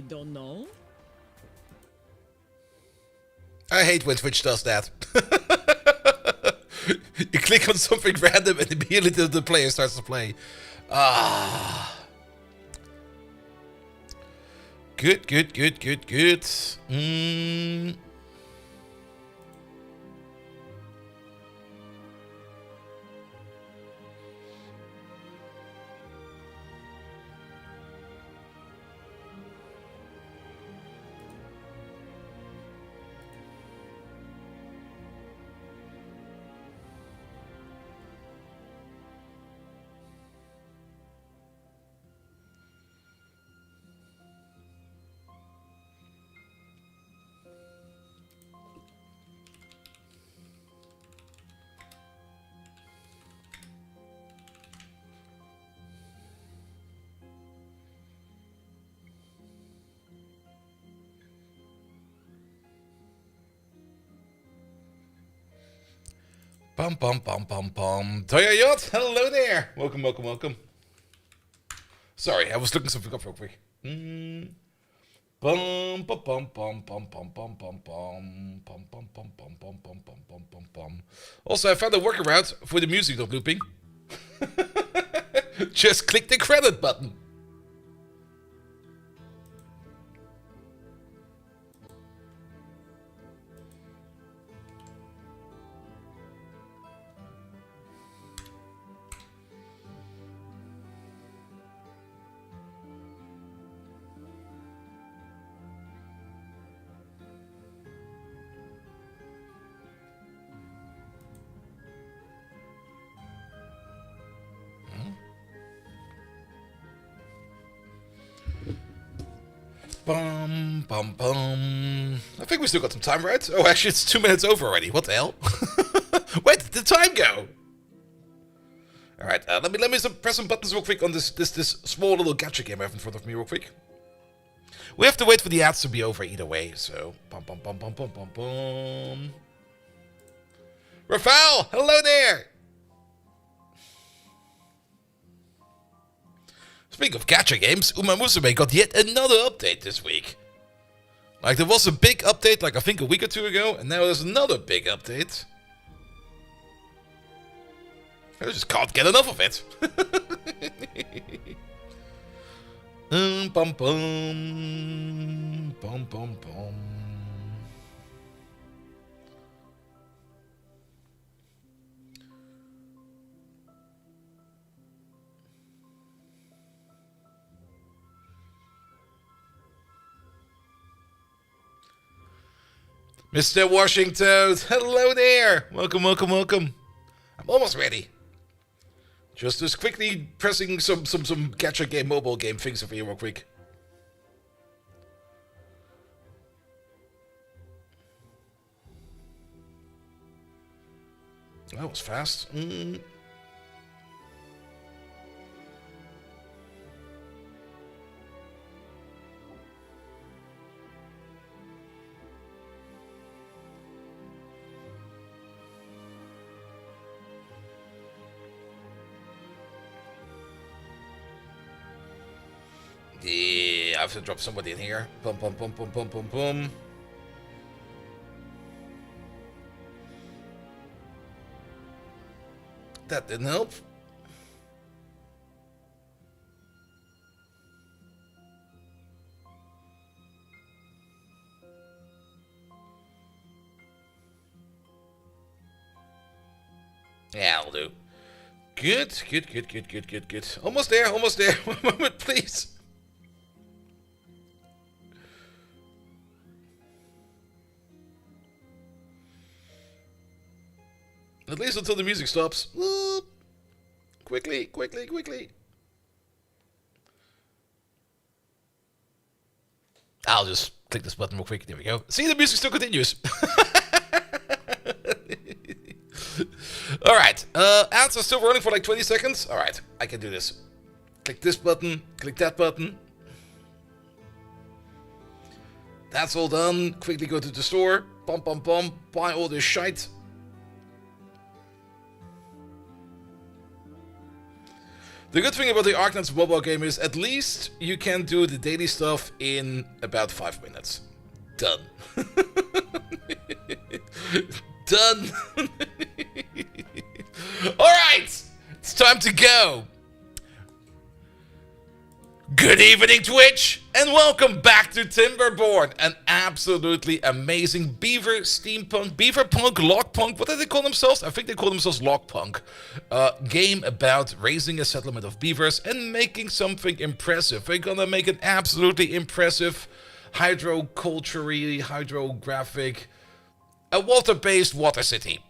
don't know. I hate when Twitch does that. You click on something random and immediately the player starts to play. Ah. Good. Bum. Toya Yacht, hello there. Welcome. Sorry, I was looking something up real quick. Also, I found a workaround for the music not looping. Just click the credit button. Bum. I think we still got some time, right? Oh, actually, it's 2 minutes over already. What the hell? Where did the time go? All right, let me press some buttons real quick on this small little gacha game I have in front of me real quick. We have to wait for the ads to be over either way, so bum. Rafael, hello there. Speaking of gacha games, Uma Musume got yet another update this week. Like, there was a big update, like I think a week or two ago, and now there's another big update. I just can't get enough of it. Bum. Mr. Washington, hello there. Welcome. I'm almost ready. Just quickly pressing some gacha game, mobile game things over here real quick. That was fast. Yeah, I have to drop somebody in here. Bum. That didn't help. Yeah, I'll do. Good. Almost there. One moment, please. At least until the music stops. Quickly. I'll just click this button real quick. There we go. See, the music still continues. Alright. Ads are still running for like 20 seconds. Alright, I can do this. Click this button. Click that button. That's all done. Quickly go to the store. Bum. Buy all this shite. The good thing about the Arknights mobile game is at least you can do the daily stuff in about 5 minutes. Done. Done. Alright! It's time to go! Good evening, Twitch, and welcome back to Timberborn, an absolutely amazing beaver steampunk, beaverpunk, logpunk, what do they call themselves? I think they call themselves logpunk. Game about raising a settlement of beavers and making something impressive. We're gonna make an absolutely impressive hydrographic, a water-based water city.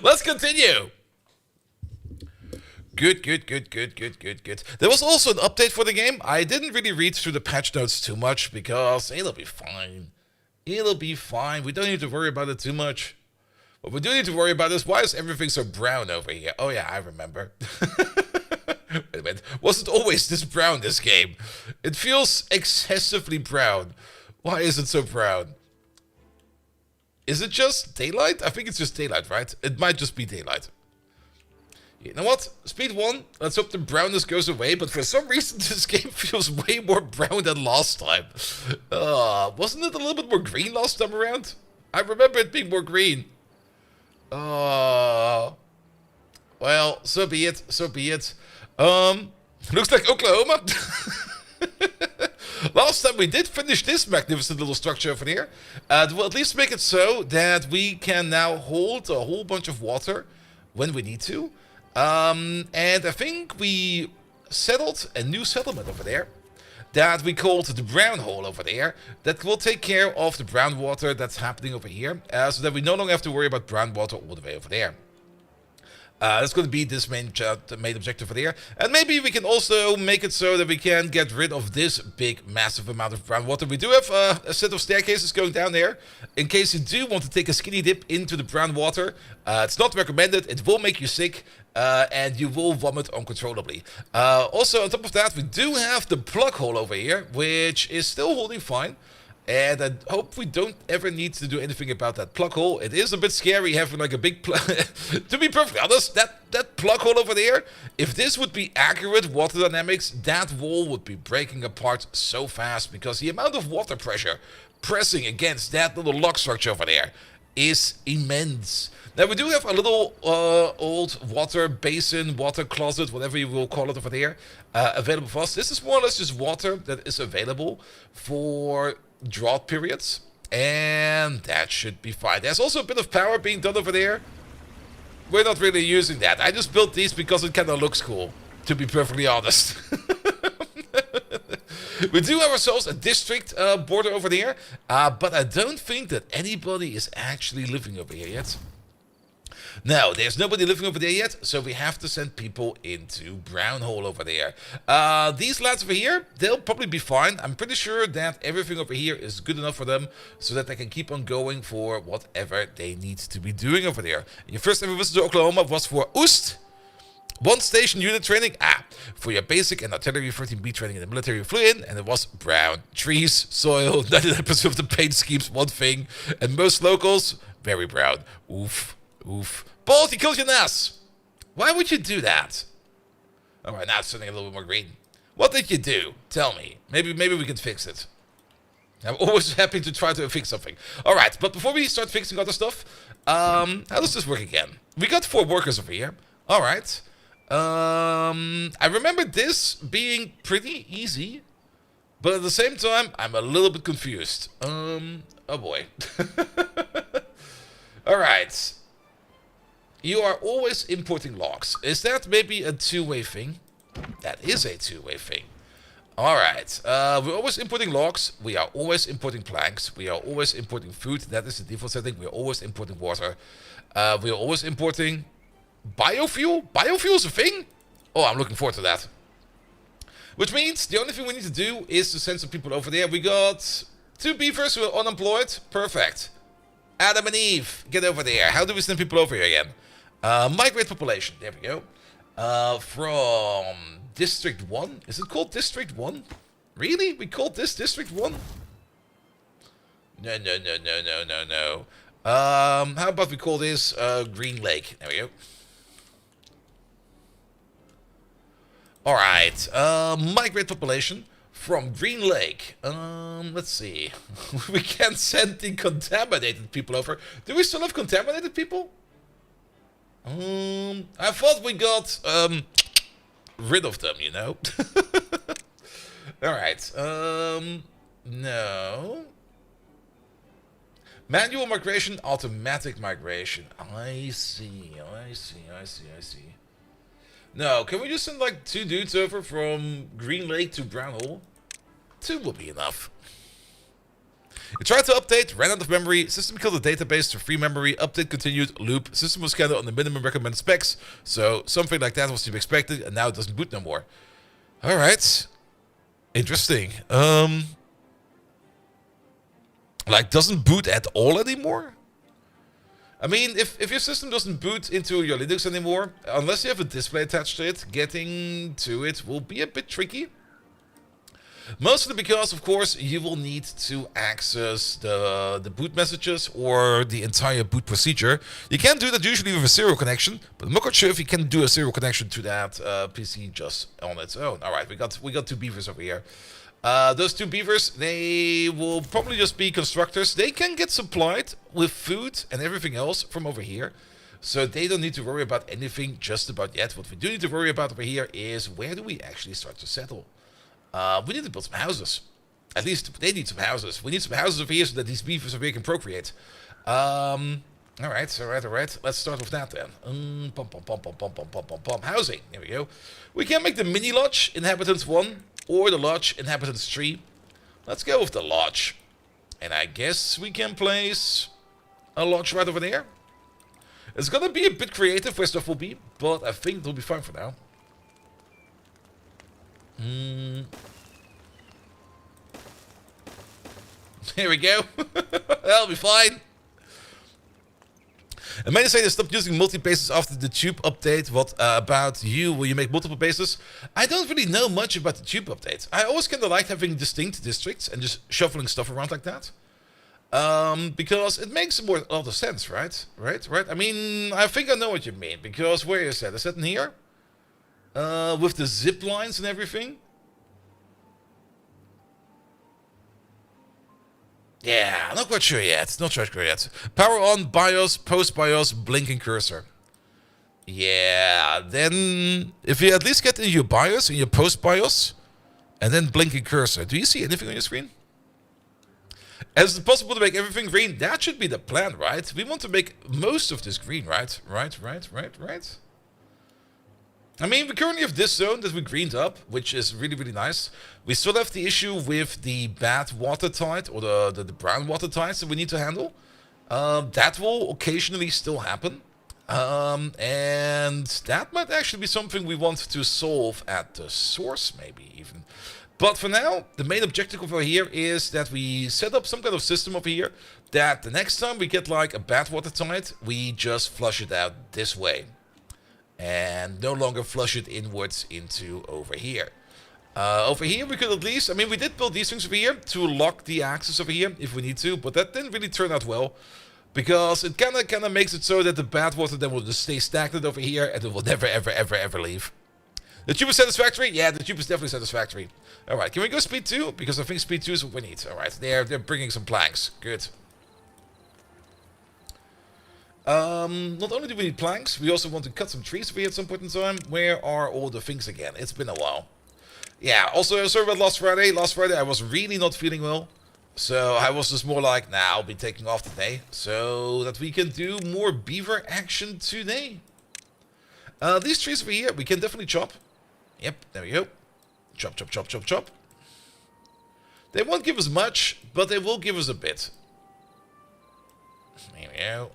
Let's continue. Good. There was also an update for the game. I didn't really read through the patch notes too much because it'll be fine. It'll be fine. We don't need to worry about it too much. What we do need to worry about is why is everything so brown over here? Oh yeah, I remember. Wait a minute. Wasn't always this brown, this game? It feels excessively brown. Why is it so brown? Is it just daylight? I think it's just daylight, right? It might just be daylight. You know what? Speed 1, let's hope the brownness goes away, but for some reason this game feels way more brown than last time. Wasn't it a little bit more green last time around? I remember it being more green. Well, so be it, looks like Oklahoma. Last time we did finish this magnificent little structure over here. We'll at least make it so that we can now hold a whole bunch of water when we need to. And I think we settled a new settlement over there that we called the brown hole over there that will take care of the brown water that's happening over here so that we no longer have to worry about brown water all the way over there. That's going to be this main objective over there. And maybe we can also make it so that we can get rid of this big, massive amount of brown water. We do have a set of staircases going down there. In case you do want to take a skinny dip into the brown water, it's not recommended. It will make you sick. And you will vomit uncontrollably. Also, on top of that, we do have the plug hole over here, which is still holding fine. And I hope we don't ever need to do anything about that plug hole. It is a bit scary having like a big plug. To be perfectly honest, that plug hole over there, if this would be accurate water dynamics, that wall would be breaking apart so fast because the amount of water pressure pressing against that little log structure over there is immense. Now, we do have a little old water basin, water closet, whatever you will call it over there, available for us. This is more or less just water that is available for drought periods, and that should be fine. There's also a bit of power being done over there. We're not really using that. I just built these because it kind of looks cool, to be perfectly honest. We do have ourselves a district border over there, but I don't think that anybody is actually living over here yet. No, there's nobody living over there yet, so we have to send people into Brown Hole over there. These lads over here, they'll probably be fine. I'm pretty sure that everything over here is good enough for them so that they can keep on going for whatever they need to be doing over there. Your first ever visit to Oklahoma was for Oost. 1 station unit training. For your basic and artillery 13B training in the military, you flew in, and it was brown. Trees, soil, 99% of the paint schemes, one thing. And most locals, very brown. Oof. Bolt, he killed your ass. Why would you do that? Alright, now it's turning a little bit more green. What did you do? Tell me. Maybe we can fix it. I'm always happy to try to fix something. Alright, but before we start fixing other stuff, how does this work again? We got 4 workers over here. Alright. I remember this being pretty easy, but at the same time, I'm a little bit confused. Oh boy. Alright. You are always importing logs. Is that maybe a two-way thing? That is a two-way thing. Alright. We're always importing logs. We are always importing planks. We are always importing food. That is the default setting. We are always importing water. We are always importing biofuel. Biofuel is a thing? Oh, I'm looking forward to that. Which means the only thing we need to do is to send some people over there. We got 2 beavers who are unemployed. Perfect. Adam and Eve, get over there. How do we send people over here again? Migrate population. There we go. From District 1. Is it called District 1? Really? We called this District 1? No. How about we call this Green Lake? There we go. Alright, migrate population from Green Lake. Let's see. We can't send the contaminated people over. Do we still have contaminated people? I thought we got rid of them, you know. Alright, no. Manual migration, automatic migration. I see. No, can we just send like 2 dudes over from Green Lake to Brown Hole? 2 will be enough. You tried to update, ran out of memory, system killed the database to free memory, update continued, loop, system was scanned on the minimum recommended specs, so something like that was to be expected, and now it doesn't boot no more. Alright. Interesting. Like, doesn't boot at all anymore? I mean, if your system doesn't boot into your Linux anymore, unless you have a display attached to it, getting to it will be a bit tricky. Mostly because, of course, you will need to access the boot messages or the entire boot procedure. You can do that usually with a serial connection, but I'm not quite sure if you can do a serial connection to that PC just on its own. All right, we got 2 beavers over here. Those 2 beavers, they will probably just be constructors. They can get supplied with food and everything else from over here. So they don't need to worry about anything just about yet. What we do need to worry about over here is where do we actually start to settle? We need to build some houses. At least they need some houses. We need some houses over here so that these beavers over here can procreate. Alright. Let's start with that then. Housing. There we go. We can make the mini lodge inhabitants 1 or the lodge inhabitants 3. Let's go with the lodge. And I guess we can place a lodge right over there. It's gonna be a bit creative where stuff will be, but I think it'll be fine for now. Here we go. That'll be fine. And many say they stopped using multi-bases after the tube update. What about you? Will you make multiple bases? I don't really know much about the tube update. I always kind of like having distinct districts and just shuffling stuff around like that. Because it makes a lot of sense, right? Right? I mean, I think I know what you mean. Because where is that? Is that in here? With the zip lines and everything? Yeah, not quite sure yet. Power on, BIOS, post BIOS, blinking cursor. Yeah, then if you at least get in your BIOS, in your post BIOS, and then blinking cursor. Do you see anything on your screen? Is it possible to make everything green? That should be the plan, right? We want to make most of this green, right? Right. I mean, we currently have this zone that we greened up, which is really, really nice. We still have the issue with the bad water tide, or the brown water tides that we need to handle. That will occasionally still happen. And that might actually be something we want to solve at the source, maybe even. But for now, the main objective over here is that we set up some kind of system over here that the next time we get like a bad water tide, we just flush it out this way. And no longer flush it inwards into over here. Over here we could at least, I mean, we did build these things over here to lock the access over here if we need to, but that didn't really turn out well. Because it kind of makes it so that the bad water then will just stay stagnant over here and it will never, ever leave. The tube is satisfactory? Yeah, the tube is definitely satisfactory. Alright, can we go speed 2? Because I think speed 2 is what we need. Alright, they're bringing some planks. Good. Not only do we need planks, we also want to cut some trees over here at some point in time. Where are all the things again? It's been a while. Yeah, also, sorry about last Friday. Last Friday I was really not feeling well. So I was just more like, nah, I'll be taking off today. So that we can do more beaver action today. These trees over here, we can definitely chop. Yep, there we go. Chop. They won't give us much, but they will give us a bit. There we go.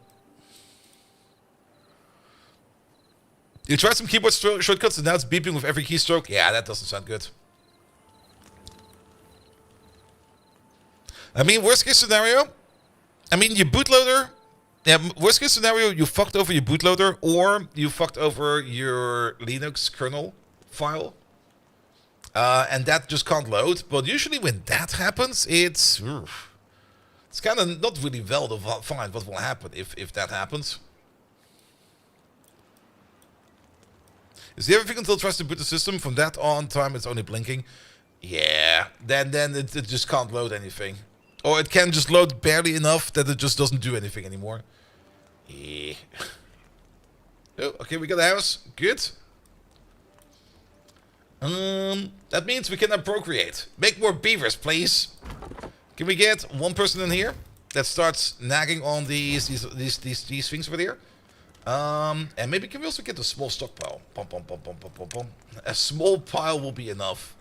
You tried some keyboard shortcuts and now it's beeping with every keystroke? Yeah, that doesn't sound good. I mean, worst case scenario, I mean, your bootloader, yeah, worst case scenario, you fucked over your bootloader or you fucked over your Linux kernel file. And that just can't load. But usually when that happens, it's kind of not really well defined what will happen if that happens. Is the everything until it tries to boot the system? From that on time, it's only blinking. Yeah, then it just can't load anything. Or it can just load barely enough that it just doesn't do anything anymore. Yeah. Oh, okay, we got a house. Good. That means we can now procreate. Make more beavers, please. Can we get one person in here that starts nagging on these things over there? And maybe can we also get a small stockpile? A small pile will be enough.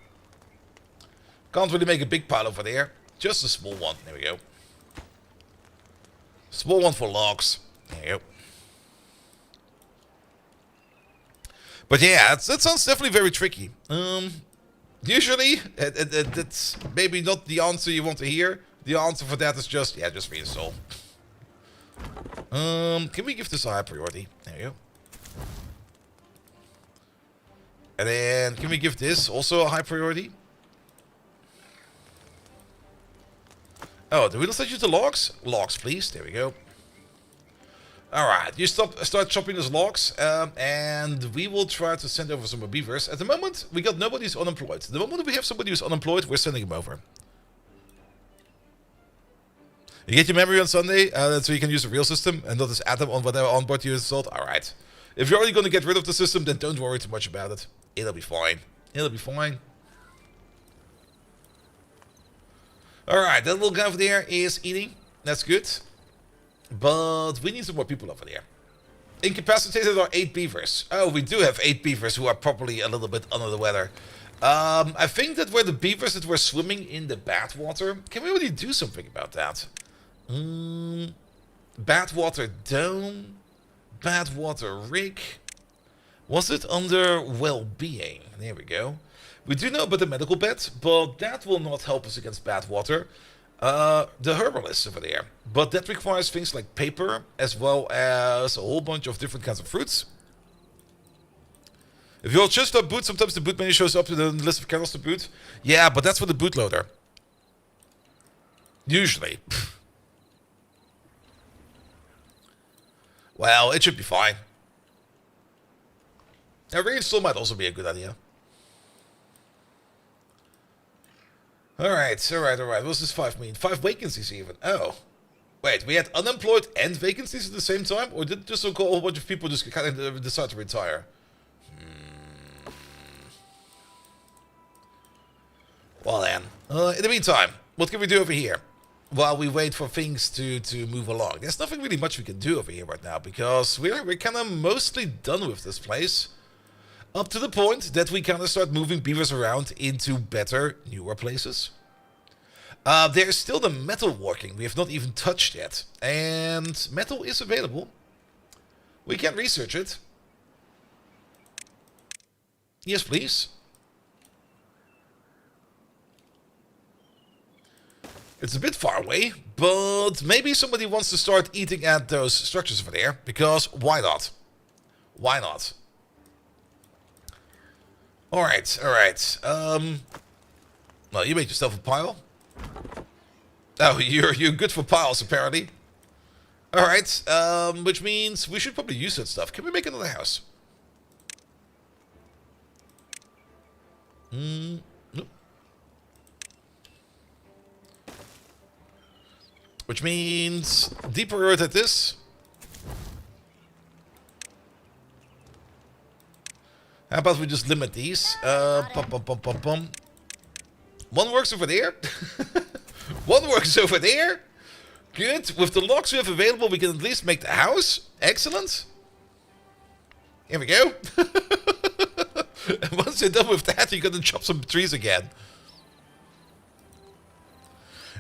Can't really make a big pile over there. Just a small one. There we go. Small one for logs. There you go. But yeah, that sounds definitely very tricky. Usually, it's maybe not the answer you want to hear. The answer for that is just, yeah, just reinstall. Can we give this a high priority? There you go. And then, can we give this also a high priority? Oh, do we not set you to logs? Logs, please. There we go. Alright, you start chopping those logs, and we will try to send over some more beavers. At the moment, we got nobody who's unemployed. The moment we have somebody who's unemployed, we're sending him over. You get your memory on Sunday, so you can use the real system, and not just add them on whatever onboard you installed. Alright. If you're already going to get rid of the system, then don't worry too much about it. It'll be fine. It'll be fine. Alright, that little guy over there is eating. That's good. But we need some more people over there. Incapacitated are 8 beavers. Oh, we do have 8 beavers who are probably a little bit under the weather. I think that were the beavers that were swimming in the bathwater. Can we really do something about that? Bathwater dome. Bathwater rig. Was it under well-being? There we go. We do know about the medical bed, but that will not help us against bathwater. The herbalist over there. But that requires things like paper, as well as a whole bunch of different kinds of fruits. If you'll just start boot, sometimes the boot menu shows up in the list of kennels to boot. Yeah, but that's for the bootloader. Usually. Well, it should be fine. A reinstall might also be a good idea. Alright. What does this 5 mean? 5 vacancies even. Oh. Wait, we had unemployed and vacancies at the same time? Or did just a whole bunch of people just kind of decide to retire? Well then. In the meantime, what can we do over here? While we wait for things to move along. There's nothing really much we can do over here right now. Because we're kind of mostly done with this place. Up to the point that we kind of start moving beavers around into better, newer places. There's still the metal working we have not even touched yet. And metal is available. We can research it. Yes, please. It's a bit far away, but maybe somebody wants to start eating at those structures over there. Because why not? Why not? Alright. Well, you made yourself a pile. Oh, you're good for piles, apparently. Alright, which means we should probably use that stuff. Can we make another house? Nope. Which means deprioritize this. How about we just limit these? One works over there. One works over there. Good. With the logs we have available, we can at least make the house. Excellent. Here we go. And once you're done with that, you're gonna chop some trees again.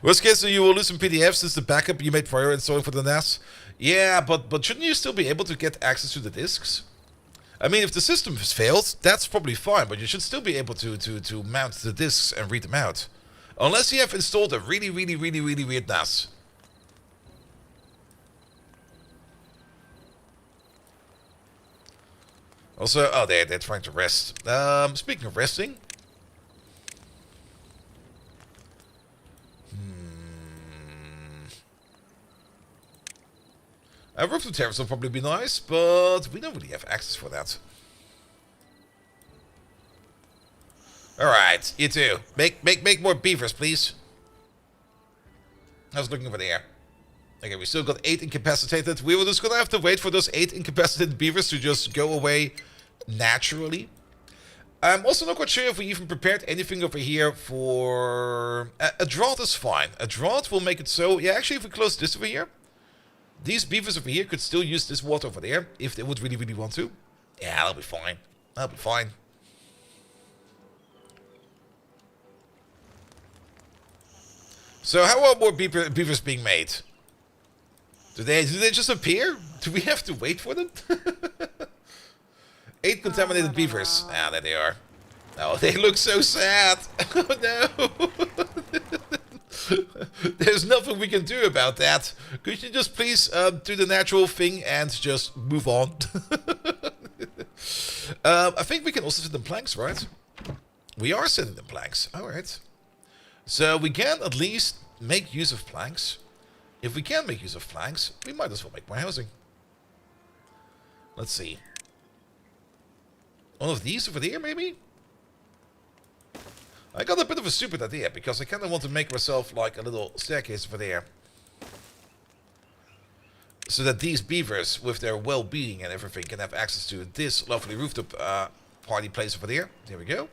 Worst case, so you will lose some PDFs since the backup you made prior installing for the NAS. Yeah, but shouldn't you still be able to get access to the disks? I mean, if the system has failed, that's probably fine, but you should still be able to mount the disks and read them out. Unless you have installed a really weird NAS. Also, oh, they're trying to rest. Speaking of resting. A rooftop terrace will probably be nice, but we don't really have access for that. Alright, you too. Make more beavers, please. I was looking over there. Okay, we still got 8 incapacitated. We were just gonna have to wait for those 8 incapacitated beavers to just go away naturally. I'm also not quite sure if we even prepared anything over here for... a drought is fine. A drought will make it so... Yeah, actually, if we close this over here, these beavers over here could still use this water over there if they would really, really want to. Yeah, that'll be fine. That'll be fine. So how are more beavers being made? Do they just appear? Do we have to wait for them? 8 contaminated beavers. Ah, there they are. Oh, they look so sad. Oh no. There's nothing we can do about that. Could you just please do the natural thing and just move on? I think we can also send them planks, right? We are sending them planks. Alright. So we can at least make use of planks. If we can make use of planks, we might as well make more housing. Let's see. One of these over there, maybe? I got a bit of a stupid idea, because I kind of want to make myself like a little staircase over there. So that these beavers, with their well-being and everything, can have access to this lovely rooftop party place over there. There we go.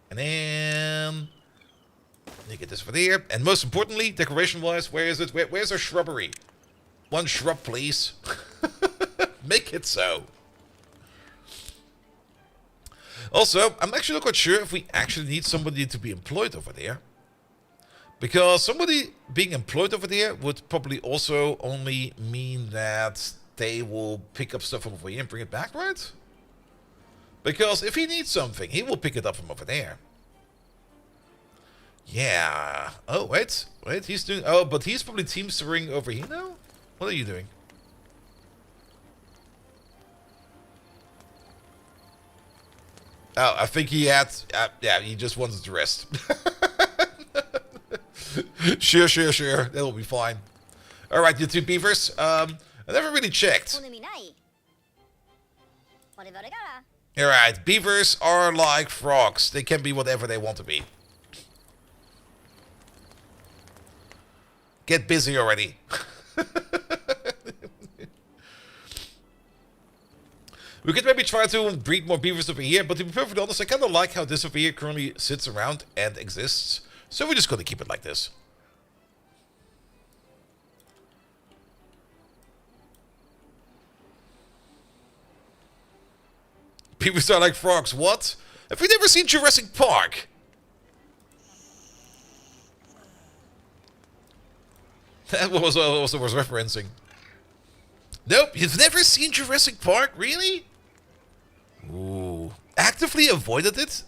And then... you get this over there. And most importantly, decoration-wise, where is it? Where's our shrubbery? One shrub, please. Make it so. Also, I'm actually not quite sure if we actually need somebody to be employed over there. Because somebody being employed over there would probably also only mean that they will pick up stuff from over here and bring it back, right? Because if he needs something, he will pick it up from over there. Yeah. Oh, wait. He's doing... oh, but he's probably teamstering over here now? What are you doing? Oh, I think he had... yeah, he just wanted to rest. Sure. That'll be fine. Alright, you two beavers. I never really checked. Alright, beavers are like frogs. They can be whatever they want to be. Get busy already. We could maybe try to breed more beavers over here, but to be perfectly honest, I kind of like how this over here currently sits around and exists. So we're just going to keep it like this. Beavers are like frogs. What? Have we never seen Jurassic Park? That was also was referencing. Nope, you've never seen Jurassic Park? Really? Ooh. Actively avoided it?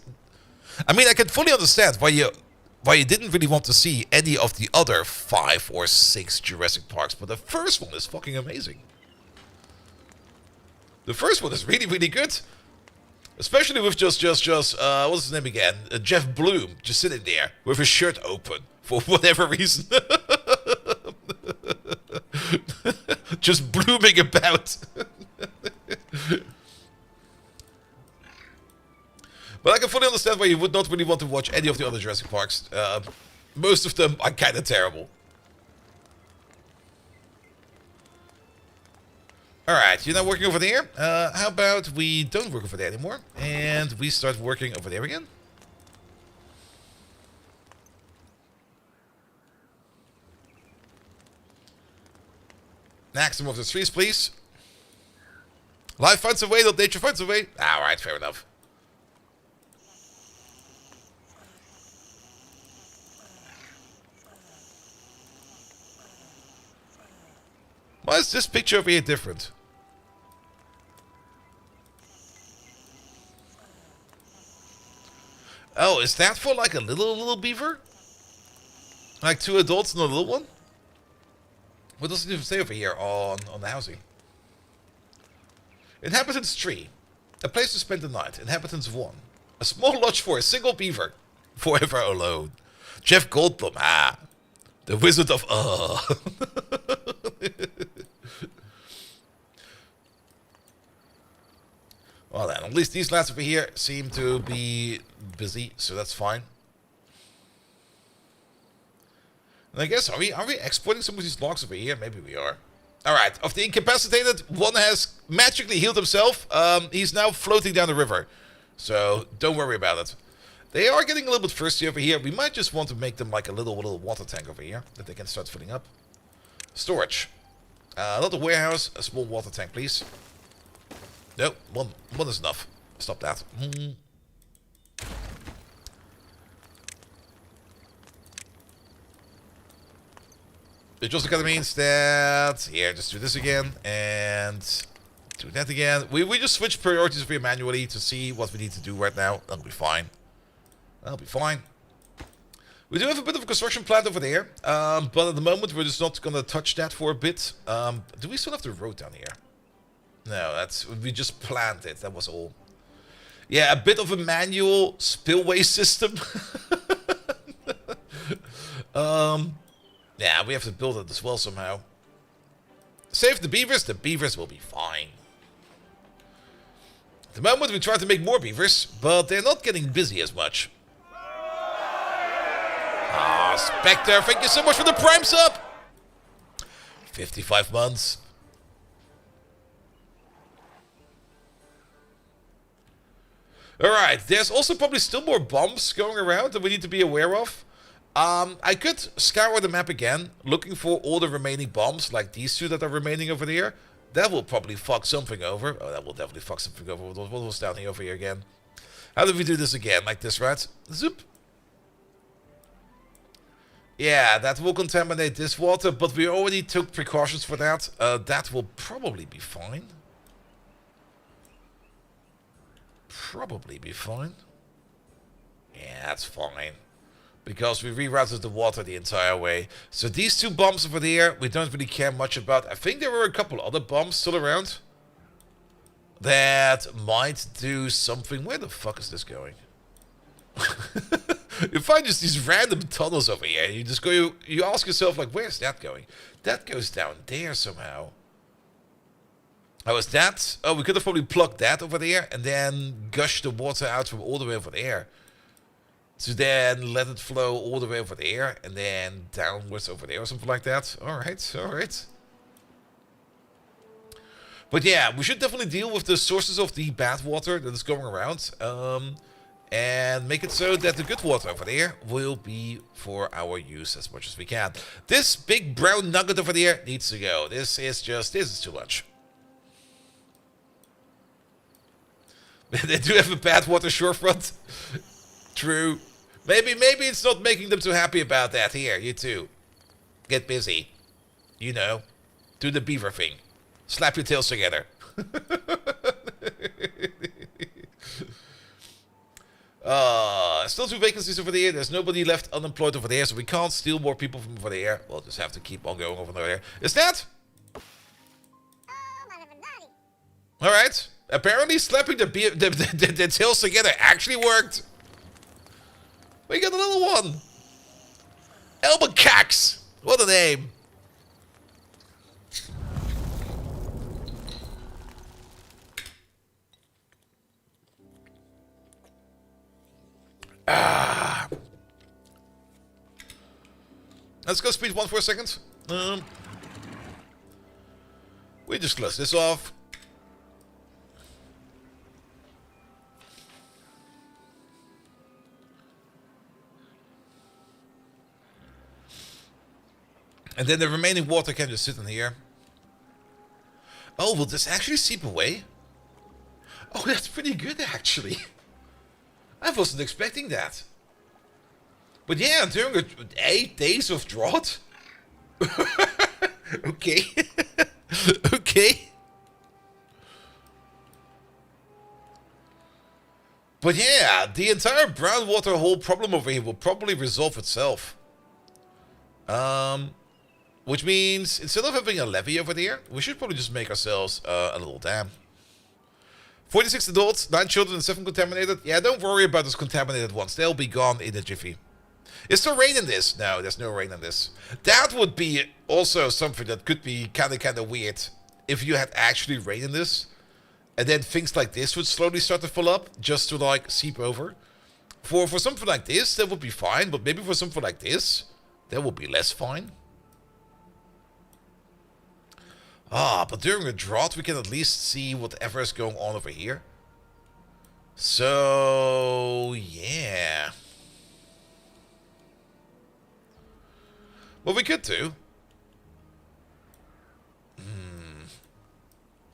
I mean, I can fully understand why you didn't really want to see any of the other 5 or 6 Jurassic Parks, but the first one is fucking amazing. The first one is really, really good. Especially with just what's his name again? Jeff Bloom, just sitting there with his shirt open for whatever reason. Just blooming about. But I can fully understand why you would not really want to watch any of the other Jurassic Parks. Most of them are kind of terrible. Alright, you're not working over there. How about we don't work over there anymore, and we start working over there again? Next, some of the trees, please. Life finds a way, not nature finds a way. Alright, fair enough. Why is this picture over here different? Oh, is that for like a little beaver? Like 2 adults and a little one? What does it even say over here on the housing? Inhabitants 3. A place to spend the night. Inhabitants 1. A small lodge for a single beaver. Forever alone. Jeff Goldblum. Ah. The Wizard of... Well then, At least these lads over here seem to be busy, so that's fine. And I guess, are we exporting some of these logs over here? Maybe we are. Alright, of the incapacitated, one has magically healed himself. He's now floating down the river. So, don't worry about it. They are getting a little bit thirsty over here. We might just want to make them like a little water tank over here that they can start filling up. Storage. Not a warehouse, a small water tank, please. No, one is enough. Stop that. It just kind of means that, yeah, just do this again, and do that again. We just switch priorities for you manually to see what we need to do right now. That'll be fine. That'll be fine. We do have a bit of a construction plant over there, but at the moment we're just not going to touch that for a bit. Do we still have the road down here? No, we just planned it, that was all. Yeah, a bit of a manual spillway system. Yeah, we have to build it as well somehow. Save the beavers will be fine. At the moment we try to make more beavers, but they're not getting busy as much. Ah, Spectre, thank you so much for the prime sub! 55 months. Alright, there's also probably still more bombs going around that we need to be aware of. I could scour the map again, looking for all the remaining bombs, like these two that are remaining over there. That will probably fuck something over. Oh, that will definitely fuck something over. What was down here over here again? How do we do this again? Like this, right? Zoop. Yeah, that will contaminate this water, but we already took precautions for that. That will probably be fine. Probably be fine. Yeah, that's fine. Because we rerouted the water the entire way. So these two bombs over there, we don't really care much about. I think there were a couple other bombs still around that might do something. Where the fuck is this going? You find just these random tunnels over here. You just go, you ask yourself, like, where's that going? That goes down there somehow. Oh, is that? Oh, we could have probably plugged that over there and then gush the water out from all the way over there. To then let it flow all the way over there and then downwards over there or something like that. Alright, alright. But yeah, we should definitely deal with the sources of the bad water that is going around. And make it so that the good water over there will be for our use as much as we can. This big brown nugget over there needs to go. This is too much. They do have a bad water shorefront. True. Maybe it's not making them too happy about that. Here, you too. Get busy. You know. Do the beaver thing. Slap your tails together. Still 2 vacancies over there. There's nobody left unemployed over there, so we can't steal more people from over there. We'll just have to keep on going over there. Is that? Alright. Apparently slapping the tails together actually worked. We got another one. Elbencax. What a name. Let's go speed 1 for a second. We just close this off. And then the remaining water can just sit in here. Oh, will this actually seep away? Oh, that's pretty good, actually. I wasn't expecting that. But yeah, during 8 days of drought? Okay. Okay. But yeah, the entire brown water hole problem over here will probably resolve itself. Which means, instead of having a levee over there, we should probably just make ourselves a little dam. 46 adults, 9 children, and 7 contaminated. Yeah, don't worry about those contaminated ones. They'll be gone in a jiffy. Is there rain in this? No, there's no rain in this. That would be also something that could be kind of weird if you had actually rain in this. And then things like this would slowly start to fill up, just to like seep over. For something like this, that would be fine, but maybe for something like this, that would be less fine. Ah, but during a drought, we can at least see whatever is going on over here. So, yeah. What we could do...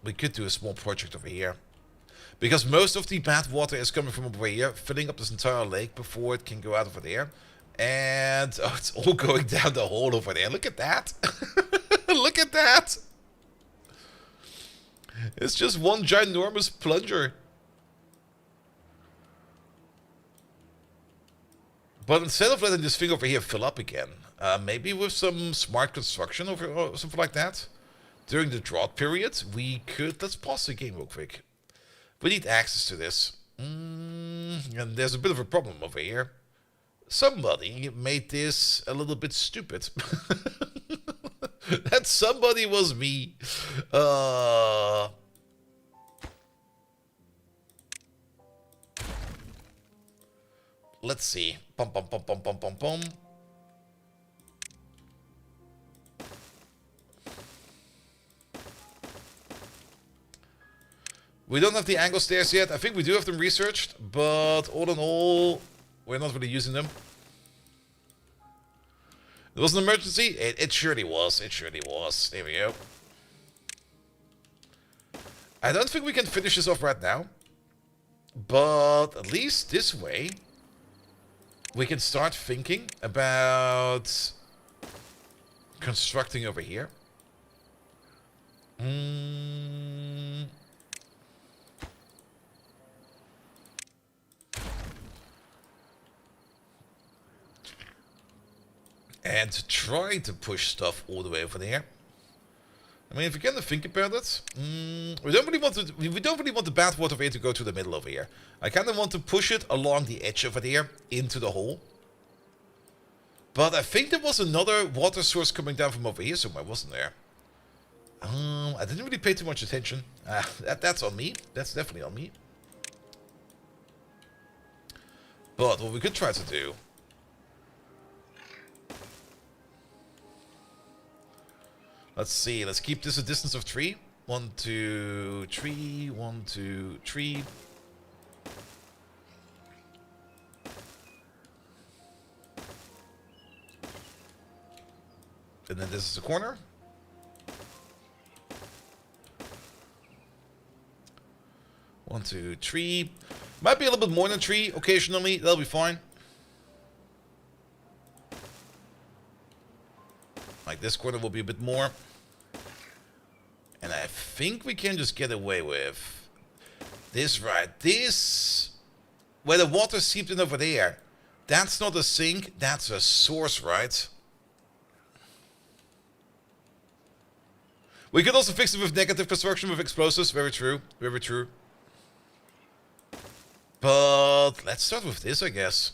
we could do a small project over here. Because most of the bad water is coming from over here, filling up this entire lake before it can go out over there. And, oh, it's all going down the hole over there. Look at that. Look at that. It's just one ginormous plunger. But instead of letting this thing over here fill up again, maybe with some smart construction or something like that, during the drought period, we could... let's pause the game real quick. We need access to this. And there's a bit of a problem over here. Somebody made this a little bit stupid. That somebody was me. Let's see. Pum pum pum pum pum pum pum. We don't have the angle stairs yet. I think we do have them researched, but all in all, we're not really using them. It was an emergency? It surely was. It surely was. There we go. I don't think we can finish this off right now. But at least this way, we can start thinking about constructing over here. And try to push stuff all the way over there. I mean, if you kind of think about it, we don't really want the bad water over here to go to the middle over here. I kind of want to push it along the edge over there into the hole. But I think there was another water source coming down from over here somewhere, wasn't there? I didn't really pay too much attention. That's on me. That's definitely on me. But what we could try to do... let's see, let's keep this a distance of 3. 1, 2, 3, 1, 2, 3. And then this is the corner. One, 2, 3. Might be a little bit more than 3 occasionally, that'll be fine. Like this corner will be a bit more. And I think we can just get away with this right. This, where the water seeped in over there, that's not a sink, that's a source, right? We could also fix it with negative construction with explosives. Very true. Very true. But let's start with this, I guess.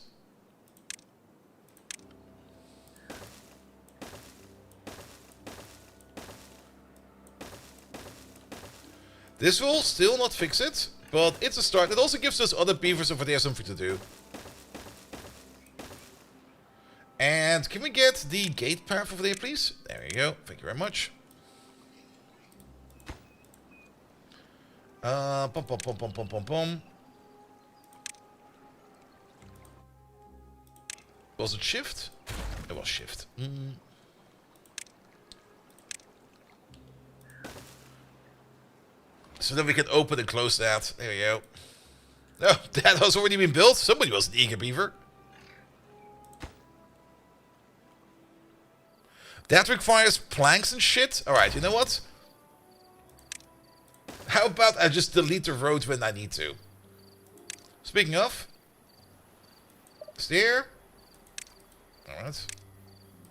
This will still not fix it, but it's a start. It also gives us other beavers over there something to do. And can we get the gate path over there, please? There we go. Thank you very much. Pom pom pom pom pom pom pom. Was it shift? It was shift. So then we can open and close that. There we go. Oh, that has already been built. Somebody was an eager beaver. That requires planks and shit. Alright, you know what? How about I just delete the road when I need to? Speaking of. Stair. Alright.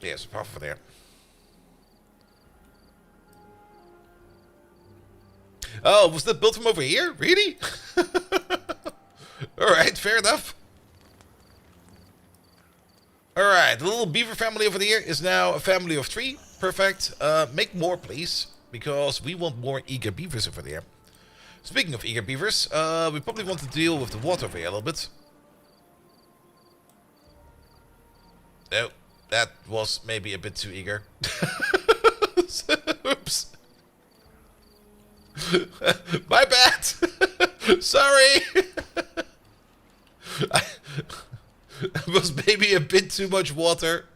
There's a path over there. Oh, was that built from over here? Really? Alright, fair enough. Alright, the little beaver family over there is now a family of 3. Perfect. Make more, please. Because we want more eager beavers over there. Speaking of eager beavers, we probably want to deal with the water over here a little bit. No, that was maybe a bit too eager. Oops. My bad. Sorry. It was maybe a bit too much water.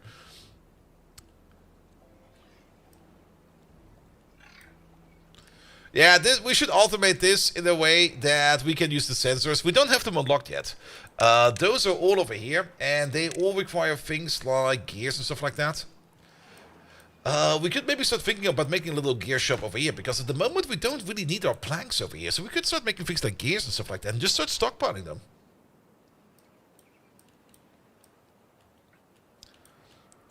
Yeah, we should automate this in a way that we can use the sensors. We don't have them unlocked yet. Those are all over here, and they all require things like gears and stuff like that. We could maybe start thinking about making a little gear shop over here, because at the moment we don't really need our planks over here. So we could start making things like gears and stuff like that, and just start stockpiling them.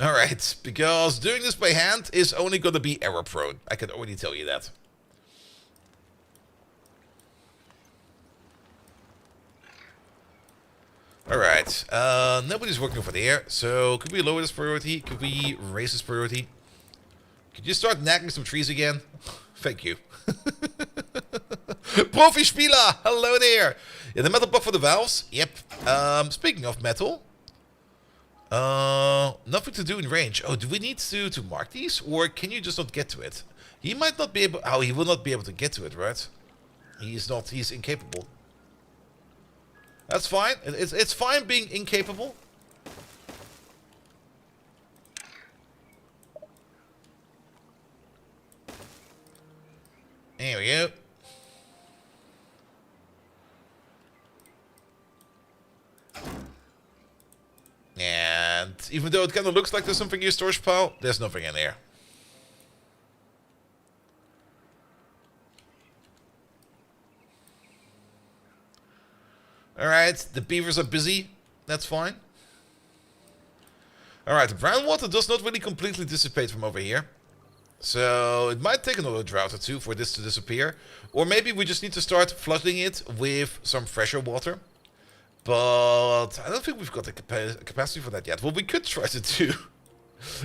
Alright, because doing this by hand is only going to be error prone. I can already tell you that. Alright, nobody's working over there, so could we lower this priority? Could we raise this priority? Could you start nagging some trees again? Thank you. Profi Spieler, hello there! Yeah, the metal block for the valves, yep. Speaking of metal, nothing to do in range. Oh, do we need to mark these, or can you just not get to it? He might not be able, oh, he will not be able to get to it, right? He's incapable. That's fine. It's fine being incapable. There we go. And even though it kind of looks like there's something in your storage pile, there's nothing in there. Alright, the beavers are busy. That's fine. Alright, the brown water does not really completely dissipate from over here. So it might take another drought or two for this to disappear. Or maybe we just need to start flooding it with some fresher water. But I don't think we've got the capacity for that yet. What we could try to do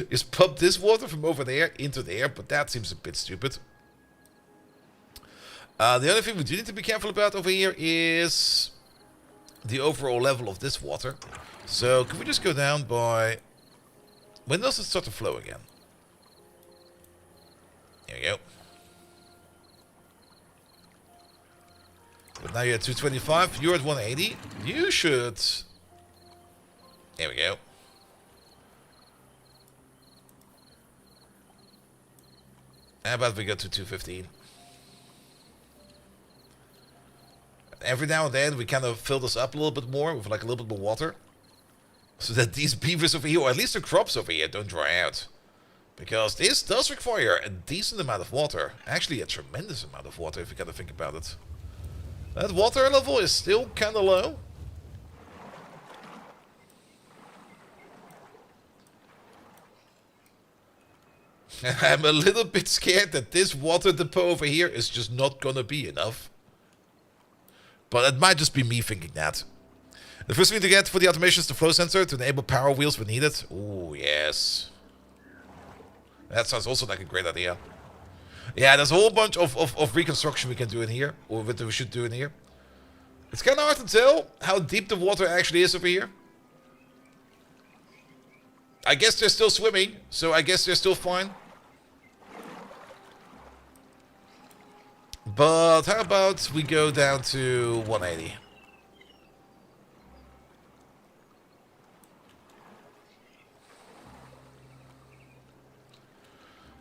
is pump this water from over there into there, but that seems a bit stupid. The other thing we do need to be careful about over here is the overall level of this water. So can we just go down by... When does it start to flow again? There we go. But now you're at 225, you're at 180. You should... There we go. How about we go to 215? Every now and then we kind of fill this up a little bit more with like a little bit more water. So that these beavers over here, or at least the crops over here, don't dry out. Because this does require a decent amount of water. Actually a tremendous amount of water if you kind of think about it. That water level is still kind of low. I'm a little bit scared that this water depot over here is just not gonna be enough. But it might just be me thinking that. The first thing to get for the automation is the flow sensor to enable power wheels when needed. Oh, yes. That sounds also like a great idea. Yeah, there's a whole bunch of reconstruction we can do in here. Or what we should do in here. It's kind of hard to tell how deep the water actually is over here. I guess they're still swimming, so I guess they're still fine. But how about we go down to 180?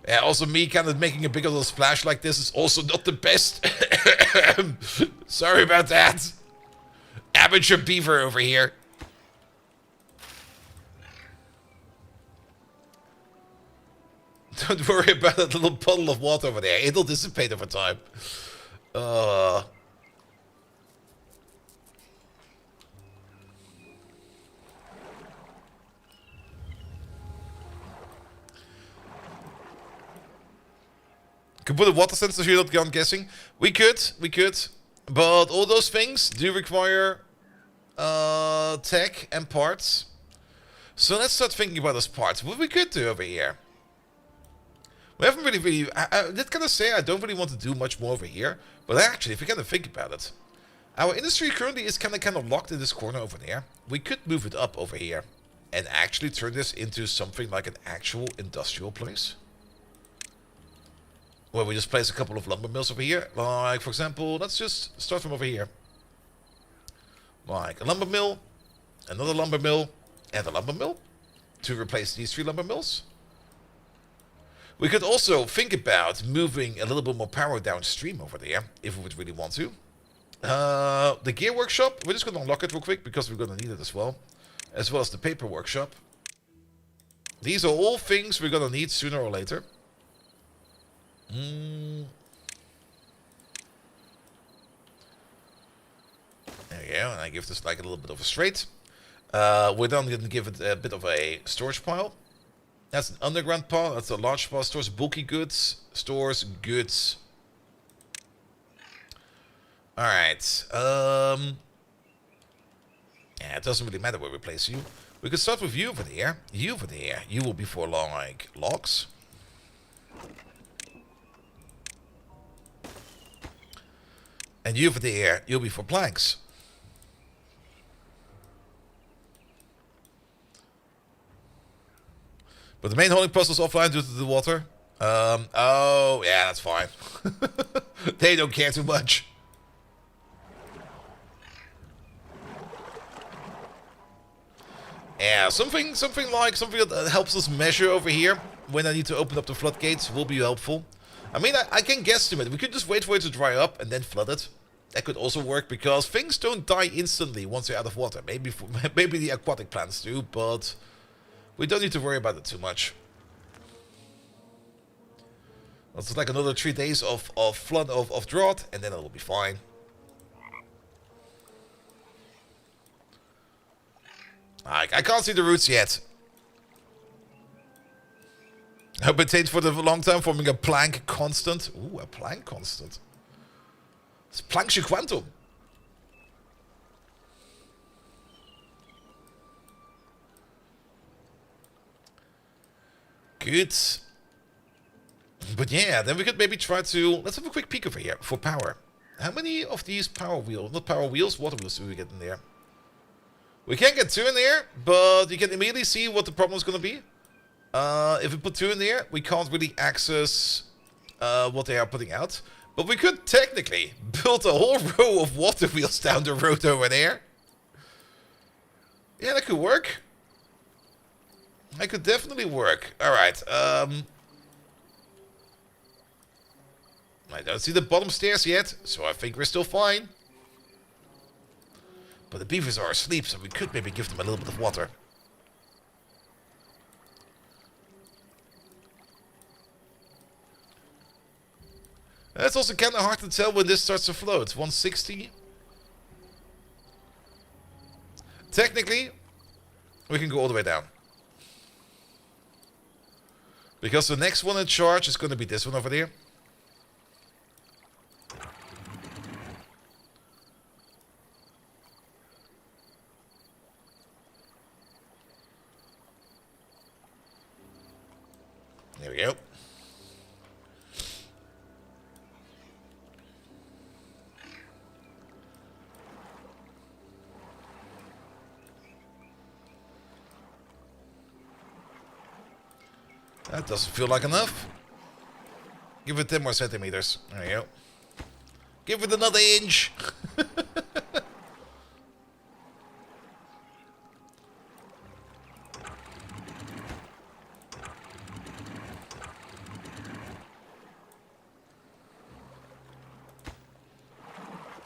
Yeah, also me kind of making a big little splash like this is also not the best. Sorry about that. Amateur beaver over here. Don't worry about that little puddle of water over there. It'll dissipate over time. Could put a water sensor here, not gone guessing. We could. But all those things do require tech and parts. So let's start thinking about those parts. What we could do over here. We haven't really, I did kind of say I don't really want to do much more over here, but actually, if you kind of think about it, our industry currently is kind of locked in this corner over there. We could move it up over here and actually turn this into something like an actual industrial place. Where we just place a couple of lumber mills over here. Like, for example, let's just start from over here. Like a lumber mill, another lumber mill, and a lumber mill to replace these 3 lumber mills. We could also think about moving a little bit more power downstream over there, if we would really want to. The gear workshop, we're just going to unlock it real quick, because we're going to need it as well as the paper workshop. These are all things we're going to need sooner or later. There we go, and I give this like a little bit of a straight. We're then going to give it a bit of a storage pile. That's an underground pile. That's a large pile. Stores bulky goods. Stores goods. Alright. Yeah, it doesn't really matter where we place you. We could start with you over there. You over there. You will be for like logs. And you over there. You'll be for planks. But the main holding post is offline due to the water. Oh, yeah, that's fine. They don't care too much. Yeah, something that helps us measure over here when I need to open up the floodgates will be helpful. I mean, I can guesstimate. We could just wait for it to dry up and then flood it. That could also work because things don't die instantly once they're out of water. Maybe the aquatic plants do, but we don't need to worry about it too much. It's like another 3 days of flood, of drought, and then it'll be fine. I can't see the roots yet. I've been maintained for the long time, forming a Planck constant. Ooh, a Planck constant. It's Planck'sche quantum. Good. But yeah, then we could maybe try to... Let's have a quick peek over here for power. How many of these power wheels, not power wheels, water wheels do we get in there? We can get 2 in there, but you can immediately see what the problem is going to be. If we put 2 in there, we can't really access what they are putting out. But we could technically build a whole row of water wheels down the road over there. Yeah, that could work. That could definitely work. Alright, I don't see the bottom stairs yet, so I think we're still fine. But the beavers are asleep, so we could maybe give them a little bit of water. It's also kind of hard to tell when this starts to flow. It's 160. Technically, we can go all the way down. Because the next one in charge is going to be this one over there. There we go. That doesn't feel like enough. Give it 10 more centimeters. There you go. Give it another inch.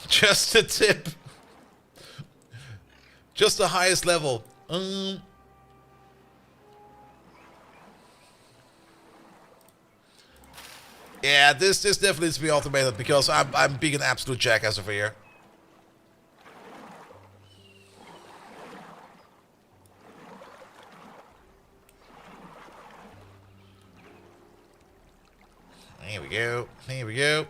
Just a tip. Just the highest level. Yeah, this definitely needs to be automated because I'm being an absolute jackass over here. Here we go. Here we go.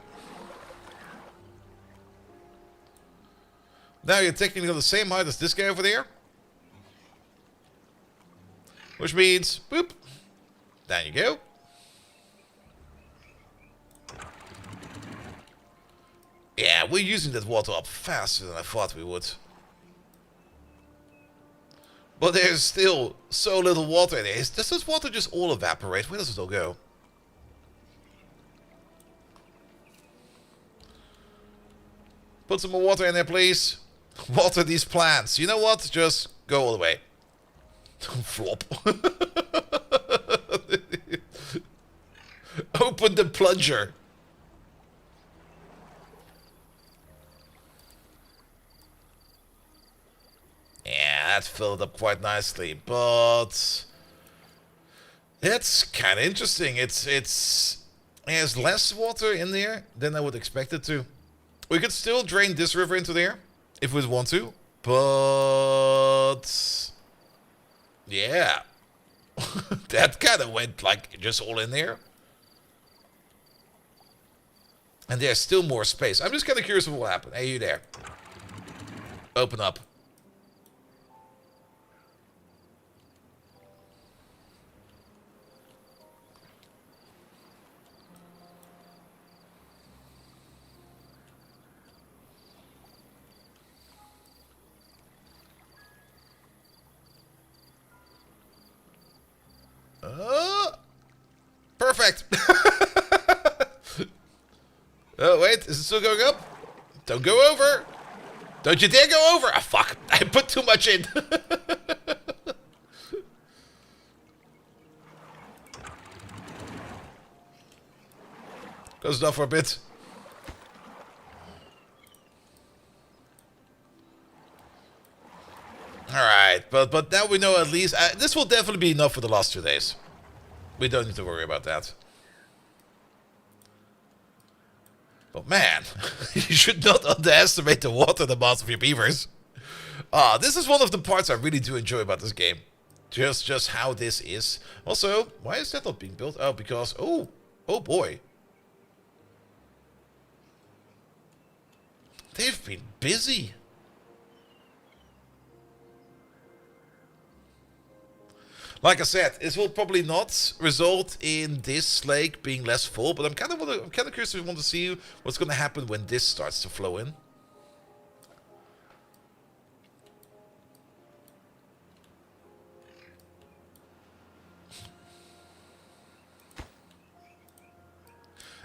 Now you're technically on the same height as this guy over there. Which means, boop. Down you go. we're using that water up faster than I thought we would. But there's still so little water in there. Does this water just all evaporate? Where does it all go? Put some more water in there, please. Water these plants. You know what? Just go all the way. Flop. Open the plunger. Yeah, that filled up quite nicely, but it's kind of interesting. There's less water in there than I would expect it to. We could still drain this river into there if we want to, but yeah, that kind of went like just all in there. And there's still more space. I'm just kind of curious what will happen. Hey, you there? Open up. Perfect. Oh, wait. Is it still going up? Don't go over. Don't you dare go over. Ah, fuck. I put too much in. Goes down for a bit. Alright, but now we know at least... this will definitely be enough for the last 2 days. We don't need to worry about that. But man, you should not underestimate the water demands of your beavers. This is one of the parts I really do enjoy about this game. Just how this is. Also, why is that not being built? Oh, because... Oh boy. They've been busy. Like I said, this will probably not result in this lake being less full, but I'm kind of curious to want to see what's going to happen when this starts to flow in.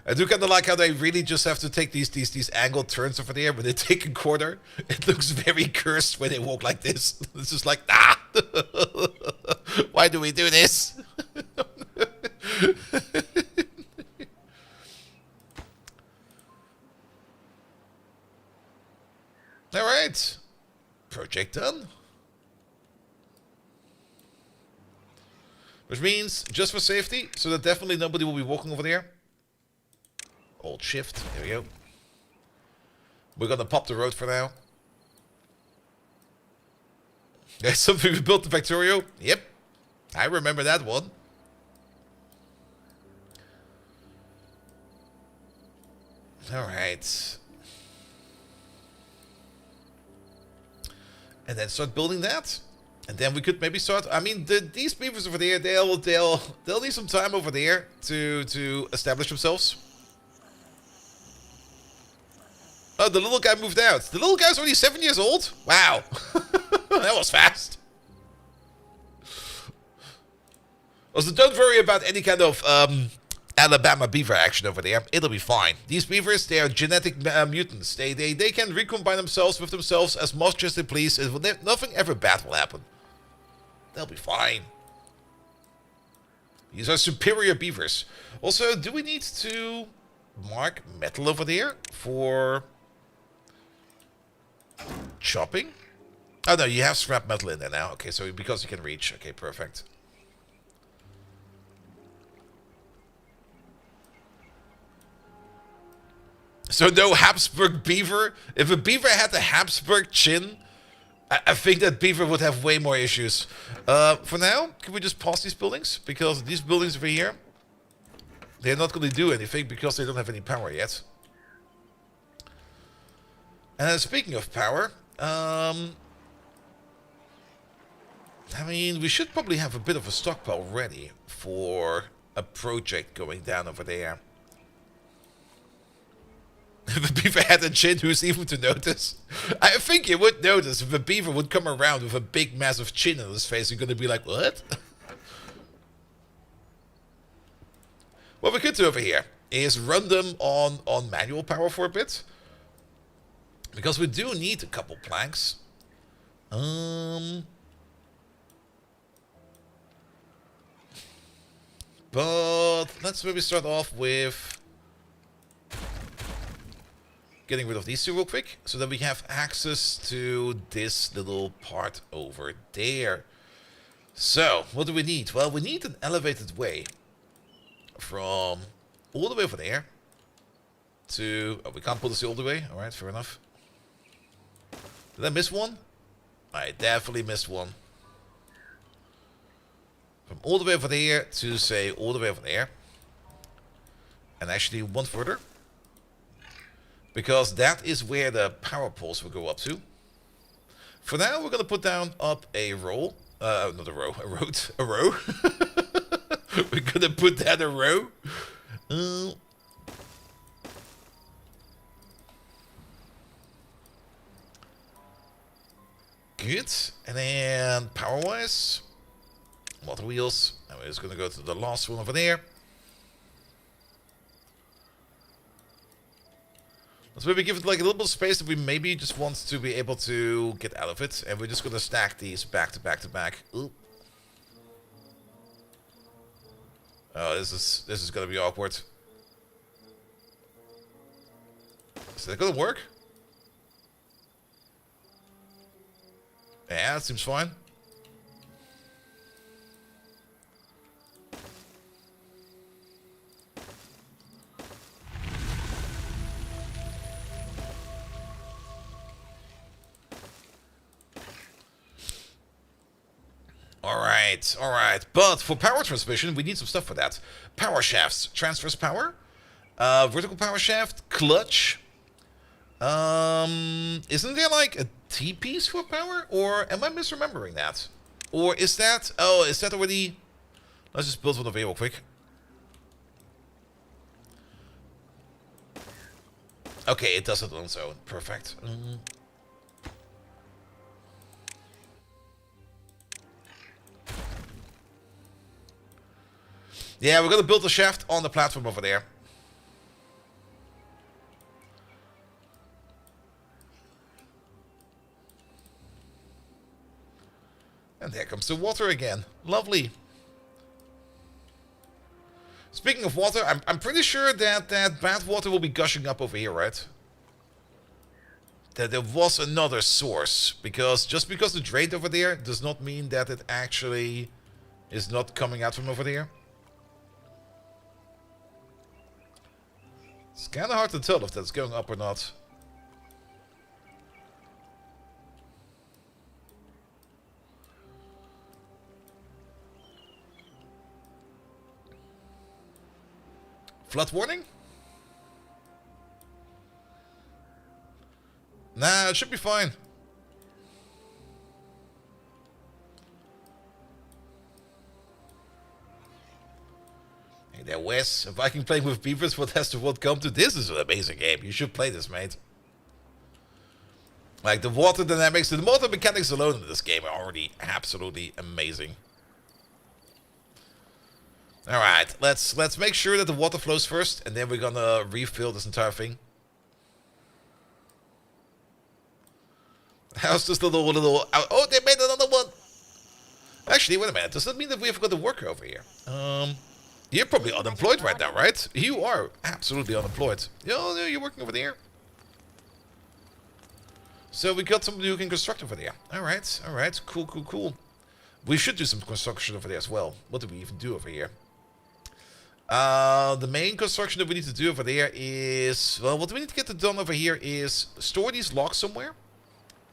I do kind of like how they really just have to take these angled turns over there. When they take a corner, it looks very cursed when they walk like this. It's just like, ah! Why do we do this? All right. Project done. Which means, just for safety, so that definitely nobody will be walking over there. Hold shift. There we go. We're gonna pop the road for now. There's something we built the Factorio. Yep. I remember that one. Alright. And then start building that. And then we could maybe start... I mean, these beavers over there, they'll need some time over there to establish themselves. Oh, the little guy moved out. The little guy's only 7 years old? Wow. That was fast. Also, don't worry about any kind of Alabama beaver action over there. It'll be fine. These beavers, they are genetic mutants. They can recombine themselves with themselves as much as they please. Nothing ever bad will happen. They'll be fine. These are superior beavers. Also, do we need to mark metal over there for chopping? Oh no, you have scrap metal in there now. Okay, so because you can reach. Okay, perfect. So no Habsburg beaver. If a beaver had the Habsburg chin, I think that beaver would have way more issues. For now, can we just pause these buildings? Because these buildings over here, they're not going to do anything because they don't have any power yet. And speaking of power, I mean, we should probably have a bit of a stockpile ready for a project going down over there. If a beaver had a chin, who's even to notice? I think you would notice if a beaver would come around with a big, massive chin on his face. You're going to be like, what? What we could do over here is run them on manual power for a bit. Because we do need a couple planks. But let's maybe start off with getting rid of these two real quick, so that we have access to this little part over there. So, what do we need? Well, we need an elevated way from all the way over there to... Oh, we can't pull this all the way. Alright, fair enough. Did I miss one? I definitely missed one. From all the way over there to, say, all the way over there. And actually one further. Because that is where the power poles will go up to. For now, we're going to put down up a row. Not a row, a road. A row. We're going to put down a row. Good. And then power-wise, water wheels. And we're just going to go to the last one over there. Let's maybe give it like a little bit of space that we maybe just want to be able to get out of it. And we're just going to stack these back to back to back. Ooh. Oh, this is going to be awkward. Is that going to work? Yeah, that seems fine. Alright. But for power transmission, we need some stuff for that. Power shafts. Transverse power. Vertical power shaft. Clutch. Isn't there like a T-piece for power? Or am I misremembering that? Or is that... Oh, is that already... Let's just build one over here real quick. Okay, it does it on its own. Perfect. Yeah, we're going to build a shaft on the platform over there. And there comes the water again. Lovely. Speaking of water, I'm pretty sure that bad water will be gushing up over here, right? That there was another source. Because just because it drained over there does not mean that it actually is not coming out from over there. It's kind of hard to tell if that's going up or not. Flood warning? Nah, it should be fine. Hey there, Wes. A Viking playing with beavers, what has the world come to? This is an amazing game. You should play this, mate. Like, the water dynamics, the water mechanics alone in this game are already absolutely amazing. Alright, let's make sure that the water flows first, and then we're gonna refill this entire thing. How's this little... Oh, they made another one! Actually, wait a minute. Does that mean that we have got a worker over here? You're probably unemployed right now, right? You are absolutely unemployed. Oh, you're working over there. So we got somebody who can construct over there. Alright. Cool. We should do some construction over there as well. What do we even do over here? The main construction that we need to do over there is... Well, what we need to get done over here is store these logs somewhere.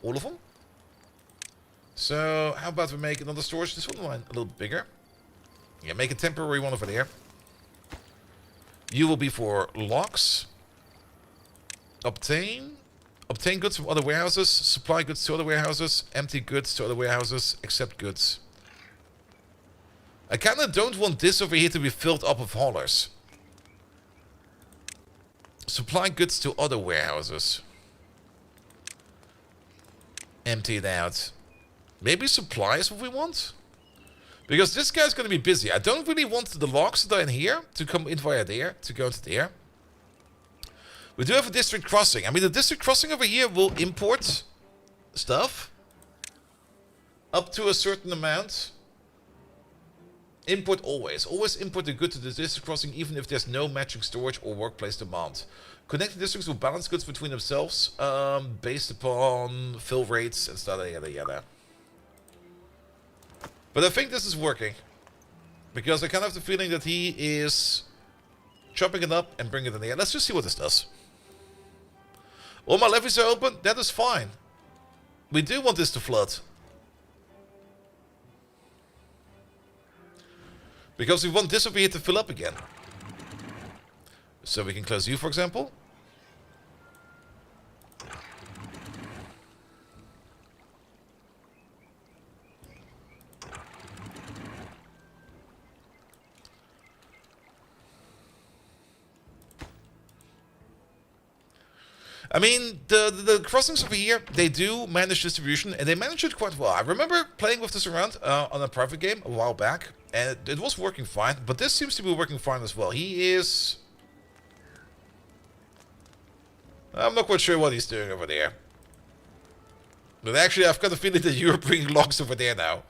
All of them. So, how about we make another storage? This one line a little bigger. Yeah, make a temporary one over there. You will be for logs. Obtain goods from other warehouses. Supply goods to other warehouses. Empty goods to other warehouses. Accept goods. I kind of don't want this over here to be filled up with haulers. Supply goods to other warehouses. Empty it out. Maybe supply is what we want? Because this guy's going to be busy. I don't really want the logs that are in here to come in via there, to go to there. We do have a district crossing. I mean, the district crossing over here will import stuff up to a certain amount. Import always. Always import the good to the district crossing, even if there's no matching storage or workplace demand. Connected districts will balance goods between themselves based upon fill rates and stuff, yada yada. But I think this is working. Because I kind of have the feeling that he is chopping it up and bringing it in the air. Let's just see what this does. All my levees are open. That is fine. We do want this to flood. Because we want this over here to fill up again. So we can close you, for example. I mean, the crossings over here, they do manage distribution, and they manage it quite well. I remember playing with this around on a private game a while back, and it was working fine, but this seems to be working fine as well. He is... I'm not quite sure what he's doing over there. But actually, I've got a feeling that you're bringing logs over there now.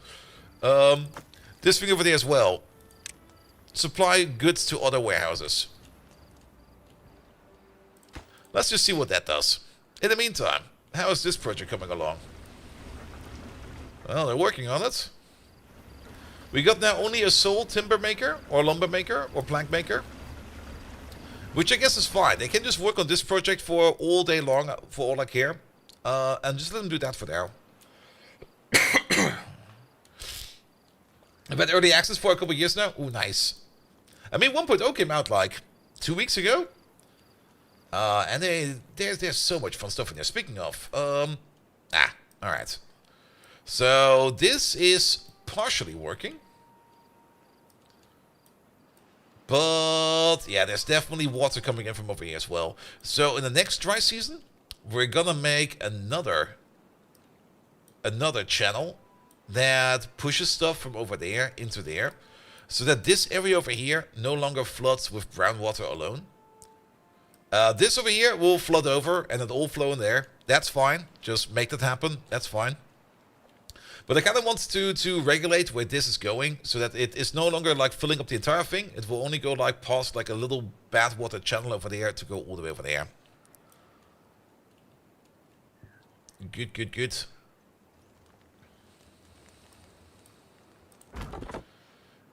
This thing over there as well. Supply goods to other warehouses. Let's just see what that does. In the meantime, how is this project coming along? Well, they're working on it. We got now only a sole timber maker, or lumber maker, or plank maker. Which I guess is fine. They can just work on this project for all day long, for all I care. And just let them do that for now. I've had early access for a couple of years now. Ooh, nice. I mean, 1.0 came out like 2 weeks ago. And there's so much fun stuff in there. Speaking of, alright. So this is partially working. But yeah, there's definitely water coming in from over here as well. So in the next dry season, we're gonna make another channel that pushes stuff from over there into there, so that this area over here no longer floods with brown water alone. This over here will flood over and it'll all flow in there. That's fine. Just make that happen. That's fine. But I kind of want to regulate where this is going, so that it is no longer like filling up the entire thing. It will only go like past like a little bad water channel over there to go all the way over there. Good, good, good.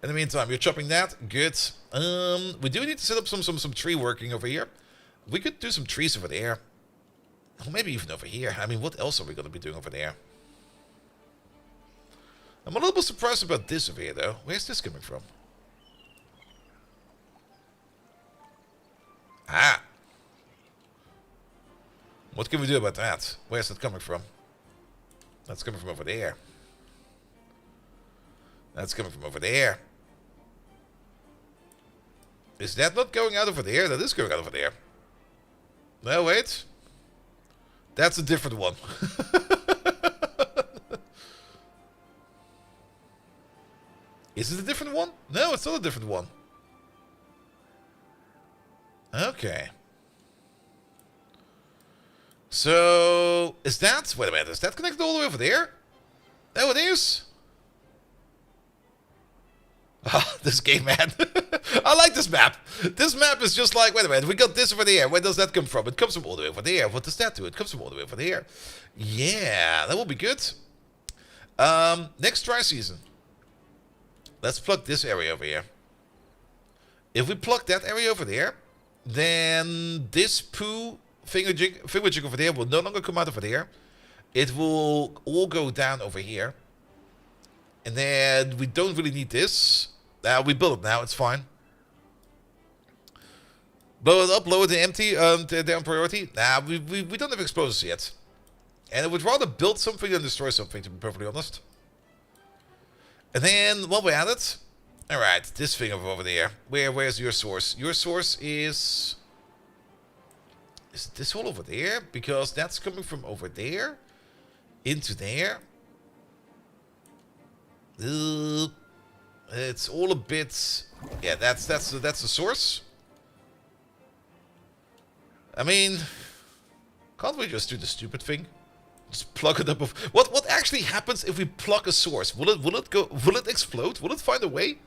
In the meantime, you're chopping that. Good. We do need to set up some tree working over here. We could do some trees over there. Or maybe even over here. I mean, what else are we going to be doing over there? I'm a little bit surprised about this over here, though. Where's this coming from? Ah! What can we do about that? Where's that coming from? That's coming from over there. That's coming from over there. Is that not going out over there? That is going out over there. No, wait. That's a different one. Is it a different one? No, it's not a different one. Okay. So, is that... Wait a minute, is that connected all the way over there? Oh, it is? Ah, this game, man. I like this map. This map is just like, wait a minute, we got this over there. Where does that come from? It comes from all the way over there. What does that do? It comes from all the way over there. Yeah, that will be good. Next dry season. Let's plug this area over here. If we plug that area over there, then this poo thingamajig over there will no longer come out over there. It will all go down over here. And then we don't really need this. We build it now, it's fine. Blow it up, lower the empty, down priority. Nah, we don't have explosives yet. And I would rather build something than destroy something, to be perfectly honest. And then, while we're at it, alright, this thing over there. Where's your source? Your source is... Is this all over there? Because that's coming from over there into there. It's all a bit. Yeah, that's the source. I mean, can't we just do the stupid thing? Just plug it up. What actually happens if we plug a source? Will it go? Will it explode? Will it find a way?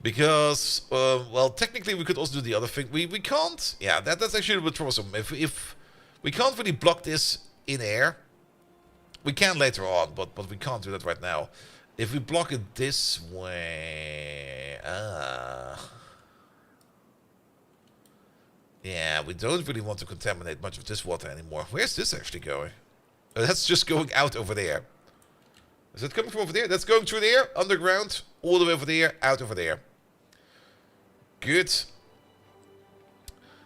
Because well, technically we could also do the other thing. We can't. Yeah, that's actually a bit troublesome. If we can't really block this in air, we can later on, but we can't do that right now. If we block it this way, yeah, we don't really want to contaminate much of this water anymore. Where's this actually going? Oh, that's just going out over there. Is it coming from over there? That's going through there, underground, all the way over there, out over there. Good.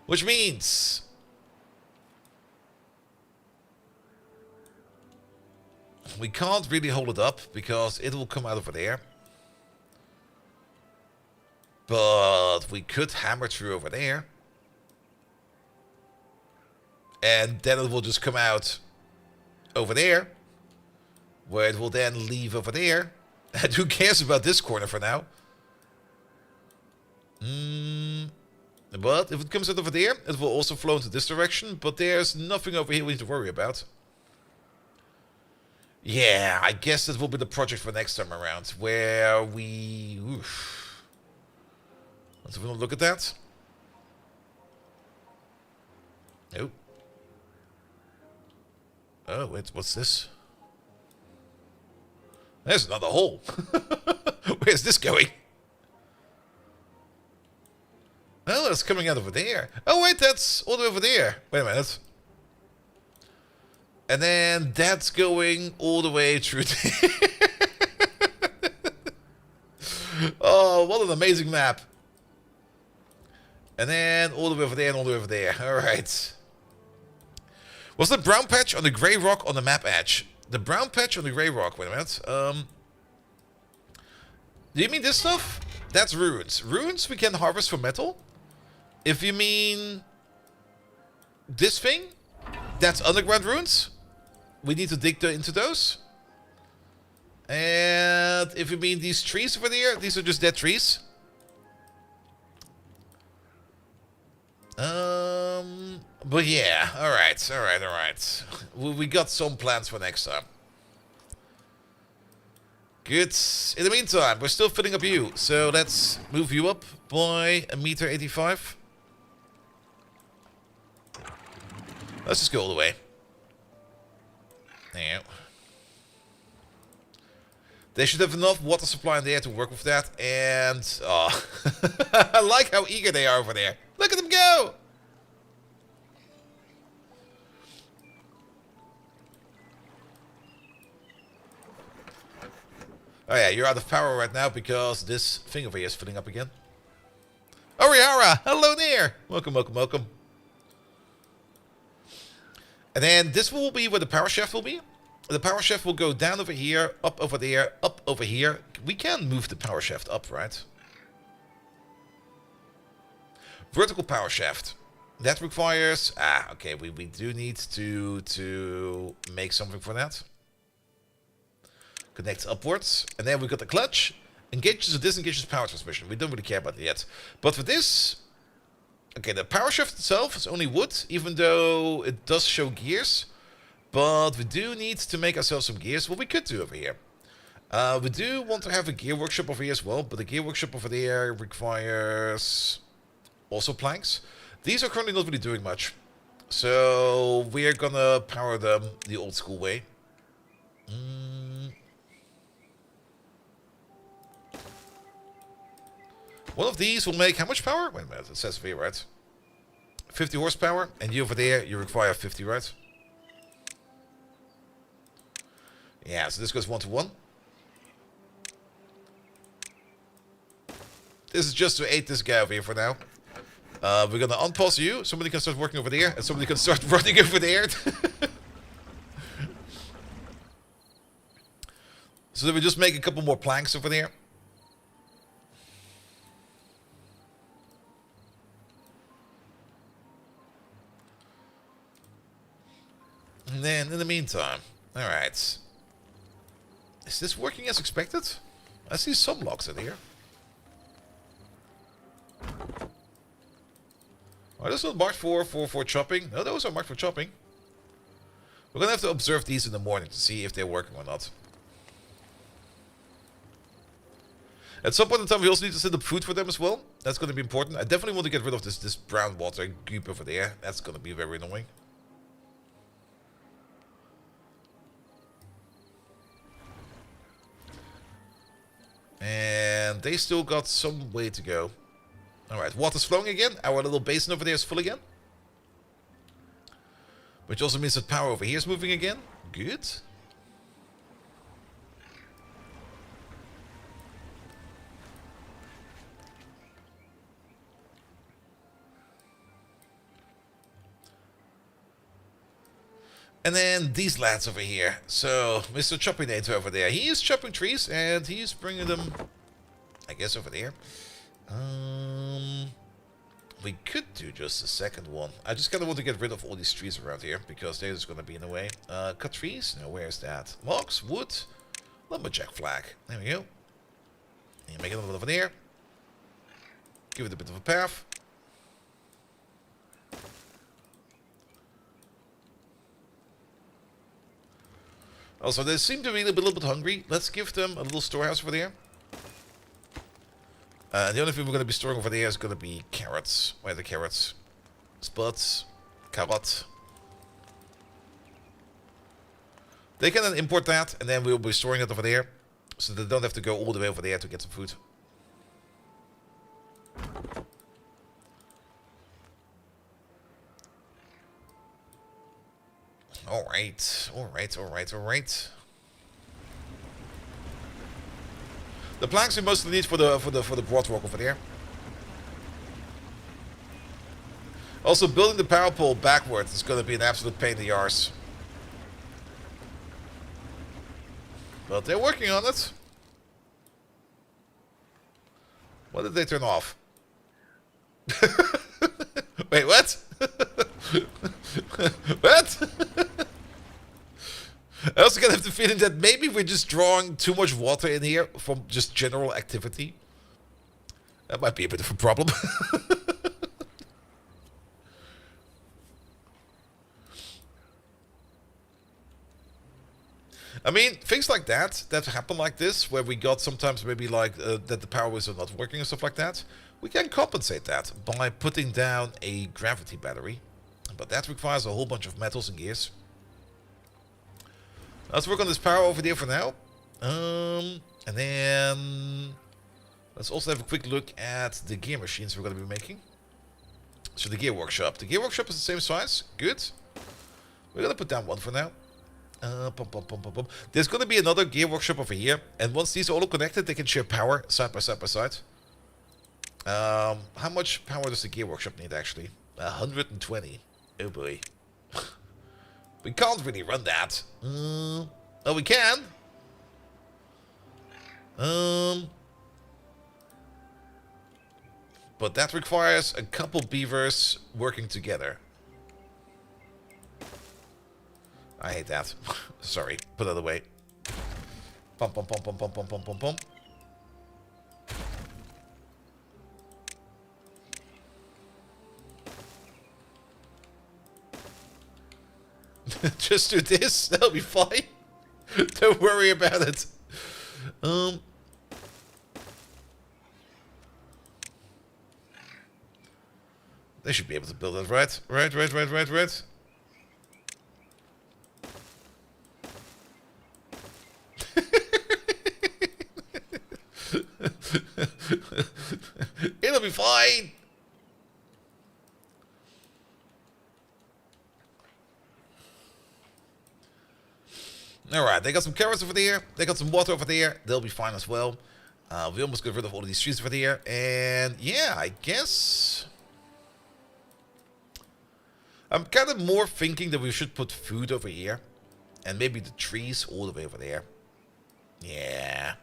Which means we can't really hold it up because it will come out over there. But we could hammer through over there. And then it will just come out over there. Where it will then leave over there. And who cares about this corner for now? But if it comes out over there, it will also flow into this direction. But there's nothing over here we need to worry about. Yeah, I guess that will be the project for next time around. Where we... Oof. Let's have a look at that. Nope. Oh, wait, what's this? There's another hole. Where's this going? Oh, it's coming out over there. Oh, wait, that's all the way over there. Wait a minute. And then that's going all the way through there. Oh, what an amazing map. And then all the way over there and all the way over there. All right. Was the brown patch on the grey rock on the map edge? The brown patch on the grey rock. Wait a minute. Do you mean this stuff? That's runes. Runes we can harvest for metal. If you mean this thing, that's underground runes. We need to dig into those. And if you mean these trees over there, these are just dead trees. But yeah, alright. We got some plans for next time. Good. In the meantime, we're still filling up you. So let's move you up by 1.85 meters. Let's just go all the way. There. They should have enough water supply in there to work with that. And, oh, I like how eager they are over there. Look at them go! Oh yeah, you're out of power right now because this thing over here is filling up again. Orihara, hello there! Welcome. And then this will be where the power shaft will be. The power shaft will go down over here, up over there, up over here. We can move the power shaft up, right? Vertical power shaft. That requires... okay, we do need to make something for that. Connect upwards. And then we got the clutch. Engages or disengages power transmission. We don't really care about it yet. But for this... Okay, the power shaft itself is only wood, even though it does show gears. But we do need to make ourselves some gears. What we could do over here. We do want to have a gear workshop over here as well. But the gear workshop over there requires also planks. These are currently not really doing much. So we're gonna power them the old school way. One of these will make how much power? Wait a minute, it says here, right? 50 horsepower. And you over there, you require 50, right? Yeah, so this goes 1 to 1. This is just to aid this guy over here for now. We're gonna unpause you. Somebody can start working over there, and somebody can start running over there. So then we just make a couple more planks over there. And then, in the meantime, alright. Is this working as expected? I see some logs in here. Oh, this is marked for chopping. No, those are marked for chopping. We're gonna have to observe these in the morning to see if they're working or not. At some point in time, we also need to set up food for them as well. That's going to be important. I definitely want to get rid of this brown water goop over there. That's going to be very annoying. And they still got some way to go. Alright, water's flowing again. Our little basin over there is full again. Which also means that power over here is moving again. Good. And then these lads over here. So, Mr. Choppinator over there. He is chopping trees and he's bringing them, I guess, over there. We could do just a second one. I just kind of want to get rid of all these trees around here because they're just going to be in the way. Cut trees? No, where's that? Logs, wood, lumberjack flag. There we go. And make another one over there. Give it a bit of a path. Also, they seem to be a little bit hungry. Let's give them a little storehouse over there. The only thing we're going to be storing over there is going to be carrots. Where are the carrots? Spuds. Carrot. They can then import that, and then we'll be storing it over there. So they don't have to go all the way over there to get some food. Alright, alright. The planks we mostly need for the boardwalk over there. Also, building the power pole backwards is going to be an absolute pain in the arse. But they're working on it. What did they turn off? Wait, what? What? I also kind of have the feeling that maybe we're just drawing too much water in here from just general activity. That might be a bit of a problem. I mean, things like that happen like this, where we got sometimes maybe like that the power was not working and stuff like that. We can compensate that by putting down a gravity battery. But that requires a whole bunch of metals and gears. Let's work on this power over there for now. And then let's also have a quick look at the gear machines we're going to be making. So the gear workshop. The gear workshop is the same size. Good. We're going to put down one for now. There's going to be another gear workshop over here. And once these are all connected, they can share power side by side by side. How much power does the gear workshop need actually? 120. Oh boy. We can't really run that. Oh, we can. But that requires a couple beavers working together. I hate that. Sorry. Put that away. Pum pum pum pum pum pum pum pum pum. Just do this, that'll be fine. Don't worry about it. They should be able to build it, right? Right. It'll be fine. Alright, they got some carrots over there. They got some water over there. They'll be fine as well. We almost got rid of all of these trees over there. And yeah, I guess I'm kind of more thinking that we should put food over here. And maybe the trees all the way over there. Yeah.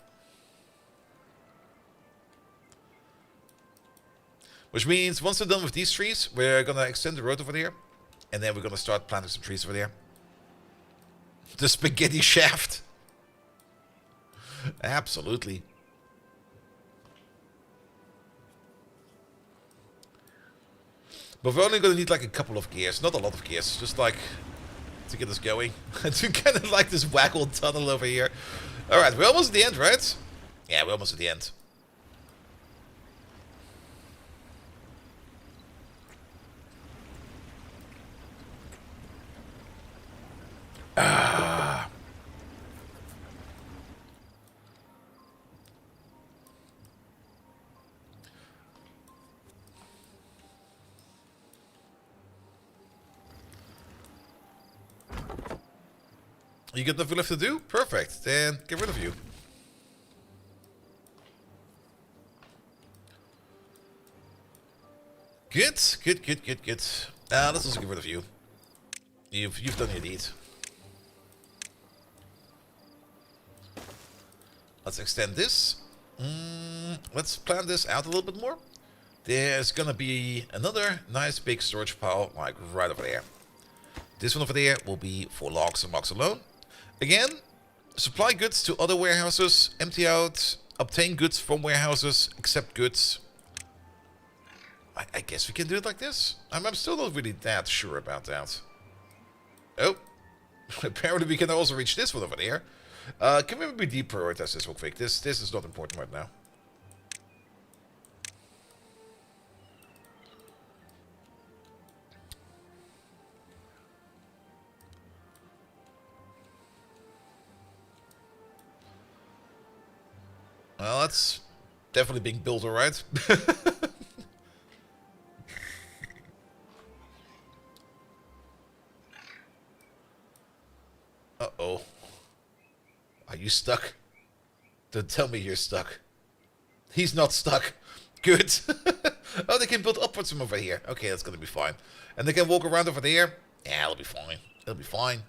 Which means once we're done with these trees, we're going to extend the road over there. And then we're going to start planting some trees over there. The spaghetti shaft. Absolutely. But we're only going to need like a couple of gears. Not a lot of gears. Just like to get us going. To kind of like this waggle tunnel over here. Alright, we're almost at the end, right? Yeah, we're almost at the end. Ah. You got nothing left to do? Perfect. Then get rid of you. Good, good, good, good, good. Let's also get rid of you. You've done your deed. Let's extend this. Let's plan this out a little bit more. There's gonna be another nice big storage pile, like right over there. This one over there will be for logs and logs alone. Again, supply goods to other warehouses, empty out, obtain goods from warehouses, accept goods. I guess we can do it like this. I'm still not really that sure about that. Oh, apparently we can also reach this one over there. Can we maybe deprioritize this real quick? This is not important right now. Well, that's definitely being built alright. Uh-oh. Are you stuck? Don't tell me you're stuck. He's not stuck. Good. Oh, they can build upwards from over here. Okay, that's gonna be fine. And they can walk around over there. Yeah, it'll be fine. It'll be fine.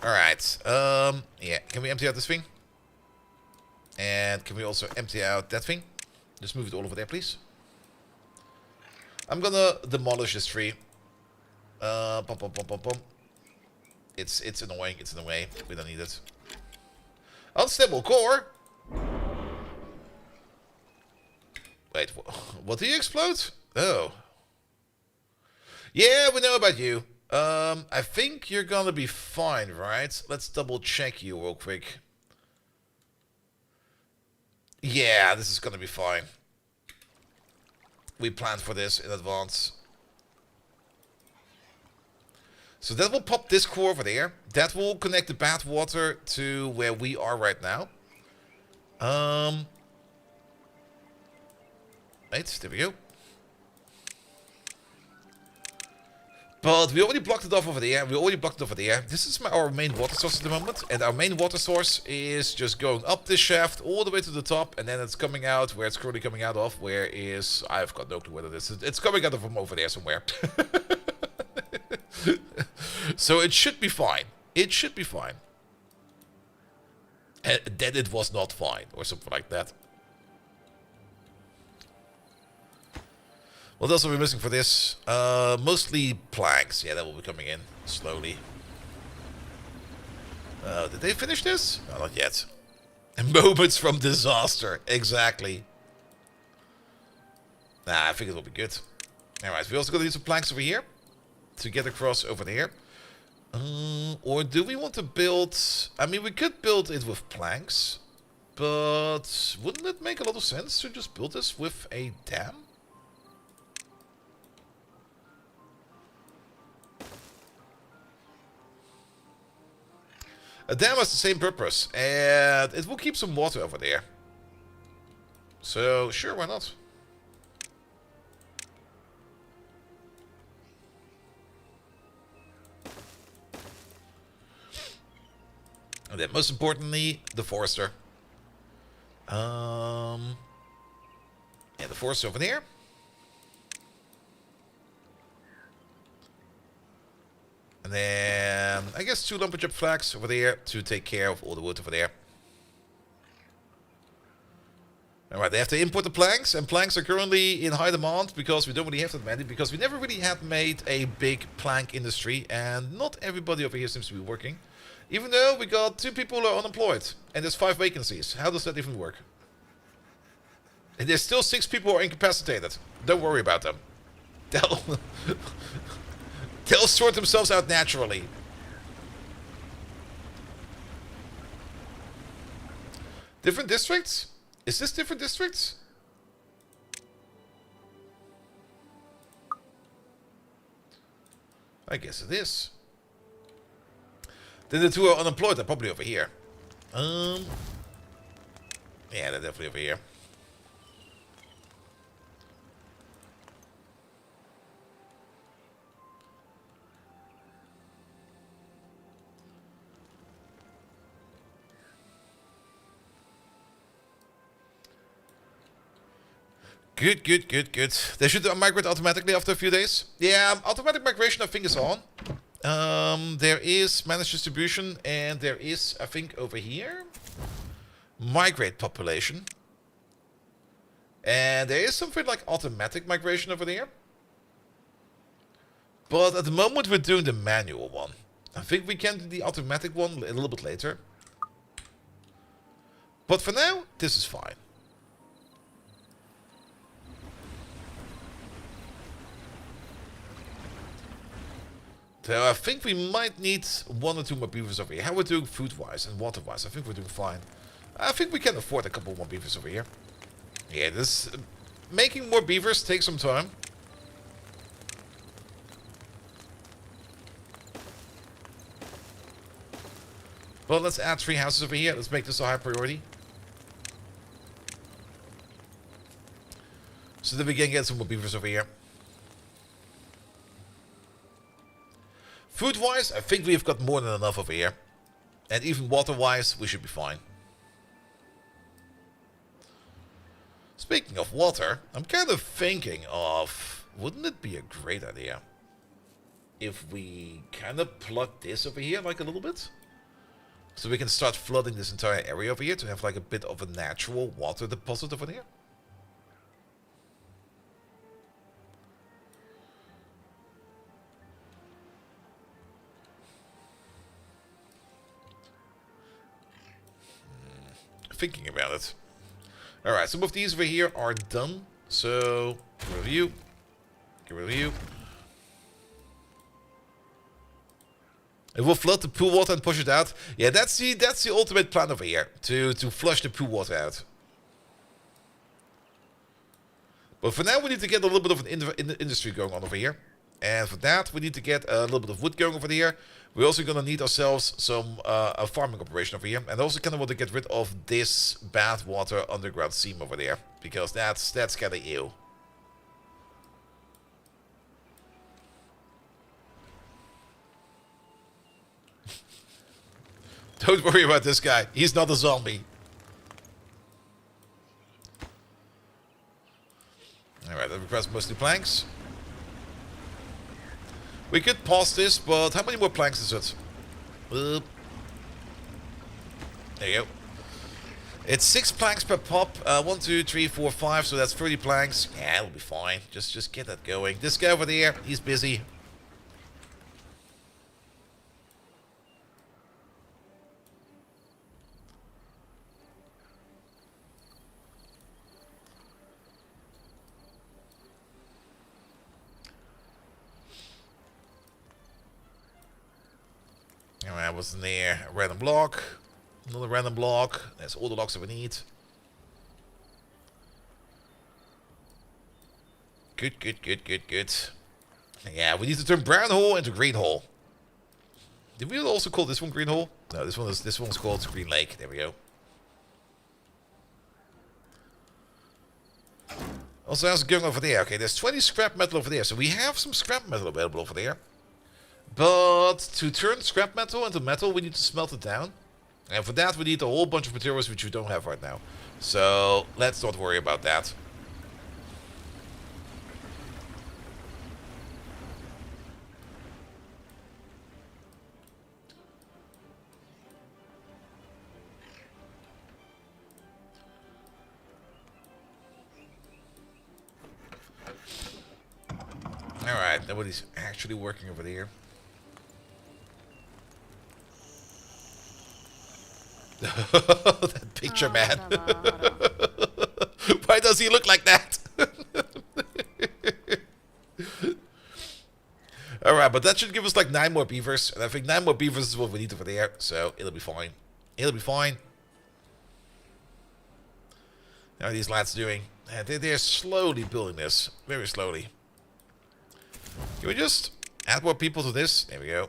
Alright, yeah, can we empty out this thing? And can we also empty out that thing? Just move it all over there, please. I'm gonna demolish this tree. Bum, bum, bum, bum, bum. It's annoying, it's in the way. We don't need it. Unstable core? Wait, what do you explode? Oh. Yeah, we know about you. I think you're gonna be fine, right? Let's double check you real quick. Yeah, this is gonna be fine. We planned for this in advance. So that will pop this core over there. That will connect the bad water to where we are right now. Right, there we go. But we already blocked it off over there. We already blocked it over there. This is our main water source at the moment. And our main water source is just going up this shaft all the way to the top. And then it's coming out where it's currently coming out of. Where is... I've got no clue whether this is... It's coming out of from over there somewhere. So it should be fine. It should be fine. And then it was not fine. Or something like that. What else are we missing for this? Mostly planks. Yeah, that will be coming in slowly. Did they finish this? No, not yet. Moments from disaster. Exactly. Nah, I think it will be good. Alright, we also got to need some planks over here. To get across over there. Or do we want to build... I mean, we could build it with planks. But wouldn't it make a lot of sense to just build this with a dam? A dam has the same purpose, and it will keep some water over there. So, sure, why not? And then, most importantly, the forester. Yeah, the forester over there. And then, I guess 2 lumberjack flags over there to take care of all the wood over there. Alright, they have to import the planks, and planks are currently in high demand because we don't really have that many, because we never really had made a big plank industry, and not everybody over here seems to be working. Even though we got 2 people who are unemployed, and there's 5 vacancies. How does that even work? And there's still 6 people who are incapacitated. Don't worry about them. They'll, they'll sort themselves out naturally. Different districts? Is this different districts? I guess it is. Then the 2 are unemployed. They're probably over here. Yeah, they're definitely over here. Good, good, good, good. They should migrate automatically after a few days. Yeah, automatic migration I think is on. There is managed distribution, and there is, I think, over here, migrate population. And there is something like automatic migration over there. But at the moment we're doing the manual one. I think we can do the automatic one a little bit later. But for now, this is fine. So I think we might need 1 or 2 more beavers over here. How we're doing food-wise and water-wise, I think we're doing fine. I think we can afford a couple more beavers over here. Yeah, this making more beavers takes some time. But let's add 3 houses over here. Let's make this a high priority. So that we can get some more beavers over here. Food-wise, I think we've got more than enough over here. And even water-wise, we should be fine. Speaking of water, I'm kind of thinking of... Wouldn't it be a great idea if we kind of plug this over here like a little bit? So we can start flooding this entire area over here to have like a bit of a natural water deposit over there. Thinking about it. Alright, some of these over here are done. So, review. Review. It will flood the pool water and push it out. Yeah, that's the ultimate plan over here. To flush the pool water out. But for now we need to get a little bit of an industry going on over here. And for that we need to get a little bit of wood going over here. We're also going to need ourselves some a farming operation over here. And also kind of want to get rid of this bad water underground seam over there. Because that's kind of ew. Don't worry about this guy. He's not a zombie. Alright, that requires mostly planks. We could pause this, but how many more planks is it? There you go. It's 6 planks per pop. 1, 2, 3, 4, 5. So that's 30 planks. Yeah, it'll be fine. Just get that going. This guy over there, he's busy. Alright, what's in there? A random block. Another random block. That's all the blocks that we need. Good, good, good, good, good. Yeah, we need to turn brown hole into green hole. Did we also call this one green hole? No, this one's called green lake. There we go. Also, how's it going over there? Okay, there's 20 scrap metal over there, so we have some scrap metal available over there. But to turn scrap metal into metal, we need to smelt it down. And for that, we need a whole bunch of materials which we don't have right now. So, let's not worry about that. Alright, nobody's actually working over there. That picture, man. Why does he look like that? Alright, but that should give us like 9 more beavers. And I think 9 more beavers is what we need over there. So it'll be fine. It'll be fine. How are these lads doing? They're slowly building this. Very slowly. Can we just add more people to this? There we go.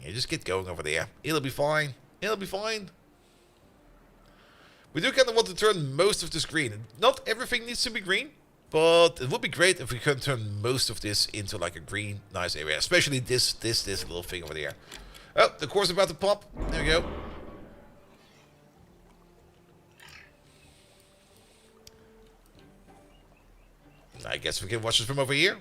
Yeah, just get going over there. It'll be fine. It'll be fine. We do kind of want to turn most of this green. Not everything needs to be green, but it would be great if we could turn most of this into like a green, nice area. Especially this little thing over there. Oh, the core's about to pop. There we go. I guess we can watch this from over here.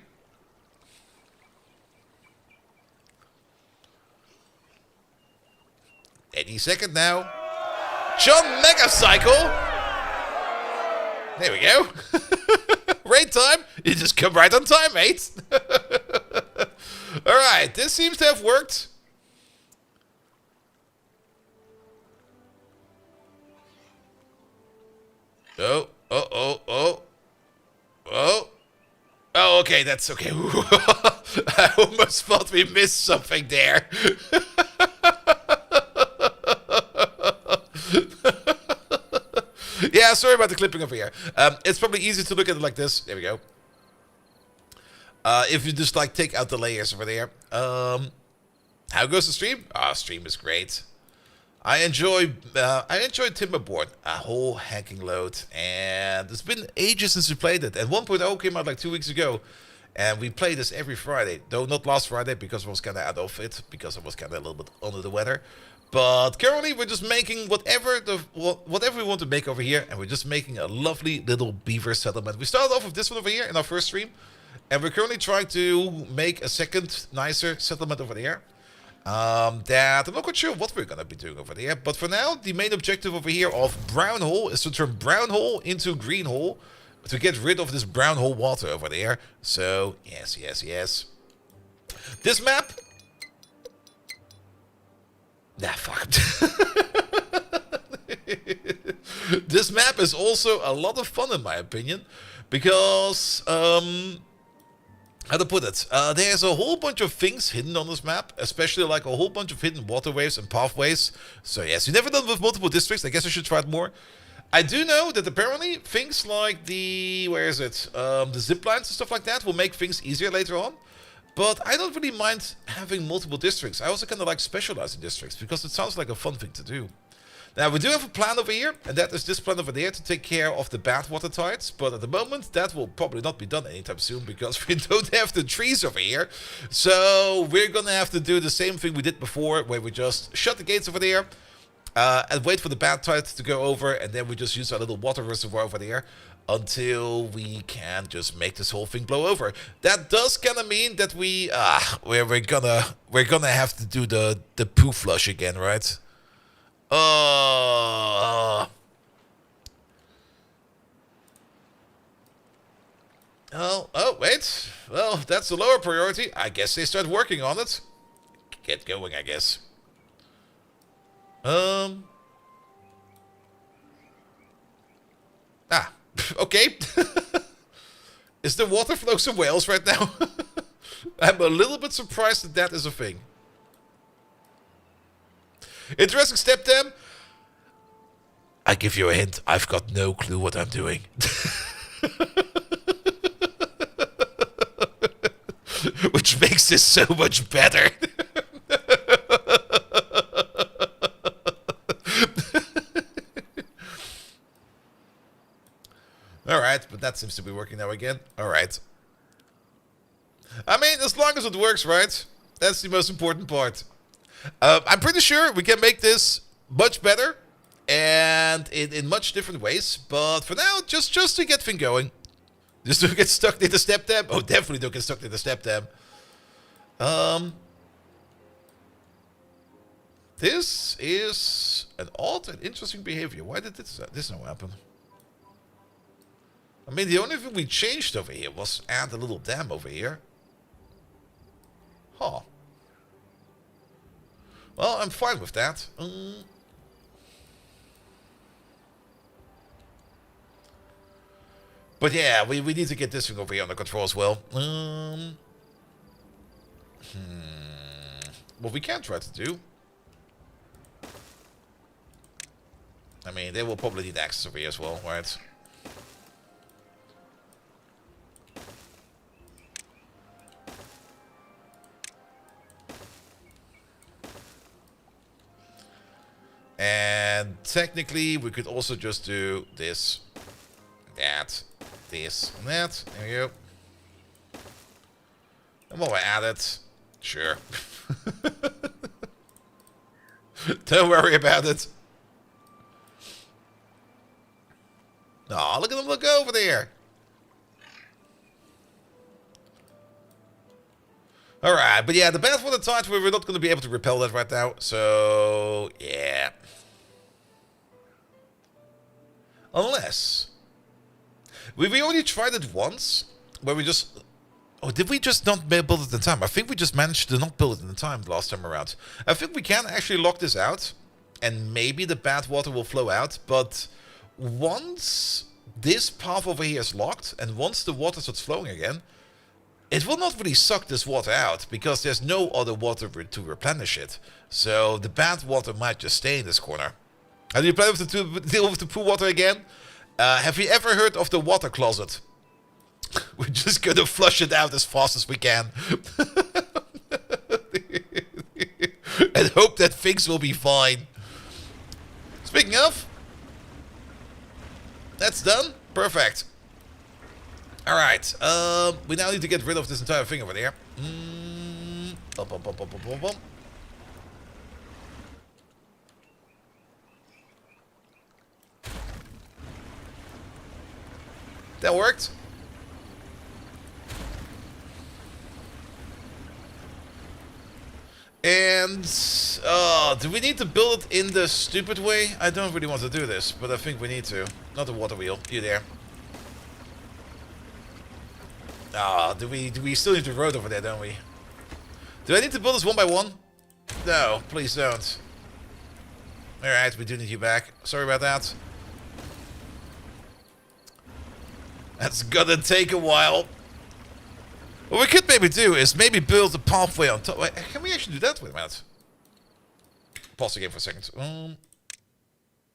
Any second now. John Megacycle! There we go. Raid time. You just come right on time, mate. Alright, this seems to have worked. Oh. Oh, okay, that's okay. I almost thought we missed something there. Yeah, sorry about the clipping over here. It's probably easy to look at it like this. There we go. If you just like take out the layers over there. How goes the stream? Stream is great. I enjoy Timberborn a whole hacking load, and it's been ages since we played it. And 1.0 came out like 2 weeks ago, and we play this every Friday. Though not last Friday because I was kind of out of it, because I was kind of a little bit under the weather. But currently we're just making whatever we want to make over here, and we're just making a lovely little beaver settlement. We started off with this one over here in our first stream, and we're currently trying to make a second nicer settlement over there. That I'm not quite sure what we're gonna be doing over there, but for now the main objective over here of brown hole is to turn brown hole into green hole to get rid of this brown hole water over there. So yes. This map, fuck. This map is also a lot of fun in my opinion, because how to put it? There's a whole bunch of things hidden on this map, especially like a whole bunch of hidden waterways and pathways. So yes, you've never done with multiple districts. I guess I should try it more. I do know that apparently things like the the zip lines and stuff like that will make things easier later on. But I don't really mind having multiple districts. I also kind of like specializing districts because it sounds like a fun thing to do. Now, we do have a plan over here, and that is this plan over there to take care of the bad water tides. But at the moment, that will probably not be done anytime soon because we don't have the trees over here. So we're going to have to do the same thing we did before, where we just shut the gates over there and wait for the bad tide to go over, and then we just use our little water reservoir over there until we can just make this whole thing blow over. That does kind of mean that we're gonna have to do the poo flush again, right? Oh, wait. Well, that's a lower priority. I guess they start working on it. Get going, I guess. Okay. Is the water flow somewhere else right now? I'm a little bit surprised that that is a thing. Interesting step, Dem. I give you a hint. I've got no clue what I'm doing. Which makes this so much better. Alright, but that seems to be working now again. Alright. I mean, as long as it works, right? That's the most important part. I'm pretty sure we can make this much better and in much different ways. But for now, just to get things going. Just don't get stuck near the step dam. Oh, definitely don't get stuck near the step dam. This is an odd and interesting behavior. Why did this not happen? I mean, the only thing we changed over here was add a little dam over here. Well, I'm fine with that. But yeah, we need to get this thing over here under control as well. What we can try to do... I mean, they will probably need access over here as well, right? And technically, we could also just do this, that, this, and that. There we go. And while we're at it, sure. Don't worry about it. Oh, look at them look over there. Alright, but yeah, the bad for the tides, we're not going to be able to repel that right now. So, yeah. Unless... We already tried it once, where we just... Oh, did we just not build it in time? I think we just managed to not build it in time the last time around. I think we can actually lock this out, and maybe the bad water will flow out, but once this path over here is locked, and once the water starts flowing again, it will not really suck this water out, because there's no other water to replenish it. So the bad water might just stay in this corner. And do you plan to deal with the pool water again? Have you ever heard of the water closet? We're just gonna flush it out as fast as we can. And hope that things will be fine. Speaking of, that's done. Perfect. Alright, we now need to get rid of this entire thing over there. Up. That worked. And, do we need to build it in the stupid way? I don't really want to do this, but I think we need to. Not the water wheel. You there. Do we still need the road over there, don't we? Do I need to build this one by one? No, please don't. Alright, we do need you back. Sorry about that. That's gonna take a while. What we could maybe do is maybe build a pathway on top. Wait, can we actually do that? Wait a minute. Pause the game for a second.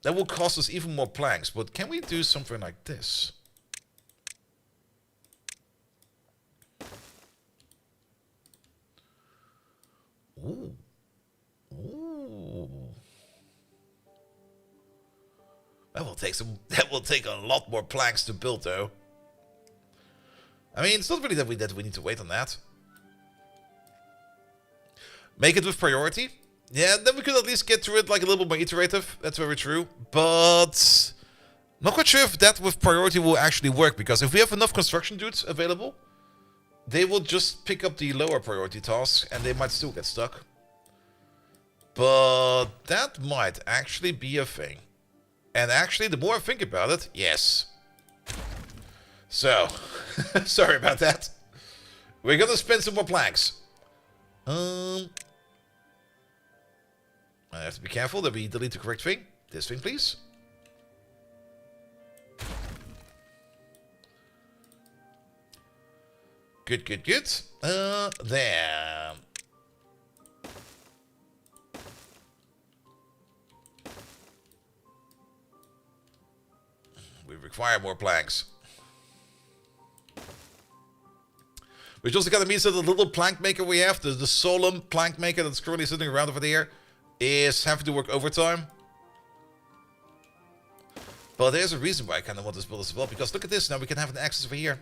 That will cost us even more planks, but can we do something like this? Ooh. That will take a lot more planks to build, though. I mean, it's not really that we need to wait on that. Make it with priority. Yeah, then we could at least get through it like a little bit more iterative. That's very true. But not quite sure if that with priority will actually work, because if we have enough construction dudes available, they will just pick up the lower priority tasks and they might still get stuck. But that might actually be a thing. And actually, the more I think about it, yes. So, sorry about that. We're gonna spend some more planks. I have to be careful that we delete the correct thing. This thing, please. Good. There. We require more planks. Which also kind of means that the little plank maker we have, the solemn plank maker that's currently sitting around over there, is having to work overtime. But there's a reason why I kind of want this build as well, because look at this, now we can have an access over here.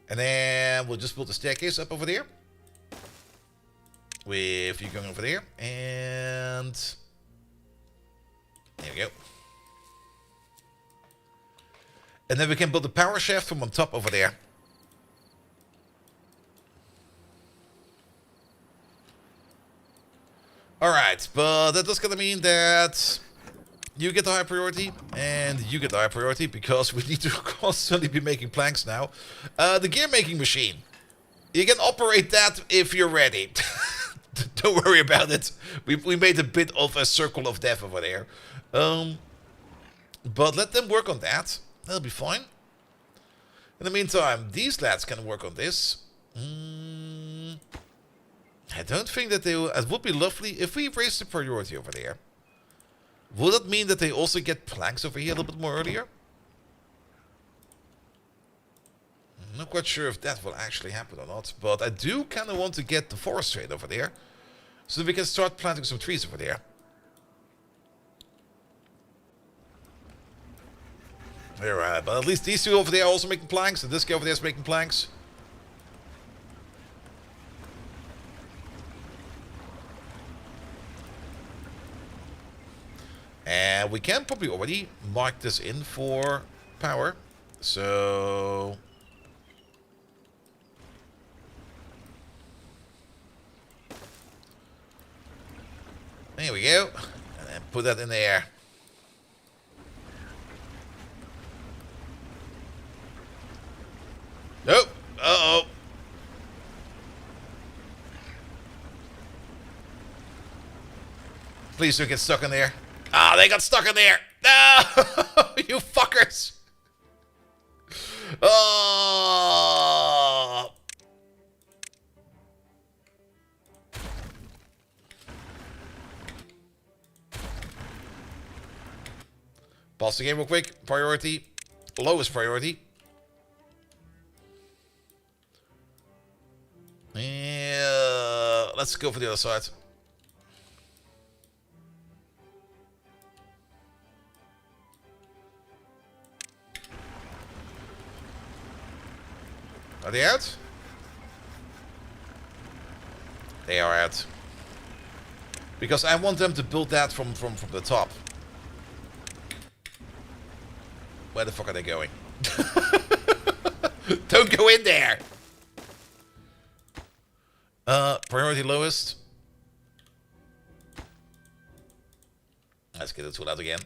And then we'll just build the staircase up over there. With you going over there. And there we go. And then we can build a power shaft from on top over there. Alright, but that does gonna mean that you get the high priority, and you get the high priority, because we need to constantly be making planks now. The gear making machine. You can operate that if you're ready. Don't worry about it. We made a bit of a circle of death over there. But let them work on that. That'll be fine. In the meantime, these lads can work on this. I don't think that they will... It would be lovely if we raise the priority over there. Will that mean that they also get planks over here a little bit more earlier? I'm not quite sure if that will actually happen or not. But I do kind of want to get the forest trade over there. So that we can start planting some trees over there. Alright, but at least these two over there are also making planks. And this guy over there is making planks. And we can probably already mark this in for power. So... there we go. And then put that in there. Nope. Uh-oh. Please don't get stuck in there. Ah, they got stuck in there. No! You fuckers. Oh! Pause the game real quick. Priority. Lowest priority. Yeah, let's go for the other side. Are they out? They are out. Because I want them to build that from the top. Where the fuck are they going? Don't go in there! Priority lowest. Let's get the tool out again.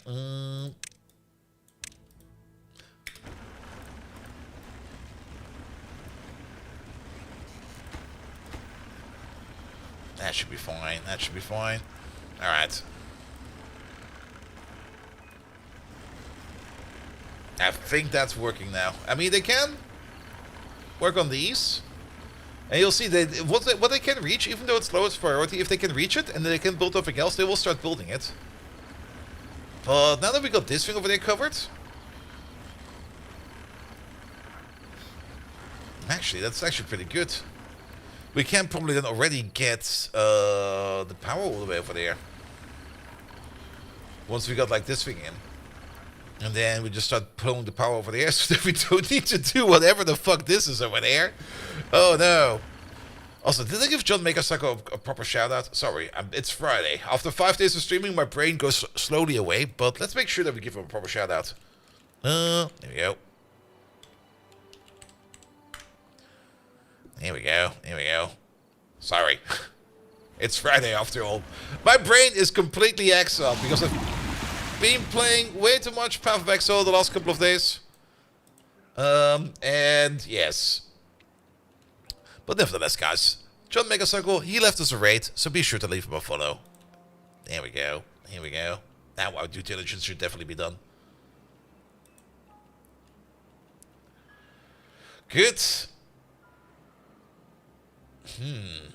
That should be fine. That should be fine. Alright. I think that's working now. I mean, they can work on these. And you'll see that what they can reach, even though it's lowest priority, if they can reach it and they can build something else, they will start building it. But now that we got this thing over there covered... actually, that's actually pretty good. We can probably then already get the power all the way over there. Once we got like this thing in. And then we just start pulling the power over there so that we don't need to do whatever the fuck this is over there. Oh no. Also, did I give John Makersako a proper shout out? Sorry, it's Friday. After 5 days of streaming, my brain goes slowly away. But let's make sure that we give him a proper shout out. There we go. Here we go. Here we go. Sorry. It's Friday after all. My brain is completely exiled because I've been playing way too much Path of Exile the last couple of days. And yes. But nevertheless, guys. John Megacycle, he left us a raid, so be sure to leave him a follow. There we go. Here we go. Now our due diligence should definitely be done. Good.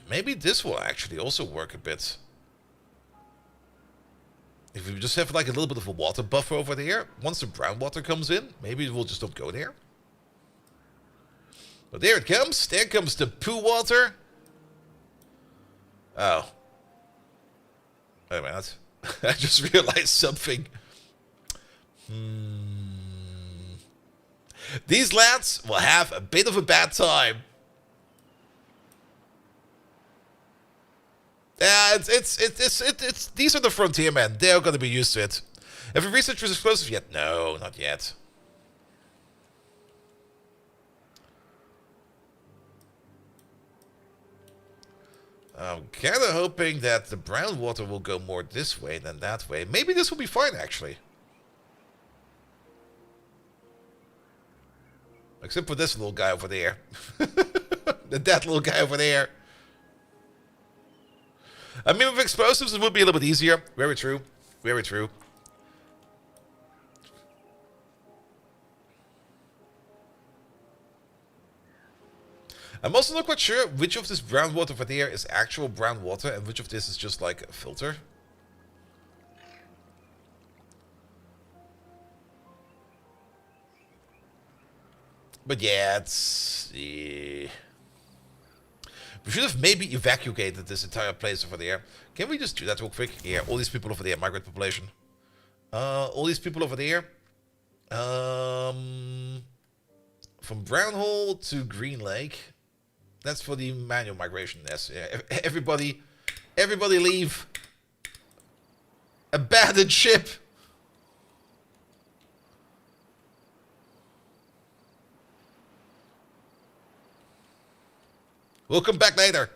Maybe this will actually also work a bit. If we just have like a little bit of a water buffer over there, once the brown water comes in, maybe we'll just don't go there. But there it comes. There comes the poo water. Oh. Wait a minute. I just realized something. These lads will have a bit of a bad time. Yeah, it's these are the frontier men. They're gonna be used to it. Have you researched this explosive yet? No, not yet. I'm kind of hoping that the brown water will go more this way than that way. Maybe this will be fine, actually. Except for this little guy over there. That little guy over there. I mean, with explosives, it would be a little bit easier. Very true. Very true. I'm also not quite sure which of this brown water over there is actual brown water and which of this is just like a filter. But yeah, it's... We should have maybe evacuated this entire place over there. Can we just do that real quick? Yeah, all these people over there, migrant population. All these people over there. From Brown Hole to Green Lake. That's for the manual migration. Yes, yeah. Everybody leave. Abandoned ship. We'll come back later.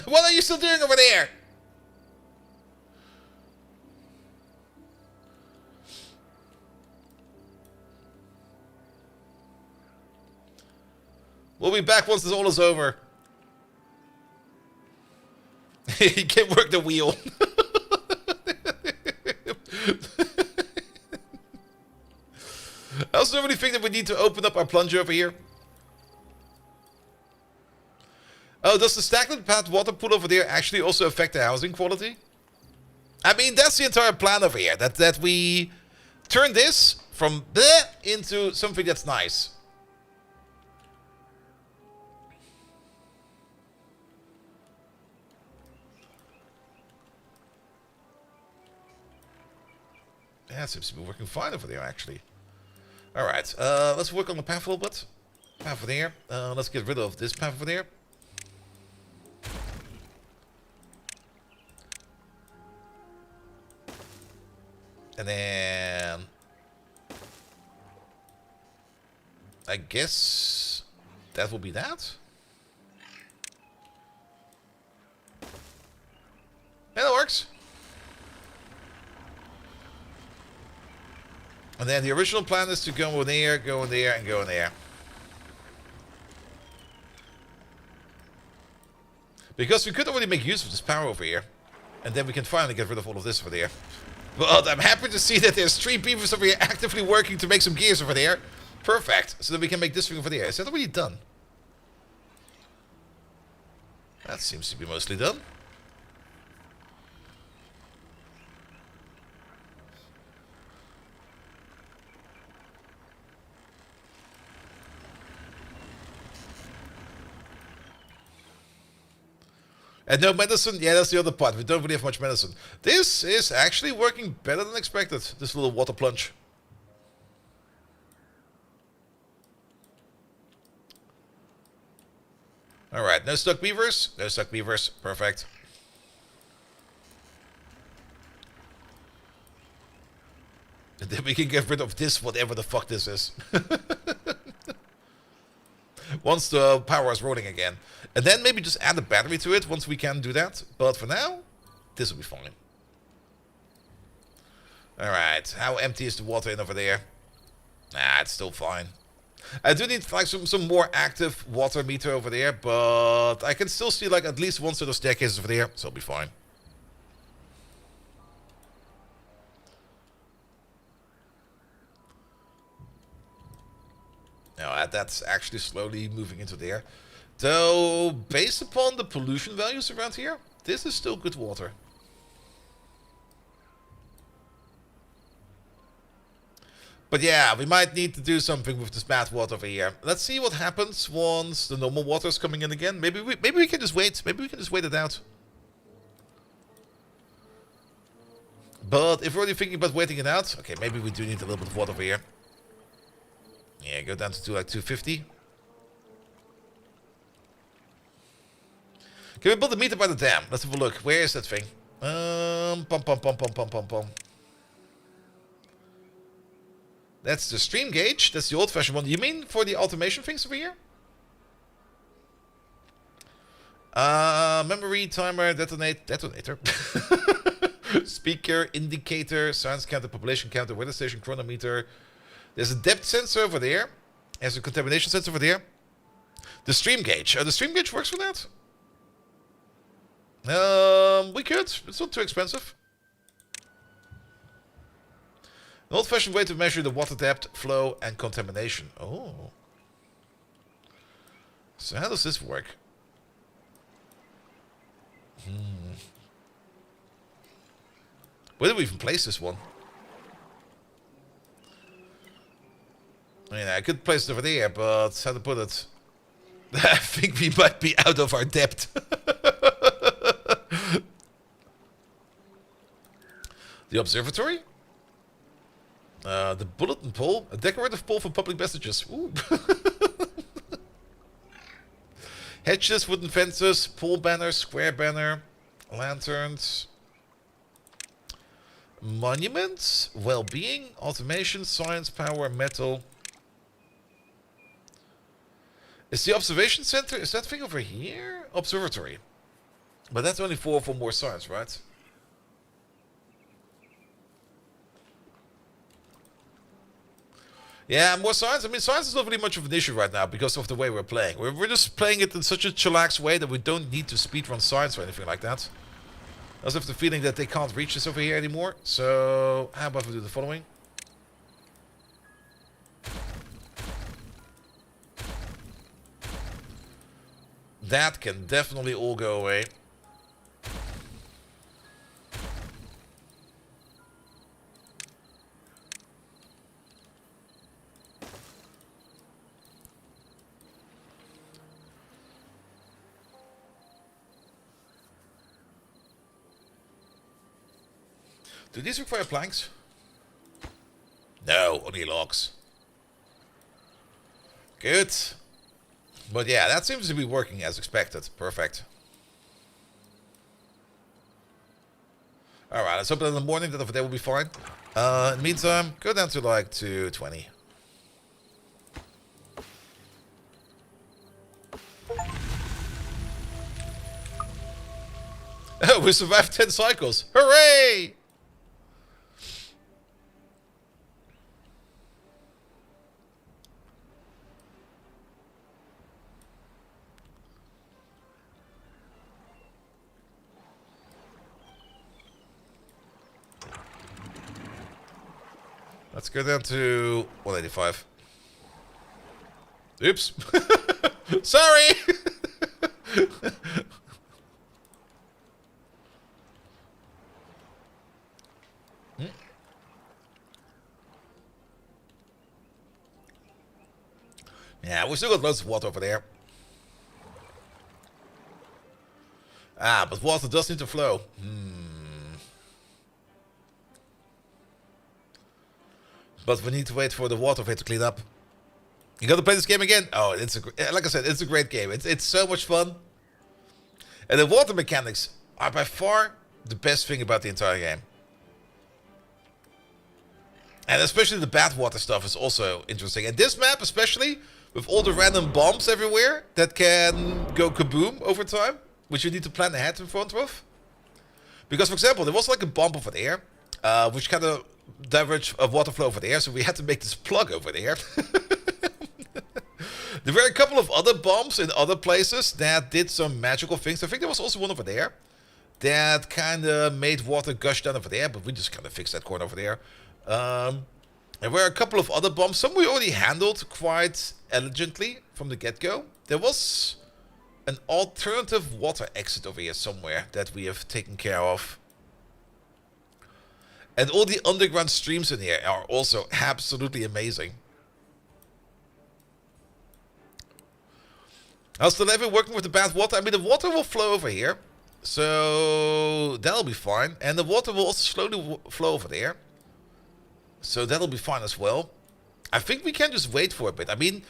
What are you still doing over there? We'll be back once this all is over. He can't work the wheel. I also really think that we need to open up our plunger over here. Oh, does the stagnant path water pool over there actually also affect the housing quality? I mean, that's the entire plan over here. That we turn this from bleh into something that's nice. Yeah, it seems to be working fine over there, actually. Alright, let's work on the path a little bit. Path over there. Let's get rid of this path over there. And then... I guess... that will be that? Yeah, that works. And then the original plan is to go in there, go in there, and go in there. Because we could already make use of this power over here. And then we can finally get rid of all of this over there. But I'm happy to see that there's 3 beavers over here actively working to make some gears over there. Perfect. So that we can make this thing over there. Is that already done? That seems to be mostly done. And no medicine? Yeah, that's the other part. We don't really have much medicine. This is actually working better than expected, this little water plunge. Alright, no stuck beavers. No stuck beavers. Perfect. And then we can get rid of this, whatever the fuck this is. Once the power is rolling again. And then maybe just add a battery to it once we can do that. But for now, this will be fine. Alright, how empty is the water in over there? Nah, it's still fine. I do need like some more active water meter over there, but I can still see like at least one set of staircases over there, so it'll be fine. No, that's actually slowly moving into there. Though, based upon the pollution values around here, this is still good water. But yeah, we might need to do something with this bad water over here. Let's see what happens once the normal water is coming in again. Maybe we can just wait. Maybe we can just wait it out. But if we're already thinking about waiting it out, okay, maybe we do need a little bit of water over here. Yeah, go down to like 250. Can we build a meter by the dam? Let's have a look. Where is that thing? That's the stream gauge. That's the old-fashioned one. You mean for the automation things over here? Memory, timer, detonator. Speaker, indicator, science counter, population counter, weather station, chronometer. There's a depth sensor over there. There's a contamination sensor over there. The stream gauge. The stream gauge works for that? We could. It's not too expensive. An old-fashioned way to measure the water depth, flow, and contamination. Oh. So how does this work? Where do we even place this one? I mean, I could place it over there, but how to put it? I think we might be out of our depth. The observatory? The bulletin pole? A decorative pole for public messages. Ooh. Hedges, wooden fences, pole banner, square banner, lanterns. Monuments, well-being, automation, science, power, metal. Is the observation center, is that thing over here? Observatory. But that's only for more science, right? Yeah, more science. I mean, science is not really much of an issue right now because of the way we're playing. We're just playing it in such a chillax way that we don't need to speedrun science or anything like that. I also have the feeling that they can't reach this over here anymore. So, how about we do the following? That can definitely all go away. Do these require planks? No, only logs. Good. But yeah, that seems to be working as expected. Perfect. Alright, let's hope that in the morning that over there will be fine. In the meantime, go down to like 220. Oh, we survived 10 cycles. Hooray! Let's go down to 185. Oops. Sorry! Yeah, we still got loads of water over there. Ah, but water does need to flow. But we need to wait for the water to clean up. You gotta play this game again? Oh, it's like I said, it's a great game. It's so much fun. And the water mechanics are by far the best thing about the entire game. And especially the bad water stuff is also interesting. And this map especially, with all the random bombs everywhere that can go kaboom over time, which you need to plan ahead in front of. Because, for example, there was like a bomb over there, which kind of diverged water flow over there, so we had to make this plug over there. There were a couple of other bombs in other places that did some magical things. I think there was also one over there that kind of made water gush down over there, but we just kind of fixed that corner over there. There were a couple of other bombs. Some we already handled quite elegantly from the get-go. There was an alternative water exit over here somewhere that we have taken care of. And all the underground streams in here are also absolutely amazing. How's the levy working with the bad water? I mean, the water will flow over here. So that'll be fine. And the water will also slowly flow over there. So that'll be fine as well. I think we can just wait for a bit. I mean,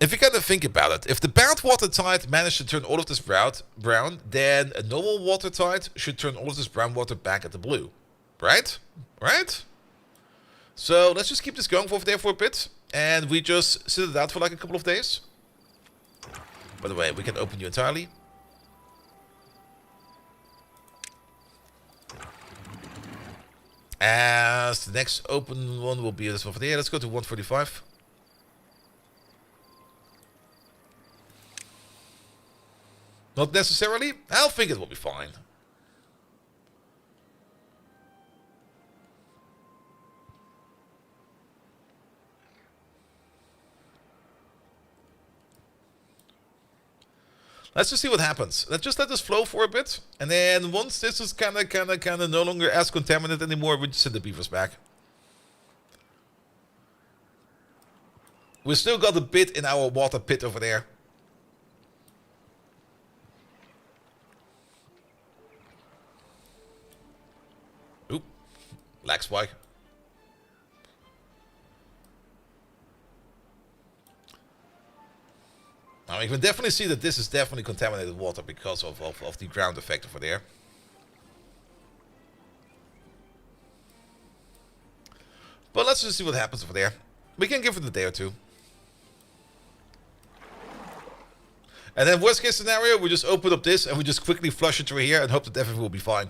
if you kind of think about it, if the bad water tide managed to turn all of this brown, then a normal water tide should turn all of this brown water back at the blue. Right? Right? So let's just keep this going over there for a bit. And we just sit it out for like a couple of days. By the way, we can open you entirely. As the next open one will be this one over there. Let's go to 145. Not necessarily. I think it will be fine. Let's just see what happens. Let's just let this flow for a bit. And then once this is kind of no longer as contaminated anymore, we just send the beavers back. We still got a bit in our water pit over there. Oop. Lag spike. Now you can definitely see that this is definitely contaminated water because of the ground effect over there. But let's just see what happens over there. We can give it a day or two. And then worst case scenario, we just open up this and we just quickly flush it through here and hope that everything will be fine.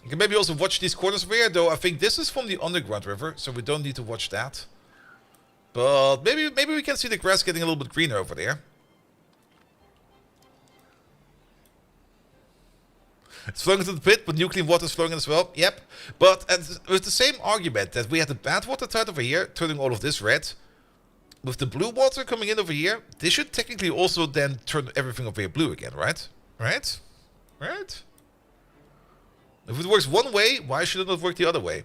You can maybe also watch these corners over here, though I think this is from the underground river, so we don't need to watch that. But maybe we can see the grass getting a little bit greener over there. It's flowing into the pit, but new clean water is flowing in as well. Yep. But with the same argument that we had the bad water tide over here, turning all of this red. With the blue water coming in over here, this should technically also then turn everything over here blue again, right? Right? Right? If it works one way, why should it not work the other way?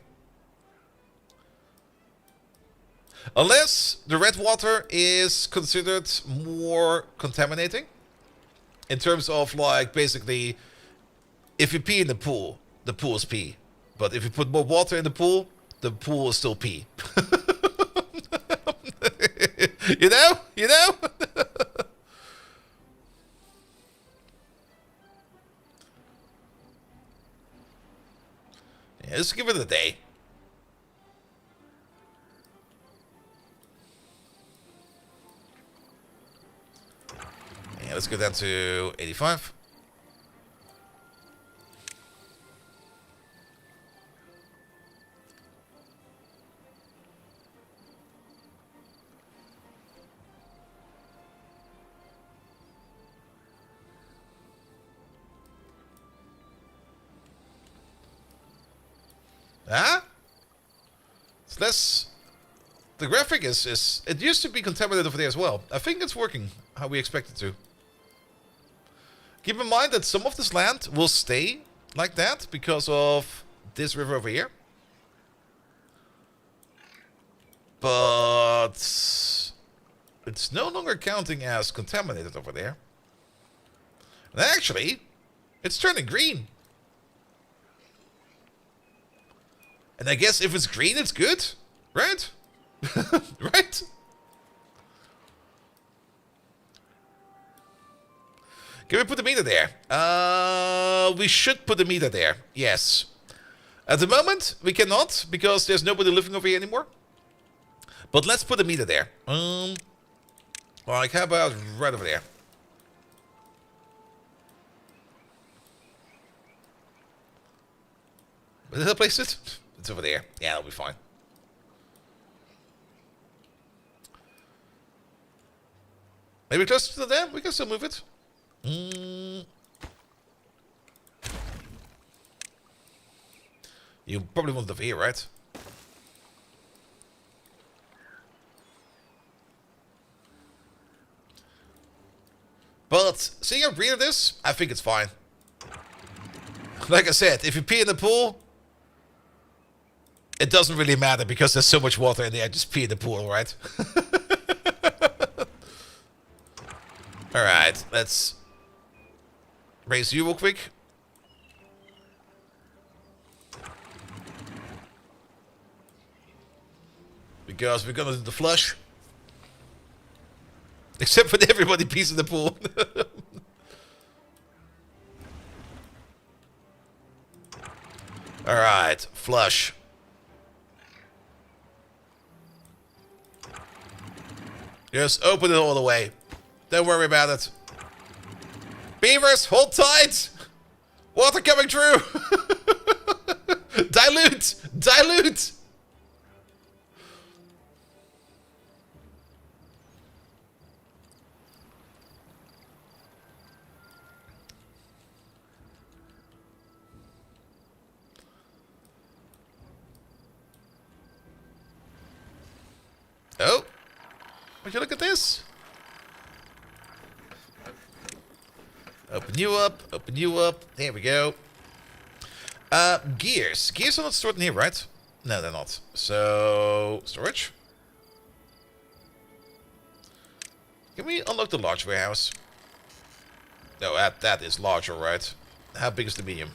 Unless the red water is considered more contaminating. In terms of, like, basically, if you pee in the pool is pee. But if you put more water in the pool is still pee. You know? You know? Yeah, let's give it a day. Yeah, let's go down to 85. Huh? It's less... The graphic is... It used to be contaminated over there as well. I think it's working how we expect it to. Keep in mind that some of this land will stay like that because of this river over here. But... It's no longer counting as contaminated over there. And actually, it's turning green. And I guess if it's green, it's good, right? Right? Can we put the meter there? We should put the meter there, yes. At the moment, we cannot, because there's nobody living over here anymore. But let's put the meter there. Like, how about right over there? Where did I place it? It's over there. Yeah, that'll be fine. Maybe closer to there? We can still move it. You probably want it over here, right? But seeing how green it is, I think it's fine. Like I said, if you pee in the pool, it doesn't really matter because there's so much water in there. Just pee in the pool, right? Alright, let's raise you real quick. Because we're gonna do the flush. Except when everybody pees in the pool. Alright, flush. Just open it all the way. Don't worry about it. Beavers, hold tight! Water coming through! Dilute! Dilute! Oh, would you look at this? Open you up, open you up. There we go. Gears. Gears are not stored in here, right? No, they're not. So, storage. Can we unlock the large warehouse? No, that is large, alright. How big is the medium?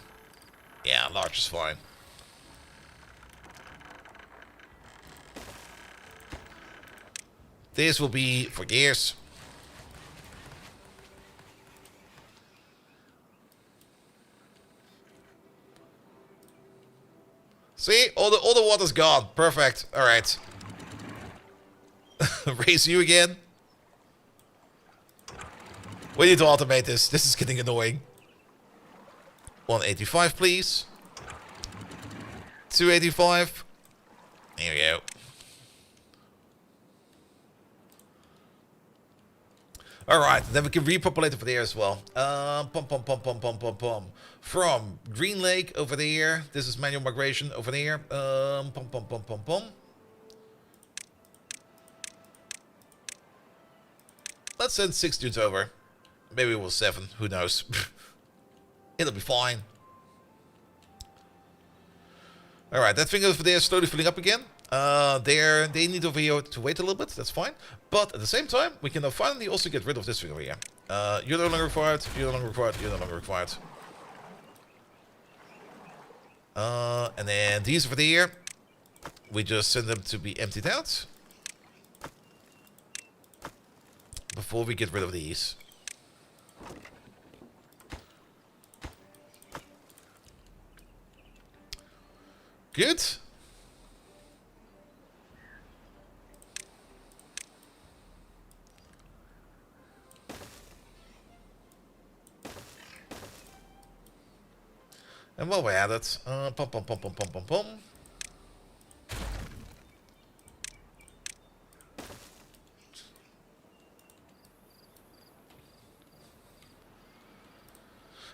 Yeah, large is fine. This will be for gears. See, all the water's gone. Perfect. All right. Raise you again. We need to automate this. This is getting annoying. 185, please. 285. Here we go. Alright, then we can repopulate over there as well. From Green Lake over there. This is manual migration over there. Let's send 6 dudes over. Maybe it was 7, who knows. It'll be fine. Alright, that thing over there is slowly filling up again. They need over here to wait a little bit, that's fine. But at the same time, we can now finally also get rid of this thing over here. You're no longer required, you're no longer required, you're no longer required. And then these over there, we just send them to be emptied out. Before we get rid of these. Good. And while we're at it, pom.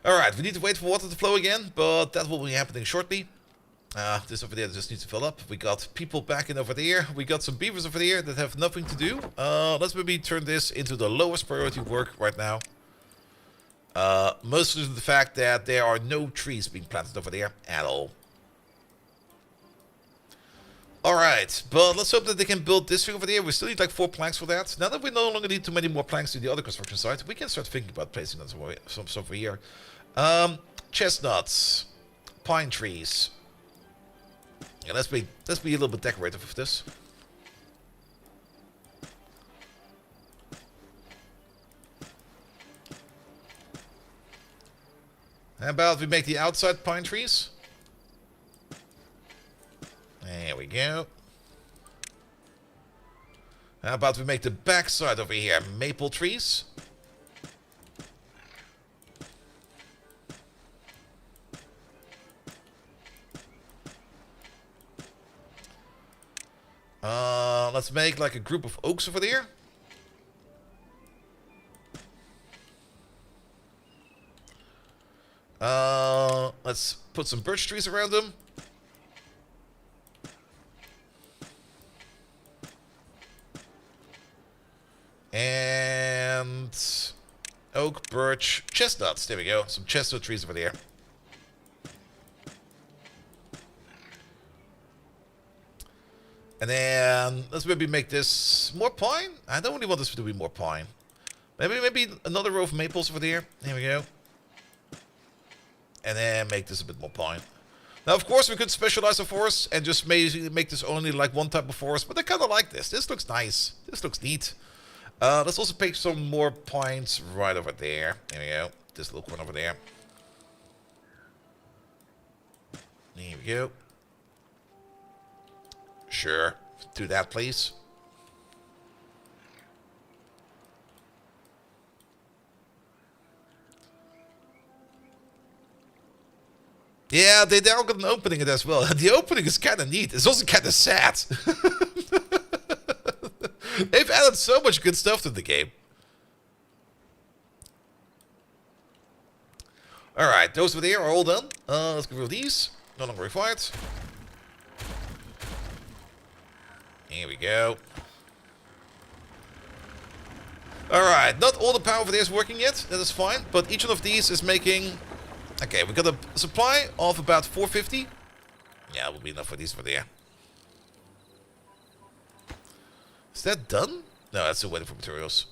Alright, we need to wait for water to flow again, but that will be happening shortly. This over there just needs to fill up. We got people back in over there. We got some beavers over there that have nothing to do. Let's maybe turn this into the lowest priority work right now. Mostly the fact that there are no trees being planted over there at all. Alright, but let's hope that they can build this thing over there. We still need like 4 planks for that. Now that we no longer need too many more planks to the other construction site, we can start thinking about placing them some over here. Chestnuts. Pine trees. Yeah, let's be a little bit decorative with this. How about we make the outside pine trees? There we go. How about we make the backside over here maple trees? Let's make like a group of oaks over there. Let's put some birch trees around them. And oak, birch, chestnuts. There we go. Some chestnut trees over there. And then let's maybe make this more pine. I don't really want this to be more pine. Maybe another row of maples over there. There we go. And then make this a bit more pine. Now, of course, we could specialize the forest and just make this only like one type of forest. But I kind of like this. This looks nice. This looks neat. Let's also pick some more pines right over there. There we go. This little one over there. There we go. Sure. Do that, please. Yeah, they now got an opening in it as well. And the opening is kind of neat. It's also kind of sad. They've added so much good stuff to the game. Alright, those over there are all done. Let's get rid of these. No longer required. Here we go. Alright, not all the power over there is working yet. That is fine. But each one of these is making... Okay, we got a supply of about 450. Yeah, it will be enough for these over there. Is that done? No, that's still waiting for materials.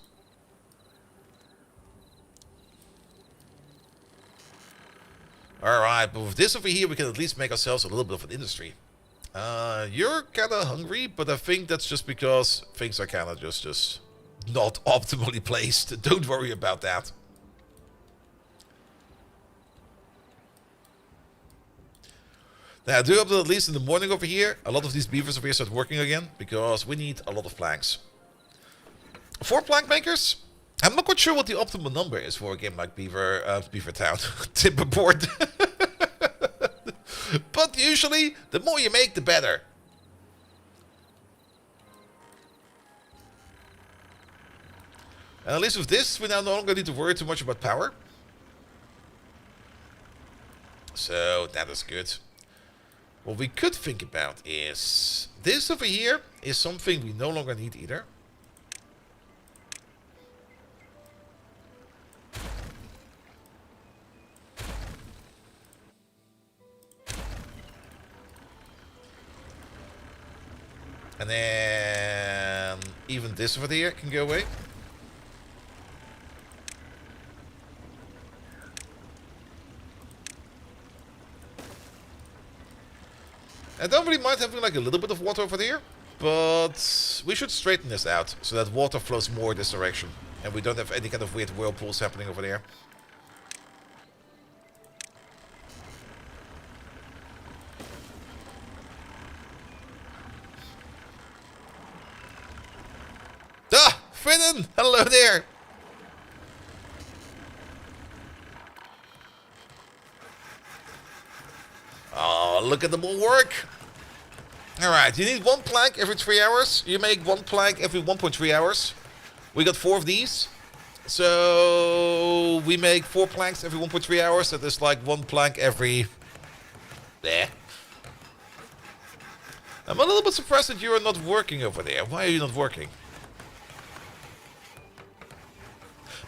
Alright, but with this over here, we can at least make ourselves a little bit of an industry. You're kind of hungry, but I think that's just because things are kind of just not optimally placed. Don't worry about that. Now, I do hope that at least in the morning over here, a lot of these beavers over here start working again, because we need a lot of planks. 4 plank makers? I'm not quite sure what the optimal number is for a game like Beaver Town, Timberborn. But usually, the more you make, the better. And at least with this, we now no longer need to worry too much about power. So, that is good. What we could think about is... This over here is something we no longer need either. And then even this over there can go away. I don't really mind having like a little bit of water over there, but we should straighten this out so that water flows more this direction and we don't have any kind of weird whirlpools happening over there. Ah! Finnen! Hello there! Oh, look at them all work! Alright, you need 1 plank every 3 hours. You make 1 plank every 1.3 hours. We got 4 of these. So we make 4 planks every 1.3 hours. That is like 1 plank every... There. I'm a little bit surprised that you are not working over there. Why are you not working?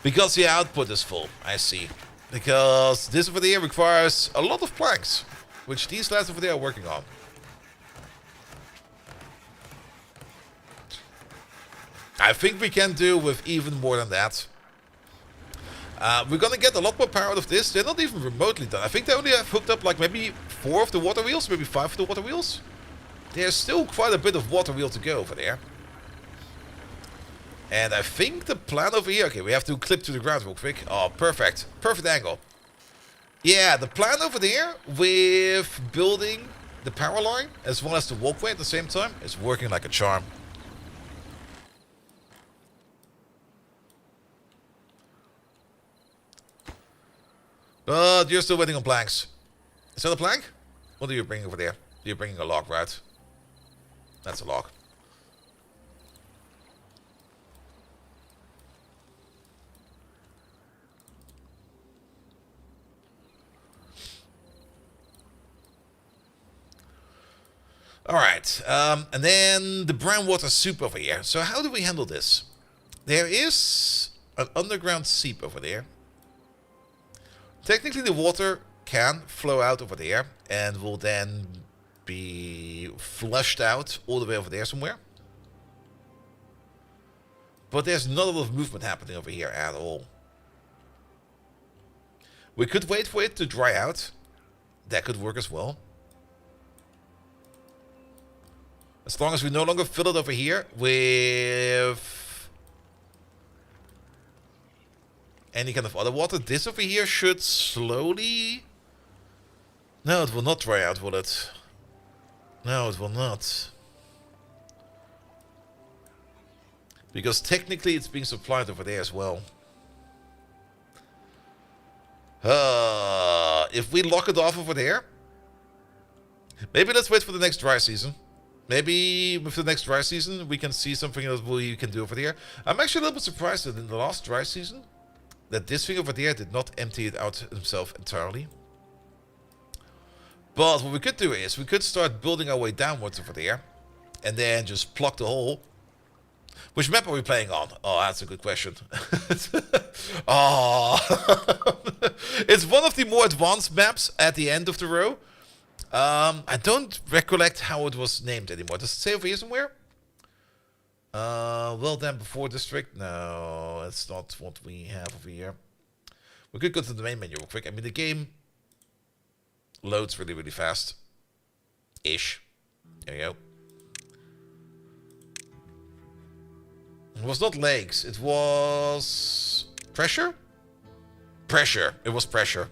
Because the output is full, I see. Because this over there requires a lot of planks, which these lads over there are working on. I think we can do with even more than that. We're gonna get a lot more power out of this. They're not even remotely done. I think they only have hooked up like maybe 4 of the water wheels, maybe 5 of the water wheels. There's still quite a bit of water wheel to go over there. And I think the plan over here... Okay, we have to clip to the ground real quick. Oh, perfect. Perfect angle. Yeah, the plan over there with building the power line as well as the walkway at the same time is working like a charm. But you're still waiting on planks. Is that a plank? What are you bringing over there? You're bringing a log, right? That's a log. Alright, and then the brown water seep over here. So how do we handle this? There is an underground seep over there. Technically the water can flow out over there and will then be flushed out all the way over there somewhere. But there's not a lot of movement happening over here at all. We could wait for it to dry out. That could work as well. As long as we no longer fill it over here with any kind of other water. This over here should slowly... No, it will not dry out, will it? No, it will not. Because technically it's being supplied over there as well. If we lock it off over there... Maybe let's wait for the next dry season. Maybe with the next dry season we can see something that we can do over there. I'm actually a little bit surprised that in the last dry season that this thing over there did not empty it out himself entirely. But what we could do is we could start building our way downwards over there and then just plug the hole Which map are we playing on? Oh, that's a good question. Oh, it's one of the more advanced maps at the end of the row. I don't recollect how it was named anymore. Does it say over here somewhere? Well then, before district. No, that's not what we have over here. We could go to the main menu real quick. I mean, the game loads really, really fast. Ish. There you go. It was not lakes. It was pressure? Pressure. It was pressure.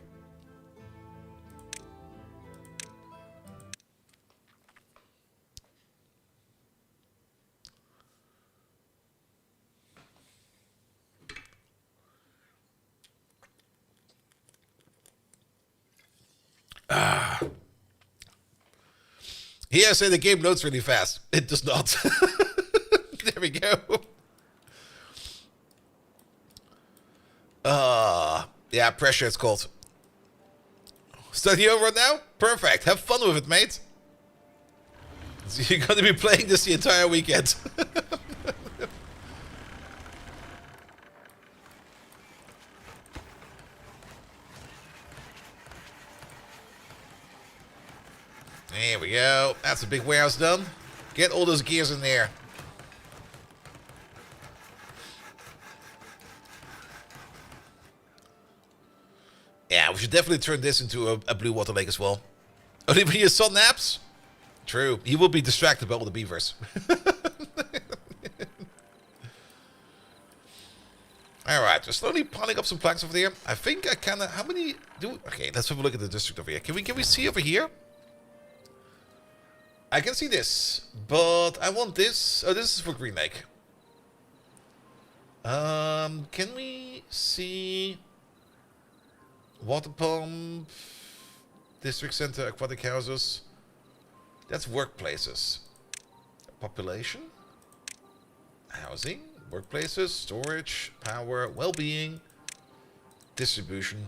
Ah. Here I say the game loads really fast. It does not. There we go. Yeah, pressure it's called. Study over now? Perfect. Have fun with it, mate. So you're gonna be playing this the entire weekend. There we go. That's a big warehouse done. Get all those gears in there. Yeah, we should definitely turn this into a blue water lake as well. Only when your son naps? True. He will be distracted by all the beavers. Alright, we're slowly piling up some planks over there. I think I can... How many... Okay, let's have a look at the district over here. Can we see over here? I can see this, but I want this. Oh, this is for Green Lake. Can we see... Water pump, district center, aquatic houses. That's workplaces. Population, housing, workplaces, storage, power, well-being, distribution.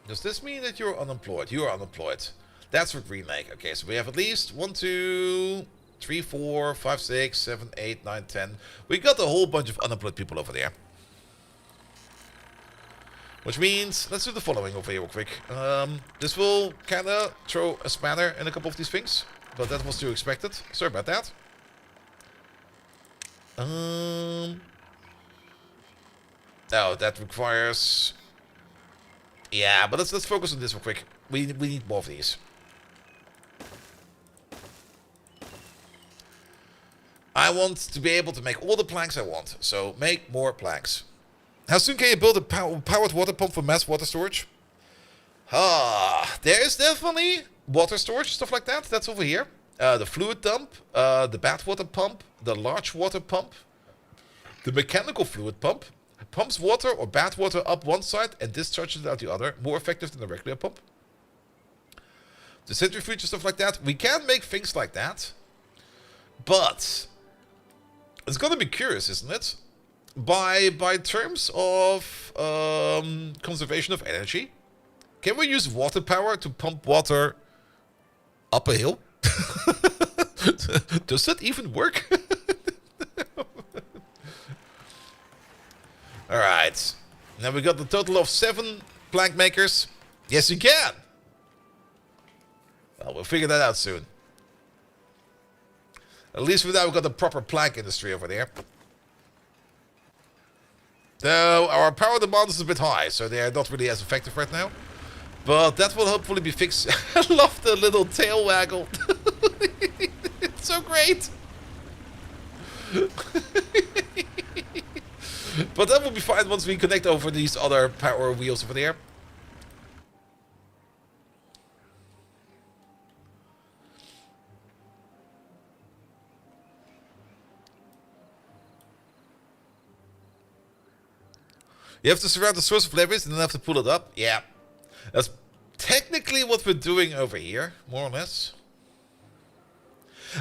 Does this mean that you're unemployed? You are unemployed. That's for Green Lake. Okay, so we have at least 1, 2, 3, 4, 5, 6, 7, 8, 9, 10. We got a whole bunch of unemployed people over there. Which means, let's do the following over here real quick. This will kind of throw a spanner in a couple of these things. But that was too expected. Sorry about that. Oh, that requires... Yeah, but let's focus on this real quick. We need more of these. I want to be able to make all the planks I want. So make more planks. How soon can you build a powered water pump for mass water storage? There is definitely water storage, stuff like that. That's over here. The fluid dump, the bath water pump, the large water pump, the mechanical fluid pump. Pumps water or bath water up one side and discharges it out the other. More effective than a regular pump. The centrifuge and stuff like that. We can make things like that. But it's going to be curious, isn't it? By terms of conservation of energy, can we use water power to pump water up a hill? Does that even work? Alright. Now we got the total of 7 plank makers. Yes, you can! Well, we'll figure that out soon. At least for now, we've got the proper plank industry over there. Though our power demand is a bit high, so they are not really as effective right now. But that will hopefully be fixed. I love the little tail waggle. It's so great. But that will be fine once we connect over these other power wheels over there. You have to surround the source of leverage and then have to pull it up. Yeah. That's technically what we're doing over here, more or less.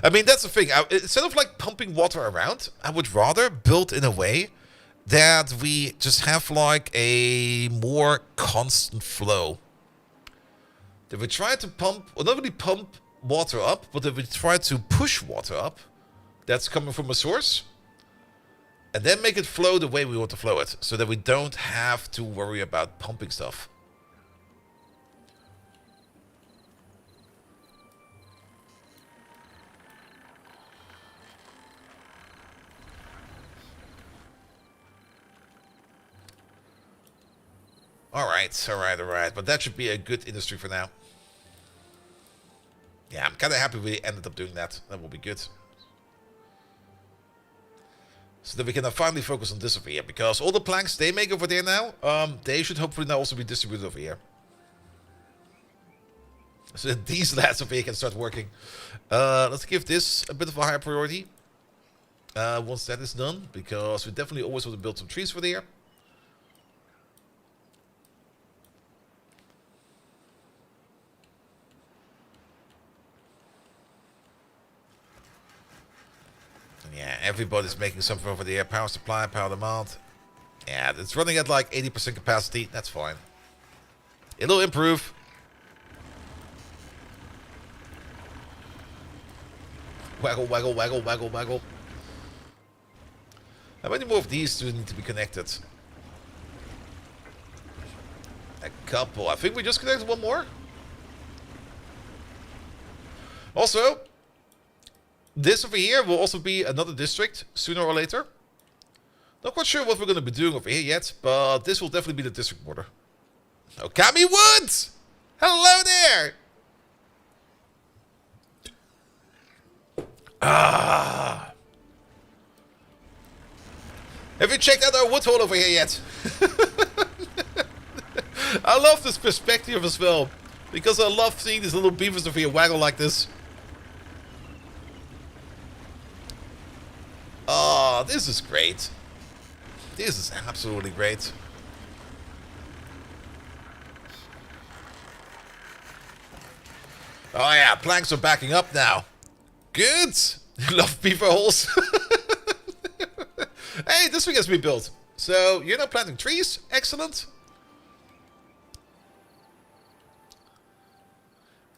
I mean, that's the thing. Instead of like pumping water around, I would rather build in a way that we just have like a more constant flow. That we try to pump, or not really pump water up, but that we try to push water up that's coming from a source. And then make it flow the way we want to flow it. So that we don't have to worry about pumping stuff. Alright. But that should be a good industry for now. Yeah, I'm kind of happy we ended up doing that. That will be good. So that we can now finally focus on this over here. Because all the planks they make over there now, they should hopefully now also be distributed over here. So that these lads over here can start working. Let's give this a bit of a higher priority. Once that is done. Because we definitely always want to build some trees for there. Yeah, everybody's making something over there. Power supply, power demand. Yeah, it's running at like 80% capacity. That's fine. It'll improve. Waggle, waggle, waggle, waggle, waggle. How many more of these do need to be connected? A couple. I think we just connected one more. Also, this over here will also be another district sooner or later. Not quite sure what we're going to be doing over here yet, but this will definitely be the district border. Okami Woods! Hello there! Ah! Have you checked out our wood hole over here yet? I love this perspective as well, because I love seeing these little beavers over here waggle like this. Oh, this is great. This is absolutely great. Oh yeah, planks are backing up now. Good. Love beaver holes. Hey, this thing has been built. So, you're not planting trees. Excellent.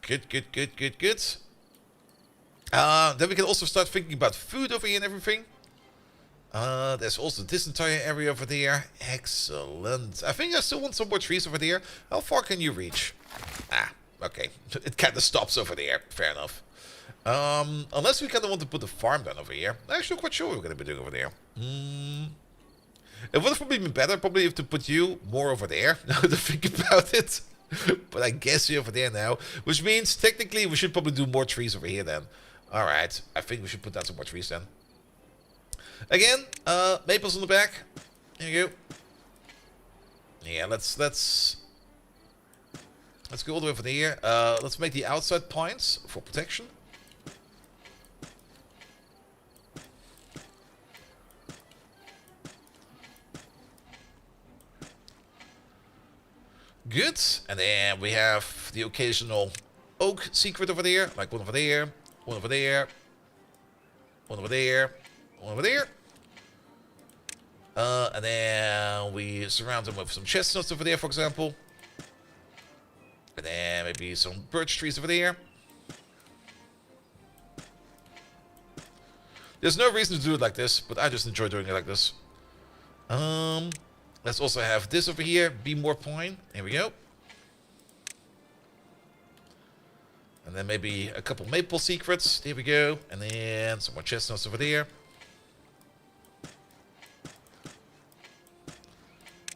Good. Then we can also start thinking about food over here and everything. There's also this entire area over there. Excellent. I think I still want some more trees over there. How far can you reach? Ah, okay. It kind of stops over there. Fair enough. Unless we kind of want to put the farm down over here. I'm actually quite sure what we're going to be doing over there. It would have probably been better probably if to put you more over there. Now to think about it. But I guess you're over there now. Which means technically we should probably do more trees over here then. Alright. I think we should put down some more trees then. Again, maples on the back. There you go. Yeah, let's go all the way over here. Let's make the outside pines for protection. Good. And then we have the occasional oak secret over there. Like one over there, one over there, one over there, one over there. And then we surround them with some chestnuts over there, for example. And then maybe some birch trees over there. There's no reason to do it like this, but I just enjoy doing it like this. Let's also have this over here. Be more pine. Here we go. And then maybe a couple maple secrets. There we go. And then some more chestnuts over there.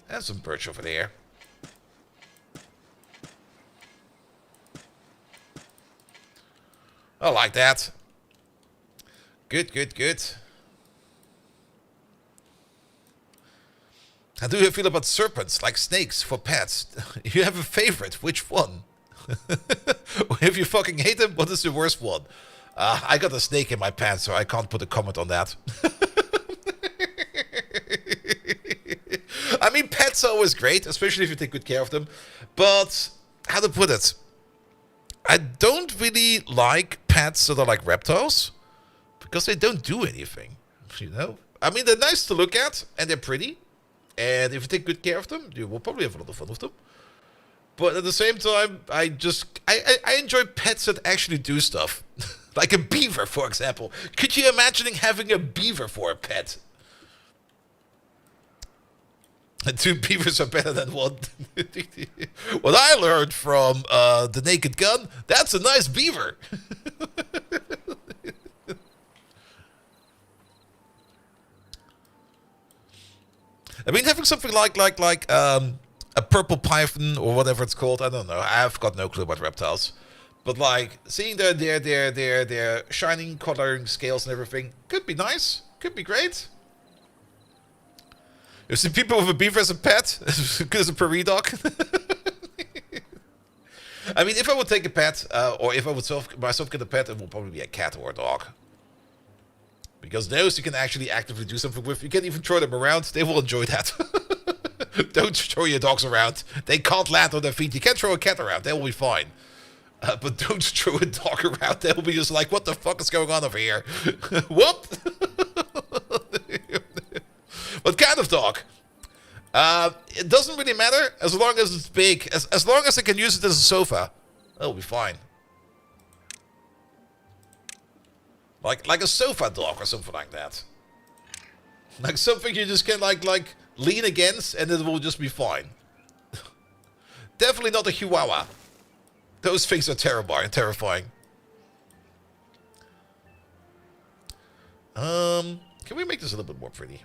And some birch over there. I like that. Good, good, good. How do you feel about serpents, like snakes, for pets? You have a favorite, which one? If you fucking hate them, what is the worst one? I got a snake in my pants, so I can't put a comment on that. I mean, pets are always great, especially if you take good care of them. But, how to put it? I don't really like pets that are like reptiles. Because they don't do anything, you know? I mean, they're nice to look at, and they're pretty. And if you take good care of them, you will probably have a lot of fun with them. But at the same time, I enjoy pets that actually do stuff. Like a beaver, for example. Could you imagine having a beaver for a pet? And 2 beavers are better than 1. What I learned from The Naked Gun, that's a nice beaver. I mean, having something like a purple python or whatever it's called, I don't know. I've got no clue about reptiles. But like seeing their shining coloring scales and everything could be nice. Could be great. You see people with a beaver as a pet, good as a prairie dog. I mean, if I would take a pet, or if I would myself get a pet, it would probably be a cat or a dog. Because those you can actually actively do something with. You can even throw them around. They will enjoy that. Don't throw your dogs around. They can't land on their feet. You can't throw a cat around. They will be fine. But don't throw a dog around. They will be just like, what the fuck is going on over here? Whoop! What kind of dog? It doesn't really matter as long as it's big. As long as I can use it as a sofa. It'll be fine. Like a sofa dog or something like that. Like something you just can like lean against and it will just be fine. Definitely not a chihuahua. Those things are terrifying. Can we make this a little bit more pretty?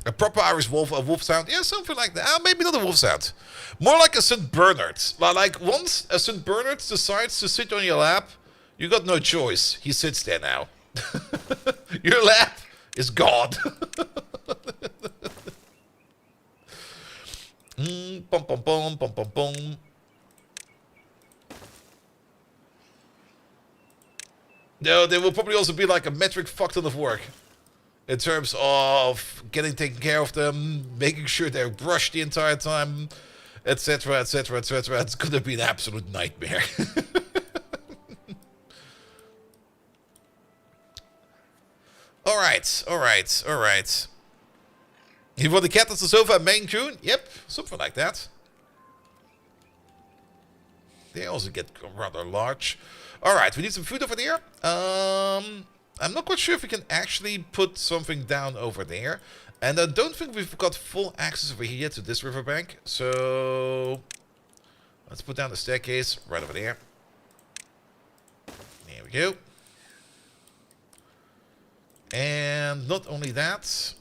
A proper Irish wolf, a wolf sound? Yeah, something like that. Maybe not a wolf sound. More like a St. Bernard. Like, once a St. Bernard decides to sit on your lap, you got no choice. He sits there now. Your lap is gone. Bum, bum, bum, bum, bum, bum. No, there will probably also be like a metric fuck ton of work. In terms of taking care of them, making sure they're brushed the entire time, etc., etc., etc. It's gonna be an absolute nightmare. Alright. You want the cat as the sofa, Maine Coon? Yep, something like that. They also get rather large. Alright, we need some food over there. I'm not quite sure if we can actually put something down over there. And I don't think we've got full access over here to this riverbank. So let's put down the staircase right over there. There we go. And not only that.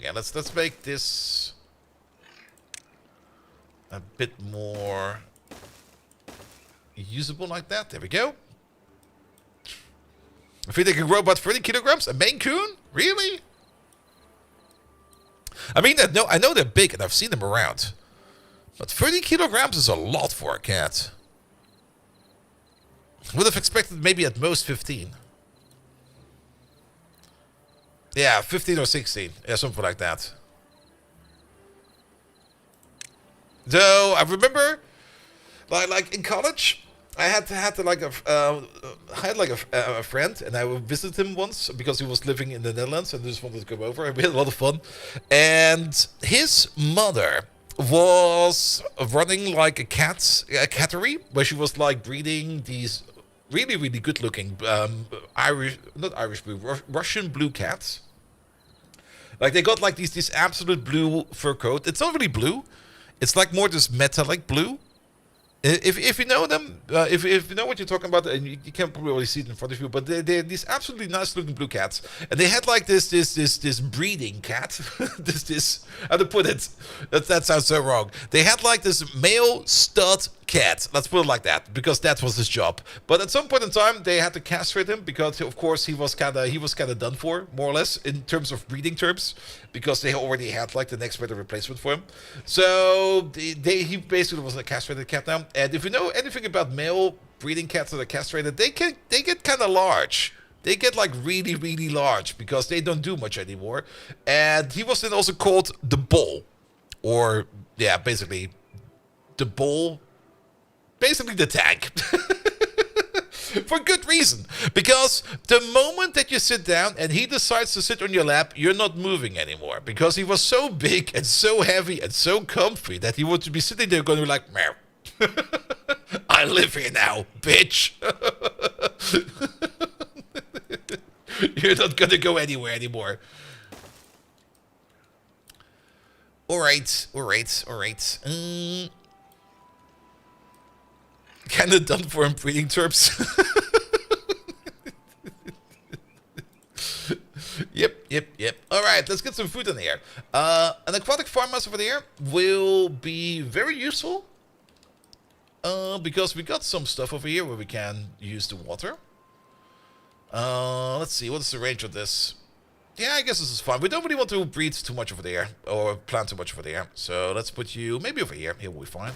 Yeah, let's make this a bit more usable like that. There we go. I think they can grow about 30 kilograms. A Maine Coon? Really? I mean, I know they're big and I've seen them around. But 30 kilograms is a lot for a cat. Would have expected maybe at most 15. Yeah, 15 or 16. Yeah, something like that. Though, I remember, like in college, I had a friend, and I visited him once because he was living in the Netherlands and just wanted to come over. And we had a lot of fun. And his mother was running like a cattery where she was like breeding these really, really good-looking Russian blue cats. Like they got like this absolute blue fur coat. It's not really blue. It's like more this metallic blue. If you know them, if you know what you're talking about, and you can't probably really see it in front of you, but they're these absolutely nice looking blue cats, and they had like this breeding cat, this how to put it, that sounds so wrong. They had like this male stud cat, let's put it like that, because that was his job. But at some point in time, they had to castrate him because, of course, he was kind of done for, more or less, in terms of breeding terms, because they already had like the next better replacement for him. So he basically was a castrated cat now. And if you know anything about male breeding cats that are castrated, they get kind of large. They get like really, really large because they don't do much anymore. And he was then also called the Bull, or yeah, basically the Bull, basically the tank. For good reason, because the moment that you sit down and he decides to sit on your lap, you're not moving anymore, because he was so big and so heavy and so comfy that he would be sitting there going like, meow. I live here now, bitch. You're not gonna go anywhere anymore. Alright. Kinda done for him breeding turps. Yep. Alright, let's get some food in here. An aquatic farmhouse over there will be very useful. Because we got some stuff over here where we can use the water. Let's see, what is the range of this? Yeah, I guess this is fine. We don't really want to breed too much over there, or plant too much over there. So let's put you maybe over here. Here will be fine.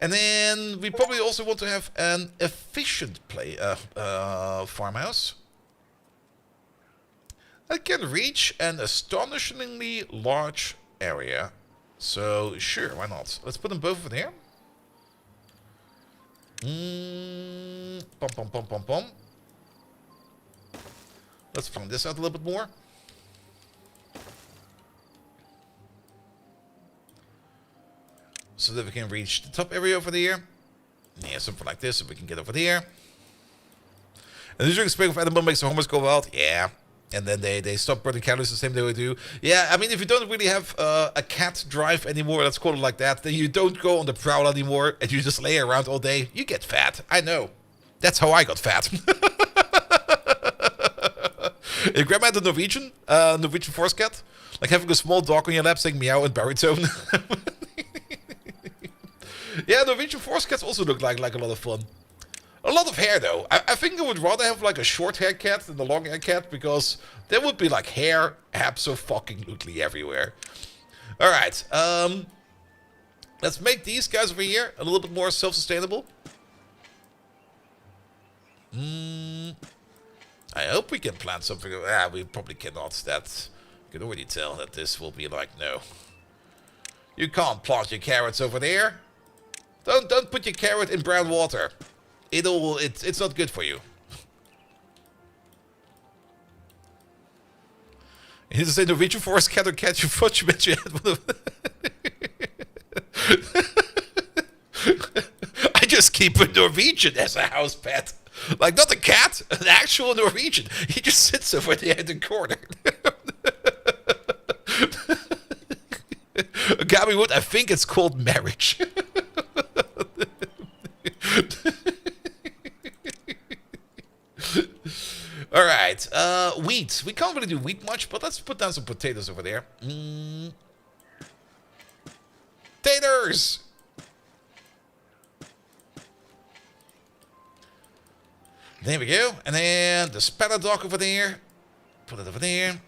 And then we probably also want to have an efficient farmhouse that can reach an astonishingly large area. So sure, why not? Let's put them both over there. Pom. Let's find this out a little bit more. So that we can reach the top area over there. Yeah, something like this, so we can get over there. And the spring of animal makes the hormones go wild. Yeah. And then they stop burning calories the same way we do. Yeah, I mean, if you don't really have a cat drive anymore, let's call it like that, then you don't go on the prowl anymore, and you just lay around all day, you get fat. I know. That's how I got fat. Your grandma had a Norwegian forest cat, like having a small dog on your lap saying meow and baritone. Yeah, Norwegian forest cats also look like a lot of fun. A lot of hair though. I think I would rather have like a short hair cat than a long hair cat, because there would be like hair abso-fucking-lutely everywhere. Alright, let's make these guys over here a little bit more self-sustainable. I hope we can plant something. We probably cannot. That you can already tell that this will be like, no. You can't plant your carrots over there. Don't put your carrot in brown water. It's not good for you. You need to say Norwegian forest cat or cat you thought you meant you had one of I just keep a Norwegian as a house pet. Like, not a cat, an actual Norwegian. He just sits over there in the corner. Gabby Wood, I think it's called marriage. Alright, wheat. We can't really do wheat much, but let's put down some potatoes over there. Taters! There we go. And then the spanner dog over there. Put it over there.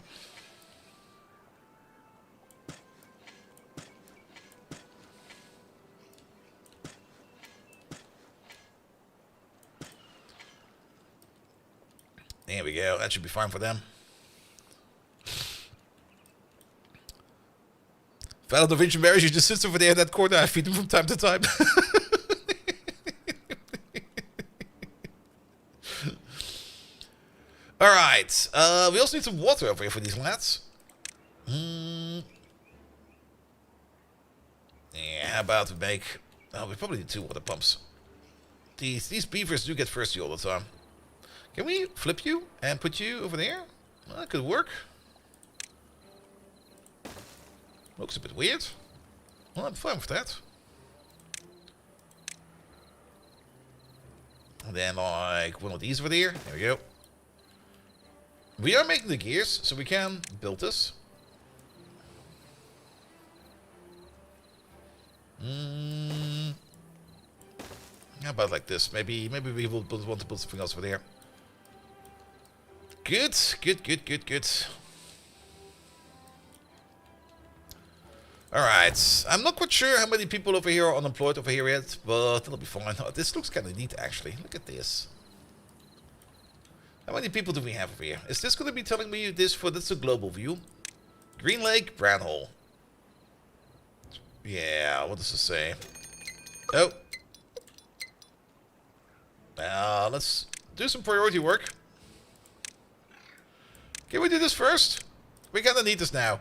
There we go. That should be fine for them. Fellow Norwegian marriage, you just sit over there in that corner. I feed them from time to time. Alright. We also need some water over here for these lads. Yeah, how about we make... Oh, we probably need 2 water pumps. These beavers do get thirsty all the time. Can we flip you and put you over there? Well, that could work. Looks a bit weird. Well, I'm fine with that. And then like one of these over there. There we go. We are making the gears, so we can build this. How about like this? Maybe we will want to build something else over there. Good. Alright, I'm not quite sure how many people over here are unemployed over here yet, but it'll be fine. Oh, this looks kind of neat, actually. Look at this. How many people do we have over here? Is this going to be telling me this for... That's a global view. Green Lake, Brown Hole. Yeah, what does it say? Oh. Let's do some priority work. Can we do this first? We kind of need this now.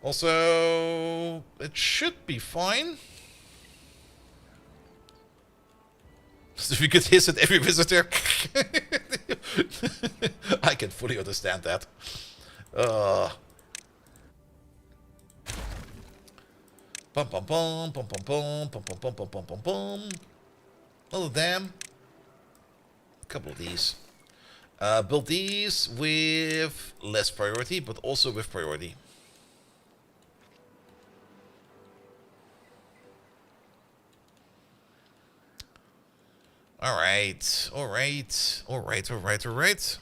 Also, it should be fine. So we could hiss at every visitor. I can fully understand that. Bum bum bum bum bum bum bum bum bum bum bum bum bum. Another dam. A couple of these. Build these with less priority, but also with priority. Alright, alright, alright, alright, alright.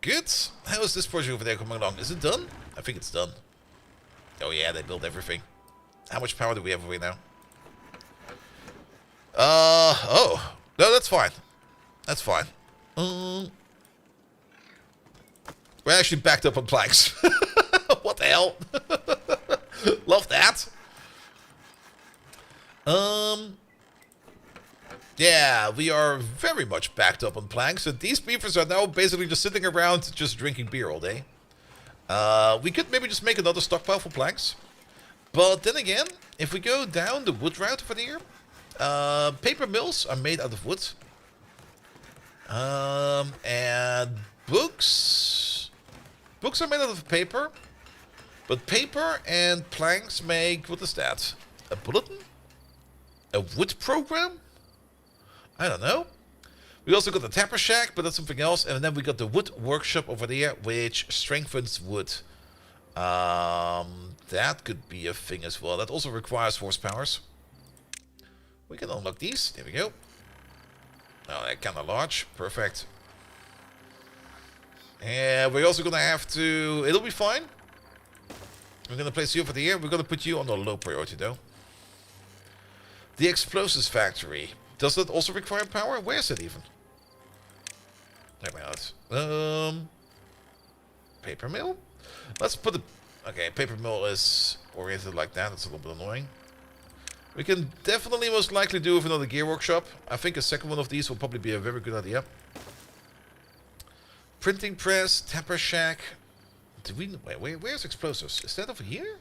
Good. How is this project over there coming along? Is it done? I think it's done. Oh yeah, they built everything. How much power do we have right now? Oh. No, that's fine. That's fine. We're actually backed up on planks. What the hell? Love that. Yeah, we are very much backed up on planks, and these beavers are now basically just sitting around just drinking beer all day. We could maybe just make another stockpile for planks. But then again, if we go down the wood route over here, paper mills are made out of wood. And books are made out of paper. But paper and planks make, what is that? A bulletin? A wood program? I don't know. We also got the tapper shack, but that's something else. And then we got the wood workshop over there, which strengthens wood. That could be a thing as well. That also requires horsepowers. We can unlock these. There we go. Oh, they're kind of large. Perfect. And we're also going to have to... It'll be fine. We're going to place you over there. We're going to put you on a low priority, though. The explosives factory. Does that also require power? Where is it even? Check me out. Paper mill? Let's put the... Okay, paper mill is oriented like that. That's a little bit annoying. We can definitely most likely do with another gear workshop. I think a second one of these will probably be a very good idea. Printing press, tapper shack. Do we... Wait, where's explosives? Is that over here?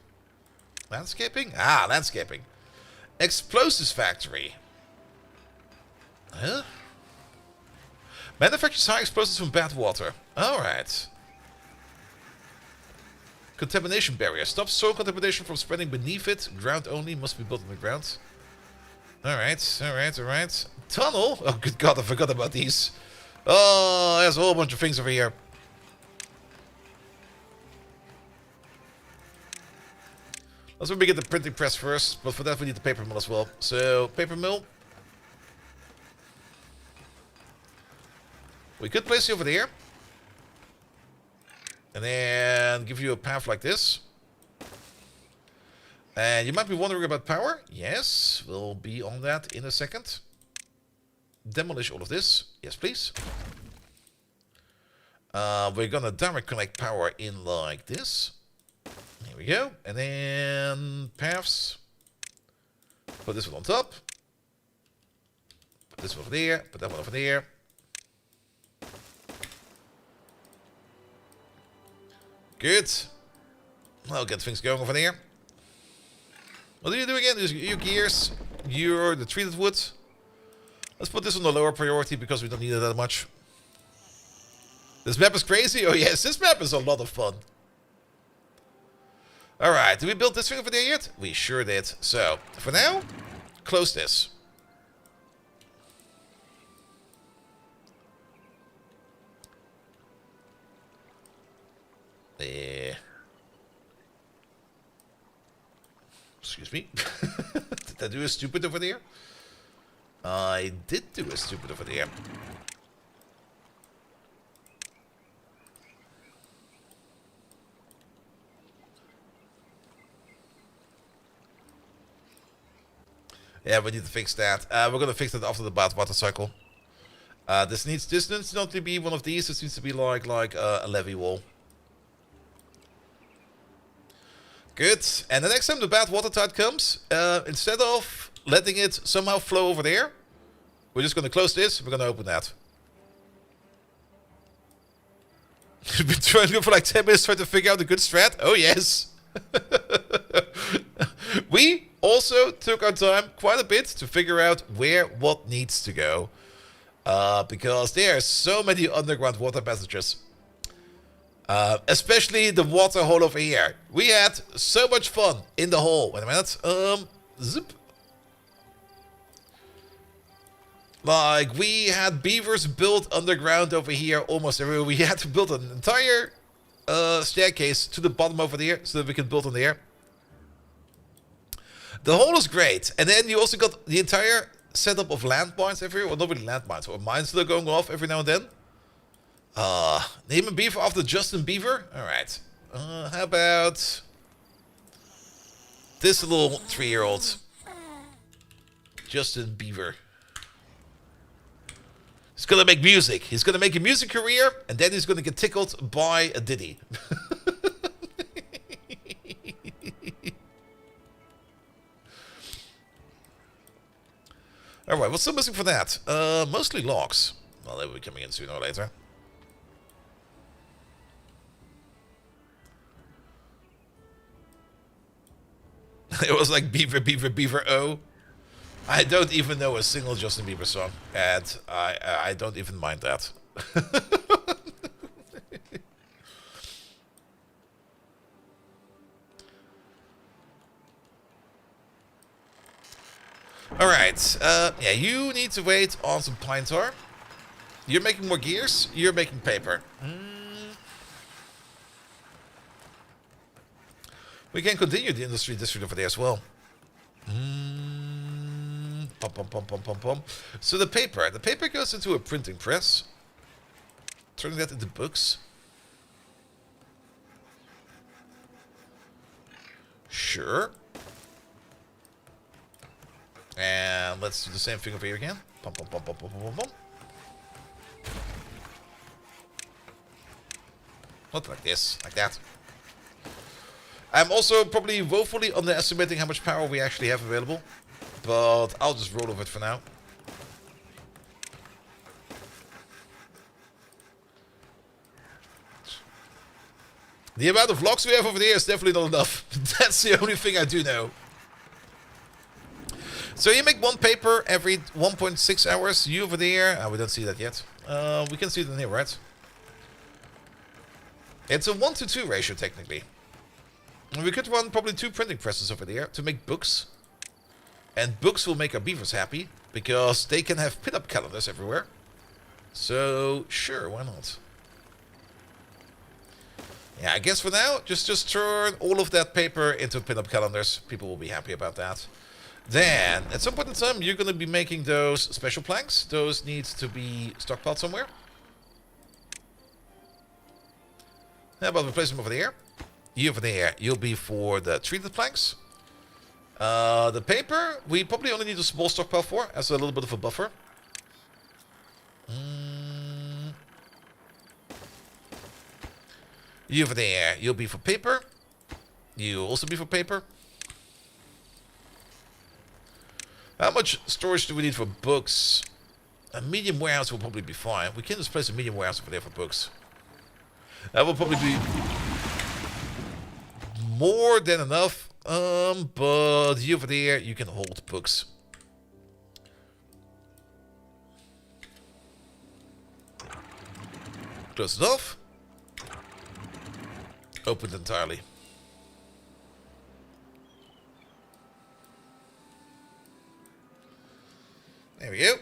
Landscaping? Ah, landscaping. Explosives factory. Huh? Manufactures high explosives from bad water. Alright. Contamination barrier. Stops soil contamination from spreading beneath it. Ground only. Must be built on the ground. Alright, alright, alright. Tunnel? Oh, good God, I forgot about these. Oh, there's a whole bunch of things over here. Let's maybe get the printing press first, but for that we need the paper mill as well. So, paper mill. We could place you over there. And then give you a path like this. And you might be wondering about power. Yes, we'll be on that in a second. Demolish all of this. Yes, please. We're gonna direct connect power in like this. Here we go. And then paths. Put this one on top. Put this one over there. Put that one over there. Good. I'll get things going over there. What do you do again? Your gears, the treated wood. Let's put this on the lower priority because we don't need it that much. This map is crazy. Oh yes, this map is a lot of fun. Alright, did we build this thing over there yet? We sure did. So, for now, close this. Excuse me. Did I do a stupid over there? I did do a stupid over there. Yeah, we need to fix that. We're gonna fix that after the water cycle. This needs not to be one of these. This needs to be like a levee wall. Good. And the next time the bad water tide comes, instead of letting it somehow flow over there, we're just going to close this. We're going to open that. You've been trying to go for like 10 minutes trying to figure out a good strat? Oh, yes. We also took our time quite a bit to figure out where what needs to go. Because there are so many underground water passages. Especially the water hole over here. We had so much fun in the hole. Wait a minute. Zip. Like, we had beavers built underground over here almost everywhere. We had to build an entire staircase to the bottom over there so that we could build on there. The hole is great. And then you also got the entire setup of landmines everywhere. Well, not really landmines, or mines that are going off every now and then. Name a beaver after Justin Bieber? Alright. How about this little 3-year-old? Justin Bieber. He's gonna make music. He's gonna make a music career, and then he's gonna get tickled by a Diddy. Alright, what's still missing for that? Mostly logs. Well, they will be coming in sooner or later. It was like Beaver, Beaver, Beaver, oh. I don't even know a single Justin Bieber song, and I don't even mind that. Alright, yeah, you need to wait on some pine tar. You're making more gears, you're making paper. We can continue the industry district over there as well. Pum, pum, pum, pum, pum, pum. So the paper goes into a printing press. Turning that into books. Sure. And let's do the same thing over here again. Pum, pum, pum, pum, pum, pum, pum. Not like this, like that. I'm also probably woefully underestimating how much power we actually have available. But I'll just roll over it for now. The amount of logs we have over there is definitely not enough. That's the only thing I do know. So you make one paper every 1.6 hours. You over there. We don't see that yet. We can see it in here, right? It's a 1-to-2 ratio, technically. We could run probably 2 printing presses over there to make books. And books will make our beavers happy, because they can have pin-up calendars everywhere. So, sure, why not? Yeah, I guess for now, just turn all of that paper into pin-up calendars. People will be happy about that. Then, at some point in time, you're going to be making those special planks. Those need to be stockpiled somewhere. How about we place them over there? You over there, you'll be for the treated planks. The paper, we probably only need a small stockpile for, as a little bit of a buffer. You over there, you'll be for paper. You'll also be for paper. How much storage do we need for books? A medium warehouse will probably be fine. We can just place a medium warehouse over there for books. That will probably be more than enough. But you over there, you can hold books. Close it off. Opened entirely. There we go.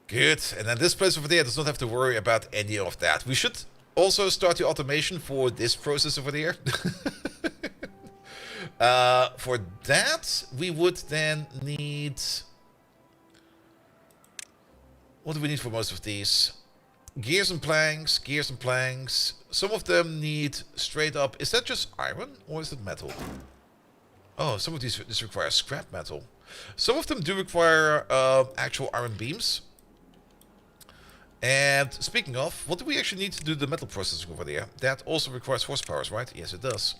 Good. And then this place over there does not have to worry about any of that. We should also start the automation for this process over there. For that, we would then need... What do we need for most of these? Gears and planks, gears and planks. Some of them need straight up... Is that just iron or is it metal? Oh, some of these this require scrap metal. Some of them do require actual iron beams. And speaking of, what do we actually need to do the metal processing over there? That also requires horsepower, right? Yes, it does.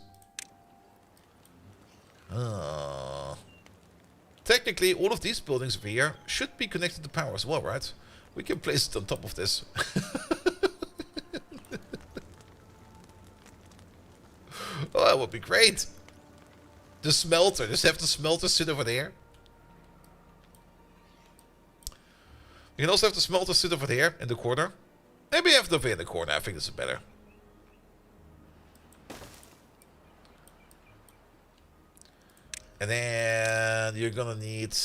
Technically, all of these buildings over here should be connected to power as well, right? We can place it on top of this. Oh, that would be great. The smelter. Just have the smelter sit over there. You can also have the smelter sit over there in the corner. Maybe have it over here in the corner. I think this is better. And then you're gonna need...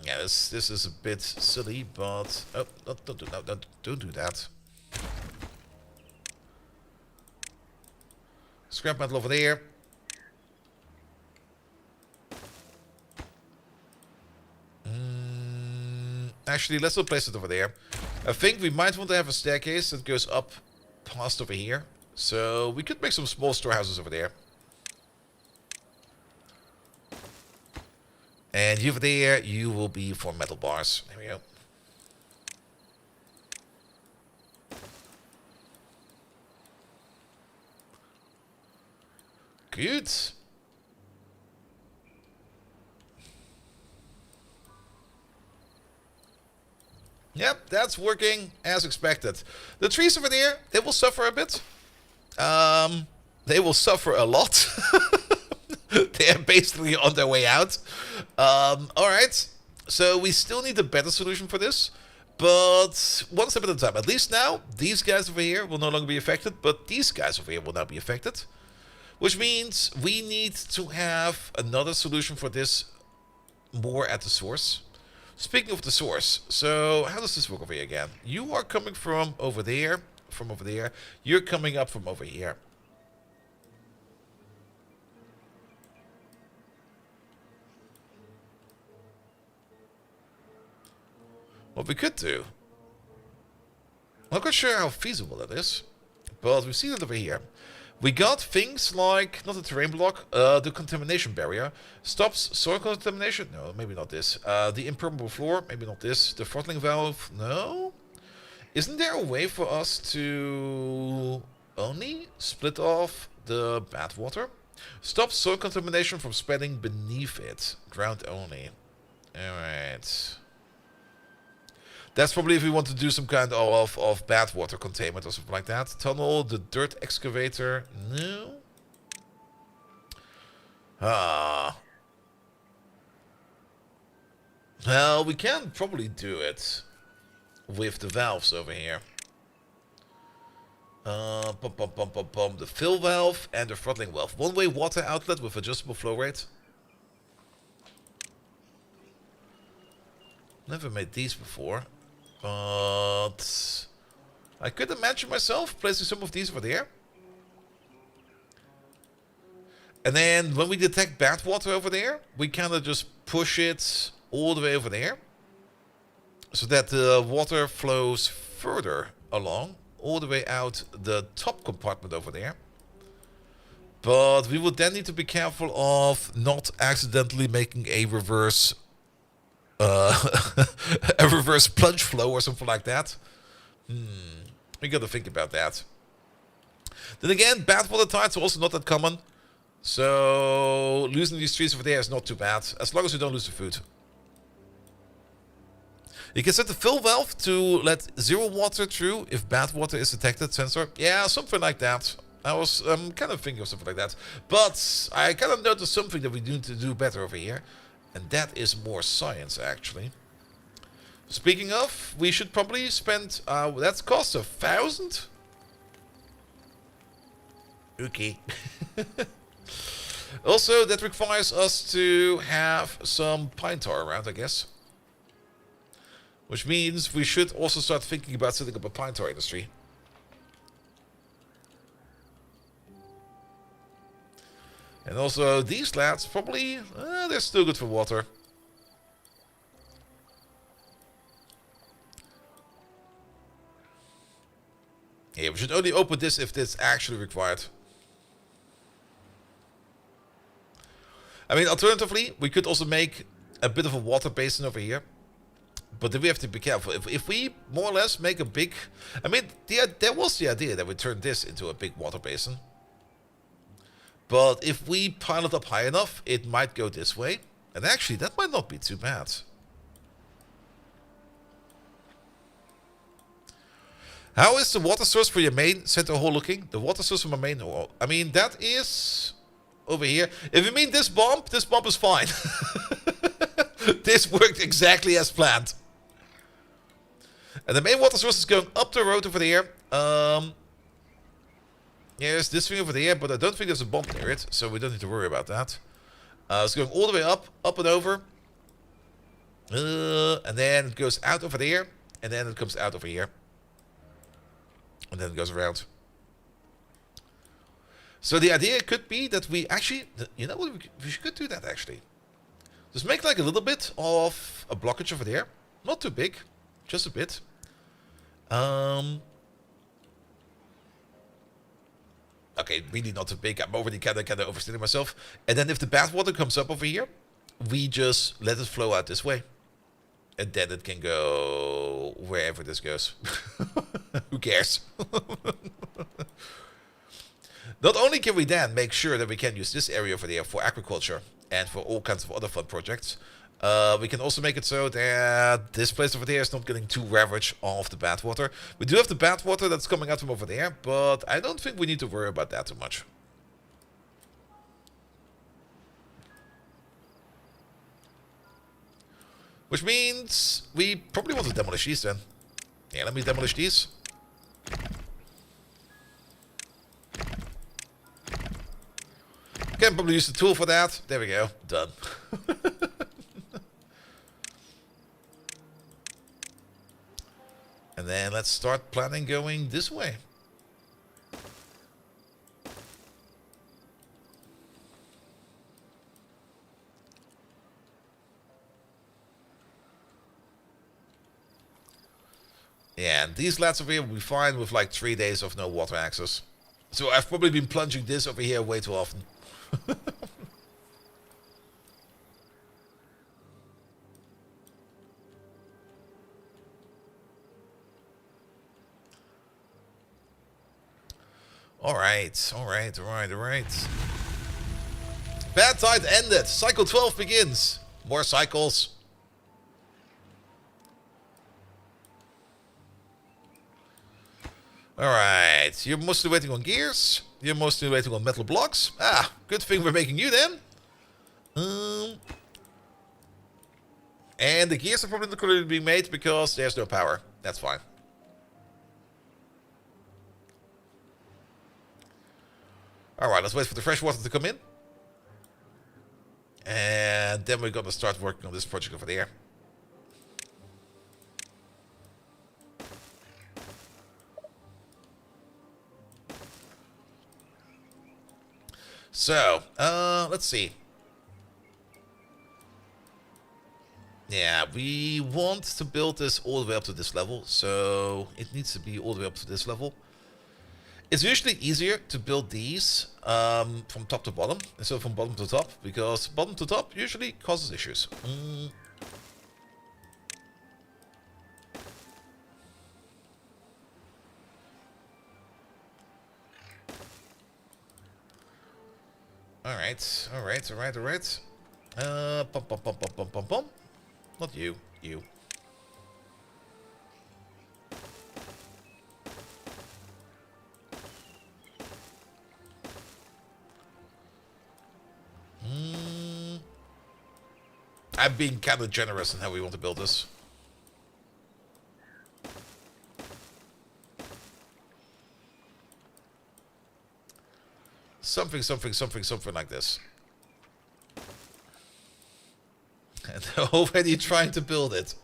Yeah, this is a bit silly, but... Oh, don't do that. Scrap metal over there. Actually, let's not place it over there. I think we might want to have a staircase that goes up past over here. So we could make some small storehouses over there. And over there, you will be for metal bars. There we go. Good. Yep, that's working as expected. The trees over there, they will suffer a bit. They will suffer a lot. They're basically on their way out. Alright, so we still need a better solution for this. But one step at a time. At least now, these guys over here will no longer be affected. But these guys over here will not be affected. Which means we need to have another solution for this more at the source. Speaking of the source, so how does this work over here again? You are coming from over there, You're coming up from over here. What we could do, I'm not quite sure how feasible that is, but we've seen it over here. We got things like, not the terrain block, the contamination barrier. Stops soil contamination? No, maybe not this. The impermeable floor? Maybe not this. The throttling valve? No? Isn't there a way for us to only split off the bad water? Stop soil contamination from spreading beneath it. Ground only. Alright. That's probably if we want to do some kind of bad water containment or something like that. Tunnel, the dirt excavator. No. Well, we can probably do it with the valves over here. The fill valve and the throttling valve. One-way water outlet with adjustable flow rate. Never made these before. But I could imagine myself placing some of these over there. And then when we detect bad water over there, we kind of just push it all the way over there. So that the water flows further along, all the way out the top compartment over there. But we would then need to be careful of not accidentally making a reverse a reverse plunge flow or something like that. We gotta think about that. Then again, bad water tides are also not that common. So losing these trees over there is not too bad, as long as we don't lose the food. You can set the fill valve to let 0 water through if bad water is detected sensor. Yeah, something like that. I was kind of thinking of something like that. But I kind of noticed something that we need to do better over here. And that is more science, actually. Speaking of, we should probably spend... that's cost 1,000? Okay. Also, that requires us to have some pine tar around, I guess. Which means we should also start thinking about setting up a pine tar industry. And also, these lads probably, they're still good for water. Yeah, we should only open this if it's actually required. I mean, alternatively, we could also make a bit of a water basin over here. But then we have to be careful. If we more or less make a big... I mean, there was the idea that we turned this into a big water basin. But if we pile it up high enough, it might go this way. And actually, that might not be too bad. How is the water source for your main center hole looking? The water source for my main hole. I mean, that is over here. If you mean this bump is fine. This worked exactly as planned. And the main water source is going up the road over there. Yeah, there's this thing over there, but I don't think there's a bump near it, so we don't need to worry about that. It's going all the way up and over. And then it goes out over there, and then it comes out over here. And then it goes around. So the idea could be that we actually, you know what, we could do that actually. Just make like a little bit of a blockage over there. Not too big, just a bit. Okay, really not too big. I'm already kind of overstating myself. And then if the bathwater comes up over here, we just let it flow out this way. And then it can go wherever this goes. Who cares? Not only can we then make sure that we can use this area over there for agriculture and for all kinds of other fun projects, we can also make it so that this place over there is not getting too ravaged of the bathwater. We do have the bathwater that's coming out from over there, but I don't think we need to worry about that too much. Which means we probably want to demolish these then. Yeah, let me demolish these. Can probably use the tool for that. There we go. Done. And then let's start planning going this way. Yeah, and these lads over here will be fine with like 3 days of no water access. So I've probably been plunging this over here way too often. Alright. Bad tide ended. Cycle 12 begins. More cycles. Alright, you're mostly waiting on gears. You're mostly waiting on metal blocks. Ah, good thing we're making you then. And the gears are probably not going to be made because there's no power. That's fine. Alright, let's wait for the fresh water to come in. And then we're going to start working on this project over there. So, let's see. Yeah, we want to build this all the way up to this level, so it needs to be all the way up to this level. It's usually easier to build these from top to bottom instead of from bottom to top, because bottom to top usually causes issues. Alright. Pum. Not you. I'm being kind of generous in how we want to build this. Something like this. And they're already trying to build it.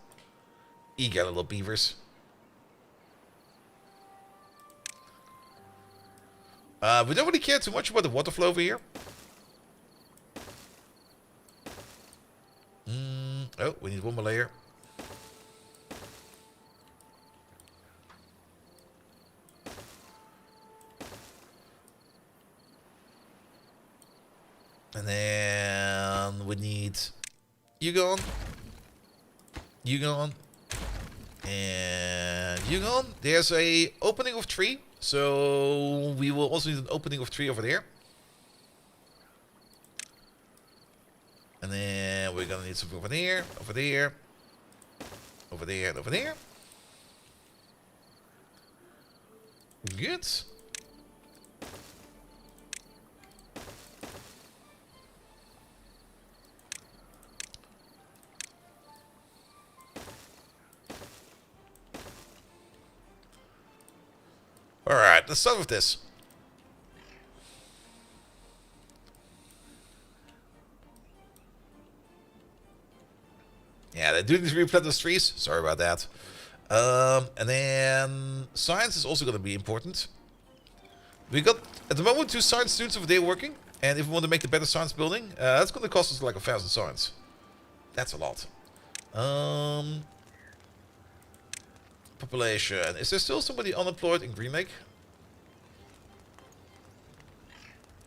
Eager little beavers. We don't really care too much about the water flow over here. Oh, we need one more layer. And then we need you gone. And you gone. There's a opening of 3. So we will also need an opening of 3 over there. And then we're gonna need something over there, over there, over there, and over there. Good. Alright, let's start with this. Yeah, they do need to replant those trees. Sorry about that. And then science is also going to be important. We got, at the moment, 2 science students over there working. And if we want to make a better science building, that's going to cost us like 1,000 science. That's a lot. Population. Is there still somebody unemployed in Green Lake?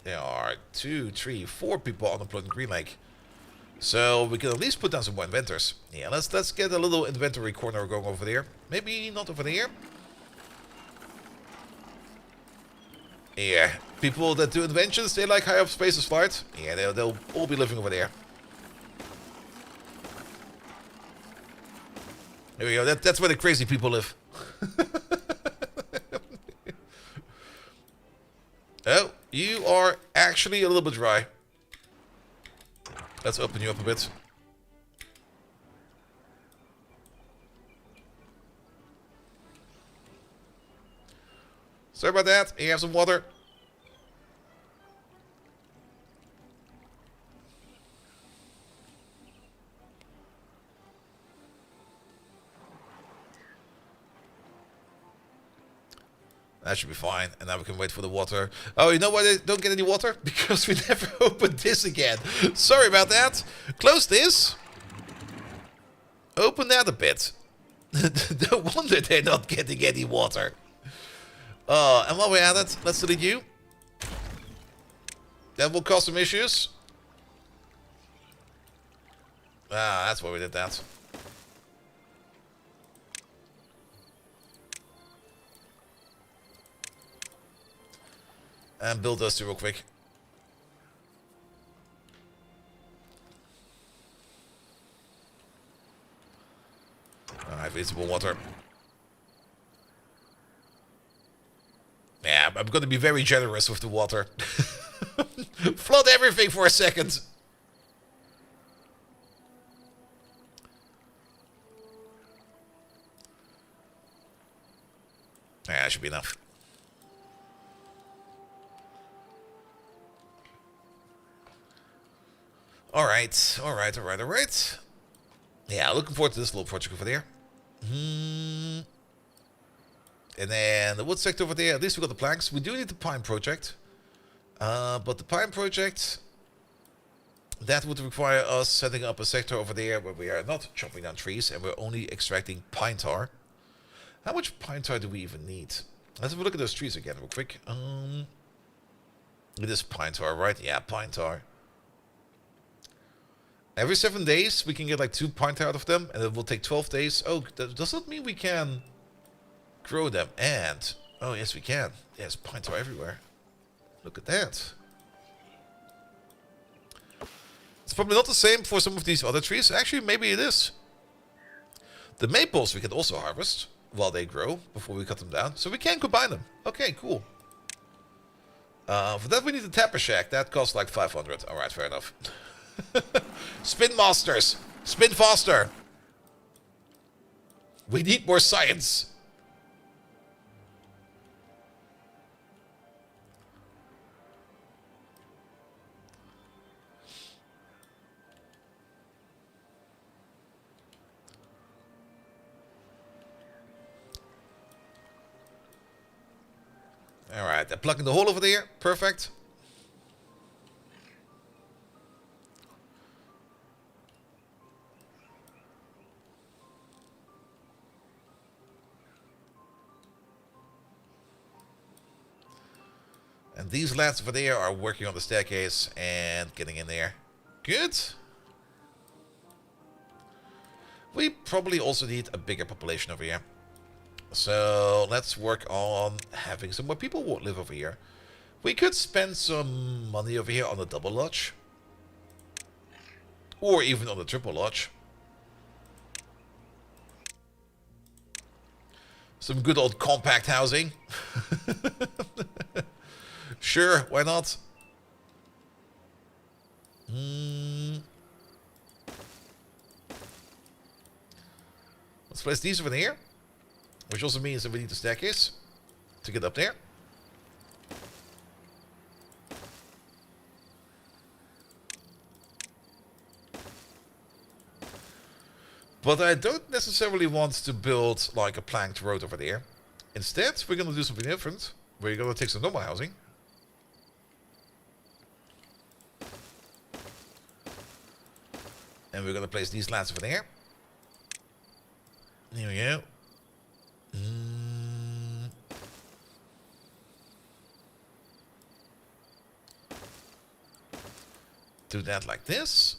There are 2, 3, 4 people unemployed in Green Lake. So we can at least put down some more inventors. Yeah, let's get a little inventory corner going over there. Maybe not over there. Yeah, people that do inventions, they like high up spaces flight. Yeah, they'll all be living over there. There we go. That's where the crazy people live. Oh, you are actually a little bit dry. Let's open you up a bit. Sorry about that. You have some water. That should be fine. And now we can wait for the water. Oh, you know why they don't get any water? Because we never opened this again. Sorry about that. Close this. Open that a bit. No wonder they're not getting any water. And while we're at it, let's delete you. That will cause some issues. Ah, that's why we did that. And build those 2 real quick. Alright, we need some more water. Yeah, I'm going to be very generous with the water. Flood everything for a second. Yeah, that should be enough. Alright, alright. Yeah, looking forward to this little project over there. And then the wood sector over there, at least we got the planks. We do need the pine project. But the pine project, that would require us setting up a sector over there where we are not chopping down trees and we're only extracting pine tar. How much pine tar do we even need? Let's have a look at those trees again real quick. It is pine tar, right? Yeah, pine tar. Every 7 days, we can get like 2 pine tar out of them, and it will take 12 days. Oh, does that mean we can grow them? And, oh yes, we can. There's pine tar everywhere. Look at that. It's probably not the same for some of these other trees. Actually, maybe it is. The maples we can also harvest while they grow before we cut them down. So we can combine them. Okay, cool. For that, we need a tapper shack. That costs like 500. Alright, fair enough. Spin masters, spin faster. We need more science. All right, they're plugging the hole over there. Perfect. And these lads over there are working on the staircase and getting in there. Good. we probably also need a bigger population over here. So let's work on having some more people live over here. We could spend some money over here on a double lodge. Or even on a triple lodge. Some good old compact housing. Sure, why not? Let's place these over there. Which also means that we need a staircase to get up there. But I don't necessarily want to build like a planked road over there. Instead, we're going to do something different. We're going to take some normal housing. And we're going to place these lands over there. Here we go. Do that like this.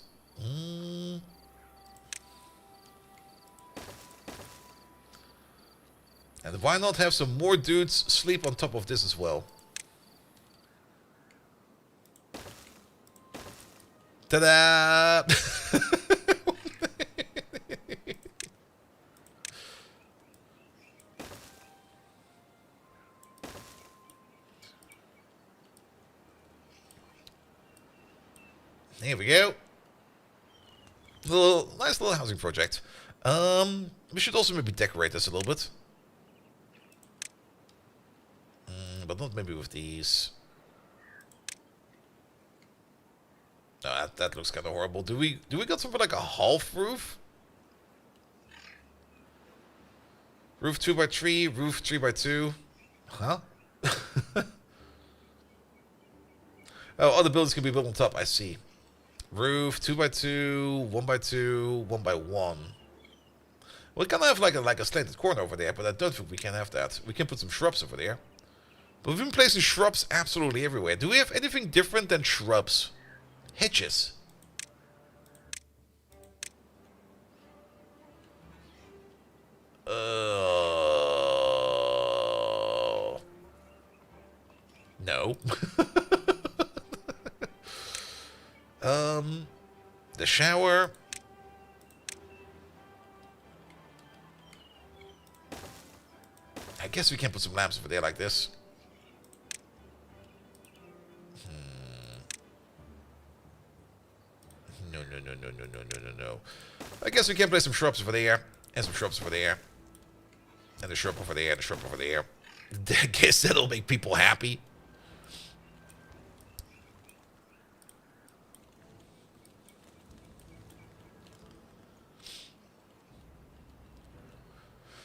And why not have some more dudes sleep on top of this as well? Ta-da! Here we go. Nice little housing project. We should also maybe decorate this a little bit. But not maybe with these. No, that looks kind of horrible. Do we got something like a half roof? Roof 2x3, roof 3x2. Huh? Oh, other buildings can be built on top. I see. Roof 2x2, 1x2, 1x1. We can have like a slanted corner over there, but I don't think we can have that. We can put some shrubs over there. But we've been placing shrubs absolutely everywhere. Do we have anything different than shrubs? Hedges. No. The shower. I guess we can put some lamps over there like this. No. I guess we can place some shrubs over there. And some shrubs over there. And a shrub over there. And a shrub over there. I guess that'll make people happy.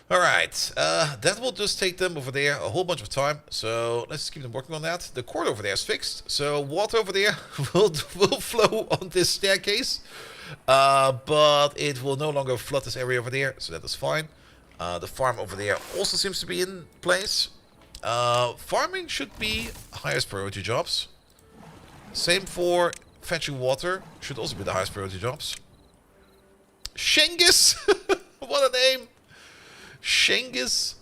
Alright, that will just take them over there a whole bunch of time. So let's just keep them working on that. The cord over there is fixed. So water over there will flow on this staircase. But it will no longer flood this area over there. So that is fine. The farm over there also seems to be in place. Farming should be highest priority jobs. Same for fetching water. Should also be the highest priority jobs. Shengus! What a name! Shengus.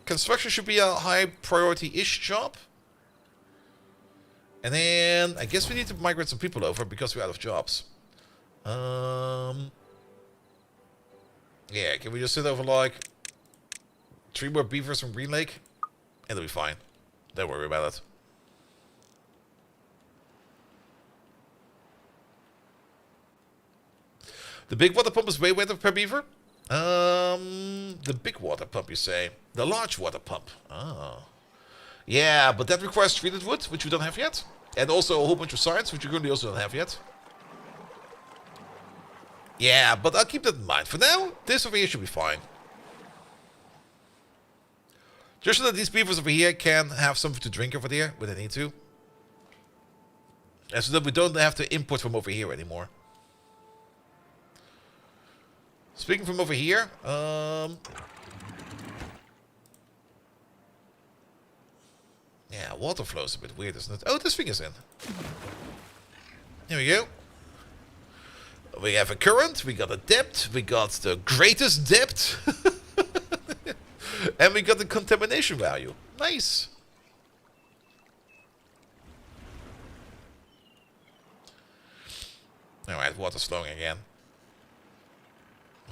Construction should be a high priority-ish job. And then I guess we need to migrate some people over because we're out of jobs. Yeah, can we just sit over like 3 more beavers from Green Lake? It'll be fine. Don't worry about it. The big water pump is way better per beaver. The big water pump, you say? The large water pump. Oh. Yeah, but that requires treated wood, which we don't have yet. And also a whole bunch of science, which we currently also don't have yet. Yeah, but I'll keep that in mind. For now, this over here should be fine. Just so that these beavers over here can have something to drink over there when they need to. And so that we don't have to import from over here anymore. Speaking from over here, yeah, water flow is a bit weird, isn't it? Oh, this thing is in. Here we go. We have a current, we got a depth, we got the greatest depth, and we got the contamination value. Nice. Alright, water's flowing again.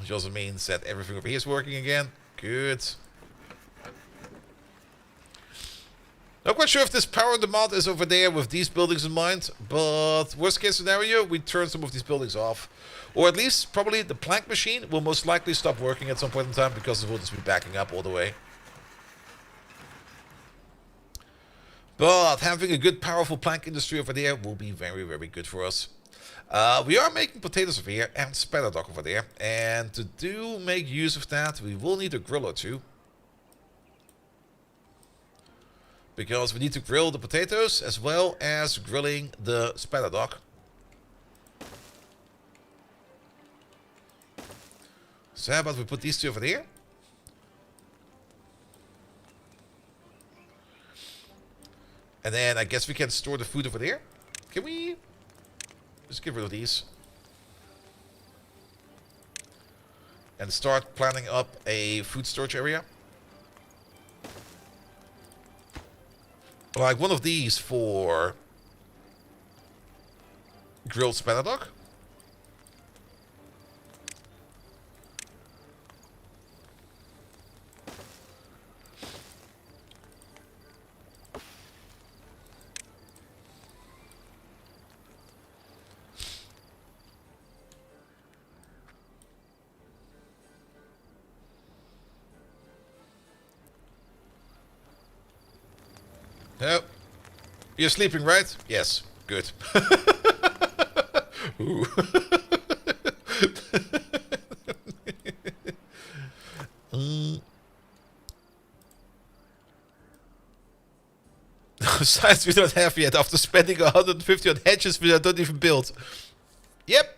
Which also means that everything over here is working again. Good. Not quite sure if this power demand is over there with these buildings in mind, but worst case scenario, we turn some of these buildings off. Or at least, probably the plank machine will most likely stop working at some point in time because it will just be backing up all the way. But having a good, powerful plank industry over there will be very, very good for us. We are making potatoes over here and spatterdock over there. And to make use of that, we will need a grill or two. Because we need to grill the potatoes as well as grilling the spatterdock. So how about we put these two over there? And then I guess we can store the food over there. Can we? Just get rid of these. And start planning up a food storage area. Like one of these for grilled spatterdock. No. You're sleeping, right? Yes. Good. Ooh. Sites we don't have yet after spending 150 on hedges we don't even build. Yep.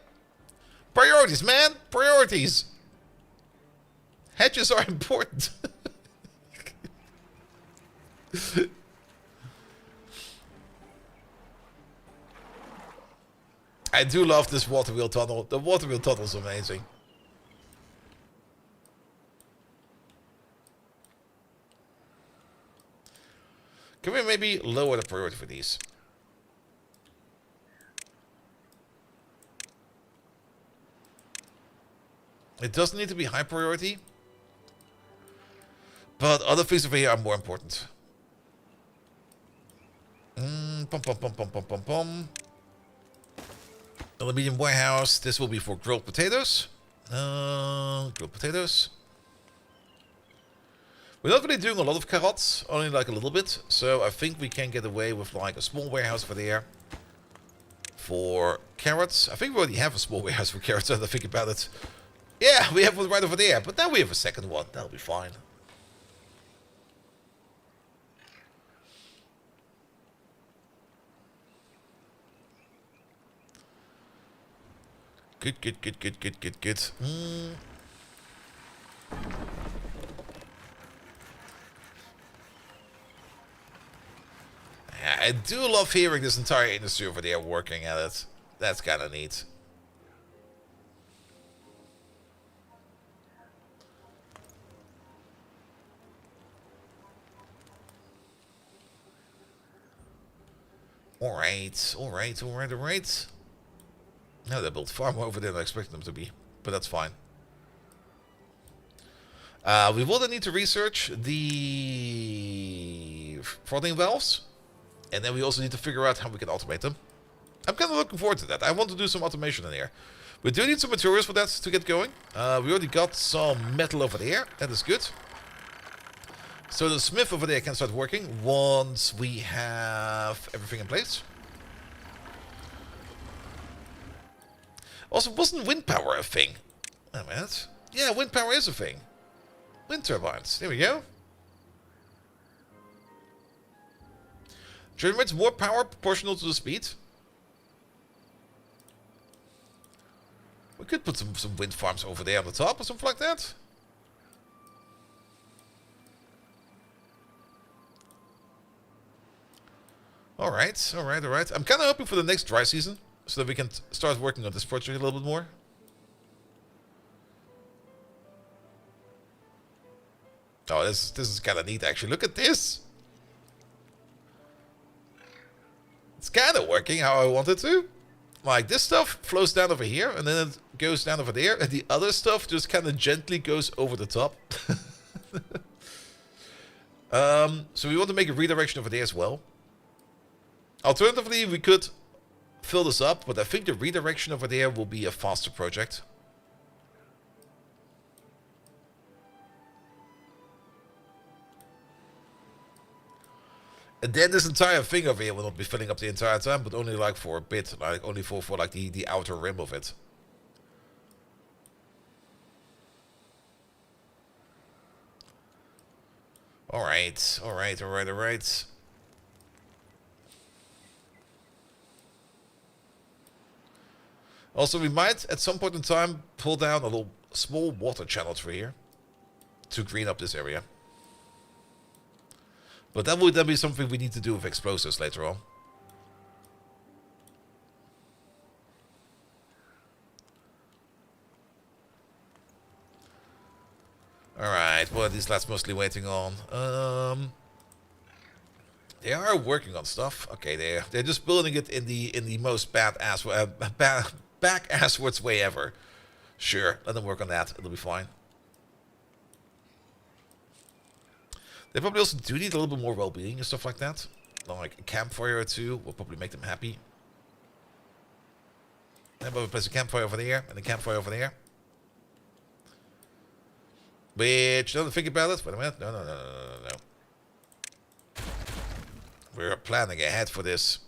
Priorities, man. Priorities. Hedges are important. I do love this water wheel tunnel. The water wheel tunnel is amazing. Can we maybe lower the priority for these? It doesn't need to be high priority. But other things over here are more important. Pum pum pum pum pum pum pum. The medium warehouse. This will be for grilled potatoes. Grilled potatoes. We're not really doing a lot of carrots, only like a little bit. So I think we can get away with like a small warehouse for there. For carrots. I think we already have a small warehouse for carrots, now I think about it. Yeah, we have one right over there. But now we have a second one. That'll be fine. Good. I do love hearing this entire industry over there working at it. That's kind of neat. Alright. No, they built far more over there than I expected them to be. But that's fine. We will then need to research the throttling valves. And then we also need to figure out how we can automate them. I'm kind of looking forward to that. I want to do some automation in here. We do need some materials for that to get going. We already got some metal over there. That is good. So the smith over there can start working once we have everything in place. Also, wasn't wind power a thing? Wait a minute. Yeah, wind power is a thing. Wind turbines. There we go. Generates more power proportional to the speed. We could put some wind farms over there on the top or something like that. Alright. I'm kind of hoping for the next dry season. so that we can start working on this project a little bit more. Oh, this is kind of neat, actually. Look at this. It's kind of working how I want it to. Like, this stuff flows down over here, and then it goes down over there, and the other stuff just kind of gently goes over the top. So we want to make a redirection over there as well. Alternatively, we could fill this up, but I think the redirection over there will be a faster project. And then this entire thing over here will not be filling up the entire time, but only like for a bit, like only for like the outer rim of it. Alright, alright, alright, alright. Also, we might at some point in time pull down a little small water channel through here to green up this area. But that would then be something we need to do with explosives later on. Alright, what are these lads mostly waiting on? They are working on stuff. Okay, they're just building it in the most back-asswards way ever. Sure, let them work on that. It'll be fine. They probably also do need a little bit more well-being and stuff like that. Like a campfire or two will probably make them happy. And we'll place a campfire over there and a campfire over there. Which, now to think about it, wait a minute. No. We're planning ahead for this.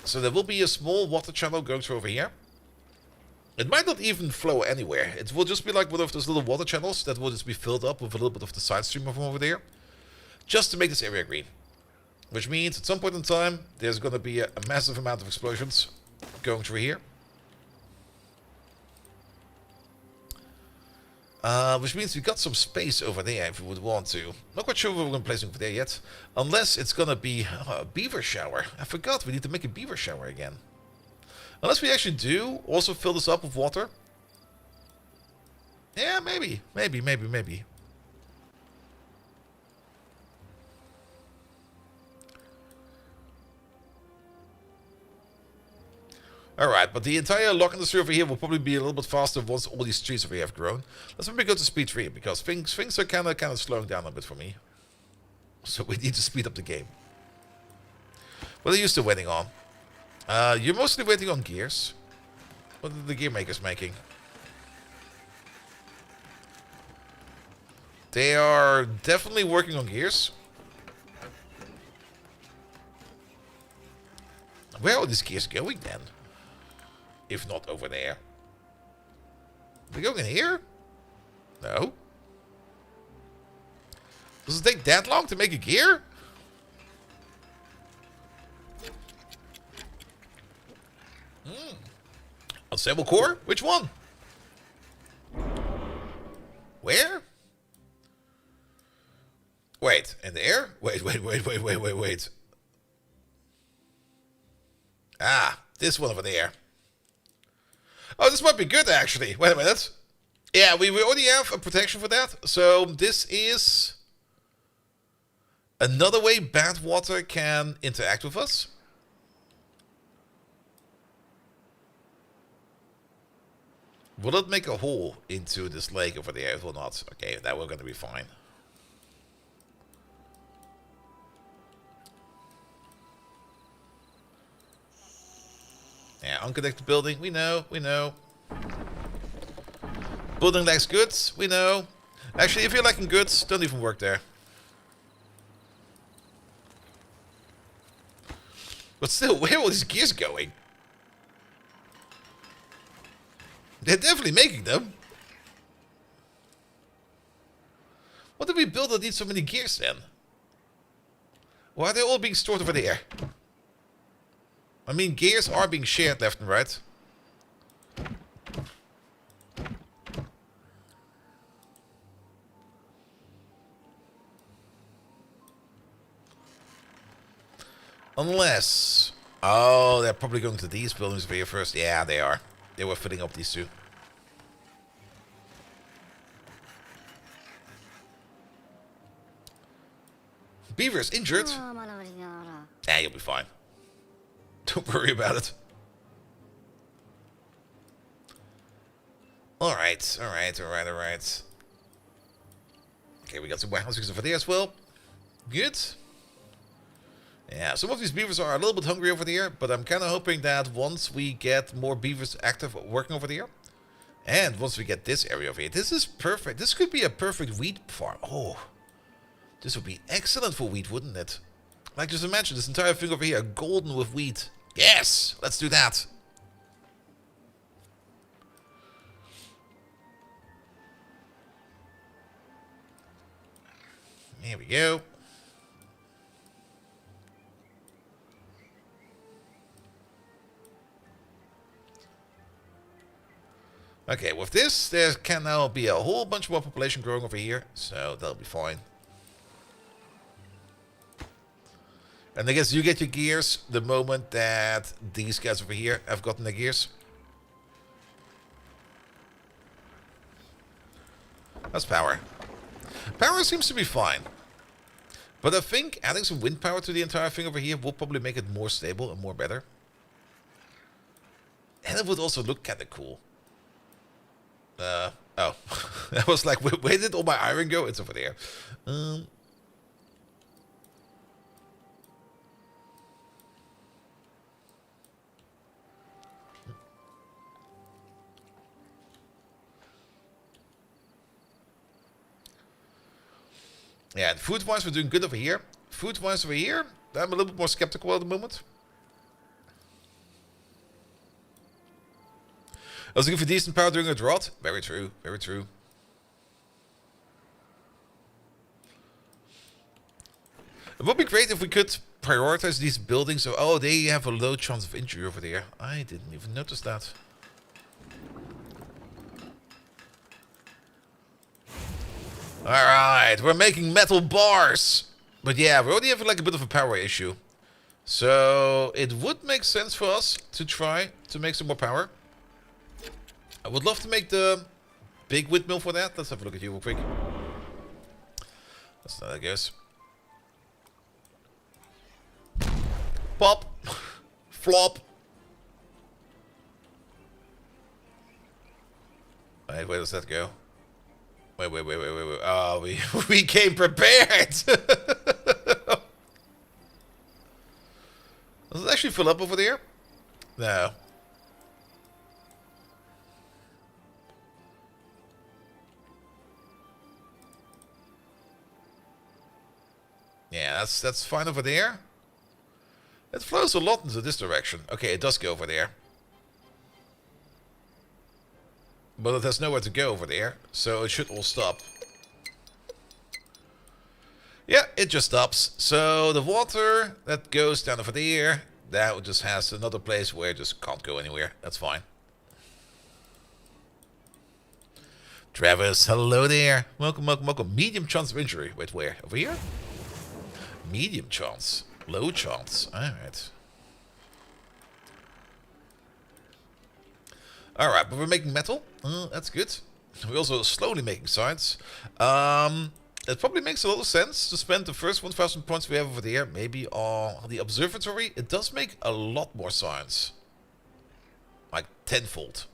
So there will be a small water channel going through over here. It might not even flow anywhere. It will just be like one of those little water channels that will just be filled up with a little bit of the side stream from over there. Just to make this area green. Which means at some point in time, there's going to be a massive amount of explosions going through here. Which means we got some space over there if we would want to. Not quite sure what we're going to place over there yet. Unless it's going to be a beaver shower. I forgot, we need to make a beaver shower again. Unless we actually do also fill this up with water. Yeah, maybe. Alright, but the entire lock industry over here will probably be a little bit faster once all these trees over here have grown. Let's maybe go to speed 3, because things are kind of slowing down a bit for me. So we need to speed up the game. What are you still waiting on? You're mostly waiting on gears. What are the gear makers making? They are definitely working on gears. Where are these gears going then? If not over there. They're going in here? No. Does it take that long to make a gear? Unstable core? Which one? Where? Wait, in there? Wait. Ah, this one over there. Oh, this might be good, actually. Wait a minute. Yeah, we already have a protection for that. So this is another way bad water can interact with us. Will it make a hole into this lake over there? It will not. Okay, that we're going to be fine. Yeah, unconnected building. We know. Building lacks goods. We know. Actually, if you're lacking goods, don't even work there. But still, where are all these gears going? They're definitely making them. What did we build that needs so many gears then? Why are they all being stored over there? I mean, gears are being shared left and right. Unless... Oh, they're probably going to these buildings over here first. Yeah, they are. They were filling up these two. Beaver is injured. Yeah, you'll be fine. Don't worry about it. Alright. Okay, we got some warehouses over there as well. Good. Yeah, some of these beavers are a little bit hungry over there, but I'm kind of hoping that once we get more beavers active working over there, and once we get this area over here, this is perfect. This could be a perfect wheat farm. Oh, this would be excellent for wheat, wouldn't it? Like, just imagine this entire thing over here, golden with wheat. Yes, let's do that. Here we go. Okay, with this, there can now be a whole bunch more population growing over here, so that'll be fine. And I guess you get your gears the moment that these guys over here have gotten their gears. That's power. Power seems to be fine. But I think adding some wind power to the entire thing over here will probably make it more stable and more better. And it would also look kind of cool. Oh. I was like, where did all my iron go? It's over there. Yeah, and food-wise, we're doing good over here. Food-wise over here, I'm a little bit more skeptical at the moment. I was looking for decent power during a drought. Very true, very true. It would be great if we could prioritize these buildings. So, oh, they have a low chance of injury over there. I didn't even notice that. Alright, we're making metal bars. But yeah, we already have like a bit of a power issue. So, it would make sense for us to try to make some more power. I would love to make the big windmill for that. Let's have a look at you real quick. That's not how it goes. Pop. Flop. Wait, where does that go? Wait. Oh, we came prepared. Does it actually fill up over there? No. Yeah, that's fine over there. It flows a lot into this direction. Okay, it does go over there. But it has nowhere to go over there, so it should all stop. Yeah, it just stops. So the water that goes down over there, that just has another place where it just can't go anywhere. That's fine. Travis, hello there. Welcome. Medium chance of injury. Wait, where? Over here? Medium chance. Low chance. Alright. Alright, but we're making metal. That's good. We're also slowly making science. It probably makes a lot of sense to spend the first 1,000 points we have over there maybe on the observatory. It does make a lot more science. Like tenfold.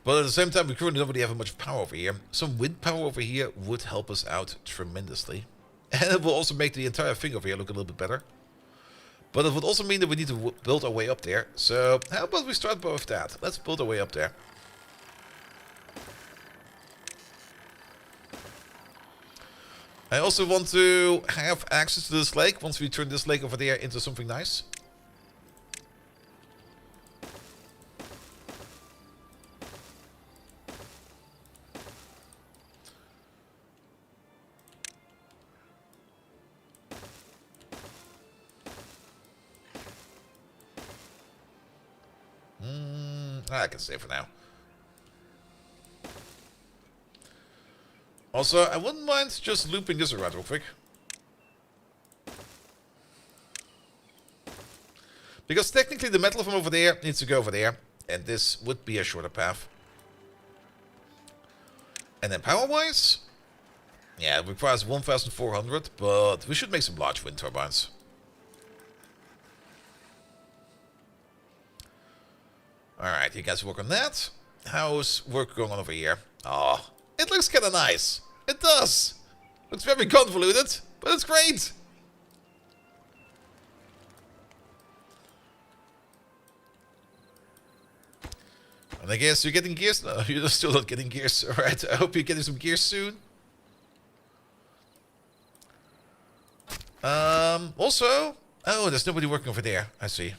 But at the same time, we currently don't really have much power over here. Some wind power over here would help us out tremendously. And it will also make the entire thing over here look a little bit better. But it would also mean that we need to build our way up there. So how about we start with that? Let's build our way up there. I also want to have access to this lake once we turn this lake over there into something nice. I can stay for now. Also, I wouldn't mind just looping this around real quick. Because technically the metal from over there needs to go over there. And this would be a shorter path. And then power-wise... Yeah, it requires 1,400, but we should make some large wind turbines. Alright, you guys work on that. How's work going on over here? Oh, it looks kind of nice. It does. Looks very convoluted, but it's great. And I guess you're getting gears? No, you're still not getting gears. Alright, I hope you're getting some gears soon. Also... Oh, there's nobody working over there. I see.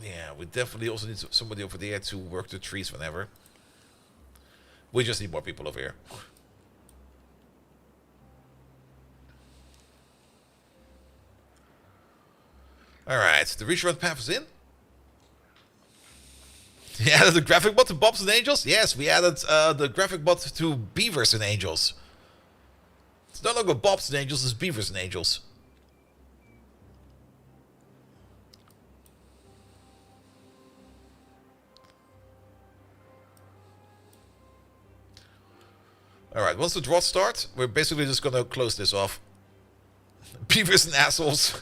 Yeah, we definitely also need somebody over there to work the trees whenever. We just need more people over here. Alright, the reach around path is in. You added the graphic bot to Bobs and Angels? Yes, we added the graphic bot to Beavers and Angels. It's no longer Bobs and Angels, it's Beavers and Angels. Alright, once the drought starts, we're basically just gonna close this off. Beavers and assholes.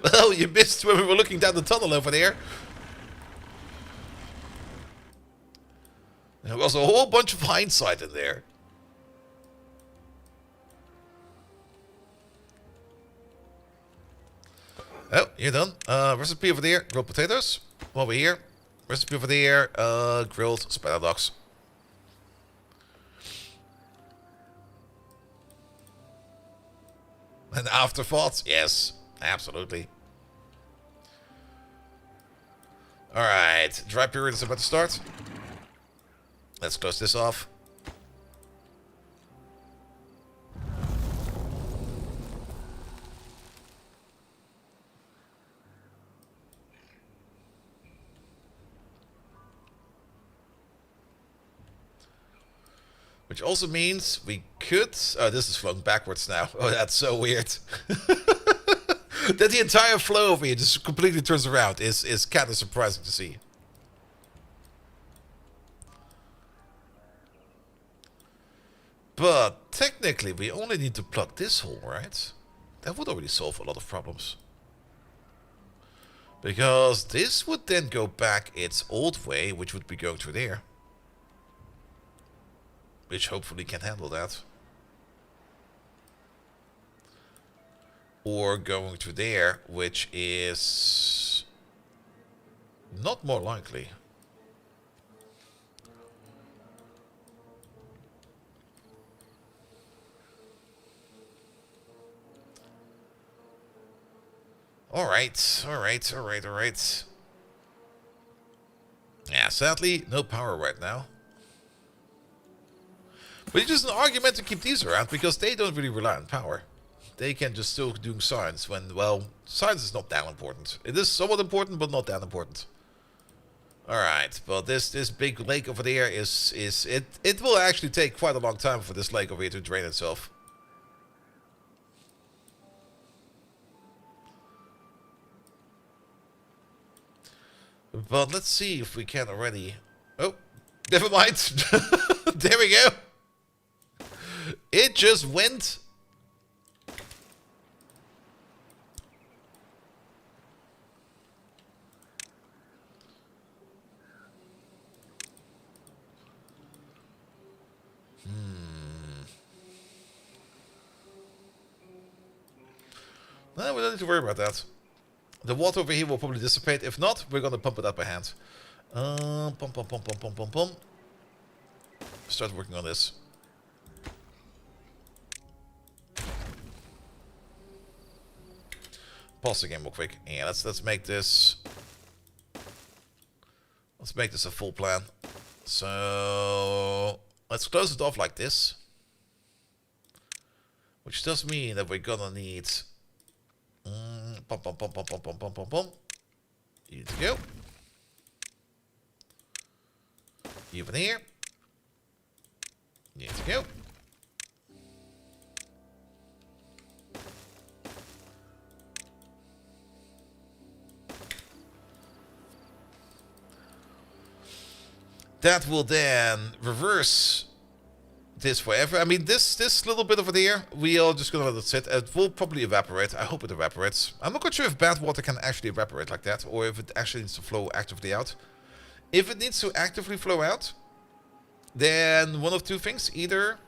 Well, you missed when we were looking down the tunnel over there. There was a whole bunch of hindsight in there. Oh, you're done. Recipe over there, grilled potatoes. Over here. Recipe over there, grilled spider dogs. And afterthoughts? Yes, absolutely. Alright, dry period is about to start. Let's close this off. Which also means we could... Oh, this is flowing backwards now. Oh, that's so weird. That the entire flow over here just completely turns around is kind of surprising to see. But technically we only need to plug this hole, right? That would already solve a lot of problems. Because this would then go back its old way, which would be going through there. Which hopefully can handle that. Or going to there, which is not more likely. Alright. Yeah, sadly, no power right now. But it's just an argument to keep these around, because they don't really rely on power. They can just still do science when, well, science is not that important. It is somewhat important, but not that important. Alright, but this big lake over there it will actually take quite a long time for this lake over here to drain itself. But let's see if we can already... Oh, never mind. There we go. It just went... No, we don't need to worry about that. The water over here will probably dissipate. If not, we're gonna pump it up by hand. Pump. Start working on this. Pause the game real quick. Yeah, let's make this. Let's make this a full plan. So let's close it off like this. Which does mean that we're gonna need pump. You need to go. Even here. You need to go. That will then reverse this forever. I mean, this little bit over there, we are just gonna let it sit. It will probably evaporate. I hope it evaporates. I'm not quite sure if bad water can actually evaporate like that, or if it actually needs to flow actively out. If it needs to actively flow out, then one of two things. Either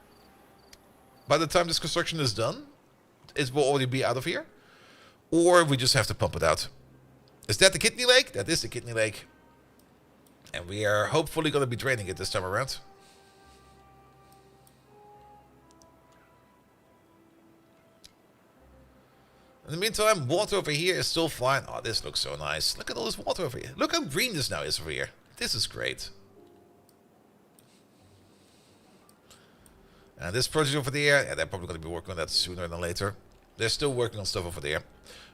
by the time this construction is done, it will already be out of here, or we just have to pump it out. Is that the kidney lake? That is the kidney lake. And we are hopefully going to be draining it this time around. In the meantime, water over here is still fine. Oh, this looks so nice. Look at all this water over here. Look how green this now is over here. This is great. And this project over there, yeah, they're probably going to be working on that sooner than later. They're still working on stuff over there.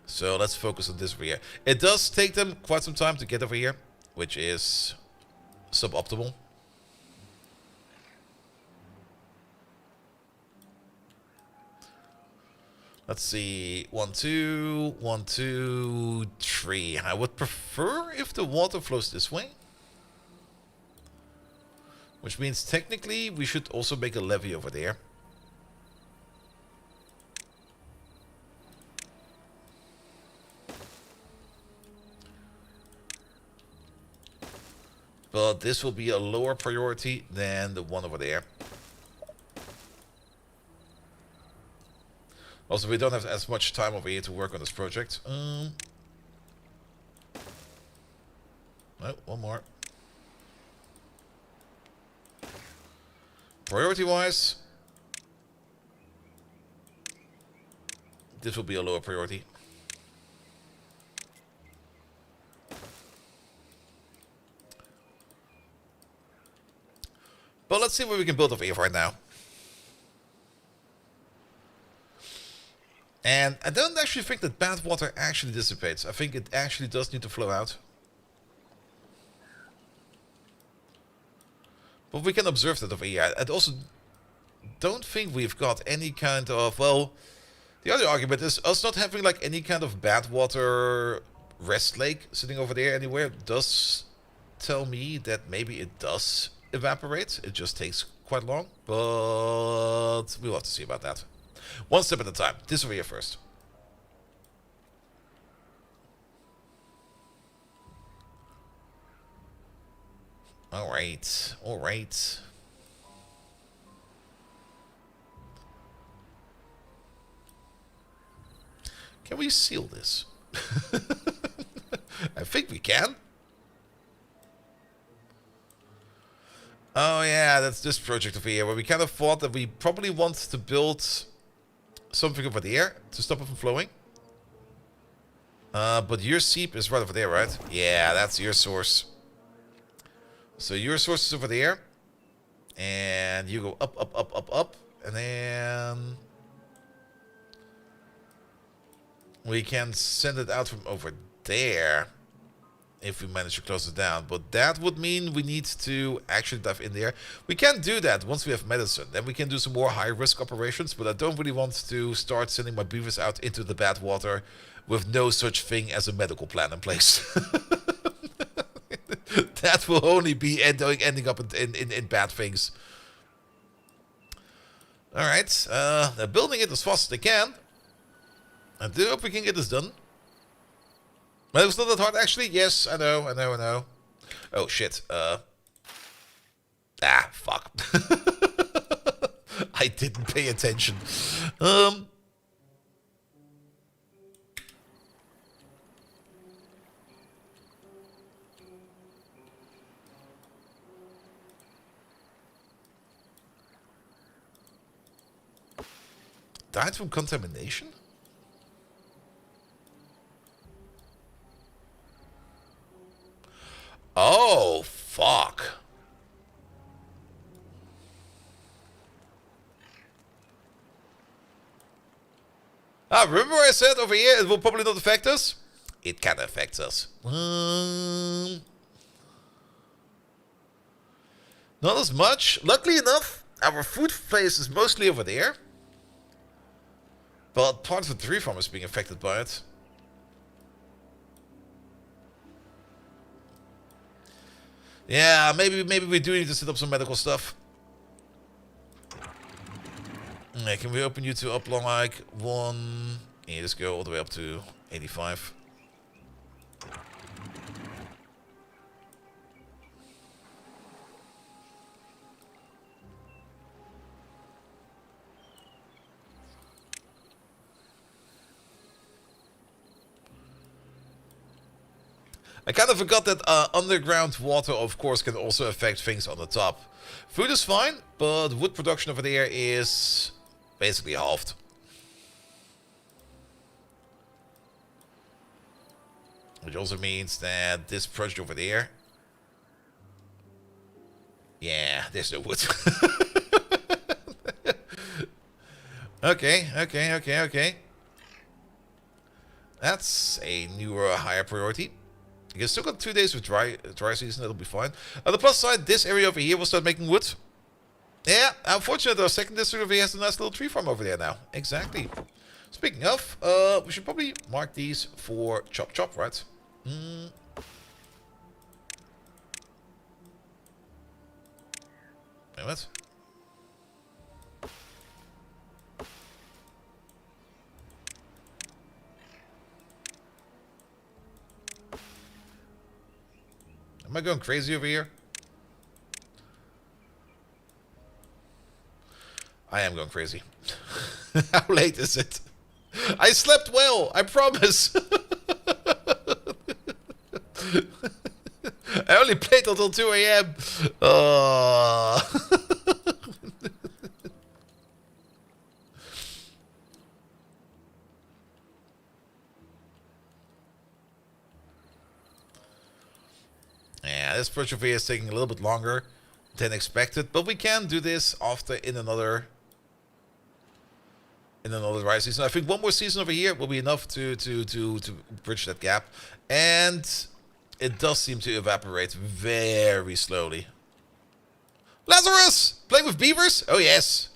So let's focus on this over here. It does take them quite some time to get over here, which is suboptimal. Let's see. 1, 2, 1, 2, 3. I would prefer if the water flows this way. Which means technically we should also make a levee over there. But this will be a lower priority than the one over there. Also, we don't have as much time over here to work on this project. No, one more. Priority-wise, this will be a lower priority. But let's see what we can build over here right now. And I don't actually think that bad water actually dissipates. I think it actually does need to flow out. But we can observe that over here. I also don't think we've got any kind of... Well, the other argument is us not having like any kind of bad water rest lake sitting over there anywhere does tell me that maybe it does evaporate. It just takes quite long. But we'll have to see about that. One step at a time. This over here first. Alright. Alright. Can we seal this? I think we can. Oh yeah, that's this project over here, where we kind of thought that we probably want to build something over there to stop it from flowing. But your seep is right over there, right? Yeah, that's your source. So your source is over there. And you go up, up, up, up, up. And then we can send it out from over there if we manage to close it down. But that would mean we need to actually dive in there. We can do that once we have medicine. Then we can do some more high-risk operations. But I don't really want to start sending my beavers out into the bad water with no such thing as a medical plan in place. That will only be ending up in bad things. Alright, they're building it as fast as they can. I do hope we can get this done. But it's not that hard, actually. Yes, I know, I know, I know. Oh, shit. Fuck. I didn't pay attention. Died from contamination? Oh, fuck. Remember I said over here it will probably not affect us? It can affect us. Not as much. Luckily enough, our food place is mostly over there. But part of the tree farm is being affected by it. Yeah, maybe we do need to set up some medical stuff. Yeah, can we open you to up long like 1? Yeah, just go all the way up to 85. I kind of forgot that underground water, of course, can also affect things on the top. Food is fine, but wood production over there is basically halved. Which also means that this project over there... Yeah, there's no wood. Okay. That's a newer, higher priority. You can still got 2 days of dry season, that'll be fine. On the plus side, this area over here will start making wood. Yeah, unfortunately, our second district over here has a nice little tree farm over there now. Exactly. Speaking of, we should probably mark these for chop, right? Wait, what? Am I going crazy over here? I am going crazy. How late is it? I slept well, I promise. I only played until 2 a.m. Yeah, this project here is taking a little bit longer than expected, but we can do this after in another dry season. I think one more season over here will be enough to bridge that gap, and it does seem to evaporate very slowly. Lazarus! Playing with beavers? Oh yes.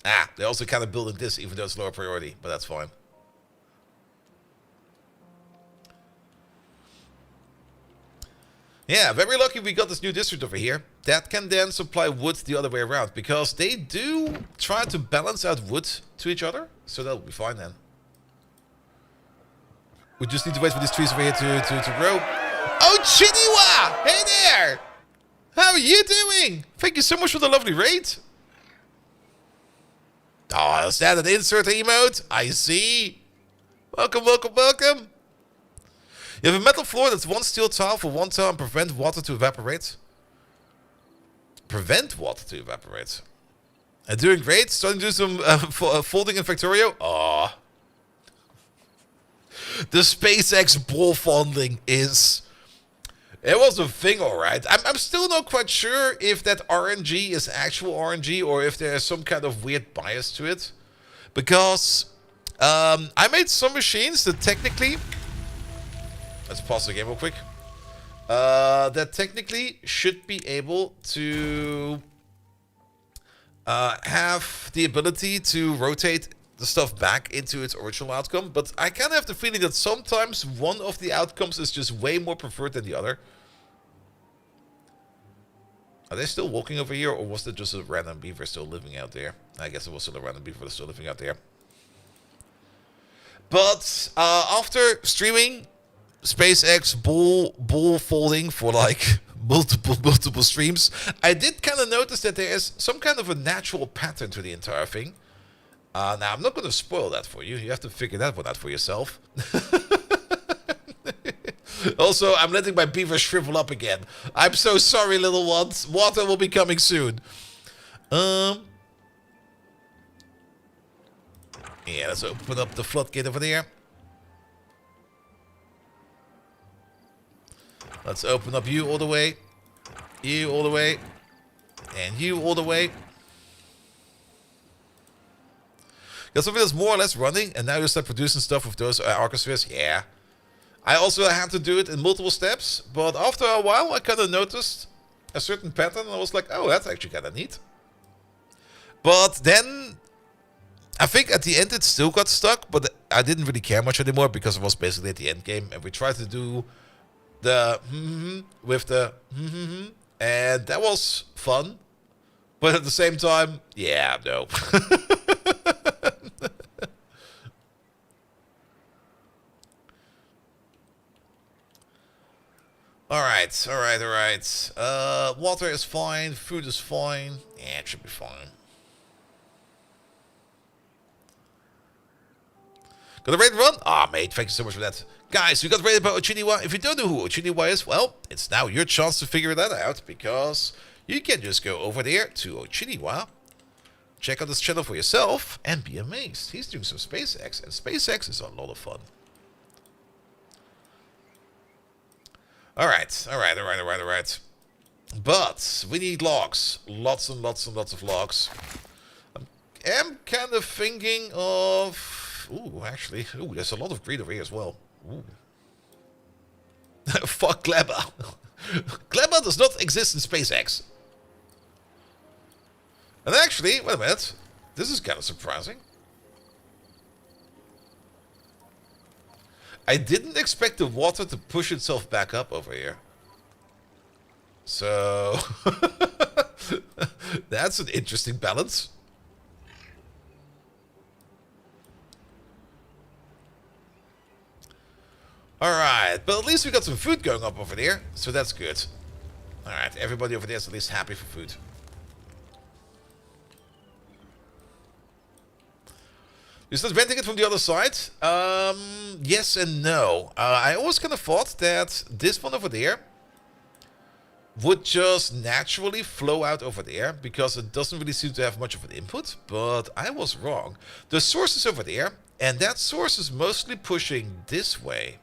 Ah, they're also kind of building this, even though it's lower priority, but that's fine. Yeah, very lucky we got this new district over here that can then supply wood the other way around, because they do try to balance out wood to each other, so that'll be fine then. We just need to wait for these trees over here to grow. Oh, Chiniwa! Hey there! How are you doing? Thank you so much for the lovely raid. Oh, is that an insert emote? I see. Welcome. You have a metal floor that's 1 steel tile for 1 tile and prevent water to evaporate. Prevent water to evaporate. Doing great. Starting to do some folding in Factorio. Oh. The SpaceX ball fondling is... It was a thing, alright. I'm still not quite sure if that RNG is actual RNG or if there's some kind of weird bias to it. Because I made some machines that technically... Let's pause the game real quick. That technically should be able to have the ability to rotate the stuff back into its original outcome. But I kind of have the feeling that sometimes one of the outcomes is just way more preferred than the other. Are they still walking over here, or was it just a random beaver still living out there? I guess it was still a random beaver still living out there. But after streaming SpaceX bull folding for like multiple streams, I did kind of notice that there is some kind of a natural pattern to the entire thing. Now, I'm not going to spoil that for you. You have to figure that one out for yourself. Also, I'm letting my beaver shrivel up again. I'm so sorry, little ones. Water will be coming soon. Yeah, let's open up the floodgate over there. Let's open up you all the way. You all the way. And you all the way. Got something that's more or less running, and now you start producing stuff with those orchestras. Yeah. I also had to do it in multiple steps, but after a while I kind of noticed a certain pattern, and I was like, oh, that's actually kind of neat. But then, I think at the end it still got stuck, but I didn't really care much anymore because it was basically at the end game, and we tried to do the with the and that was fun. But at the same time, yeah, no. Alright, alright, alright. Water is fine, food is fine. Yeah, it should be fine. Got a raid run? Ah, mate, thank you so much for that. Guys, we got raided by Ochiniwa. If you don't know who Ochiniwa is, well, it's now your chance to figure that out, because you can just go over there to Ochiniwa, check out this channel for yourself, and be amazed. He's doing some SpaceX, and SpaceX is a lot of fun. Alright, alright, alright, alright, alright. But we need logs. Lots and lots and lots of logs. I am kind of thinking of... Ooh, actually. Ooh, there's a lot of green over here as well. Ooh. Fuck Glabber. Glabber does not exist in SpaceX. And actually, wait a minute. This is kind of surprising. I didn't expect the water to push itself back up over here. So... that's an interesting balance. Alright, but at least we got some food going up over there, so that's good. Alright, everybody over there is at least happy for food. You start renting it from the other side? Yes and no. I always kind of thought that this one over there would just naturally flow out over there, because it doesn't really seem to have much of an input, but I was wrong. The source is over there, and that source is mostly pushing this way.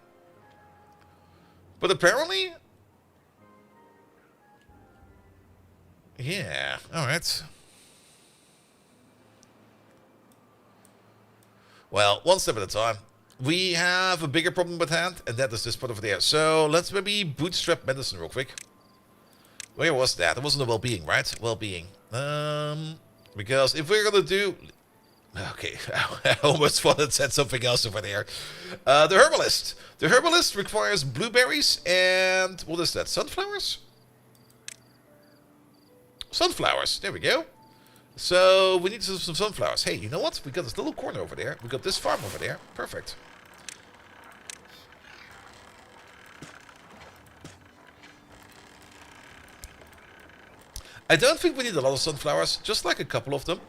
But apparently... yeah, alright. Well, one step at a time. We have a bigger problem at hand, and that is this part over there. So let's maybe bootstrap medicine real quick. Where was that? It wasn't a well-being, right? Well-being. Because if we're gonna do... okay, I almost wanted to said something else over there. The herbalist. The herbalist requires blueberries and... what is that? Sunflowers? Sunflowers. There we go. So we need some sunflowers. Hey, you know what? We got this little corner over there. We got this farm over there. Perfect. I don't think we need a lot of sunflowers, just like a couple of them.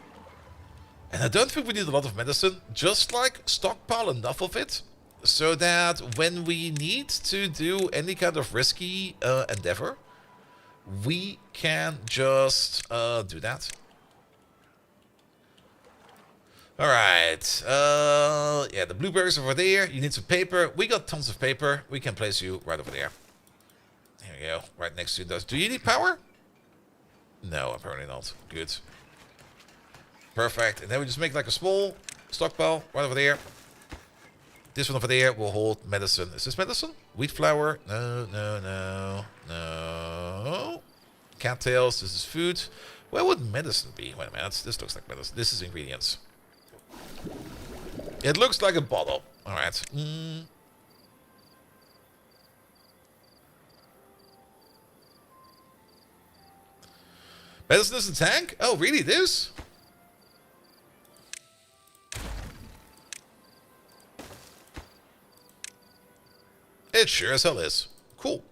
And I don't think we need a lot of medicine, just like stockpile enough of it, so that when we need to do any kind of risky endeavor, we can just do that. Alright, yeah, the blueberries over there. You need some paper. We got tons of paper. We can place you right over there. There we go, right next to those. Do you need power? No, apparently not. Good. Perfect. And then we just make like a small stockpile right over there. This one over there will hold medicine. Is this medicine? Wheat flour? No, no, no, no. Cattails. This is food. Where would medicine be? Wait a minute. This looks like medicine. This is ingredients. It looks like a bottle. Alright. Medicine is a tank? Oh, really? This? It sure as hell is. Cool.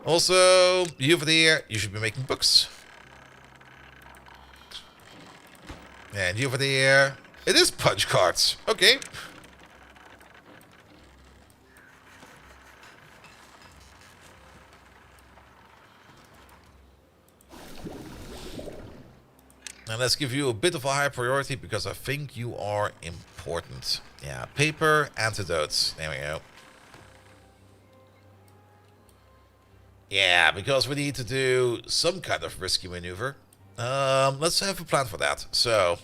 Also, you over there, you should be making books. And you over there, it is punch cards. Okay. Now let's give you a bit of a higher priority, because I think you are important. Yeah, paper, antidotes. There we go. Yeah, because we need to do some kind of risky maneuver. Let's have a plan for that. So,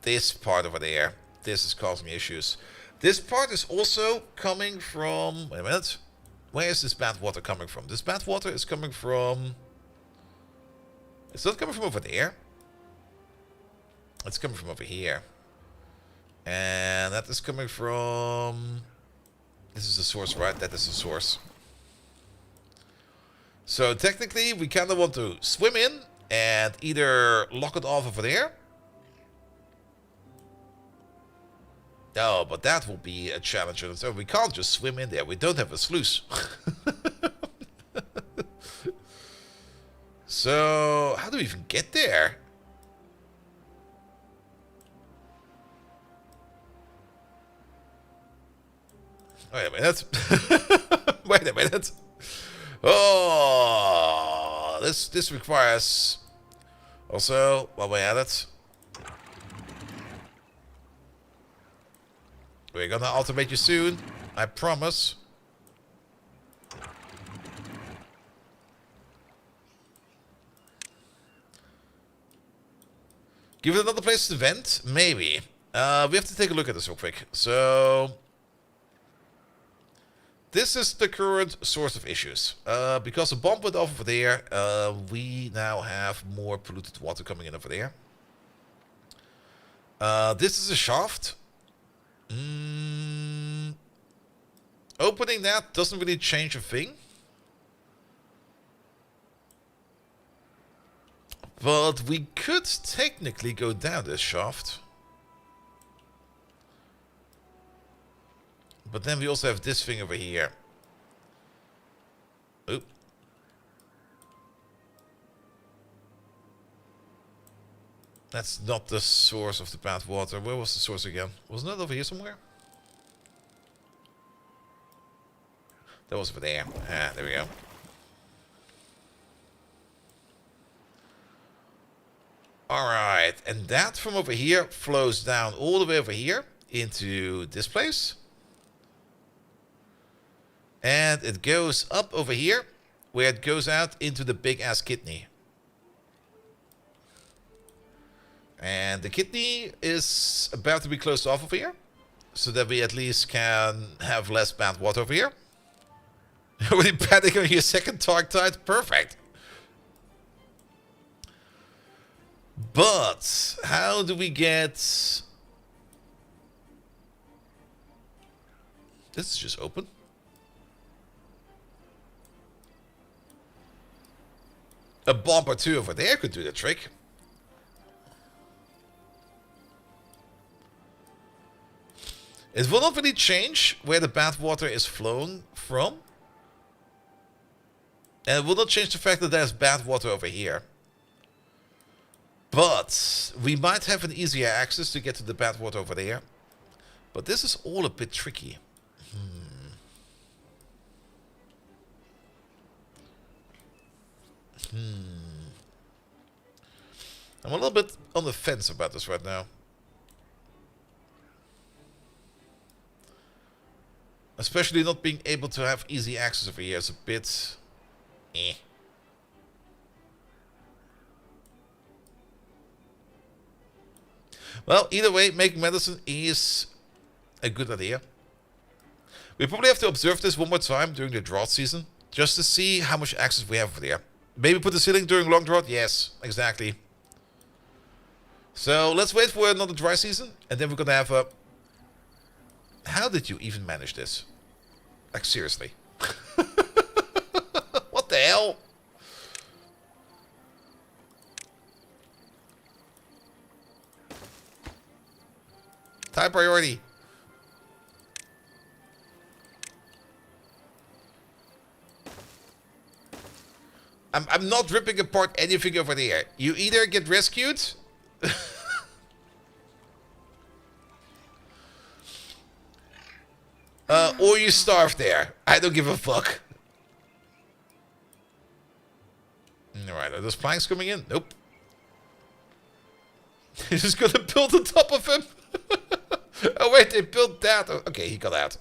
this part over there, this is causing me issues. This part is also coming from... Wait a minute. Where is this bad water coming from? This bad water is coming from... It's not coming from over there. It's coming from over here. And that is coming from... This is the source, right? That is the source. So technically, we kind of want to swim in and either lock it off over there. Oh, but that will be a challenge. So we can't just swim in there. We don't have a sluice. So, how do we even get there? Wait a minute. Wait a minute. Oh, this requires... Also, while we're at it, we're gonna automate you soon. I promise. Give it another place to vent? Maybe. We have to take a look at this real quick. So... This is the current source of issues. Because the bomb went off over there, we now have more polluted water coming in over there. This is a shaft. Opening that doesn't really change a thing. But we could technically go down this shaft. But then we also have this thing over here. Oop. That's not the source of the bad water. Where was the source again? Wasn't it over here somewhere? That was over there. Ah, there we go. Alright, and that from over here flows down all the way over here into this place. And it goes up over here, where it goes out into the big-ass kidney. And the kidney is about to be closed off over here, so that we at least can have less bad water over here. Already panicking on your second Tarktide? Perfect. But how do we get... This is just open. A bomb or two over there could do the trick. It will not really change where the bad water is flowing from. And it will not change the fact that there's bad water over here. But we might have an easier access to get to the bad water over there. But this is all a bit tricky. I'm a little bit on the fence about this right now. Especially not being able to have easy access over here is a bit... Well, either way, making medicine is a good idea. We probably have to observe this one more time during the drought season, just to see how much access we have over there. Maybe put the ceiling during long drought? Yes, exactly. So let's wait for another dry season, and then we're gonna have a... How did you even manage this? Like, seriously. What the hell? High priority. I'm not ripping apart anything over there. You either get rescued... or you starve there. I don't give a fuck. Alright, are those planks coming in? Nope. He's just gonna build on top of him. Oh wait, they built that. Oh, okay, he got out.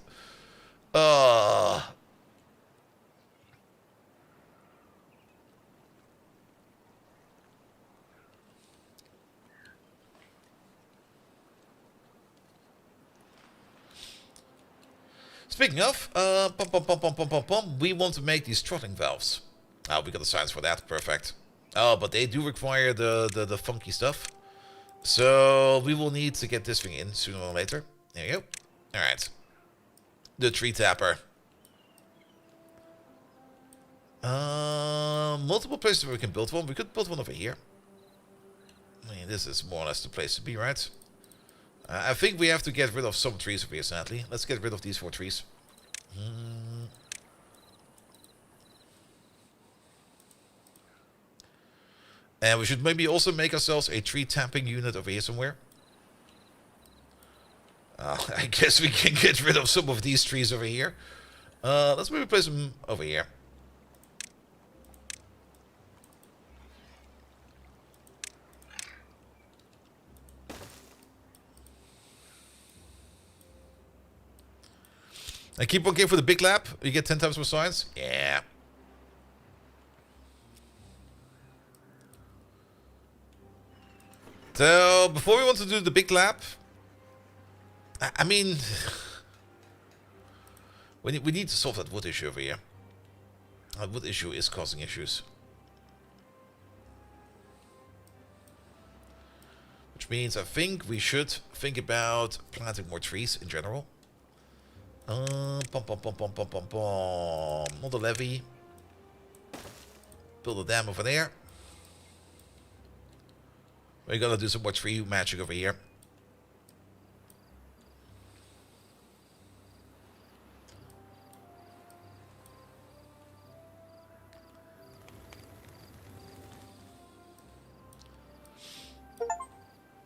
Speaking of, we want to make these throttling valves. Oh, we got the signs for that. Perfect. Oh, but they do require the funky stuff. So we will need to get this thing in sooner or later. There you go. Alright. The tree tapper. Multiple places where we can build one. We could build one over here. I mean, this is more or less the place to be, right? I think we have to get rid of some trees over here, sadly. Let's get rid of these 4 trees. And we should maybe also make ourselves a tree tapping unit over here somewhere. I guess we can get rid of some of these trees over here. Let's maybe place them over here. And keep on going for the big lap. You get 10 times more science. Yeah. So, before we want to do the big lap, I mean, we need to solve that wood issue over here. That wood issue is causing issues. Which means I think we should think about planting more trees in general. Not a levee. Build a dam over there. We're gonna do some more tree magic over here.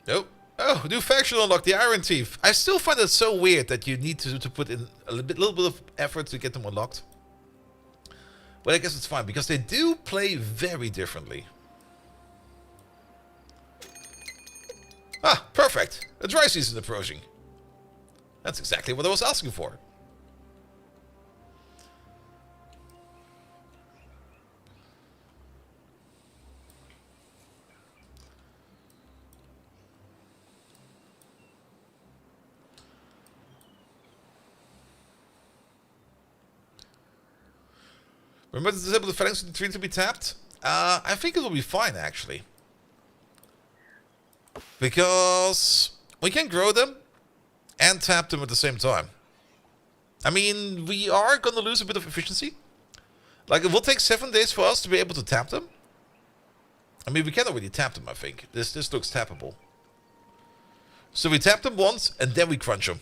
Nope. Oh, new faction unlock, the Iron Thief. I still find it so weird that you need to put in a little bit of effort to get them unlocked. But I guess it's fine, because they do play very differently. Ah, perfect. A dry season approaching. That's exactly what I was asking for. Remember to disable the phalanx of the tree to be tapped? I think it will be fine, actually. Because we can grow them and tap them at the same time. I mean, we are going to lose a bit of efficiency. Like, it will take 7 days for us to be able to tap them. I mean, we can already tap them, I think. This looks tappable. So we tap them once, and then we crunch them.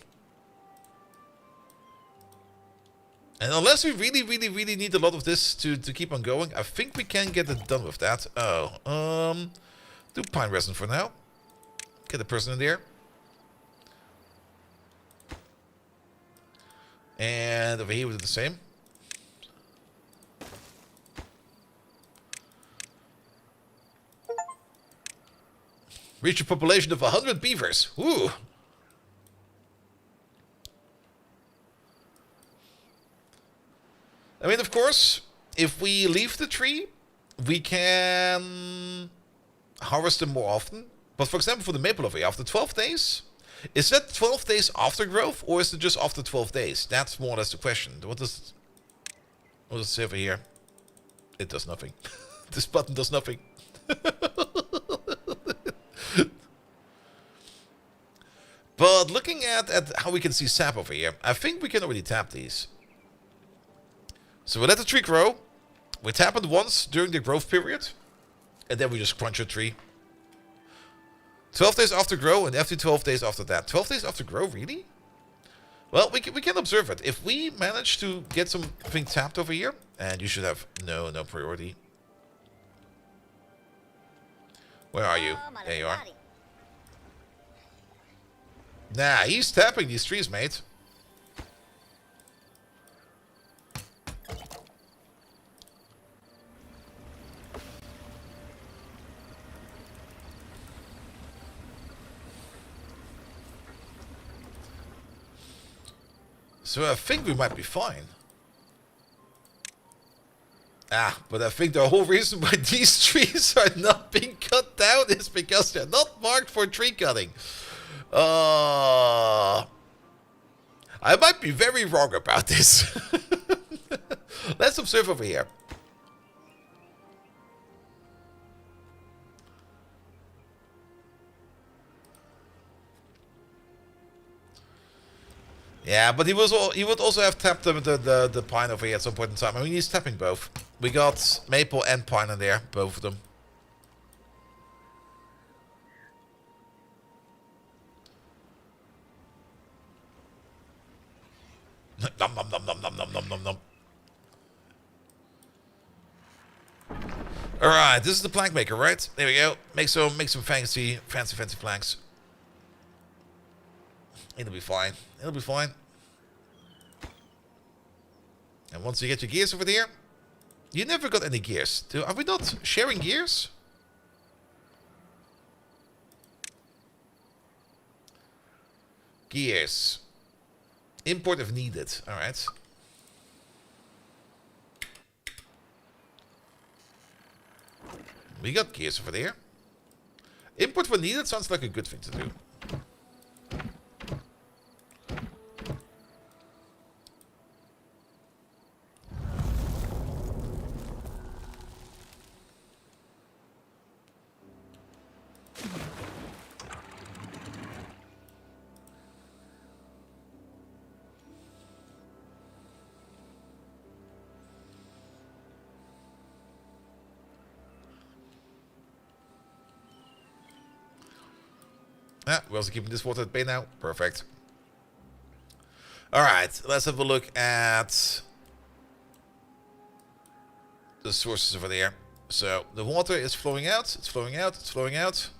And unless we really need a lot of this to keep on going, I think we can get it done with that. Oh, do pine resin for now. Get a person in there. And over here we do the same. Reach a population of 100 beavers. Ooh. I mean, of course, if we leave the tree, we can harvest them more often. But for example, for the maple over here, after 12 days, is that 12 days after growth, or is it just after 12 days? That's more or less the question. What does it say over here? It does nothing. This button does nothing. But looking at how we can see sap over here, I think we can already tap these. So we let the tree grow, we tap it once during the growth period, and then we just crunch a tree. 12 days after grow, and after 12 days after that. 12 days after grow, really? Well, we can observe it. If we manage to get something tapped over here, and you should have no priority. Where are you? There you are. Nah, he's tapping these trees, mate. So I think we might be fine. But I think the whole reason why these trees are not being cut down is because they're not marked for tree cutting. I I might be very wrong about this. Let's observe over here. Yeah, but he would also have tapped the pine over here at some point in time. I mean, he's tapping both. We got maple and pine in there, both of them. Nom nom nom nom nom nom nom nom nom. All right, this is the plank maker, right? There we go. Make some fancy planks. It'll be fine. It'll be fine. And once you get your gears over there, you never got any gears. Are we not sharing gears? Gears. Import if needed. All right. We got gears over there. Import when needed sounds like a good thing to do. We're also keeping this water at bay now. Perfect. Alright, let's have a look at the sources over there. So, the water is flowing out. It's flowing out. It's flowing out.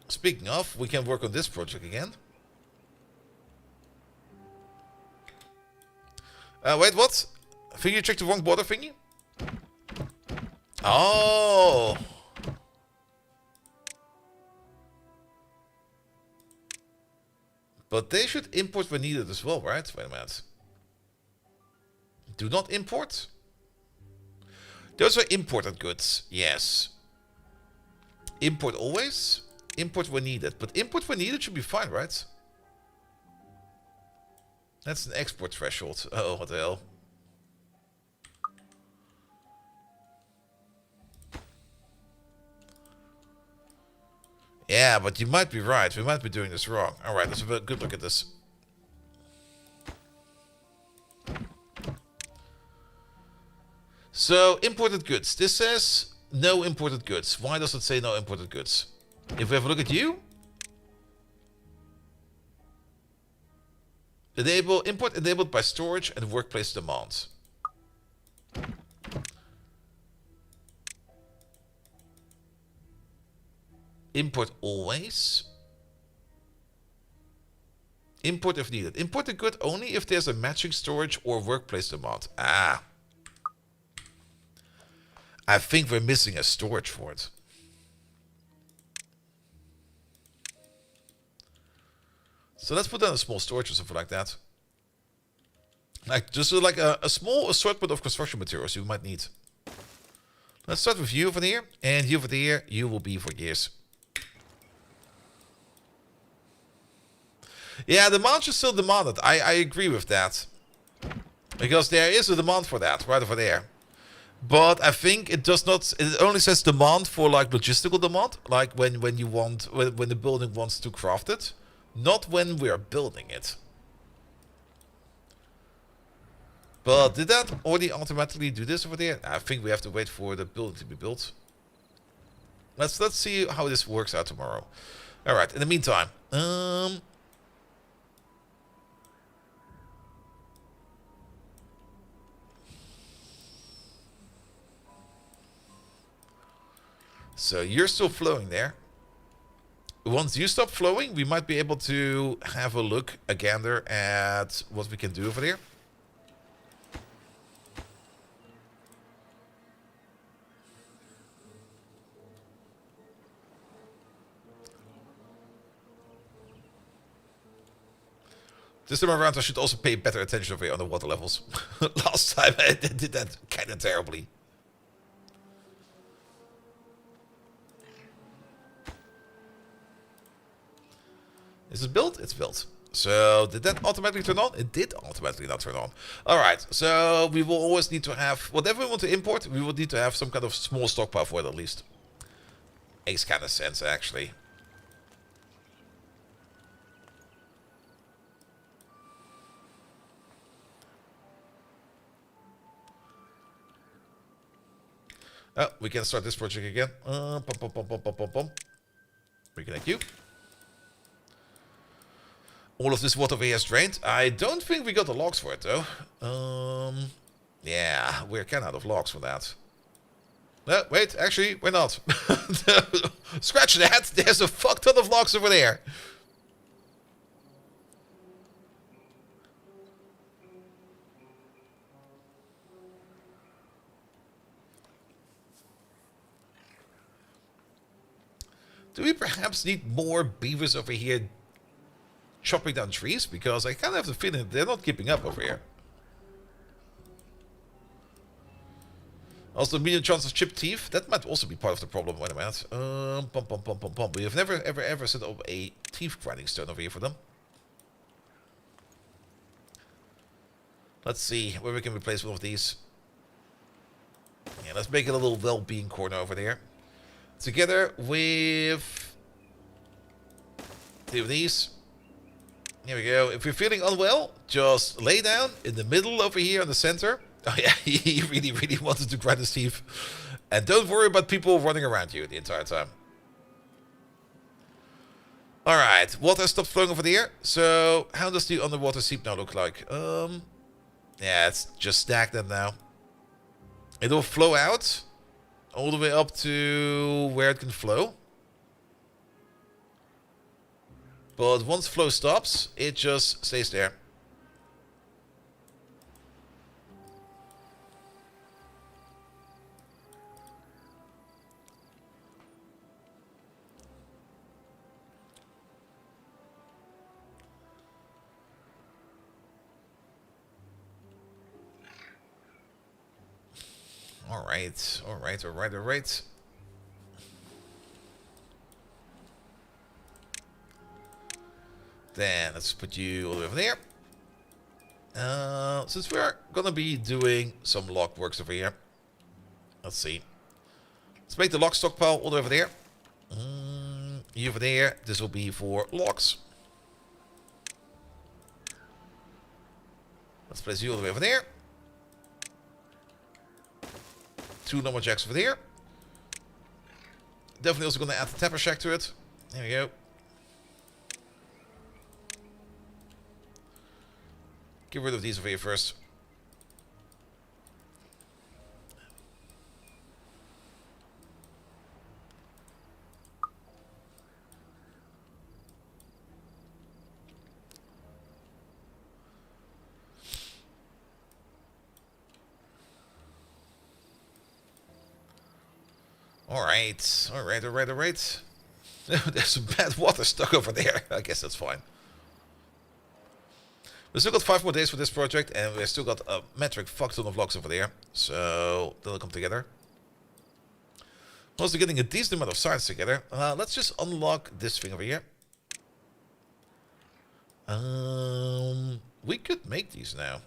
Speaking of, we can work on this project again. Wait, what? I think you checked the wrong border thingy? Oh! But they should import when needed as well, right? Wait a minute. Do not import? Those are imported goods, yes. Import always? Import when needed. But import when needed should be fine, right? That's an export threshold. Oh, what the hell? Yeah, but you might be right. We might be doing this wrong. Alright, let's have a good look at this. So, imported goods. This says no imported goods. Why does it say no imported goods? If we have a look at you. Enable, import enabled by storage and workplace demands. Import always. Import if needed. Import a good only if there's a matching storage or workplace demand. Ah. I think we're missing a storage for it. So let's put down a small storage or something like that. Like just like a small assortment of construction materials you might need. Let's start with you over here. And you over there, you will be for gears. Yeah, demand should still demand it. I agree with that. Because there is a demand for that, right over there. But I think it does not, it only says demand for like logistical demand. Like when you want, when the building wants to craft it. Not when we are building it. But did that already automatically do this over there? I think we have to wait for the building to be built. Let's see how this works out tomorrow. Alright, in the meantime. So you're still flowing there. Once you stop flowing, we might be able to have a look, a gander at what we can do over there. This time around, I should also pay better attention over here on the water levels. Last time I did that kind of terribly. Is it built? It's built. So, did that automatically turn on? It did automatically not turn on. Alright, so we will always need to have, whatever we want to import, we will need to have some kind of small stockpile for it at least. Makes kind of sense, actually. Oh, we can start this project again. Reconnect you. All of this water over here is drained. I don't think we got the logs for it, though. Yeah, we're kind of out of logs for that. No, wait, actually, we're not. Scratch that. There's a fuck ton of logs over there. Do we perhaps need more beavers over here chopping down trees? Because I kind of have the feeling they're not keeping up over here. Also, medium chance of chipped teeth. That might also be part of the problem. Wait a minute. We have never, ever set up a teeth grinding stone over here for them. Let's see where we can replace one of these. Yeah, let's make it a little well-being corner over there. Together with these. Here we go. If you're feeling unwell, just lay down in the middle over here in the center. Oh yeah, he really, really wanted to grind his teeth. And don't worry about people running around you the entire time. Alright, water stopped flowing over there. So, how does the underwater seep now look like? Yeah, it's just stagnant now. It'll flow out all the way up to where it can flow. But once flow stops, it just stays there. Alright. Then let's put you all the way over there. Since we're gonna be doing some log works over here, let's see. Let's make the log stockpile all the way over there. You over there. This will be for logs. Let's place you all the way over there. 2 normal jacks over there. Definitely also going to add the tapper shack to it. There we go. Get rid of these over here first. Alright. There's some bad water stuck over there. I guess that's fine. We've still got 5 more days for this project, and we've still got a metric fuck ton of logs over there. So, they'll come together. Also getting a decent amount of science together. Let's just unlock this thing over here. We could make these now.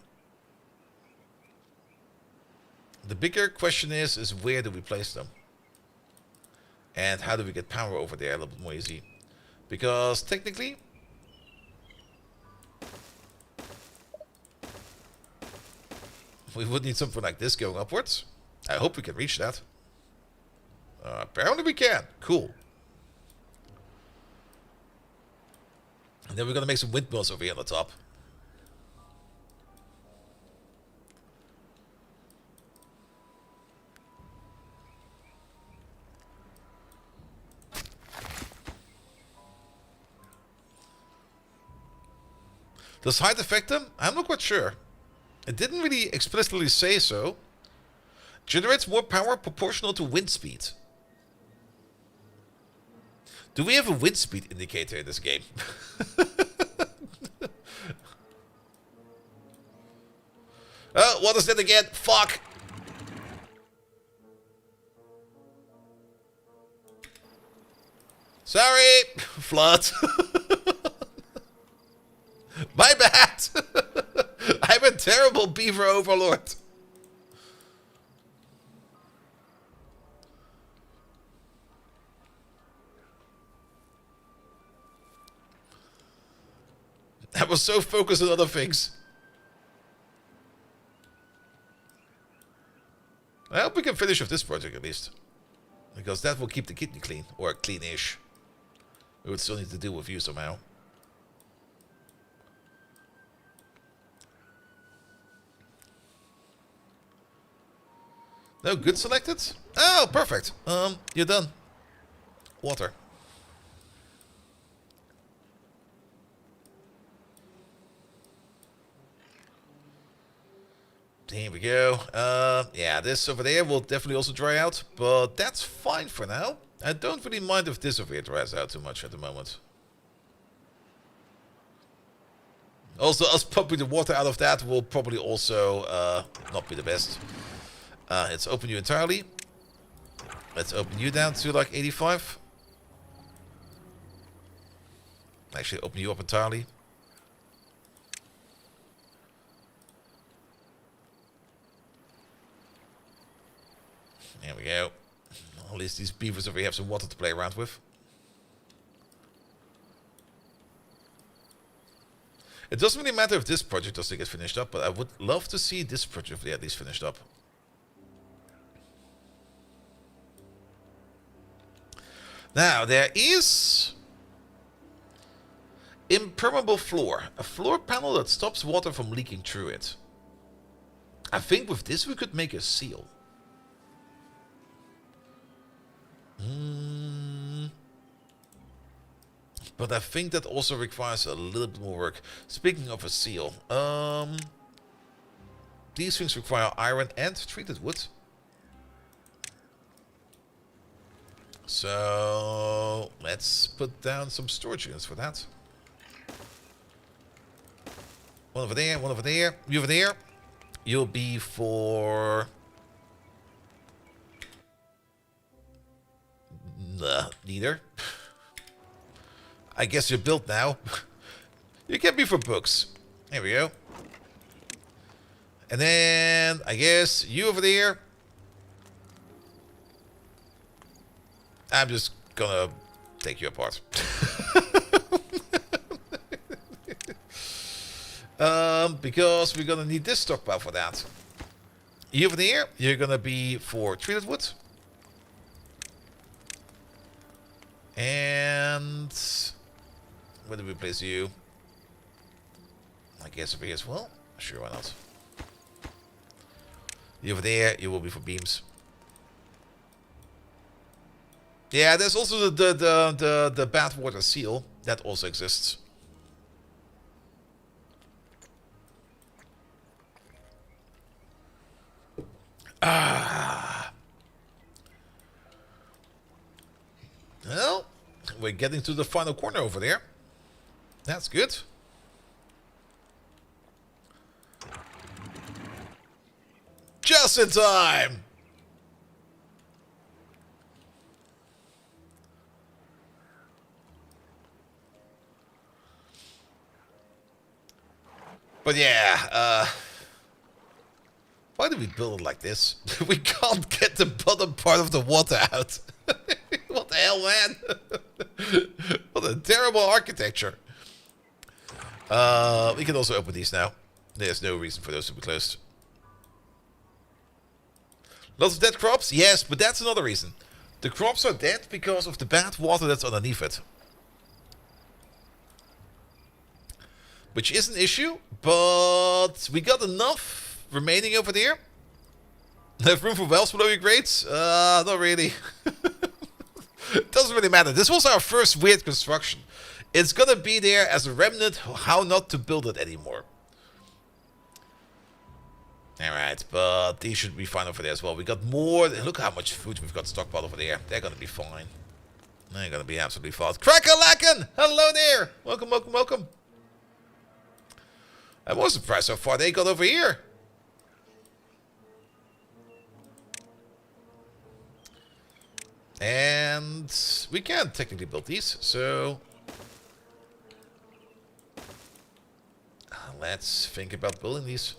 The bigger question is where do we place them? And how do we get power over there a little bit more easy? Because technically, we would need something like this going upwards. I hope we can reach that. Apparently we can. Cool. And then we're going to make some windmills over here on the top. Does height affect them? I'm not quite sure. It didn't really explicitly say so. Generates more power proportional to wind speed. Do we have a wind speed indicator in this game? Oh, what is that again? Fuck! Sorry! Flood. terrible beaver overlord. I was so focused on other things. I hope we can finish with this project at least. Because that will keep the kidney clean. Or clean-ish. We would still need to deal with you somehow. No good selected? Oh, perfect. You're done. Water. Here we go. Yeah, this over there will definitely also dry out, but that's fine for now. I don't really mind if this over here dries out too much at the moment. Also, us pumping the water out of that will probably also not be the best. Let's open you entirely. Let's open you down to like 85. Actually, open you up entirely. There we go. At least these beavers over here have some water to play around with. It doesn't really matter if this project doesn't get finished up, but I would love to see this project at least finished up. Now, there is impermeable floor. A floor panel that stops water from leaking through it. I think with this we could make a seal. But I think that also requires a little bit more work. Speaking of a seal, these things require iron and treated wood. So let's put down some storage units for that. One over there, one over there. You over there. You'll be for... neither. I guess you're built now. You can be for books. There we go. And then, I guess, you over there. I'm just gonna take you apart. Because we're gonna need this stockpile for that. You over there, you're gonna be for treated wood. And where do we place you? I guess over here as well. Sure, why not? You over there, you will be for beams. Yeah, there's also the bathwater seal that also exists. Well, we're getting to the final corner over there. That's good. Just in time. But yeah, why do we build it like this? We can't get the bottom part of the water out. What the hell, man? What a terrible architecture. We can also open these now. There's no reason for those to be closed. Lots of dead crops? Yes, but that's another reason. The crops are dead because of the bad water that's underneath it. Which is an issue, but we got enough remaining over there. Have room for wells below your grades? Not really. Doesn't really matter. This was our first weird construction. It's gonna be there as a remnant how not to build it anymore. Alright, but these should be fine over there as well. We got more. Look how much food we've got stockpiled over there. They're gonna be fine. They're gonna be absolutely fine. Crack-a-lackin'! Hello there! Welcome, welcome, welcome. I was surprised how far they got over here. And we can technically build these, so let's think about building these.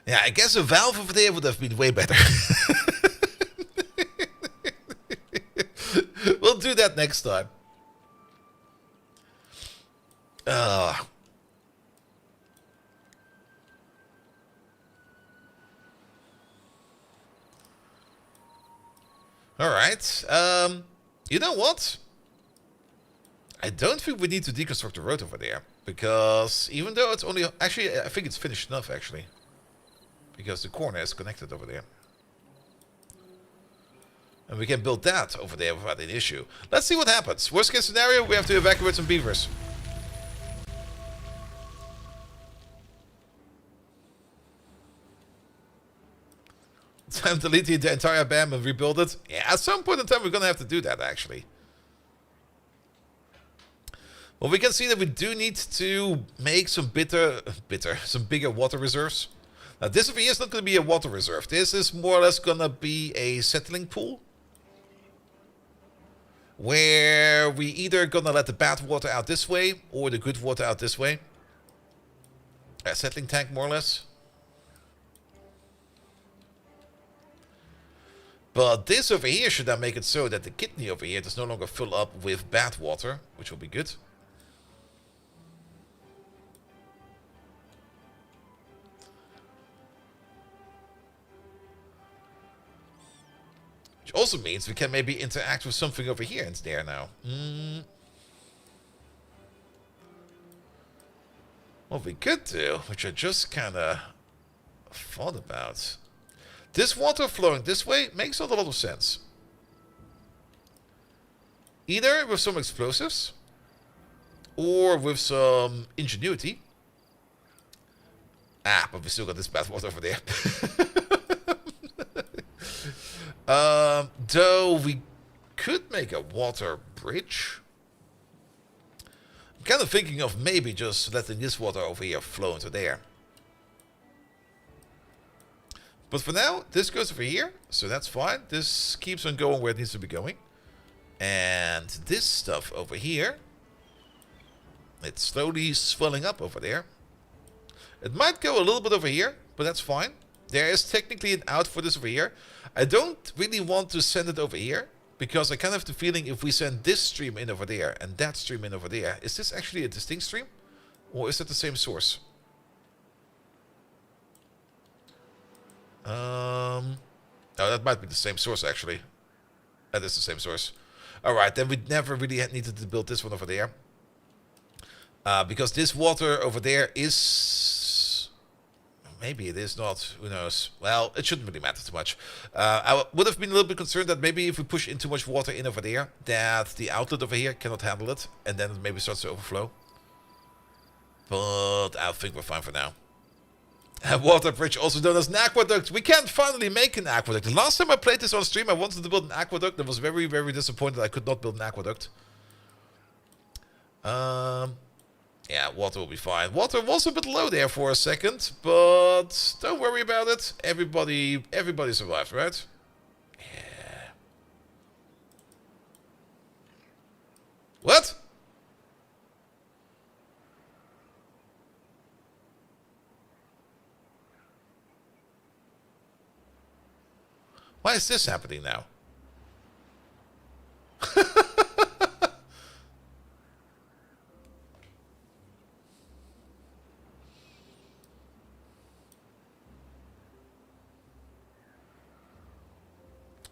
Yeah, I guess a valve over there would have been way better. We'll do that next time. Uh, Alright. You know what? I don't think we need to deconstruct the road over there. Because even though it's only... Actually, I think it's finished enough, actually. Because the corner is connected over there. And we can build that over there without an issue. Let's see what happens. Worst case scenario, we have to evacuate some beavers. Time to delete the entire BAM and rebuild it. Yeah, at some point in time we're gonna have to do that, actually. Well, we can see that we do need to make some some bigger water reserves. Now, this over here is not going to be a water reserve. This is more or less going to be a settling pool. Where we either going to let the bad water out this way or the good water out this way. A settling tank, more or less. But this over here should now make it so that the kidney over here does no longer fill up with bad water, which will be good. Which also means we can maybe interact with something over here and there now. What we could do, which I just kind of thought about. This water flowing this way makes not a lot of sense. Either with some explosives, or with some ingenuity. Ah, but we still got this bad water over there. Though we could make a water bridge. I'm kind of thinking of maybe just letting this water over here flow into there. But for now, this goes over here, so that's fine. This keeps on going where it needs to be going. And this stuff over here, it's slowly swelling up over there. It might go a little bit over here, but that's fine. There is technically an out for this over here. I don't really want to send it over here, because I kind of have the feeling if we send this stream in over there and that stream in over there, is this actually a distinct stream? Or is it the same source? Oh, that might be the same source, actually. That is the same source. Alright, then we never really needed to build this one over there. Because this water over there is... Maybe it is not. Who knows? Well, it shouldn't really matter too much. I would have been a little bit concerned that maybe if we push in too much water in over there, that the outlet over here cannot handle it. And then it maybe starts to overflow. But I think we're fine for now. A water bridge, also known as an aqueduct. We can finally make an aqueduct. The last time I played this on stream, I wanted to build an aqueduct. I was very, very disappointed I could not build an aqueduct. Yeah, water will be fine. Water was a bit low there for a second, but don't worry about it. Everybody survived, right? Yeah. What? Why is this happening now?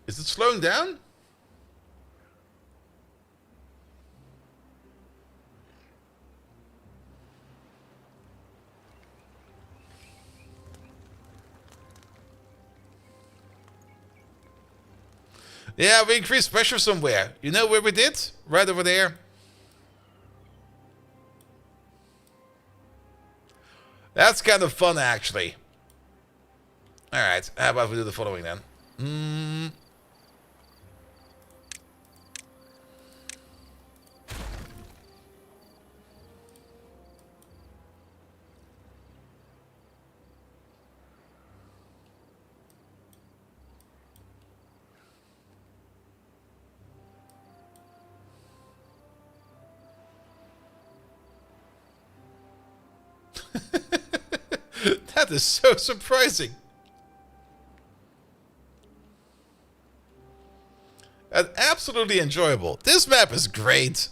Is it slowing down? Yeah, we increased pressure somewhere. You know where we did? Right over there. That's kind of fun, actually. Alright, how about we do the following then? That is so surprising. And absolutely enjoyable. This map is great.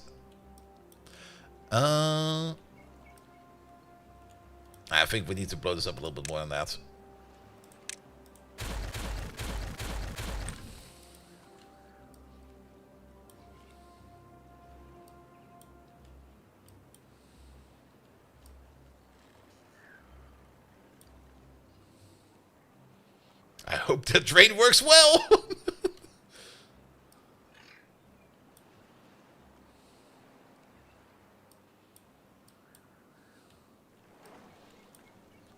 I think we need to blow this up a little bit more than that. I hope that drain works well.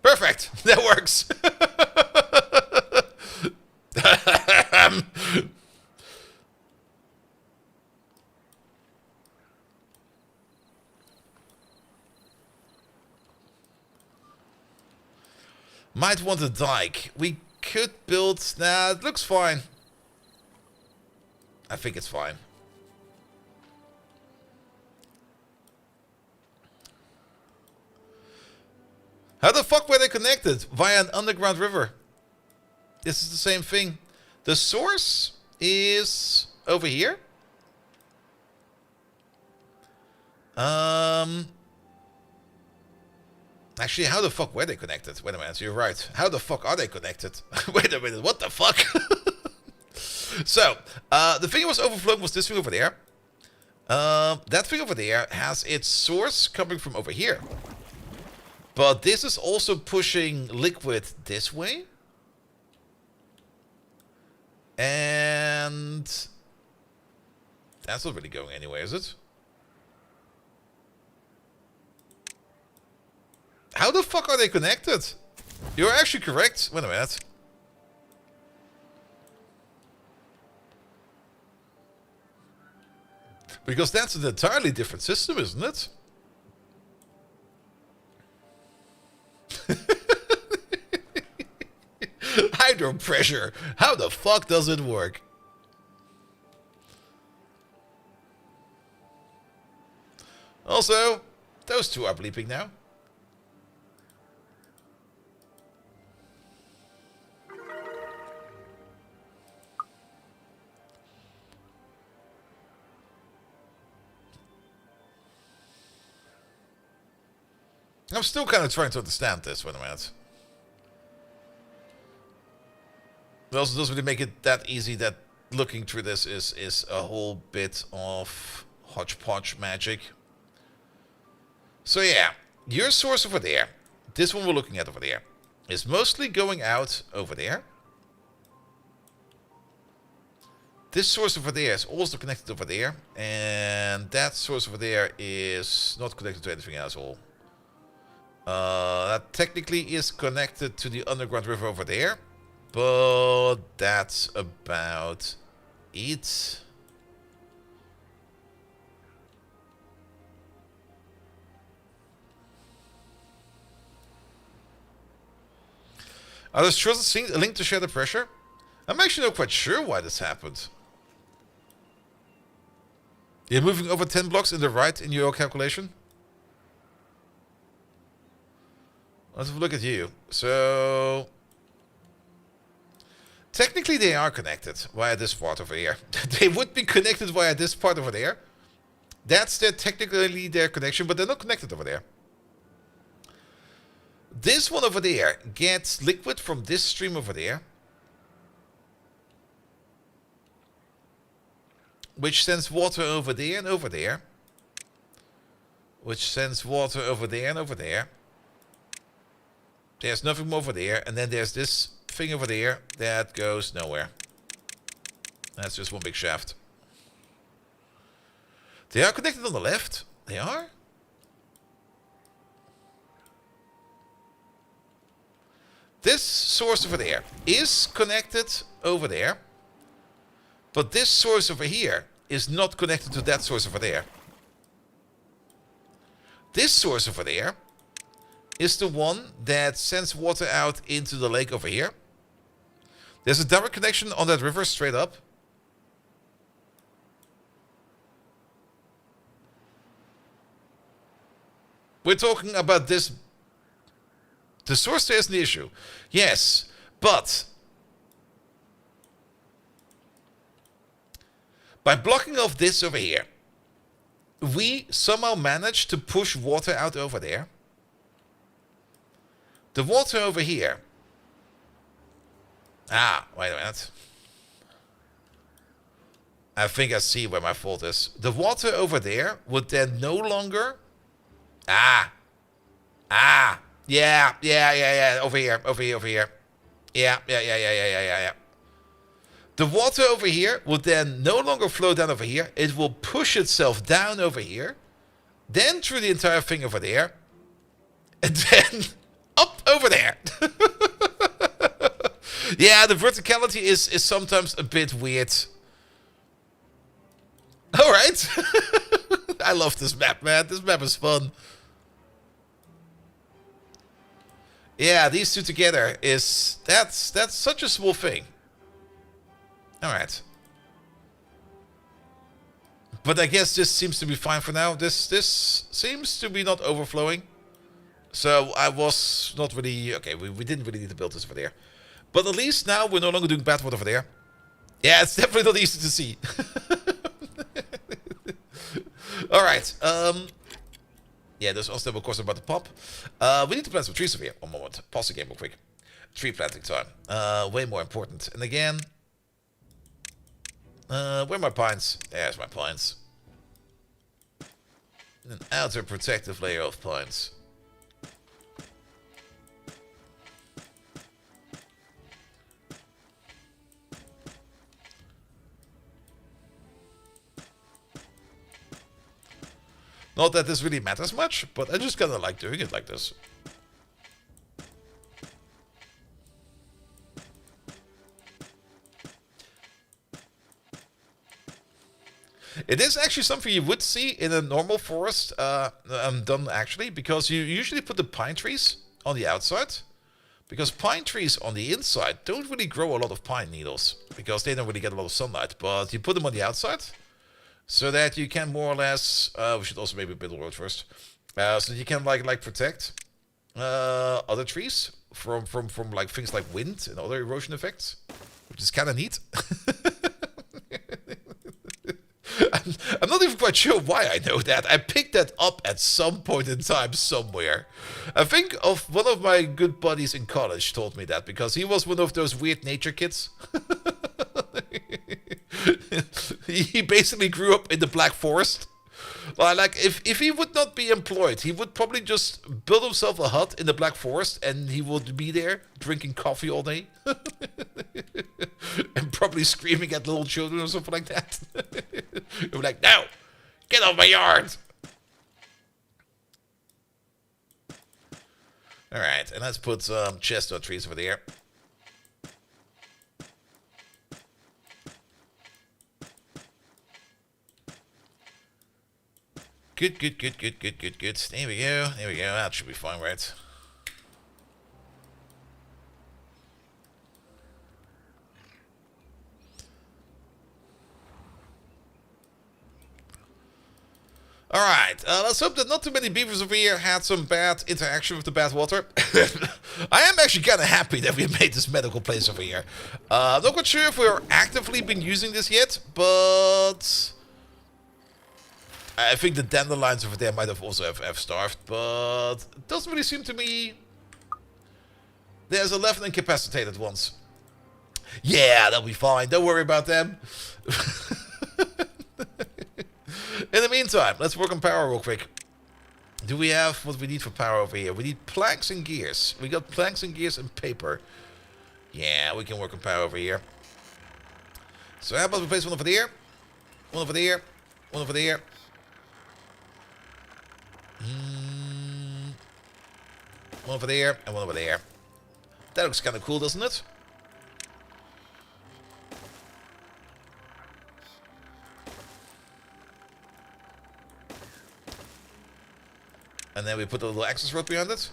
Perfect. That works. Might want a dike. We could build... Nah, it looks fine. I think it's fine. How the fuck were they connected? Via an underground river. This is the same thing. The source is over here. Actually, how the fuck were they connected? Wait a minute, you're right. How the fuck are they connected? Wait a minute, what the fuck? So, the thing that was overflowing was this thing over there. That thing over there has its source coming from over here. But this is also pushing liquid this way. And that's not really going anywhere, is it? How the fuck are they connected? You're actually correct. Wait a minute. Because that's an entirely different system, isn't it? Hydro pressure. How the fuck does it work? Also, those two are bleeping now. I'm still kind of trying to understand this, wait a minute. It also doesn't really make it that easy that looking through this is a whole bit of hodgepodge magic. So yeah, your source over there, this one we're looking at over there, is mostly going out over there. This source over there is also connected over there, and that source over there is not connected to anything else at all. That technically is connected to the underground river over there, but that's about it. Are those trusses linked to share the pressure? I'm actually not quite sure why this happened. You're moving over 10 blocks in the right in your calculation? Let's have a look at you. So, technically they are connected via this part over here. They would be connected via this part over there. That's technically their connection, but they're not connected over there. This one over there gets liquid from this stream over there, which sends water over there and over there, which sends water over there and over there. There's nothing more over there, and then there's this thing over there that goes nowhere. That's just one big shaft. They are connected on the left. They are? This source over there is connected over there, but this source over here is not connected to that source over there. This source over there is the one that sends water out into the lake over here. There's a direct connection on that river straight up. We're talking about this The source there isn't the issue. Yes, but by blocking off this over here, we somehow managed to push water out over there. The water over here. Ah, wait a minute. I think I see where my fault is. The water over there would then no longer... Yeah. Over here. Yeah. The water over here would then no longer flow down over here. It will push itself down over here. Then through the entire thing over there. And then up over there. Yeah, the verticality is sometimes a bit weird. Alright. I love this map, man. This map is fun. Yeah, these two together is... That's such a small thing. Alright. But I guess this seems to be fine for now. This seems to be not overflowing. So I was not really... Okay, we didn't really need to build this over there. But at least now we're no longer doing bad water over there. Yeah, it's definitely not easy to see. Alright, yeah, there's also, of course, about the pop. We need to plant some trees over here. One moment. Pause the game real quick. Tree planting time. Way more important. And again... where are my pines? There's my pines. An outer protective layer of pines. Not that this really matters much, but I just kind of like doing it like this. It is actually something you would see in a normal forest, done actually, because you usually put the pine trees on the outside. Because pine trees on the inside don't really grow a lot of pine needles, because they don't really get a lot of sunlight. But you put them on the outside, so that you can more or less... we should also maybe build a road first. So that you can like protect other trees from like things like wind and other erosion effects, which is kind of neat. I'm not even quite sure why I know that. I picked that up at some point in time somewhere. I think of one of my good buddies in college told me that, because he was one of those weird nature kids. He basically grew up in the Black Forest. Like, if he would not be employed, he would probably just build himself a hut in the Black Forest, and he would be there drinking coffee all day. And probably screaming at little children or something like that. He'd be like, no, get off my yard. Alright, and let's put some chestnut trees over there. Good. There we go. That should be fine, right? Alright, let's hope that not too many beavers over here had some bad interaction with the bad water. I am actually kind of happy that we made this medical place over here. Not quite sure if we're actively been using this yet, but... I think the dandelions over there might have also have starved, but it doesn't really seem to me... There's 11 incapacitated ones. Yeah, they'll be fine. Don't worry about them. In the meantime, let's work on power real quick. Do we have what we need for power over here? We need planks and gears. We got planks and gears and paper. Yeah, we can work on power over here. So how about we place one over there? One over there. One over there. One over there and one over there. That looks kind of cool, doesn't it? And then we put a little access road behind it.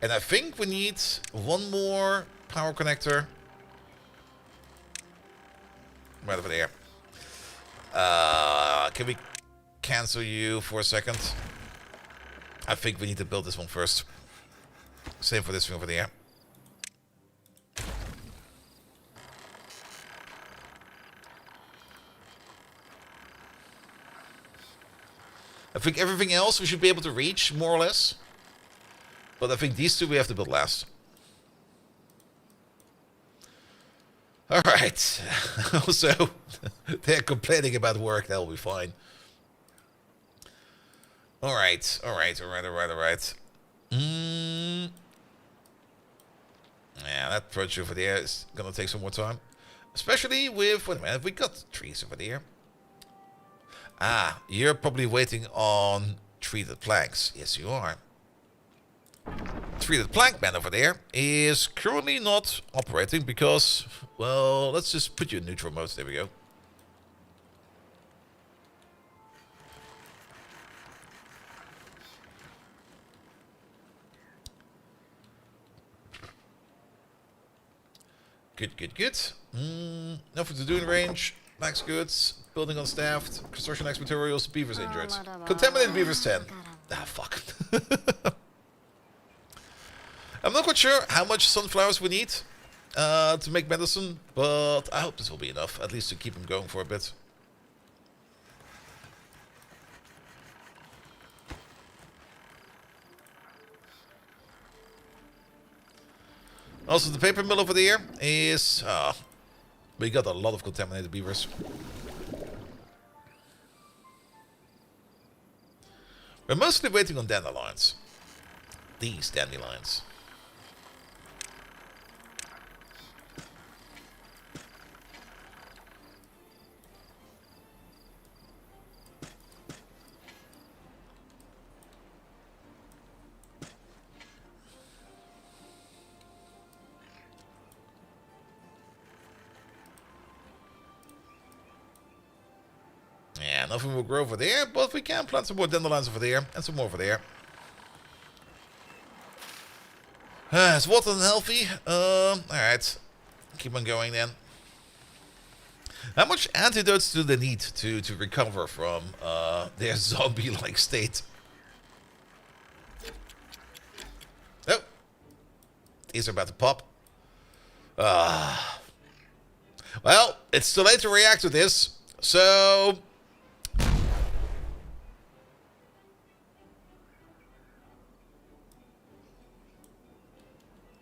And I think we need one more power connector. Right over there. can we cancel you for a second? I think we need to build this one first. Same for this thing over there. I think everything else we should be able to reach, more or less. But I think these two we have to build last. Alright. Also, they're complaining about work. That'll be fine. Alright. Yeah, that approach over there is gonna take some more time. Especially with... Wait a minute, we got trees over there. Ah, you're probably waiting on treated planks. Yes, you are. Treated plank man over there is currently not operating because, well, let's just put you in neutral mode. There we go. Good. Nothing to do in range. Max goods. Building unstaffed. Construction X materials. Beavers injured. Contaminated beavers 10. Ah, fuck. I'm not quite sure how much sunflowers we need to make medicine, but I hope this will be enough, at least to keep them going for a bit. Also, the paper mill over there is... we got a lot of contaminated beavers. We're mostly waiting on dandelions. These dandelions. Yeah, nothing will grow over there, but we can plant some more dandelions over there, and some more over there. Is water unhealthy? Alright. Keep on going then. How much antidotes do they need to recover from their zombie-like state? Oh. These are about to pop. Well, it's too late to react to this, so...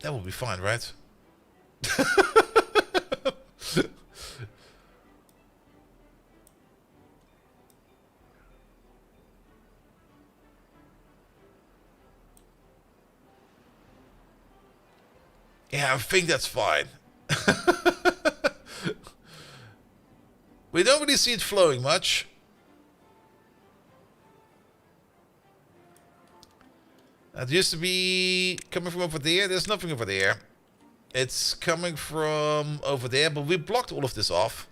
That will be fine, right? Yeah, I think that's fine. We don't really see it flowing much. That used to be coming from over there. There's nothing over there. It's coming from over there, but we blocked all of this off.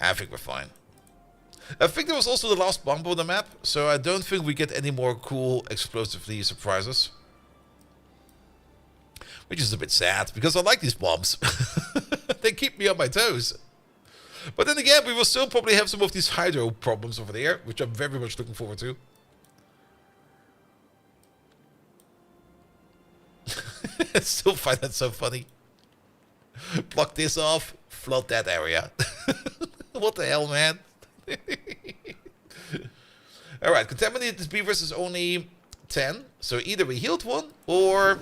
I think we're fine. I think that was also the last bomb on the map, so I don't think we get any more cool explosively surprises. Which is a bit sad, because I like these bombs. They keep me on my toes. But then again, we will still probably have some of these hydro problems over there, which I'm very much looking forward to. I still find that so funny. Block this off, flood that area. What the hell, man? Alright, contaminated beavers is only 10. So either we healed one, or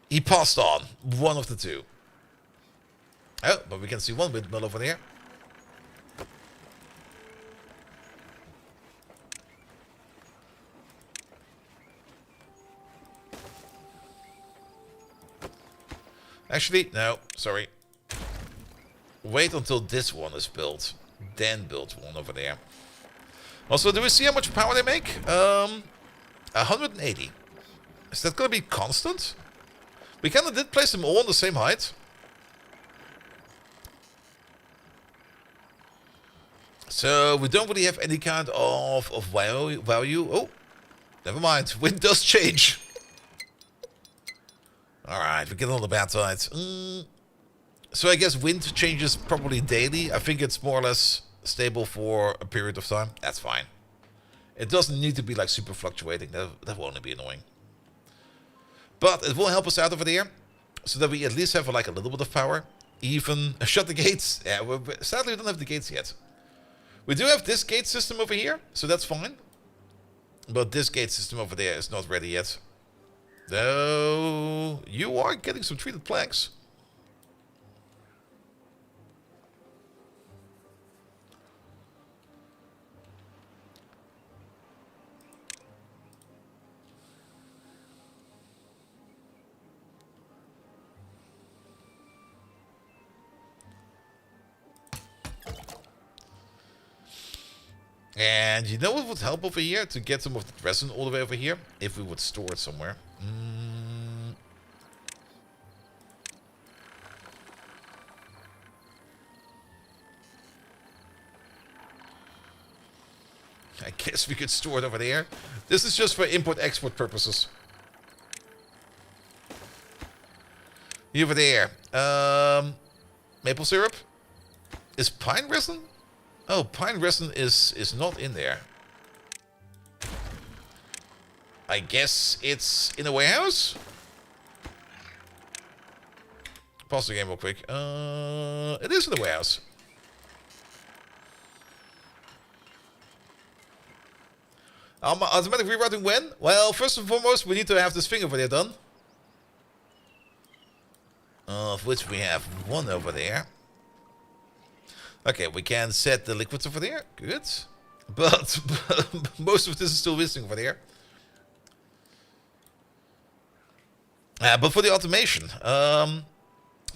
he passed on. One of the two. Oh, but we can see one windmill over there. Actually, no, sorry. Wait until this one is built. Then build one over there. Also, do we see how much power they make? 180. Is that going to be constant? We kind of did place them all on the same height. So we don't really have any kind of value. Oh, never mind. Wind does change. Alright, we get on the bad side. So I guess wind changes probably daily. I think it's more or less stable for a period of time. That's fine. It doesn't need to be like super fluctuating. That will only be annoying. But it will help us out over there. So that we at least have like a little bit of power. Even shut the gates. Yeah, sadly we don't have the gates yet. We do have this gate system over here. So that's fine. But this gate system over there is not ready yet. Though you are getting some treated planks. And you know what would help over here? To get some of the resin all the way over here? If we would store it somewhere. I guess we could store it over there. This is just for import-export purposes. Over there. Maple syrup? Is pine resin? Oh, pine resin is not in there. I guess it's in a warehouse? Pause the game real quick. It is in the warehouse. Automatic rerouting when? Well, first and foremost, we need to have this thing over there done. Of which we have one over there. Okay, we can set the liquids over there. Good. But most of this is still missing over there. But for the automation,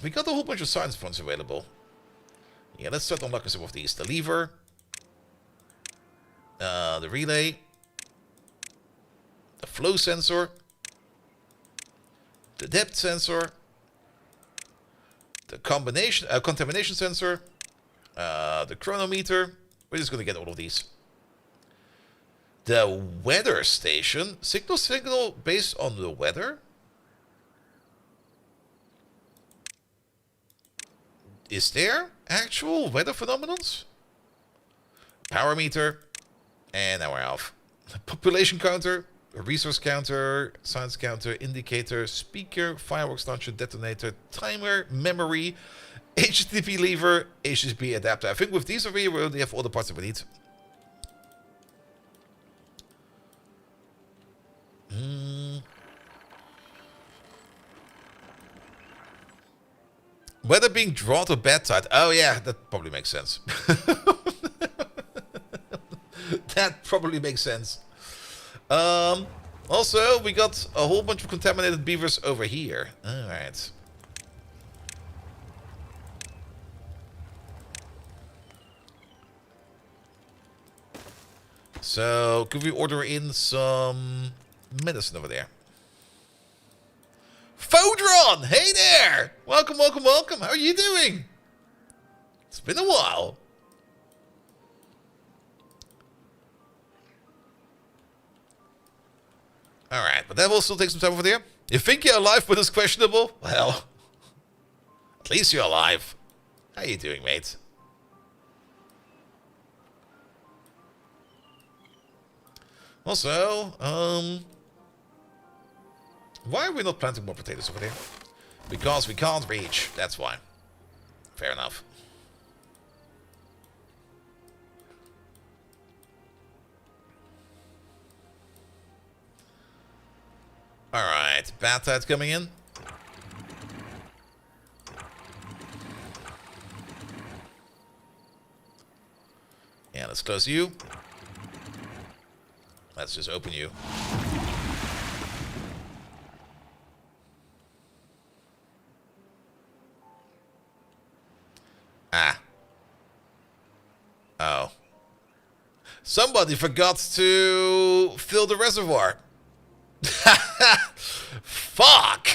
we got a whole bunch of science points available. Yeah, let's start unlocking some of these. The lever. The relay. The flow sensor. The depth sensor. The contamination sensor. The chronometer. We're just going to get all of these. The weather station. Signal based on the weather. Is there actual weather phenomenons? Power meter. And now we're off. Population counter. Resource counter. Science counter. Indicator. Speaker. Fireworks launcher. Detonator. Timer. Memory. HTTP lever. HTTP adapter. I think with these over here we already have all the parts that we need. Weather being drought or bad tide. Oh yeah, that probably makes sense. That probably makes sense. Also, we got a whole bunch of contaminated beavers over here. Alright. So, could we order in some medicine over there? Fodron! Hey there! Welcome, welcome, welcome. How are you doing? It's been a while. Alright, but that will still take some time over there. You think you're alive, but it's questionable? Well, at least you're alive. How you doing, mate? Also, why are we not planting more potatoes over there? Because we can't reach. That's why. Fair enough. Alright, bad tide's coming in. Yeah, let's close you. Let's just open you. Ah. Oh. Somebody forgot to fill the reservoir. Fuck.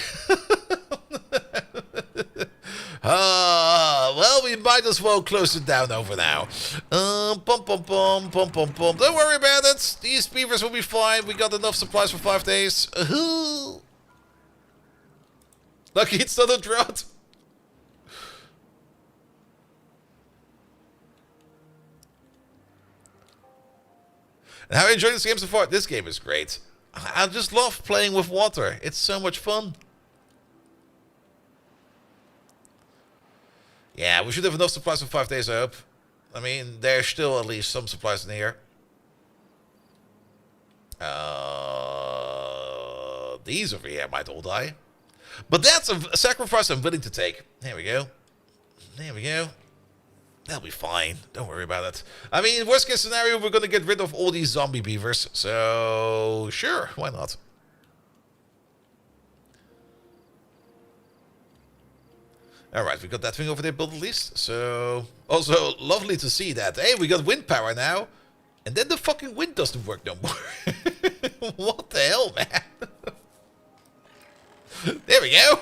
Well, we might as well close it down over now. Don't worry about it. These beavers will be fine. We got enough supplies for 5 days. Lucky it's not a drought. And how are you enjoying this game so far? This game is great. I just love playing with water. It's so much fun. Yeah, we should have enough supplies for 5 days, I hope. I mean, there's still at least some supplies in here. These over here might all die. But that's a sacrifice I'm willing to take. There we go. There we go. That'll be fine. Don't worry about it. I mean, worst case scenario, we're going to get rid of all these zombie beavers. So, sure, why not? Alright, we got that thing over there built at least. So, also, lovely to see that. Hey, we got wind power now. And then the fucking wind doesn't work no more. What the hell, man? There we go.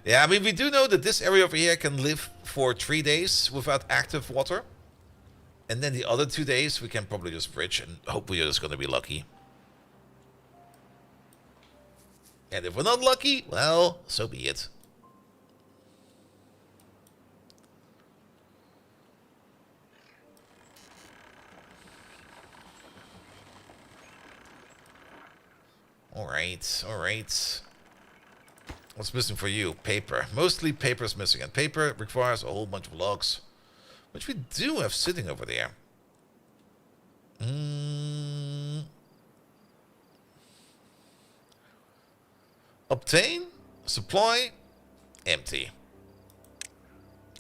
Yeah, I mean, we do know that this area over here can live for 3 days without active water. And then the other 2 days we can probably just bridge and hope we're just going to be lucky. And if we're not lucky, well, so be it. Alright, alright. What's missing for you? Paper. Mostly paper is missing. And paper requires a whole bunch of logs. Which we do have sitting over there. Obtain. Supply. Empty.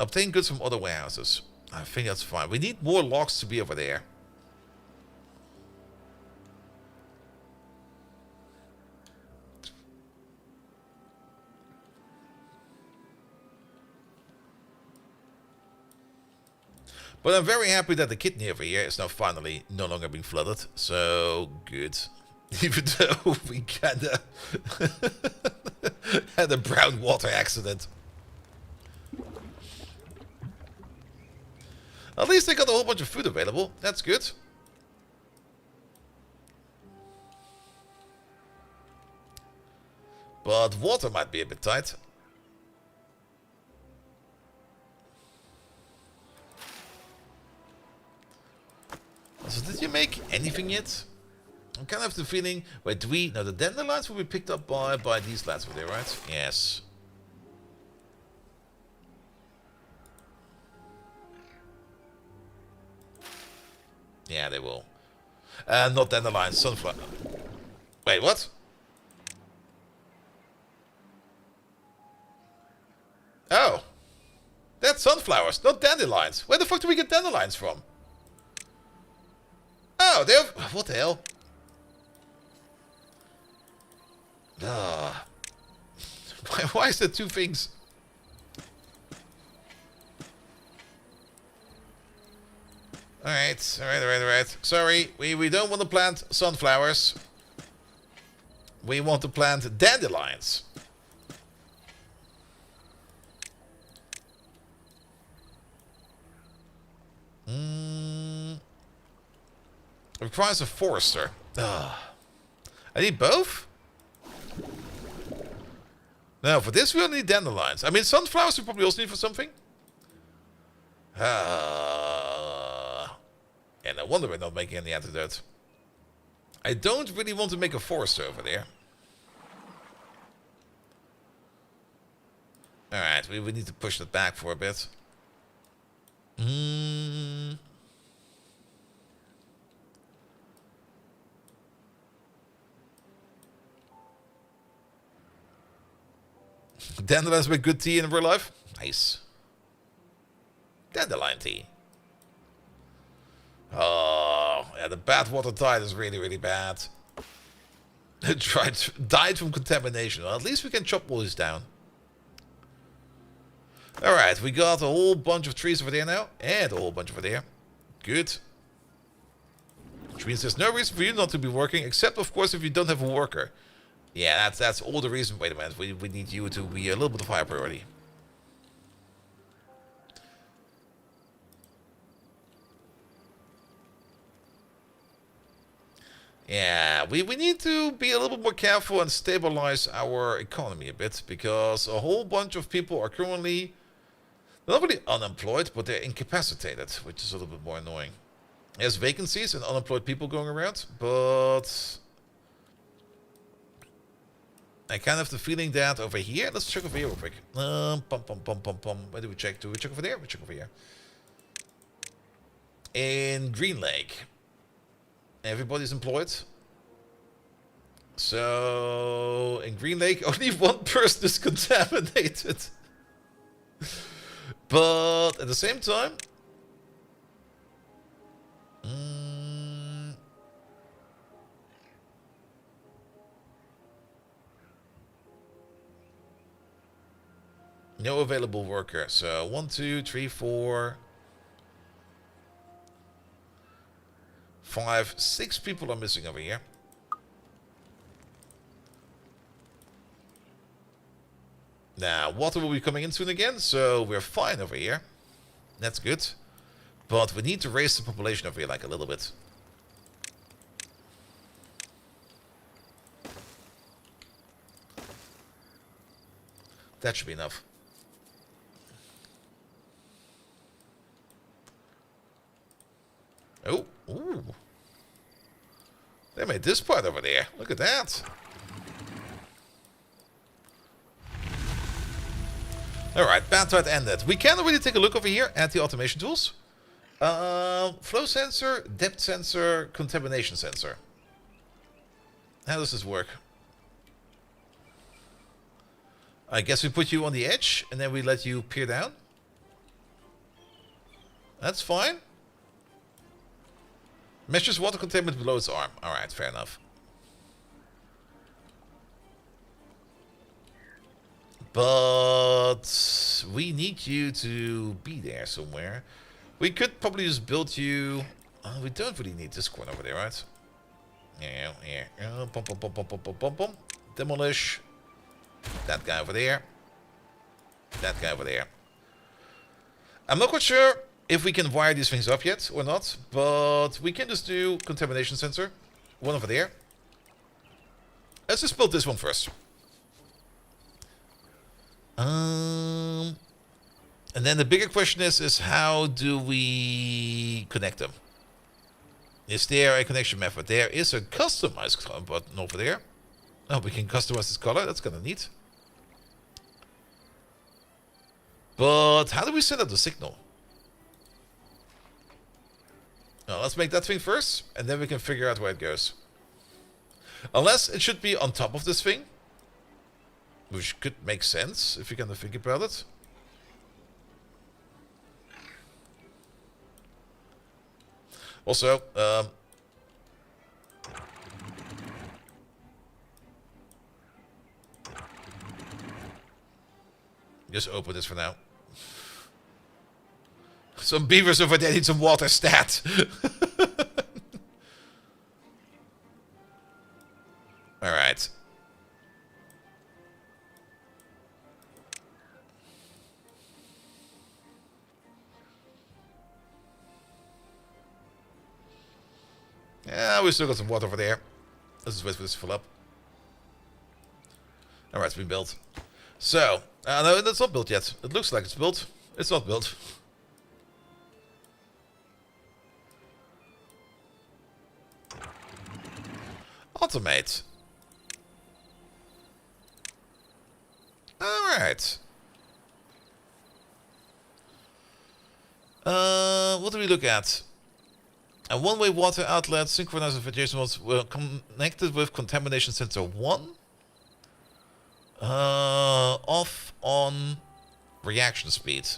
Obtain goods from other warehouses. I think that's fine. We need more logs to be over there. But I'm very happy that the kidney over here is now finally no longer being flooded. So, good. Even though we kinda had a brown water accident. At least they got a whole bunch of food available. That's good. But water might be a bit tight. So did you make anything yet? I'm kind of the feeling... Wait, do we... No, the dandelions will be picked up by these lads over there, right? Yes. Yeah, they will. Not dandelions, sunflower. Wait, what? Oh. That's sunflowers, not dandelions. Where the fuck do we get dandelions from? Oh, they're... What the hell? Why is there two things? Alright. Sorry, we don't want to plant sunflowers. We want to plant dandelions. Requires a forester. I need both? No, for this we only need dandelions. I mean, sunflowers we probably also need for something. And no wonder we're not making any antidote. I don't really want to make a forester over there. Alright, we need to push that back for a bit. Dandelions make good tea in real life? Nice. Dandelion tea. Oh, yeah, the bad water tide is really, really bad. It died from contamination. Well, at least we can chop all this down. Alright, we got a whole bunch of trees over there now. And a whole bunch over there. Good. Which means there's no reason for you not to be working, except, of course, if you don't have a worker. Yeah, that's all the reason. Wait a minute, we need you to be a little bit of higher priority. Yeah, we need to be a little bit more careful and stabilize our economy a bit, because a whole bunch of people are currently not really unemployed, but they're incapacitated, which is a little bit more annoying. There's vacancies and unemployed people going around, but I kind of have the feeling that over here, let's check over here real quick. Where do we check? Do we check over there? We check over here. In Green Lake, everybody's employed. So in Green Lake, only one person is contaminated. But at the same time, no available worker. So 1, 2, 3, 4, 5, 6 people are missing over here. Now, water will be coming in soon again, so we're fine over here. That's good. But we need to raise the population over here like a little bit. That should be enough. Oh, ooh. They made this part over there. Look at that. Alright, Bantard ended. We can already take a look over here at the automation tools. Flow sensor, depth sensor, contamination sensor. How does this work? I guess we put you on the edge and then we let you peer down. That's fine. Measures water containment below its arm. Alright, fair enough. But we need you to be there somewhere. We could probably just build you... we don't really need this corner over there, right? Yeah. Demolish. That guy over there. That guy over there. I'm not quite sure if we can wire these things up yet or not, but we can just do contamination sensor. One over there. Let's just build this one first. And then the bigger question is how do we connect them? Is there a connection method? There is a customized button over there. Oh, we can customize this color. That's kind of neat. But how do we set up the signal? Now, let's make that thing first, and then we can figure out where it goes. Unless it should be on top of this thing. Which could make sense, if you kind of think about it. Also, just open this for now. Some beavers over there need some water stat. Alright. Yeah, we still got some water over there. Let's just wait for this to fill up. Alright, it's been built. So, no, that's not built yet. It looks like it's built. It's not built. Automate. Alright. What do we look at? A one-way water outlet synchronized with adjacent ones were connected with contamination sensor 1. Off on reaction speed.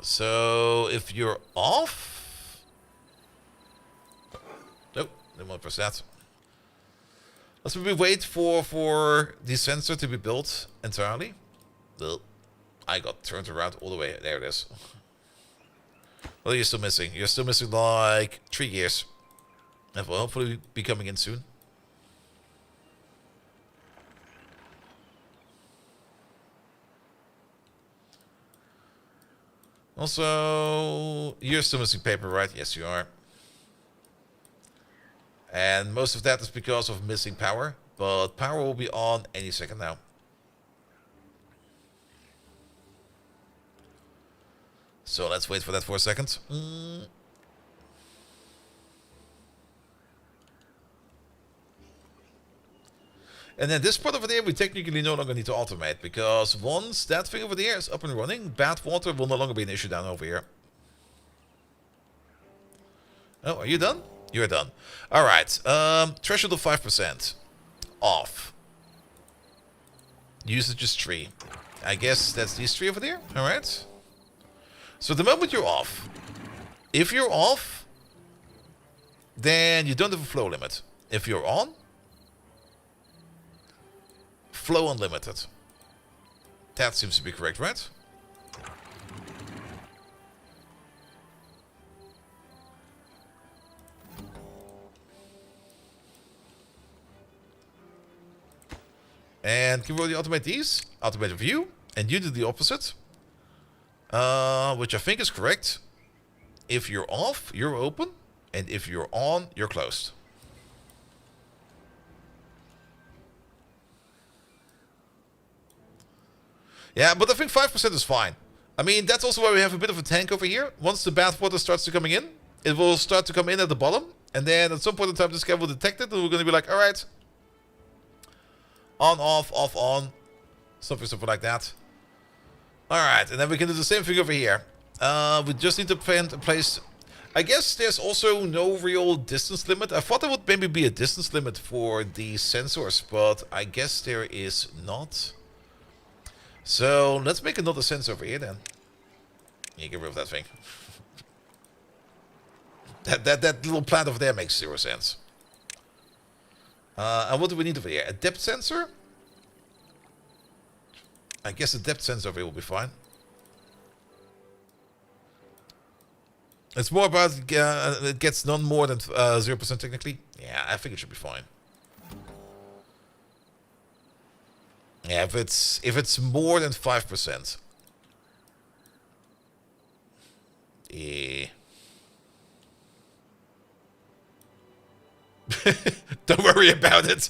So if you're off... Nope, didn't want to press that. Let's maybe wait for the sensor to be built entirely. Well, I got turned around all the way. There it is. What are you still missing? You're still missing like 3 gears. That will hopefully be coming in soon. Also, you're still missing paper, right? Yes, you are. And most of that is because of missing power. But power will be on any second now. So let's wait for that for a second. And then this part over there, we technically no longer need to automate, because once that thing over there is up and running, bad water will no longer be an issue down over here. Oh, are you done? You're done. Alright, threshold of 5%. Off. Usage is 3. I guess that's these 3 over there. Alright. So the moment you're off, if you're off, then you don't have a flow limit. If you're on, flow unlimited. That seems to be correct, right? And can we already automate these? Automate view, and you do the opposite. Which I think is correct. If you're off, you're open. And if you're on, you're closed. Yeah, but I think 5% is fine. I mean, that's also why we have a bit of a tank over here. Once the bathwater starts to coming in, it will start to come in at the bottom. And then at some point in time, this guy will detect it. And we're going to be like, alright. On, off, on. Something like that. Alright, and then we can do the same thing over here. We just need to find a place. I guess there's also no real distance limit. I thought there would maybe be a distance limit for the sensors, but I guess there is not. So let's make another sensor over here then. Yeah, get rid of that thing. that little plant over there makes 0 sense. And what do we need over here? A depth sensor? I guess a depth sensor over here will be fine. It's more about it gets none more than 0% technically. Yeah, I think it should be fine. Yeah, if it's more than 5%. Yeah. Don't worry about it.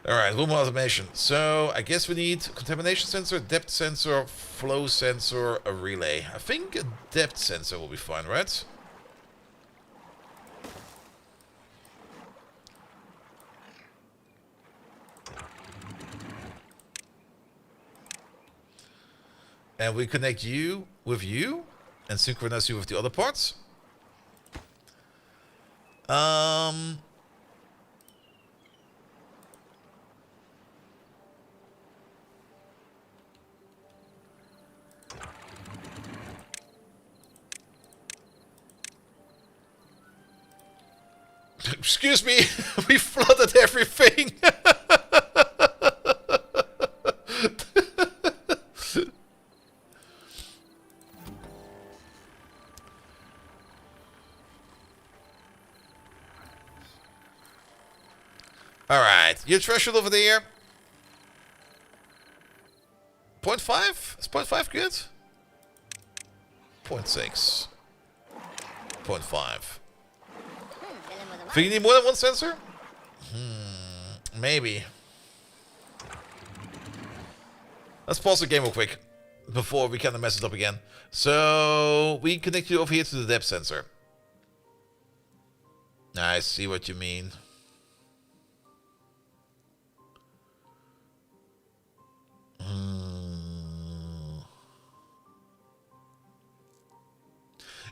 Alright, one more automation. So, I guess we need contamination sensor, depth sensor, flow sensor, a relay. I think a depth sensor will be fine, right? And we connect you and synchronize you with the other parts. Excuse me, we flooded everything. Alright, your threshold over there. 0.5? Is 0.5 good? 0.6. 0.5. Think you need more than one sensor? Maybe. Let's pause the game real quick before we kind of mess it up again. So we connect you over here to the depth sensor. I see what you mean.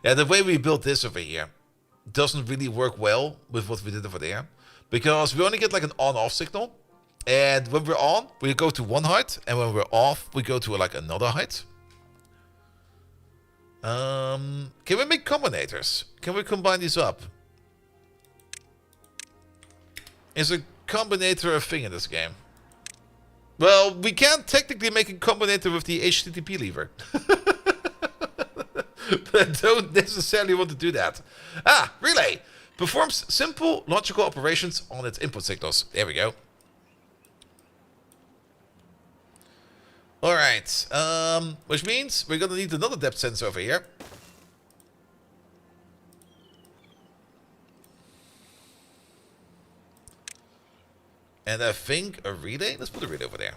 Yeah, the way we built this over here doesn't really work well with what we did over there, because we only get like an on-off signal, and when we're on we go to one height, and when we're off we go to like another height. Can we make combinators? Can we combine these up? Is a combinator a thing in this game? Well, we can't technically make a combinator with the HTTP lever. but I don't necessarily want to do that. Ah, relay. Performs simple logical operations on its input signals. There we go. Alright, which means we're gonna need another depth sensor over here. And I think a relay? Let's put a relay over there.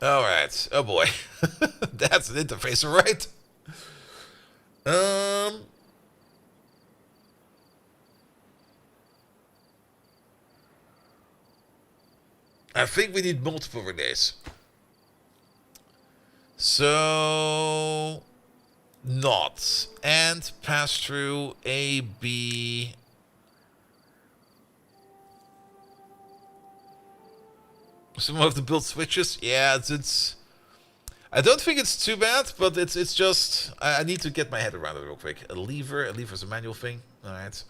Alright, oh boy. That's an interface, right? I think we need multiple relays. So... not. And pass through A, B... Some of the build switches. Yeah, it's... I don't think it's too bad, but it's just... I need to get my head around it real quick. A lever's a manual thing. Alright.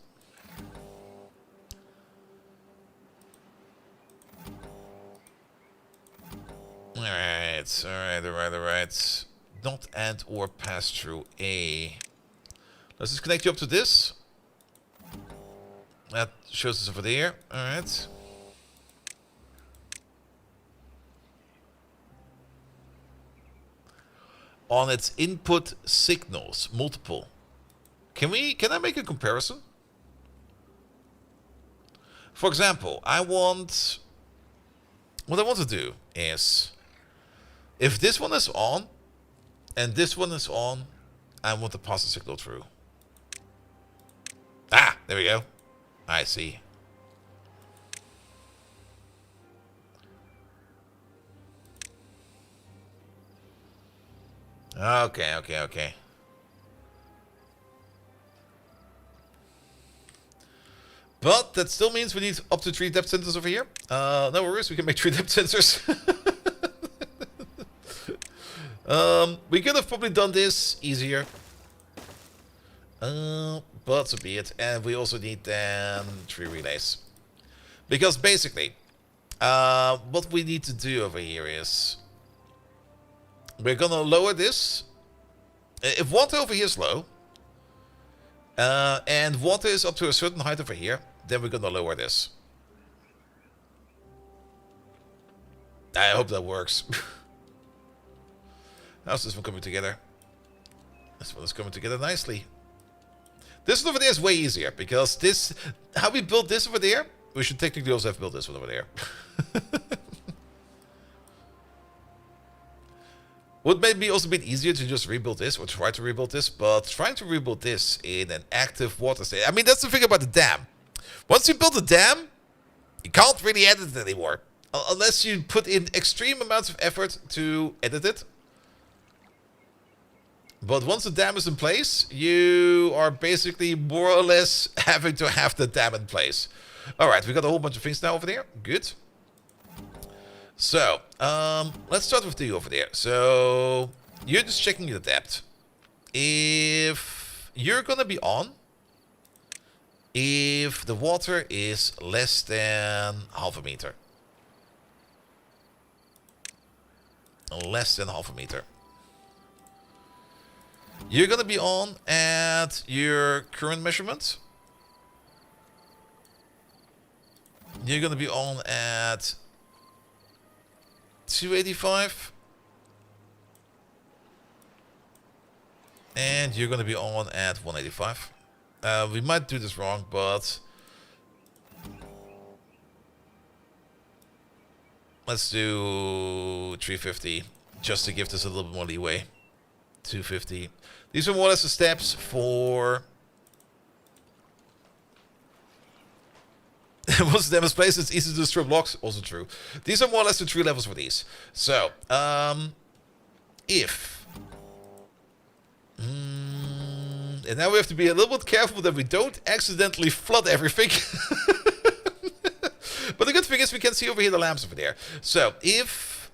Alright. Not and or pass through A. Let's just connect you up to this. That shows us over there. Alright. On its input signals, multiple. Can I make a comparison? For example, what I want to do is, if this one is on, and this one is on, I want to pass the signal through. Ah, there we go. I see. Okay. But that still means we need up to 3 depth sensors over here. No worries, we can make 3 depth sensors. We could have probably done this easier. But so be it. And we also need then 3 relays. Because basically, what we need to do over here is... we're gonna lower this. If water over here is low, and water is up to a certain height over here, then we're gonna lower this. I hope that works. How's this one coming together? This one is coming together nicely. This one over there is way easier, because this... how we built this over there, we should technically also have built this one over there. Would maybe also be easier to just rebuild this, or try to rebuild this, but trying to rebuild this in an active water state... I mean, that's the thing about the dam. Once you build a dam, you can't really edit it anymore. Unless you put in extreme amounts of effort to edit it. But once the dam is in place, you are basically more or less having to have the dam in place. Alright, we got a whole bunch of things now over there. Good. So, let's start with you over there. So, you're just checking the depth. If you're gonna be on, if the water is less than half a meter. Less than half a meter. You're gonna be on at your current measurement. You're gonna be on at 285. And you're gonna be on at 185. We might do this wrong, but let's do 350 just to give this a little bit more leeway. 250. These are more or less the steps for... once the dam is placed, it's easy to destroy blocks. Also true. These are more or less the 3 levels for these. So, if... and now we have to be a little bit careful that we don't accidentally flood everything. But the good thing is we can see over here the lamps over there. So, if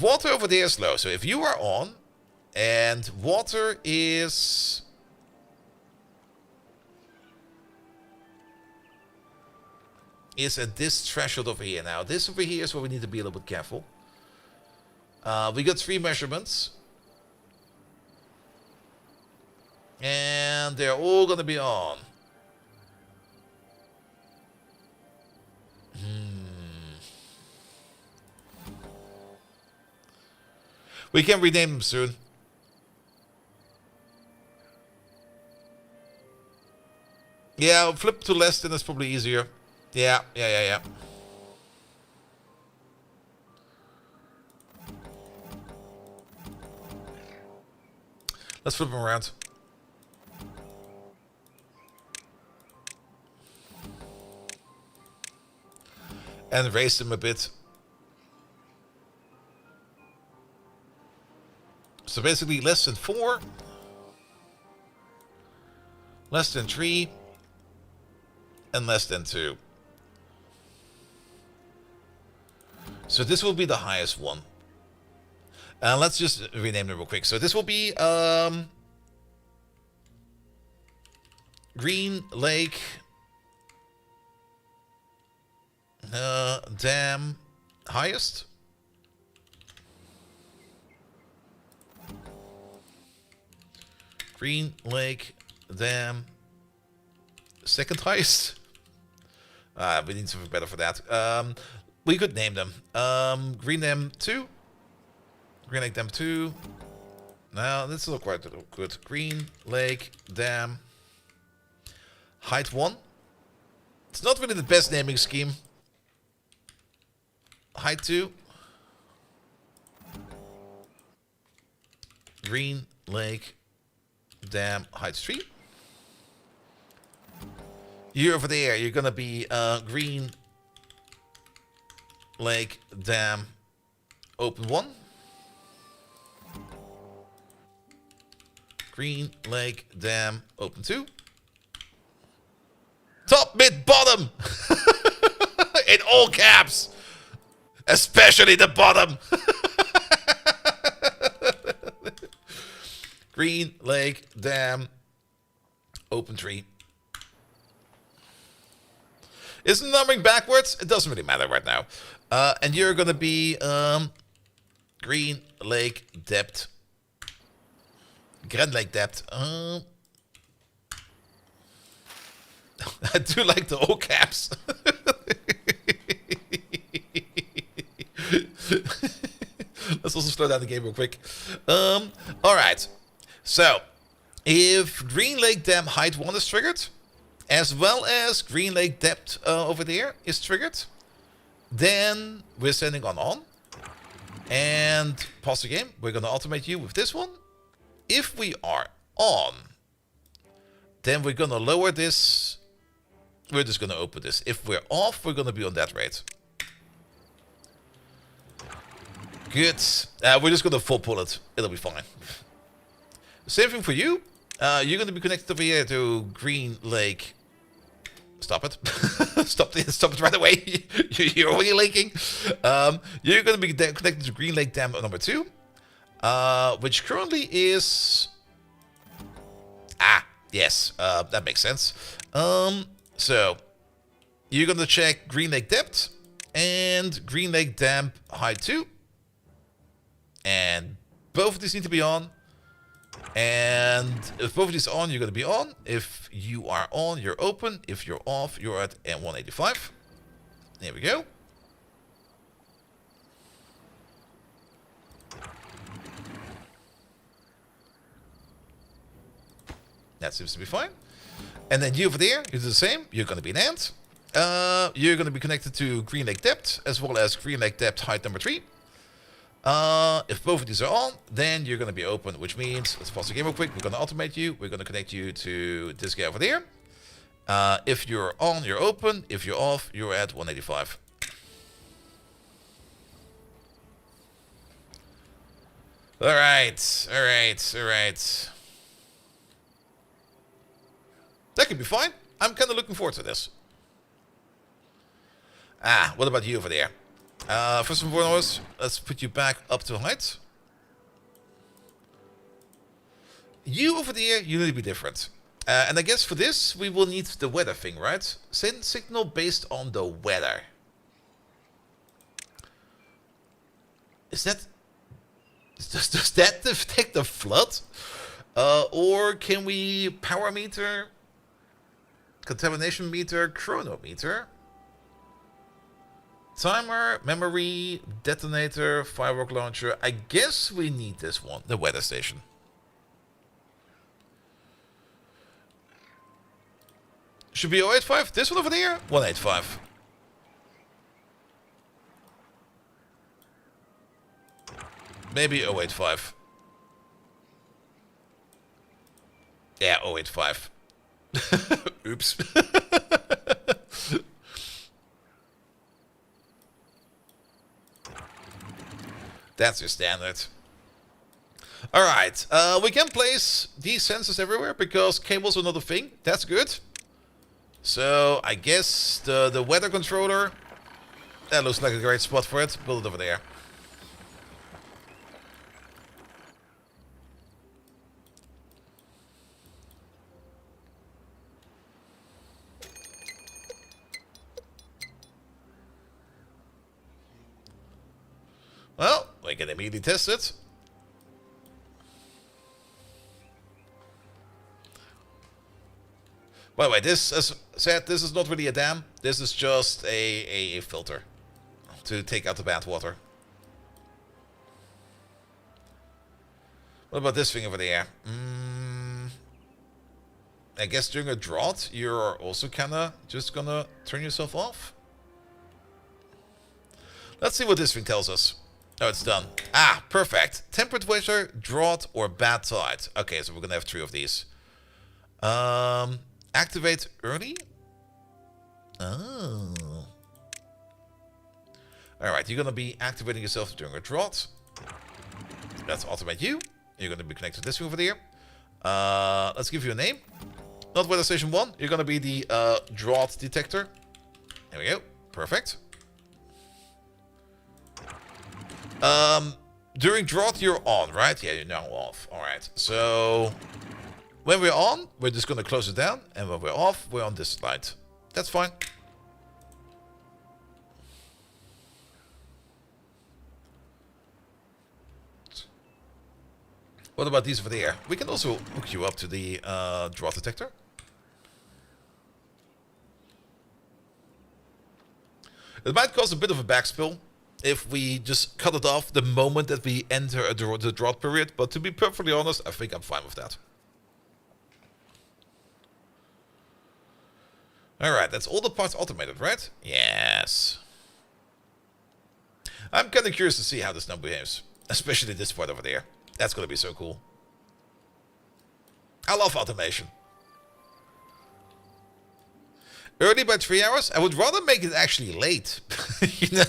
water over there is low, so if you are on, and water is... is at this threshold over here. Now, this over here is where we need to be a little bit careful. We got 3 measurements. And they're all going to be on. We can rename them soon. Yeah, flip to less, then it's probably easier. Yeah. Let's flip them around. And raise them a bit. So basically less than 4. Less than 3. And less than 2. So this will be the highest one. Let's just rename them real quick. So this will be Green Lake Dam highest. Green Lake Dam second highest. We need something better for that. We could name them. Green Dam 2. Green Lake Dam 2. Now, this looks quite good. Green Lake Dam height 1. It's not really the best naming scheme. Height 2. Green Lake Dam height 3. You over there, you're gonna be Green Lake Dam open 1. Green Lake Dam open 2. Top, mid, bottom! In all caps! Especially the bottom! Green Lake Dam open 3. Is the numbering backwards? It doesn't really matter right now. And you're going to be Green Lake Depth. Grand Lake Depth. I do like the all caps. Let's also slow down the game real quick. Alright. So, if Green Lake Dam height 1 is triggered, as well as Green Lake Depth over there is triggered, then we're sending on. And pause the game. We're going to automate you with this one. If we are on, then we're going to lower this. We're just going to open this. If we're off, we're going to be on that rate. Good. We're just going to full pull it. It'll be fine. Same thing for you. You're going to be connected over here to Green Lake. Stop it. Stop it right away. You're already leaking. You're going to be connected to Green Lake Dam number 2. Which currently is... yes. That makes sense. So, you're going to check Green Lake Depth and Green Lake Dam height 2. And both of these need to be on. And if both of these are on, you're going to be on. If you are on, you're open. If you're off, you're at 185. There we go. That seems to be fine. And then you over there, you do the same. You're going to be an ant. You're going to be connected to Green Lake Depth, as well as Green Lake Depth height number 3. If both of these are on, then you're going to be open, which means, let's pause the game real quick. We're going to automate you. We're going to connect you to this guy over there. If you're on, you're open. If you're off, you're at 185. All right. That could be fine. I'm kind of looking forward to this. What about you over there? First and foremost, let's put you back up to height. You over there, you need to be different. And I guess for this, we will need the weather thing, right? Send signal based on the weather. Is that... Does that detect the flood? Or can we power meter, contamination meter, chronometer, timer, memory, detonator, firework launcher? I guess we need this one, the weather station. Should be 085. This one over there, 185. Maybe 085. Yeah, 085. Oops. That's your standard. Alright, we can place these sensors everywhere because cables are not a thing. That's good. So, I guess the weather controller, that looks like a great spot for it. Build it over there. Well, we can immediately test it. By the way, this, as said, this is not really a dam. This is just a filter to take out the bad water. What about this thing over there? I guess during a drought, you're also kinda just gonna turn yourself off. Let's see what this thing tells us. Oh, it's done. Ah, perfect. Temperature, drought, or bad tide. Okay, so we're gonna have 3 of these. Activate early? Oh. Alright, you're gonna be activating yourself during a drought. Let's automate you. You're gonna be connected to this thing over there. Let's give you a name. Not weather station 1. You're gonna be the drought detector. There we go. Perfect. During drought, you're on, right? Yeah, you're now off. Alright, so when we're on, we're just gonna close it down, and when we're off, we're on this slide. That's fine. What about these over there? We can also hook you up to the drought detector. It might cause a bit of a backspill if we just cut it off the moment that we enter the drought period, but to be perfectly honest, I think I'm fine with that. Alright, that's all the parts automated, right? Yes. I'm kind of curious to see how this now behaves, especially this part over there. That's going to be so cool. I love automation. Early by 3 hours? I would rather make it actually late. You know?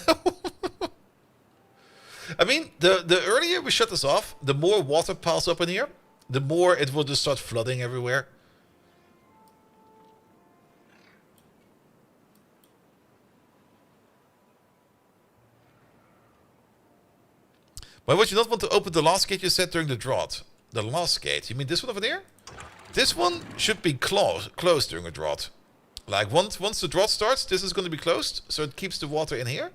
I mean, the earlier we shut this off, the more water piles up in here, the more it will just start flooding everywhere. Why would you not want to open the last gate you said during the drought? The last gate? You mean this one over there? This one should be closed during a drought. Like, once the drought starts, this is going to be closed, so it keeps the water in here.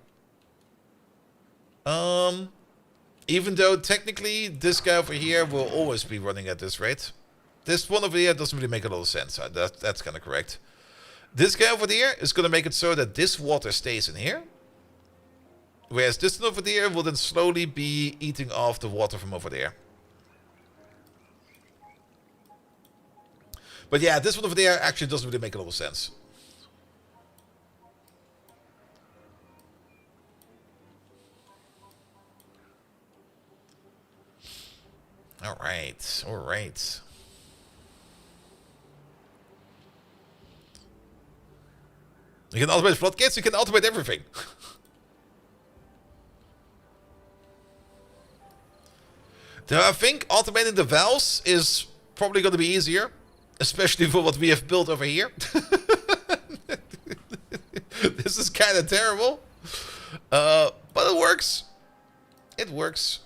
Even though, technically, this guy over here will always be running at this rate. This one over here doesn't really make a lot of sense. That's kind of correct. This guy over there is going to make it so that this water stays in here. Whereas this one over there will then slowly be eating off the water from over there. But yeah, this one over there actually doesn't really make a lot of sense. Alright, alright. You can automate floodgates, you can automate everything. Though I think automating the valves is probably going to be easier. Especially for what we have built over here. This is kind of terrible. But it works. It works.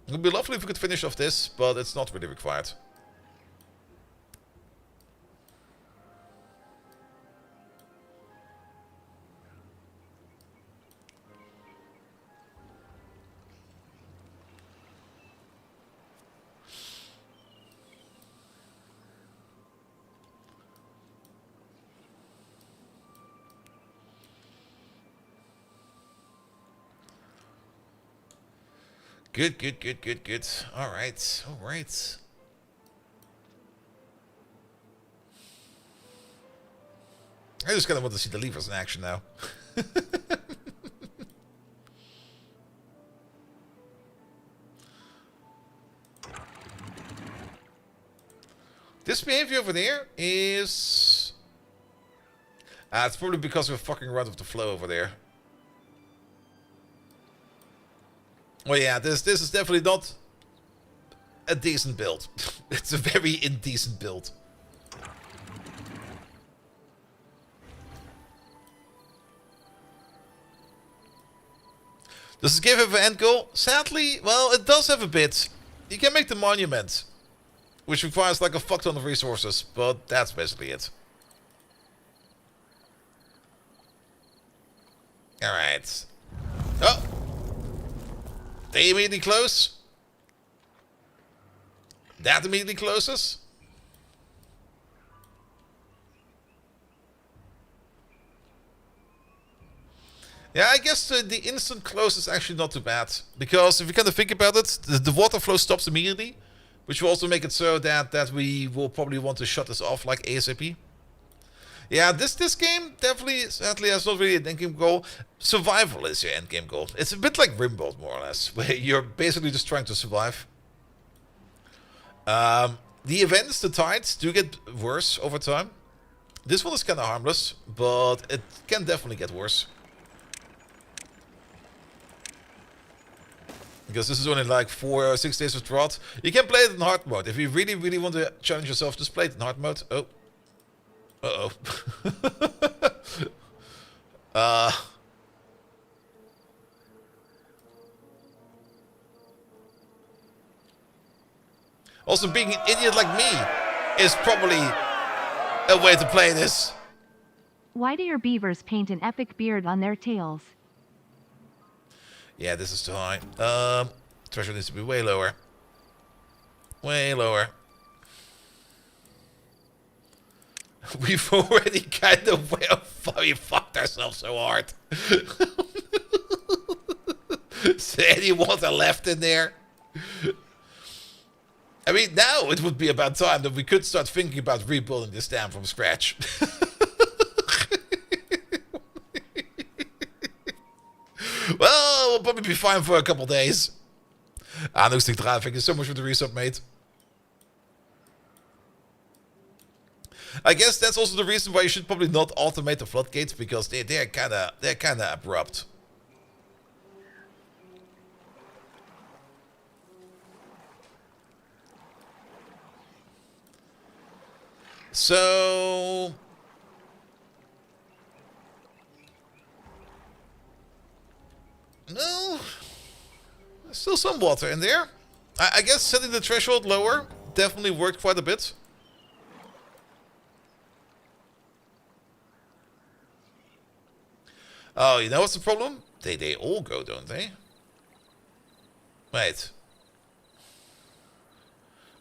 It would be lovely if we could finish off this, but it's not really required. Good, good, good, good, good. Alright, alright. I just kind of want to see the levers in action now. This behavior over there is... it's probably because we're fucking around with the flow over there. Well, yeah, this is definitely not a decent build. It's a very indecent build. Does it give him an end goal? Sadly, well, it does have a bit. You can make the monument, which requires like a fuck ton of resources, but that's basically it. Alright. Oh! They immediately close. That immediately closes. Yeah, I guess the instant close is actually not too bad. Because if you kind of think about it, the water flow stops immediately. Which will also make it so that we will probably want to shut this off like ASAP. Yeah, this game definitely, sadly, has not really an endgame goal. Survival is your endgame goal. It's a bit like Rimworld, more or less. Where you're basically just trying to survive. The events, the tides, do get worse over time. This one is kind of harmless, but it can definitely get worse. Because this is only like 4 or 6 days of drought. You can play it in hard mode. If you really, really want to challenge yourself, just play it in hard mode. Oh. Uh-oh. Also, being an idiot like me is probably a way to play this. Why do your beavers paint an epic beard on their tails? Yeah, this is too high. Threshold needs to be way lower. Way lower. We've already kind of we fucked ourselves so hard. Is there any water left in there? I mean, now it would be about time that we could start thinking about rebuilding this dam from scratch. Well, we'll probably be fine for a couple days. No stick eraan. Thank you so much for the resub, mate. I guess that's also the reason why you should probably not automate the floodgates, because they're kinda abrupt. So no, there's still some water in there. I guess setting the threshold lower definitely worked quite a bit. Oh, you know what's the problem? They all go, don't they? Wait.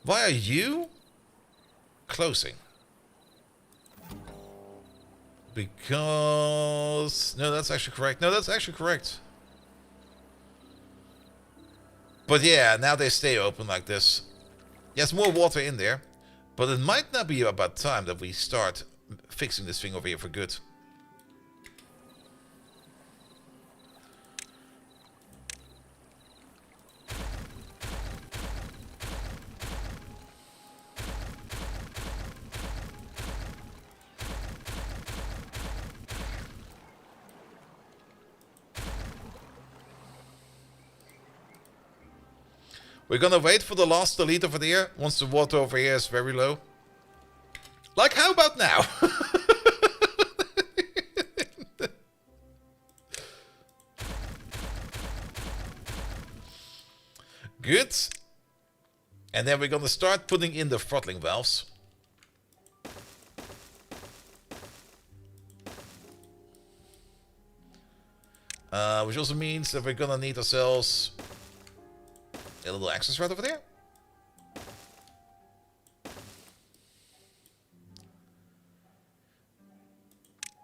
Why are you closing? Because... No, that's actually correct. No, that's actually correct. But yeah, now they stay open like this. Yes, more water in there. But it might not be about time that we start fixing this thing over here for good. We're gonna wait for the last delete over there, once the water over here is very low. Like, how about now? Good. And then we're gonna start putting in the throttling valves. Which also means that we're gonna need ourselves a little access right over there.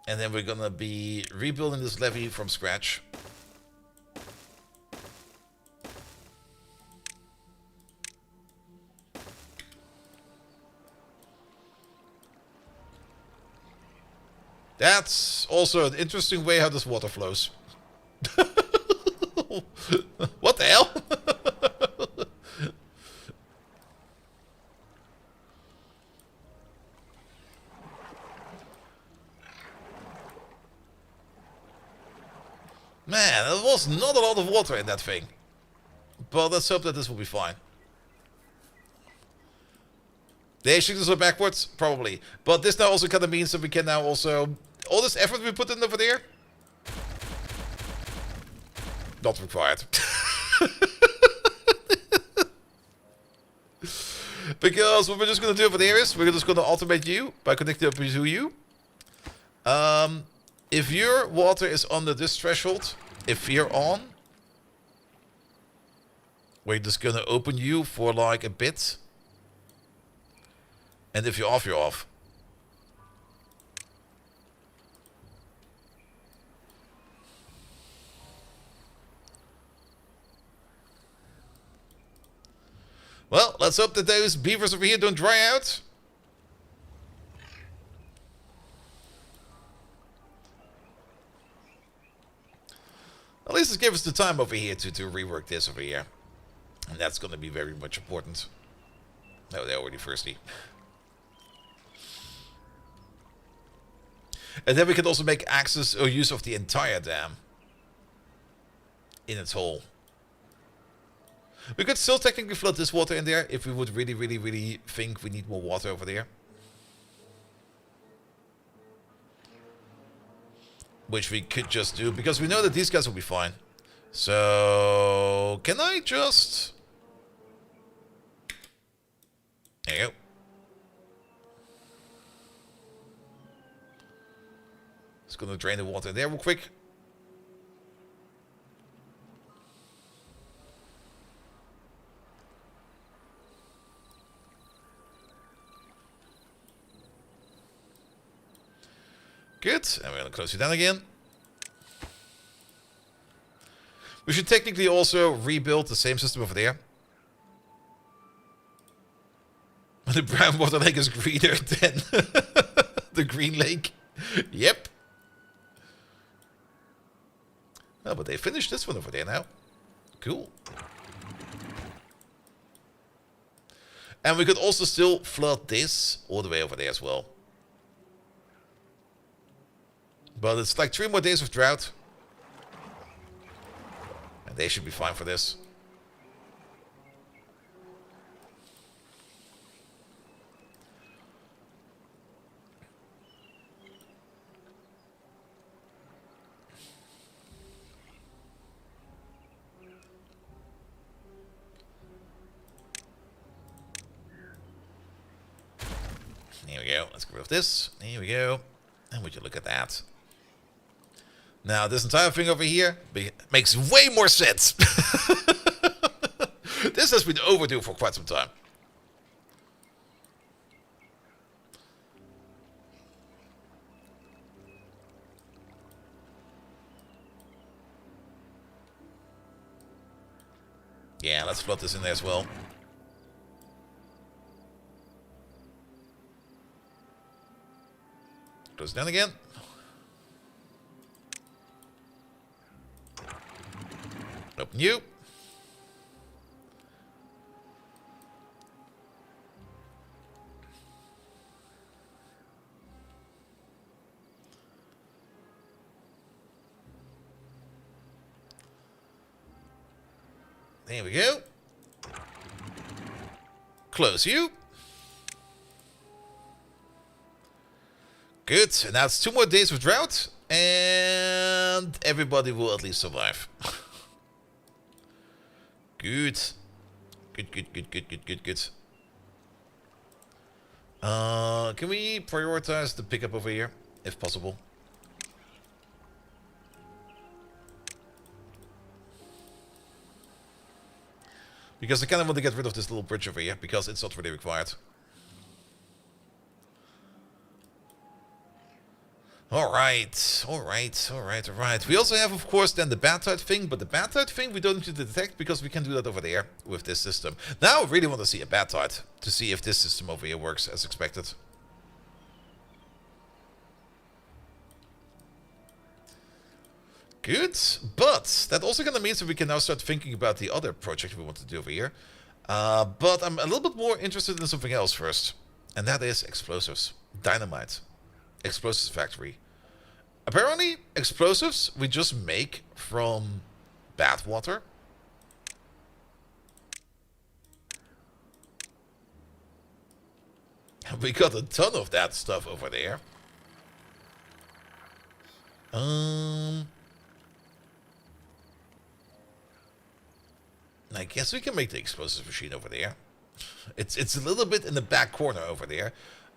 And then we're gonna be rebuilding this levee from scratch. That's also an interesting way how this water flows. What the hell? Man, there was not a lot of water in that thing. But let's hope that this will be fine. They should go backwards? Probably. But this now also kind of means that we can now also... All this effort we put in over there? Not required. Because what we're just going to do over there is... We're just going to automate you by connecting up to you. If your water is under this threshold, if you're on, we're just gonna open you for like a bit. And if you're off, you're off. Well, let's hope that those beavers over here don't dry out. At least it gave us the time over here to rework this over here. And that's going to be very much important. No, they're already thirsty. And then we can also make access or use of the entire dam. In its whole. We could still technically flood this water in there if we would really think we need more water over there. Which we could just do, because we know that these guys will be fine. So, can I just... There you go. Just gonna drain the water there real quick. Good, and we're gonna close it down again. We should technically also rebuild the same system over there. The brown water lake is greener than the green lake. Yep. Oh, but they finished this one over there now. Cool. And we could also still flood this all the way over there as well. But it's like 3 more days of drought. And they should be fine for this. Here we go. Let's get rid of this. Here we go. And would you look at that? Now, this entire thing over here makes way more sense. This has been overdue for quite some time. Yeah, let's flood this in there as well. Close it down again. Open you. There we go. Close you. Good. And now it's 2 more days of drought. And everybody will at least survive. Good. Good. Can we prioritize the pickup over here, if possible? Because I kind of want to get rid of this little bridge over here, because it's not really required. Alright. We also have, of course, then the bad tide thing, but the bad tide thing we don't need to detect because we can do that over there with this system. Now I really want to see a bad tide to see if this system over here works as expected. Good, but that also kind of means that we can now start thinking about the other project we want to do over here. But I'm a little bit more interested in something else first. And that is explosives. Dynamite. Explosives factory. Apparently, explosives we just make from bath water. And we got a ton of that stuff over there. I guess we can make the explosives machine over there. It's a little bit in the back corner over there.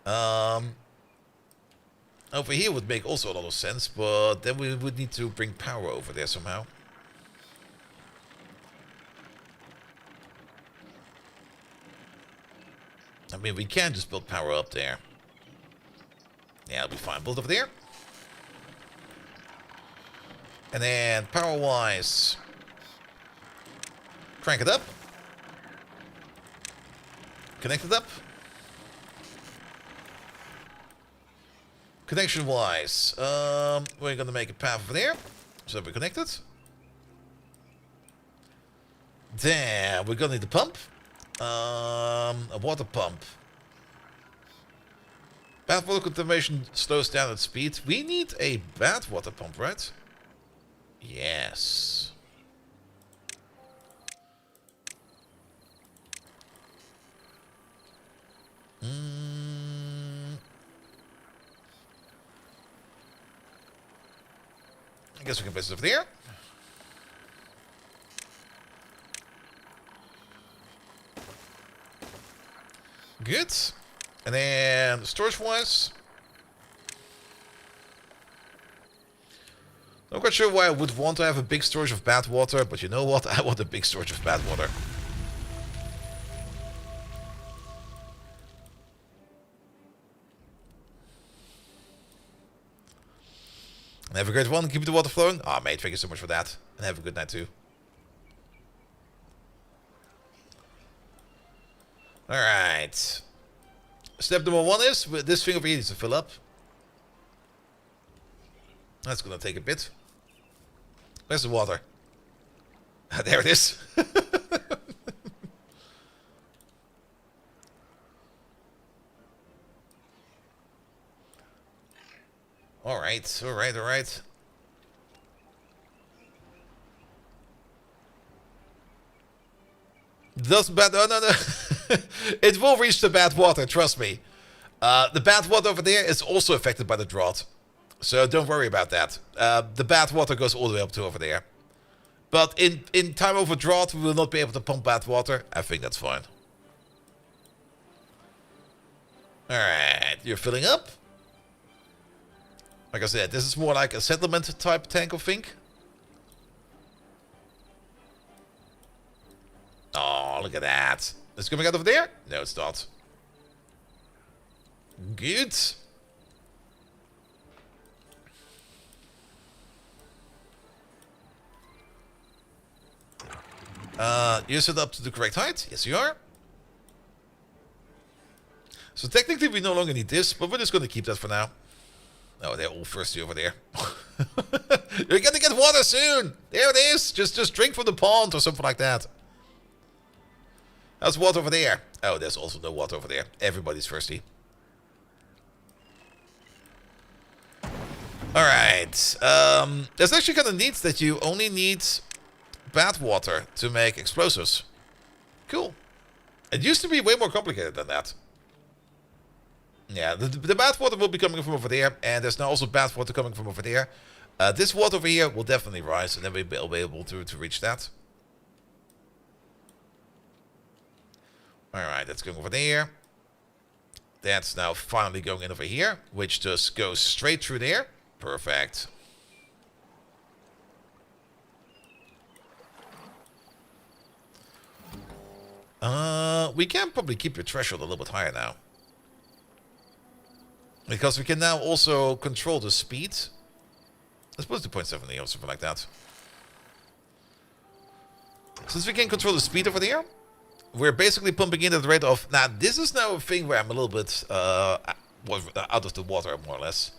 Over here would make also a lot of sense, but then we would need to bring power over there somehow. I mean, we can just build power up there. Yeah, it'll be fine. Build over there. And then power-wise, crank it up. Connect it up. Connection-wise, we're going to make a path over there. So we're connected. Then we're going to need a pump. A water pump. Bath water contamination slows down at speed. We need a bath water pump, right? Yes. I guess we can place it over there. Good. And then storage-wise, I'm not quite sure why I would want to have a big storage of bath water, but you know what? I want a big storage of bath water. And have a great one. Keep the water flowing. Ah, mate, thank you so much for that. And have a good night too. Alright. Step number 1 is, this thing over here needs to fill up. That's gonna take a bit. Where's the water? Ah, there it is. Alright, alright, alright. Doesn't bad. Oh, no, no. It will reach the bad water, trust me. The bad water over there is also affected by the drought. So don't worry about that. The bad water goes all the way up to over there. But in time of a drought, we will not be able to pump bad water. I think that's fine. Alright, you're filling up. Like I said, this is more like a settlement type tank, I think. Oh, look at that. It's coming out over there? No, it's not. Good. You set up to the correct height? Yes, you are. So technically we no longer need this, but we're just going to keep that for now. Oh, they're all thirsty over there. You're going to get water soon. There it is. Just drink from the pond or something like that. How's water over there? Oh, there's also no water over there. Everybody's thirsty. Alright. That's actually kind of neat that you only need bath water to make explosives. Cool. It used to be way more complicated than that. Yeah, the bath water will be coming from over there, and there's now also bath water coming from over there. This water over here will definitely rise, and then we'll be able to reach that. Alright, that's going over there. That's now finally going in over here, which just goes straight through there. Perfect. We can probably keep your threshold a little bit higher now. Because we can now also control the speed. I suppose 2.70 or something like that. Since we can control the speed over there, we're basically pumping in at the rate of... Now, this is now a thing where I'm a little bit out of the water, more or less.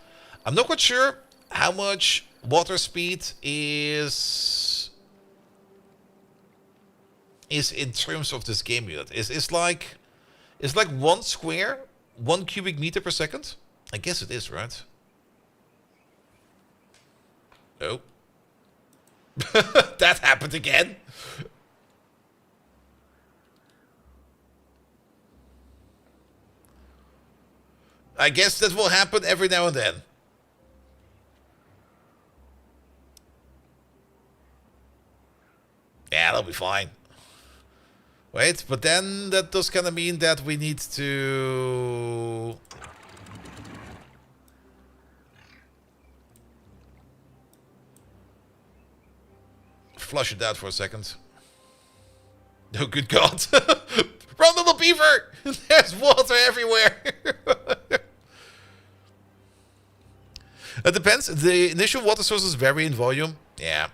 I'm not quite sure how much water speed is in terms of this game unit? Is like 1 square 1 cubic meter per second? I guess it is, right? Oh. That happened again. I guess that will happen every now and then. Yeah, that'll be fine. Wait, but then that does kind of mean that we need to... flush it out for a second. Oh, good God. Run, little beaver! There's water everywhere. It depends. The initial water sources vary in volume. Yeah.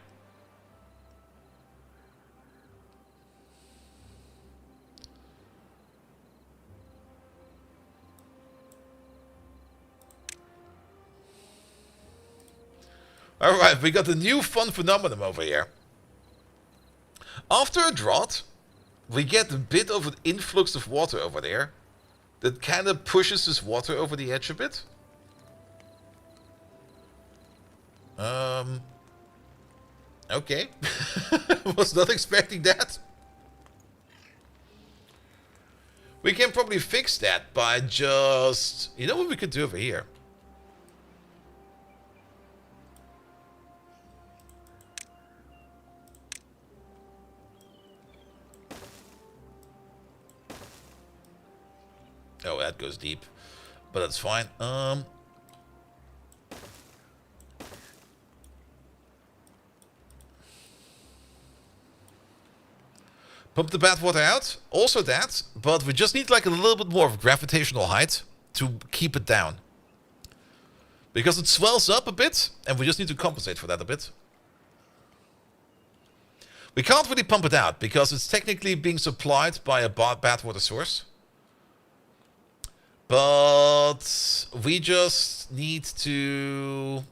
Alright, we got a new fun phenomenon over here. After a drought, we get a bit of an influx of water over there that kind of pushes this water over the edge a bit. Okay. Was not expecting that. We can probably fix that by just... You know what we could do over here? Oh, that goes deep. But that's fine. Pump the bad water out. Also that. But we just need like a little bit more of gravitational height to keep it down. Because it swells up a bit. And we just need to compensate for that a bit. We can't really pump it out. Because it's technically being supplied by a bad water source. But we just need to...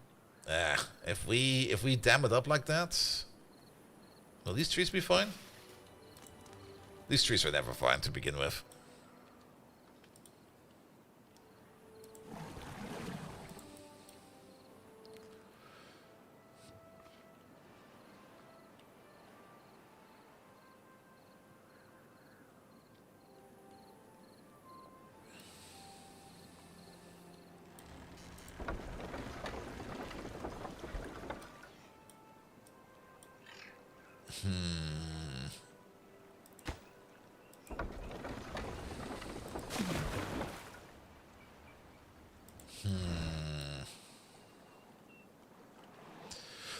if we dam it up like that... Will these trees be fine? These trees are never fine to begin with.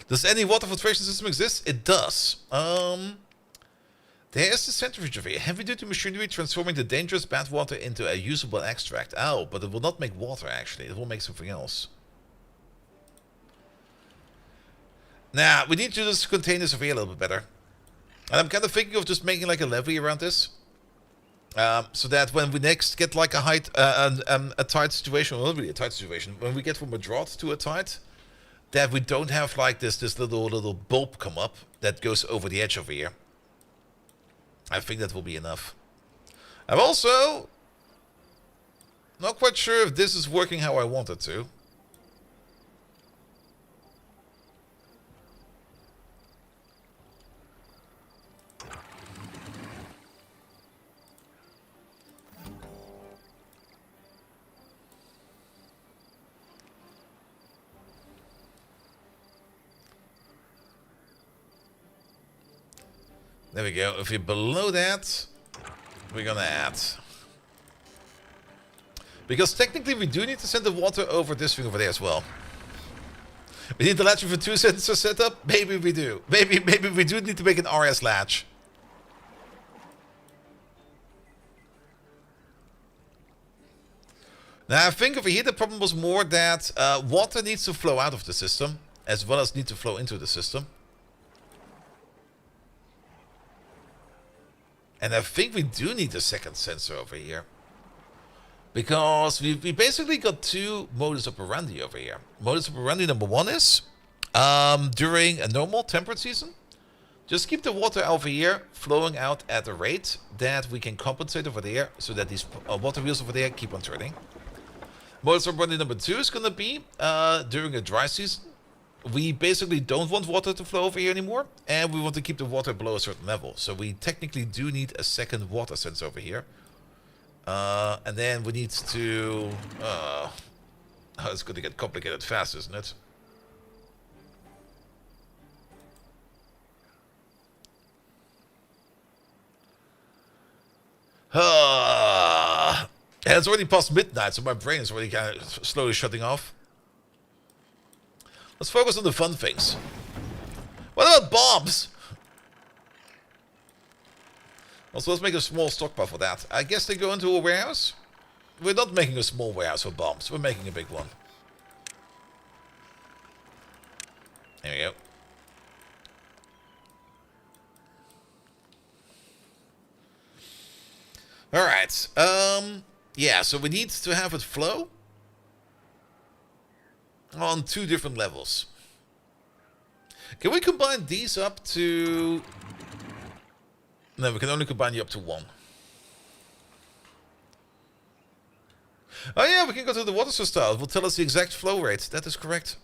Does any water filtration system exist? It does. There is the centrifuge of a heavy-duty machinery transforming the dangerous bad water into a usable extract. Oh, but it will not make water, actually. It will make something else. Now, we need to just contain this over here a little bit better. And I'm kind of thinking of just making like a levee around this. So that when we next get like a tight situation, well, not really a tight situation, when we get from a drought to a tight, that we don't have like this little bulb come up that goes over the edge over here. I think that will be enough. I'm also not quite sure if this is working how I want it to. There we go. If you're below that, we're gonna add. Because technically we do need to send the water over this thing over there as well. We need the latch for 2 sensor setup? Maybe we do. Maybe we do need to make an RS latch. Now I think over here the problem was more that water needs to flow out of the system as well as need to flow into the system. And I think we do need a second sensor over here. Because we basically got two modus operandi over here. Modus operandi number one is, during a normal temperate season, just keep the water over here flowing out at a rate that we can compensate over there, so that these water wheels over there keep on turning. Modus operandi number two is going to be, during a dry season, we basically don't want water to flow over here anymore, and we want to keep the water below a certain level. So we technically do need a second water sense over here. And then we need to... oh, it's going to get complicated fast, isn't it? And it's already past midnight, so my brain is already kind of slowly shutting off. Let's focus on the fun things. What about bombs? Also, let's make a small stockpile for that. I guess they go into a warehouse? We're not making a small warehouse for bombs. We're making a big one. There we go. Alright. Yeah, so we need to have it flow on two different levels. Can we combine these up to... No, we can only combine you up to one. Oh yeah, we can go to the water source tile. It will tell us the exact flow rate. That is correct.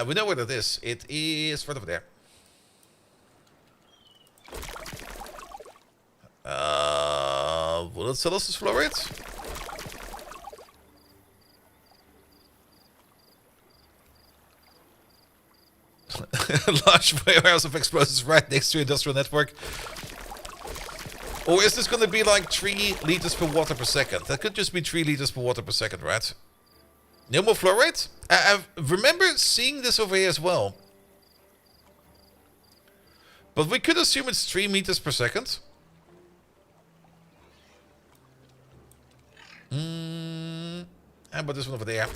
We know where that is. It is right over there. Will it tell us the flow rate? Large warehouse of explosives right next to industrial network. Or is this going to be like 3 liters per water per second? That could just be 3 liters per water per second, right? No more flow rate? I remember seeing this over here as well. But we could assume it's 3 meters per second. How about this one over there?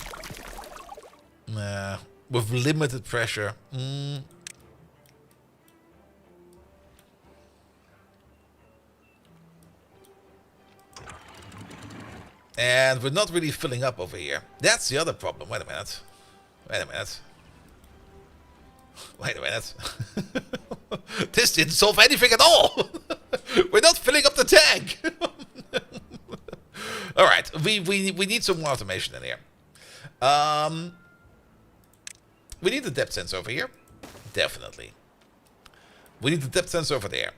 Nah, with limited pressure. And we're not really filling up over here. That's the other problem. Wait a minute. Wait a minute. Wait a minute. This didn't solve anything at all. We're not filling up the tank. All right. We need some more automation in here. We need the depth sense over here. Definitely. We need the depth sense over there.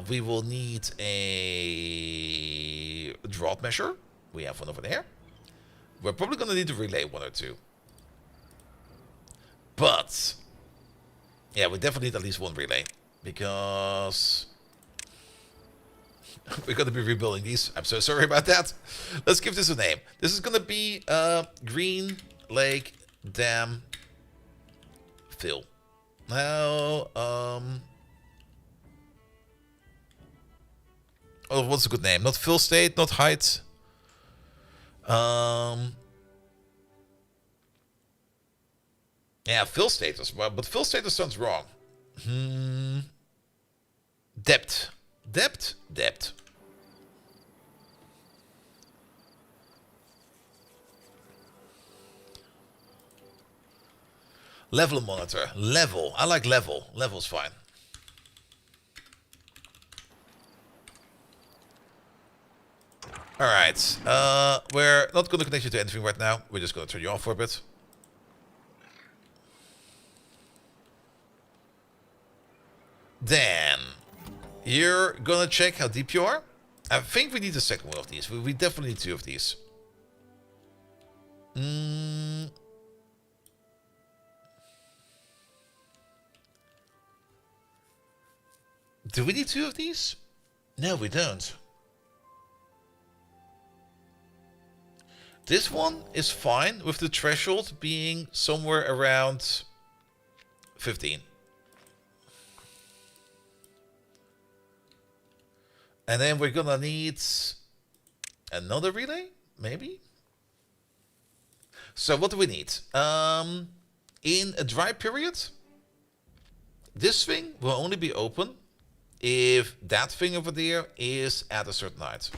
We will need a drought measure. We have one over there. We're probably going to need to relay 1 or 2. But, yeah, we definitely need at least 1 relay. Because we're going to be rebuilding these. I'm so sorry about that. Let's give this a name. This is going to be Green Lake Dam Fill. Now, oh, what's a good name? Not fill state, not height. Yeah, fill status, but fill status sounds wrong. Depth. Depth? Depth. Level monitor. Level. I like level. Level's fine. Alright. We're not going to connect you to anything right now. We're just going to turn you off for a bit. Then, you're going to check how deep you are. I think we need a second one of these. We definitely need 2 of these. Do we need 2 of these? No, we don't. This one is fine with the threshold being somewhere around 15. And then we're gonna need another relay, maybe? So what do we need? In a dry period, this thing will only be open if that thing over there is at a certain height.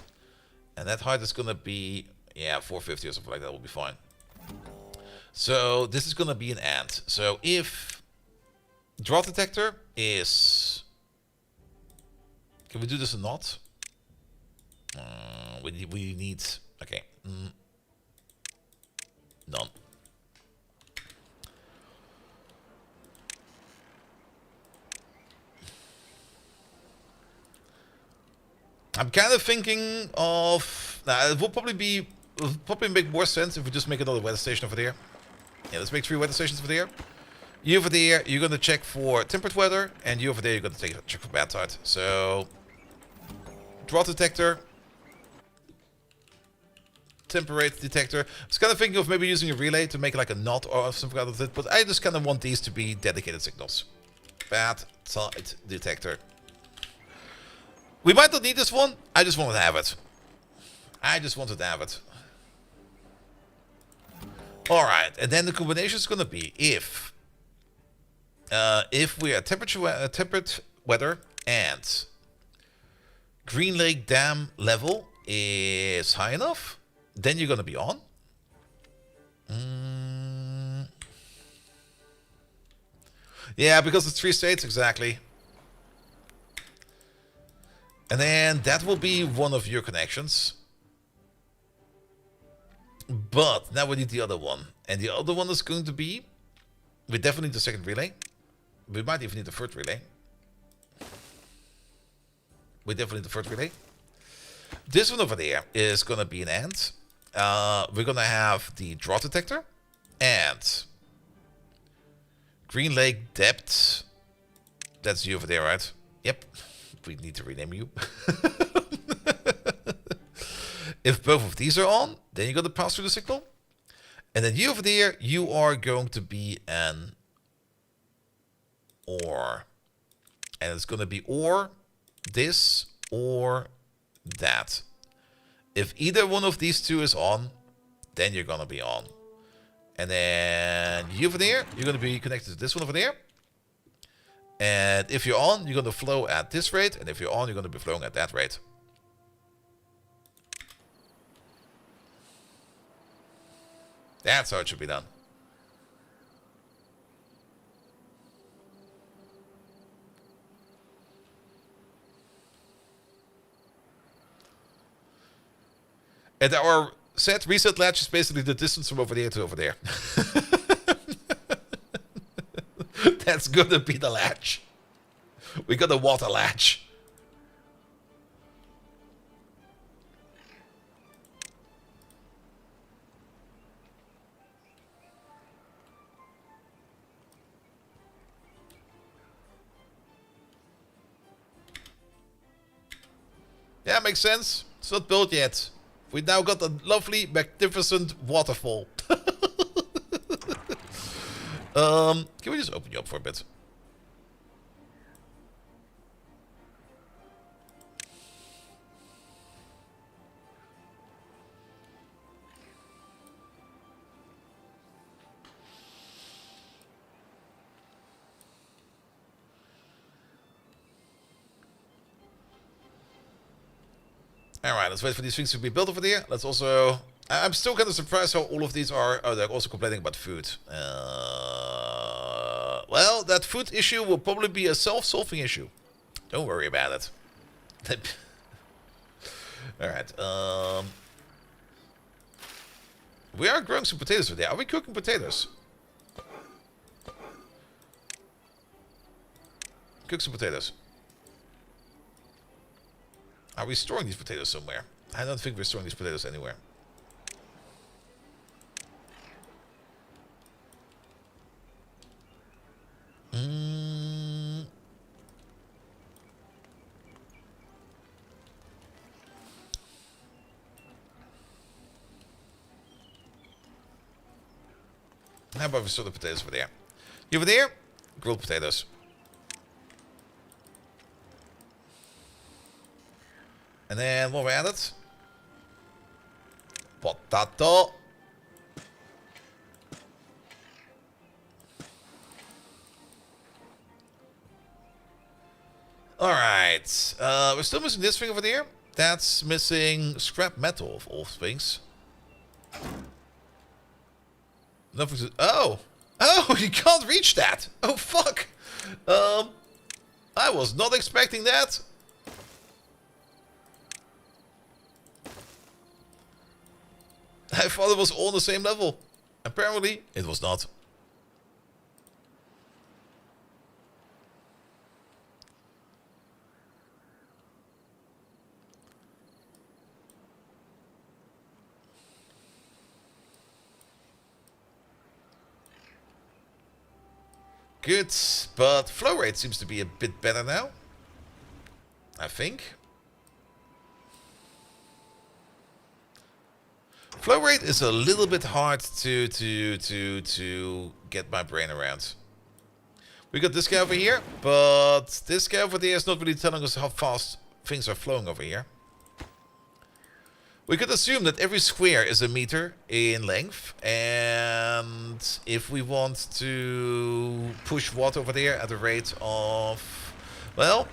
And that height is gonna be, yeah, 450 or something like that will be fine. So this is gonna be an ant. So if drop detector is, can we do this or not? We need, okay, none. I'm kind of thinking of, it will probably make more sense if we just make another weather station over there. Yeah, let's make 3 weather stations over there. You over there, you're gonna check for temperate weather, and you over there, you're gonna check for bad tide. So, drought detector, temperate detector. I was kind of thinking of maybe using a relay to make like a knot or something out of it, but I just kind of want these to be dedicated signals. Bad tide detector. We might not need this one. I just wanted to have it. Alright, and then the combination is going to be if we are temperate weather and Green Lake Dam level is high enough, then you're going to be on. Yeah, because it's 3 states, exactly. And then that will be one of your connections. But now we need the other one. And the other one is going to be, we definitely need the second relay. We might even need the third relay. We definitely need the third relay. This one over there is going to be an ant. We're going to have the drought detector. And Green Lake Depth. That's you over there, right? Yep. We need to rename you. If both of these are on, then you're going to pass through the signal. And then you over there, you are going to be an OR. And it's going to be OR this or that. If either one of these two is on, then you're going to be on. And then you over there, you're going to be connected to this one over there. And if you're on, you're going to flow at this rate. And if you're on, you're going to be flowing at that rate. That's how it should be done. And our set reset latch is basically the distance from over there to over there. That's gonna be the latch. We got the water latch. Yeah, makes sense. It's not built yet. We now got a lovely, magnificent waterfall. Can we just open you up for a bit? Alright, let's wait for these things to be built over there. Let's also... I'm still kind of surprised how all of these are... Oh, they're also complaining about food. Well, that food issue will probably be a self-solving issue. Don't worry about it. Alright, we are growing some potatoes over there. Are we cooking potatoes? Cook some potatoes. Are we storing these potatoes somewhere? I don't think we're storing these potatoes anywhere. How about we store the potatoes over there? You over there? Grilled potatoes. And then what we added? Potato. Alright. We're still missing this thing over there. That's missing scrap metal of all things. Nothing to... Oh! Oh, you can't reach that! Oh, fuck! I was not expecting that. I thought it was all on the same level. Apparently, it was not. Good, but flow rate seems to be a bit better now. I think. Flow rate is a little bit hard to get my brain around. We got this guy over here, but this guy over there is not really telling us how fast things are flowing over here. We could assume that every square is a meter in length, and if we want to push water over there at a rate of, well,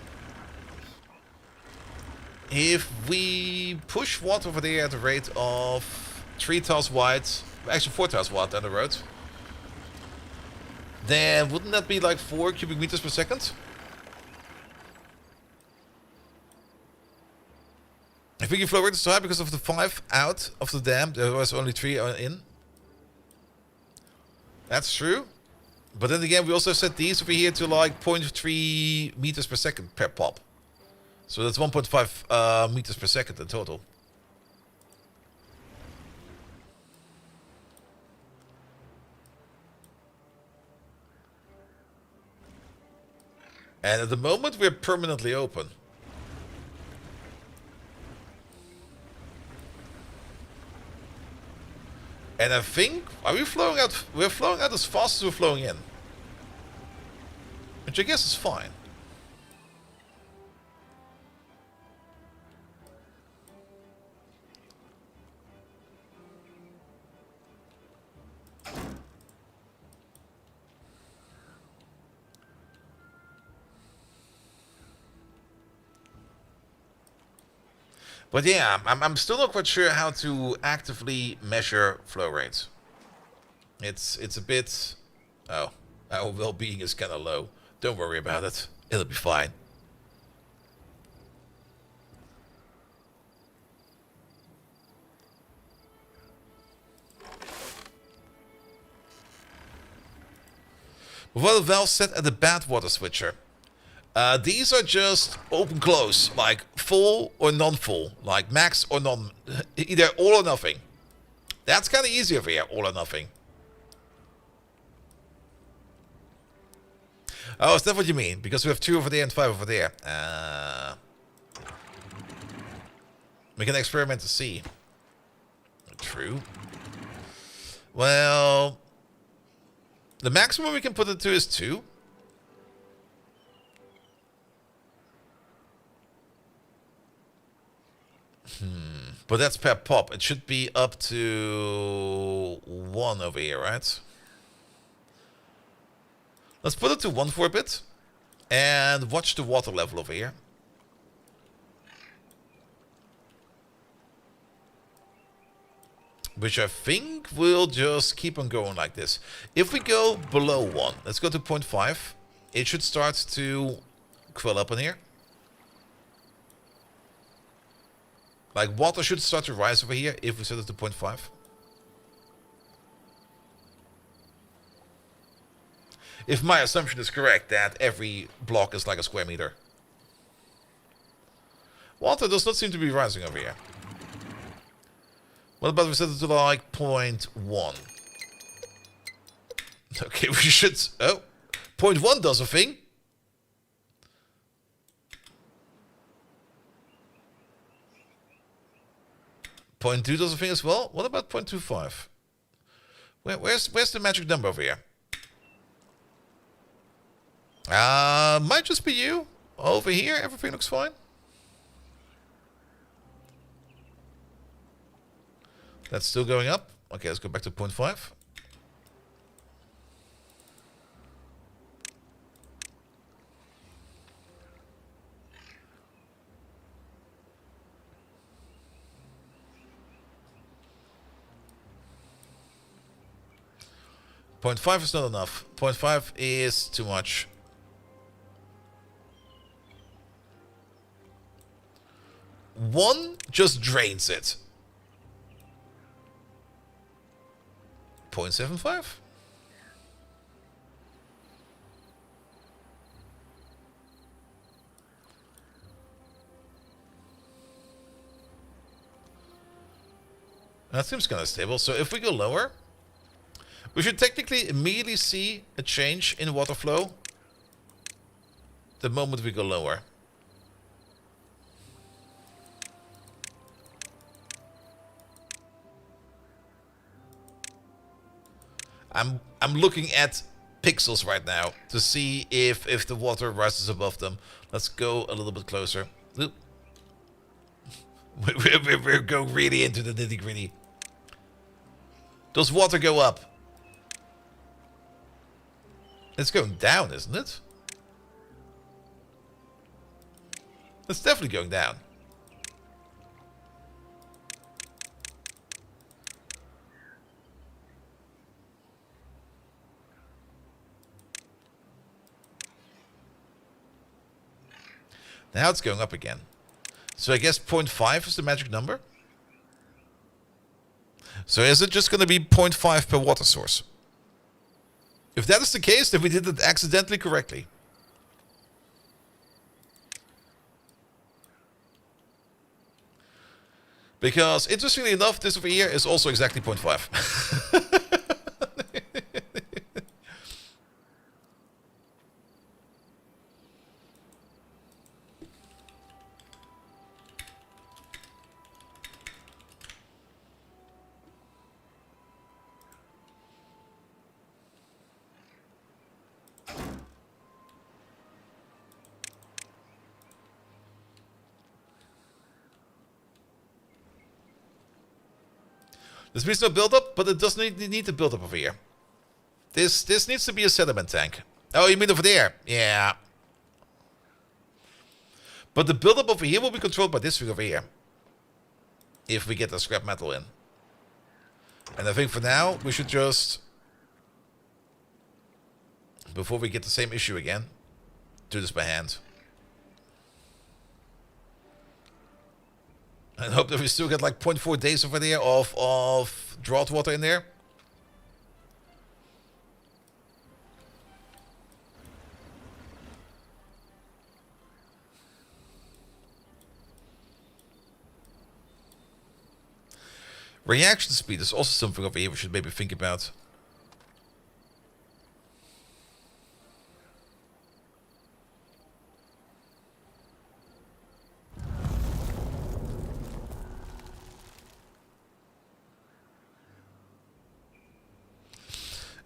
if we push water over there at a rate of 3 tiles wide, actually 4 tiles wide down the road, then wouldn't that be like 4 cubic meters per second? I think your flow rate is so high because of the 5 out of the dam. There was only 3 in. That's true. But then again, we also set these over here to like 0.3 meters per second per pop. So that's 1.5 meters per second in total. And at the moment, we're permanently open. And I think, are we flowing out? We're flowing out as fast as we're flowing in. Which I guess is fine. But yeah, I'm still not quite sure how to actively measure flow rates. It's a bit... Oh, our well-being is kind of low. Don't worry about it. It'll be fine. What a valve set at the bad water switcher. These are just open-close, like full or non-full, like max or non, either all or nothing. That's kind of easy over here, all or nothing. Oh, is that what you mean? Because we have 2 over there and 5 over there. We can experiment to see. True. Well, the maximum we can put it to is 2. But that's per pop. It should be up to 1 over here, right? Let's put it to 1 for a bit. And watch the water level over here. Which I think will just keep on going like this. If we go below 1, let's go to 0.5. It should start to quill up in here. Like, water should start to rise over here if we set it to 0.5. If my assumption is correct that every block is like a square meter. Water does not seem to be rising over here. What about we set it to like 0.1? Okay, we should... Oh, 0.1 does a thing. 0.2 does a thing as well. What about 0.25? Where's the magic number over here? Might just be you. Over here, everything looks fine. That's still going up. Okay, let's go back to 0.5. 0.5 is not enough. 0.5 is too much. One just drains it. 0.75? That seems kind of stable. So if we go lower, we should technically immediately see a change in water flow the moment we go lower. I'm looking at pixels right now to see if the water rises above them. Let's go a little bit closer. We're going really into the nitty gritty. Does water go up? It's going down, isn't it? It's definitely going down. Now it's going up again. So I guess 0.5 is the magic number? So is it just going to be 0.5 per water source? If that is the case, then we did it accidentally correctly. Because, interestingly enough, this over here is also exactly 0.5. This means no buildup, but it doesn't need to build up over here. This needs to be a sediment tank. Oh, you mean over there? Yeah. But the buildup over here will be controlled by this thing over here. If we get the scrap metal in. And I think for now, we should just... Before we get the same issue again, do this by hand. And hope that we still get like 0.4 days over there of drought water in there. Reaction speed is also something over here we should maybe think about.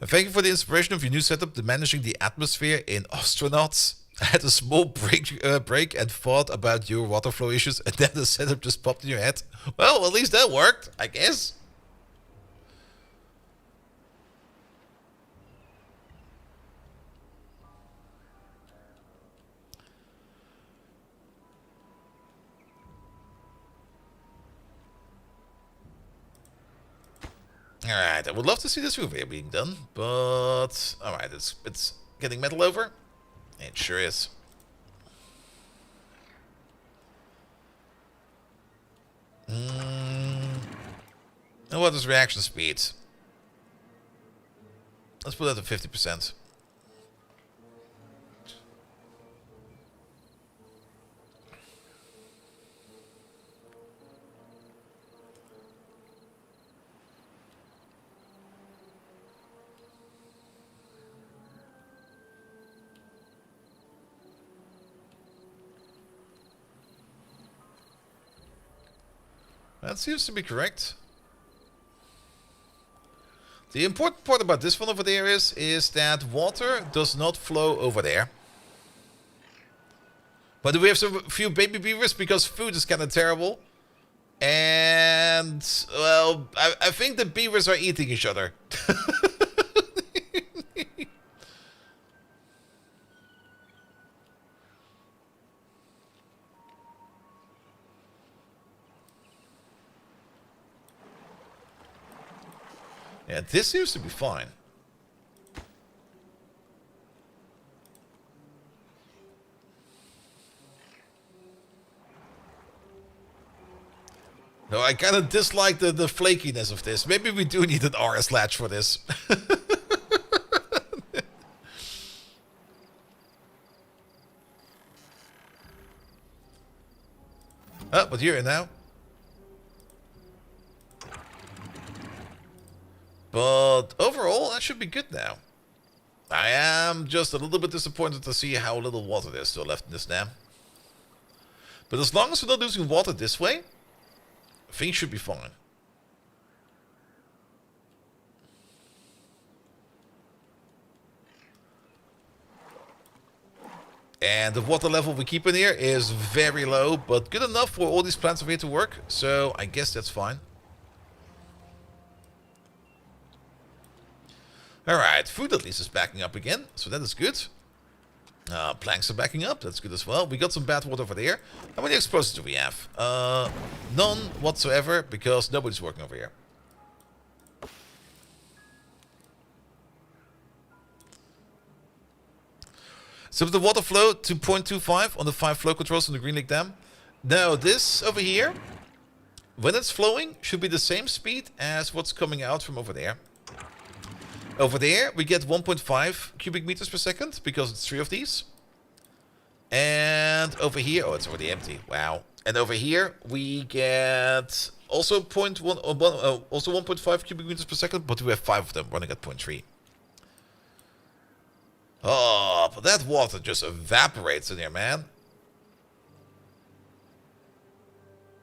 And thank you for the inspiration of your new setup, the managing the atmosphere in astronauts. I had a small break and thought about your water flow issues, and then the setup just popped in your head. Well, at least that worked, I guess. Alright, I would love to see this roof here being done, but... Alright, it's getting metal over. It sure is. And what is reaction speed? Let's put that at 50%. That seems to be correct. The important part about this one over there is that water does not flow over there. But we have some few baby beavers because food is kind of terrible. And, well, I think the beavers are eating each other. Yeah, this seems to be fine. No, I kind of dislike the flakiness of this. Maybe we do need an RS latch for this. Oh, but you're in now. But overall, that should be good now. I am just a little bit disappointed to see how little water there's still left in this dam. But as long as we're not losing water this way, things should be fine. And the water level we keep in here is very low, but good enough for all these plants over here to work. So I guess that's fine. Alright, food at least is backing up again, so that is good. Planks are backing up, that's good as well. We got some bad water over there. How many explosives do we have? None whatsoever, because nobody's working over here. So with the water flow to 0.25 on the 5 flow controls on the Green Lake Dam. Now this over here, when it's flowing, should be the same speed as what's coming out from over there. Over there, we get 1.5 cubic meters per second, because it's 3 of these. And over here, oh, it's already empty. Wow. And over here, we get also 1.5 cubic meters per second, but we have 5 of them running at 0.3. Oh, but that water just evaporates in here, man.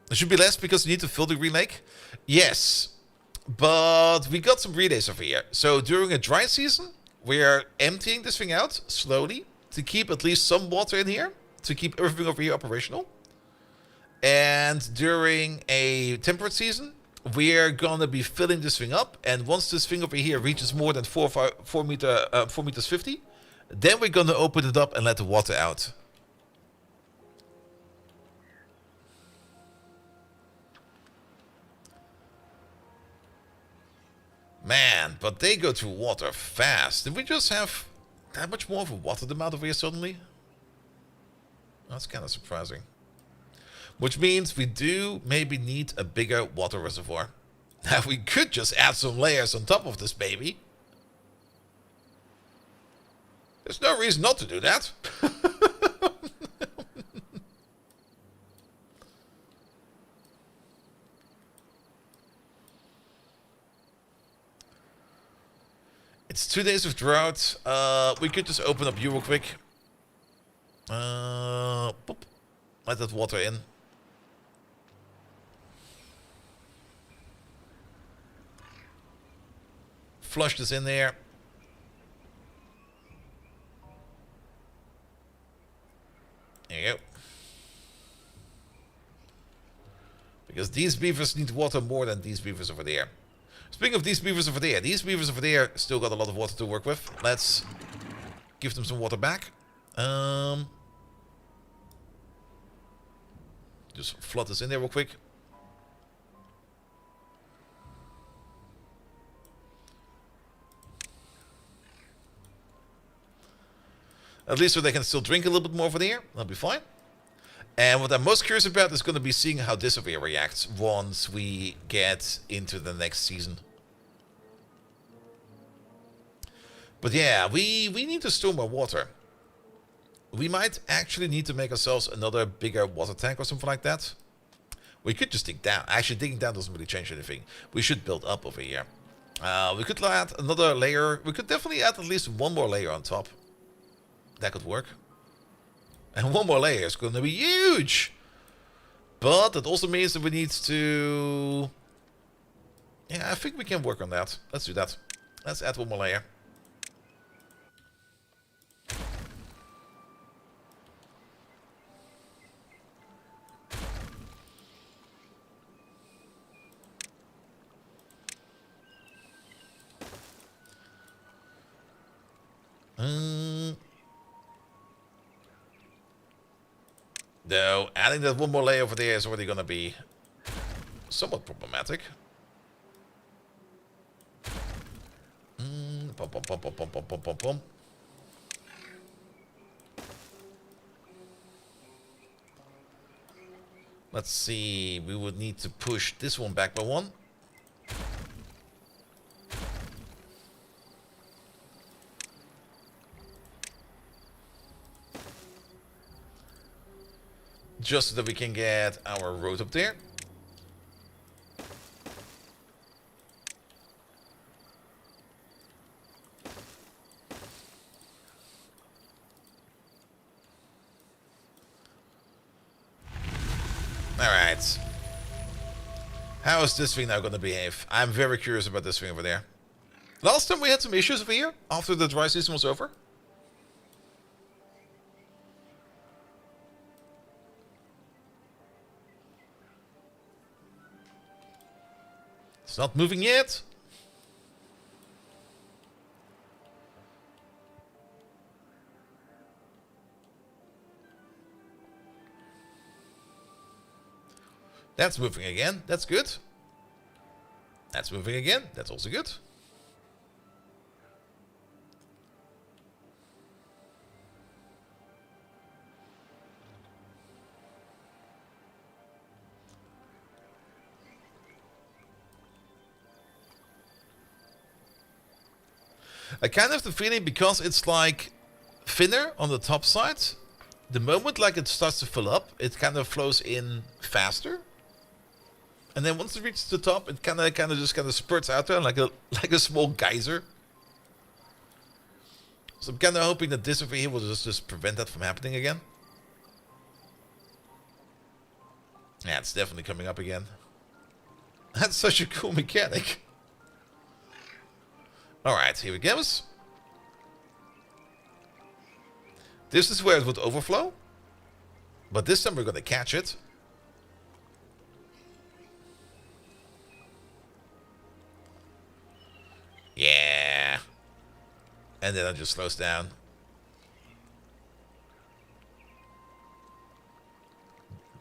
There should be less because you need to fill the Green Lake. Yes. But we got some relays over here. So during a dry season, we're emptying this thing out slowly to keep at least some water in here, to keep everything over here operational. And during a temperate season, we're gonna be filling this thing up. And once this thing over here reaches more than 4 meters 50, then we're gonna open it up and let the water out. Man, but they go through water fast. Did we just have that much more of a water demand over here suddenly? That's kind of surprising. Which means we do maybe need a bigger water reservoir. Now we could just add some layers on top of this baby. There's no reason not to do that. It's 2 days of drought. We could just open up you real quick. Boop. Let that water in. Flush this in there. There you go. Because these beavers need water more than these beavers over there. Speaking of these beavers over there still got a lot of water to work with. Let's give them some water back. Just flood this in there real quick. At least so they can still drink a little bit more over there. That'll be fine. And what I'm most curious about is going to be seeing how this over here reacts once we get into the next season. But yeah, we need to store more water. We might actually need to make ourselves another bigger water tank or something like that. We could just dig down. Actually, digging down doesn't really change anything. We should build up over here. We could add another layer. We could definitely add at least one more layer on top. That could work. And one more layer is going to be huge. But that also means that we need to... Yeah, I think we can work on that. Let's do that. Let's add one more layer. No, adding that one more layer over there is already going to be somewhat problematic. Pom, pom, pom, pom, pom, pom, pom, pom, pom. Let's see. We would need to push this one back by one. Just so that we can get our road up there. Alright. How is this thing now going to behave? I'm very curious about this thing over there. Last time we had some issues over here, after the dry season was over. It's not moving yet. That's moving again. That's good. That's moving again. That's also good. I kind of have the feeling, because it's like thinner on the top side, the moment like it starts to fill up, it kind of flows in faster. And then once it reaches the top, it kind of just spurts out there like a small geyser. So I'm kind of hoping that this over here will just prevent that from happening again. Yeah, it's definitely coming up again. That's such a cool mechanic. Alright, here it goes. This is where it would overflow. But this time we're going to catch it. Yeah. And then it just slows down.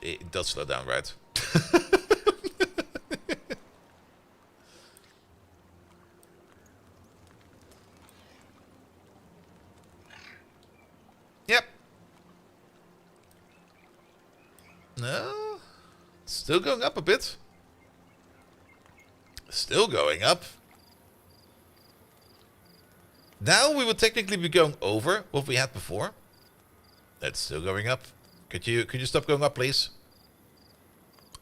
It does slow down, right? Yep. No. Still going up a bit. Still going up. Now we would technically be going over what we had before. It's still going up. Could you stop going up, please?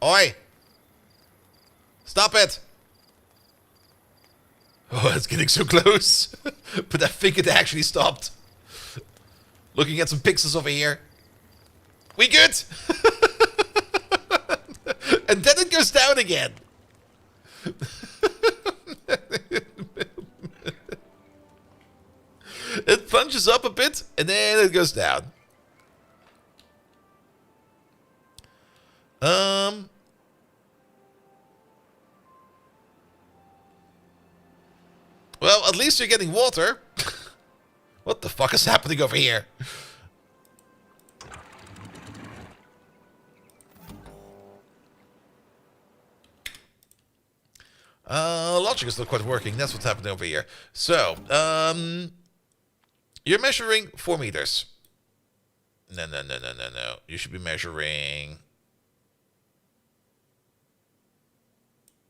Oi! Stop it! Oh, it's getting so close. But I think it actually stopped. Looking at some pixels over here. We good? And then it goes down again. It plunges up a bit, and then it goes down. Well, at least you're getting water. What the fuck is happening over here? Logic is not quite working. That's what's happening over here. So, you're measuring 4 meters. No. You should be measuring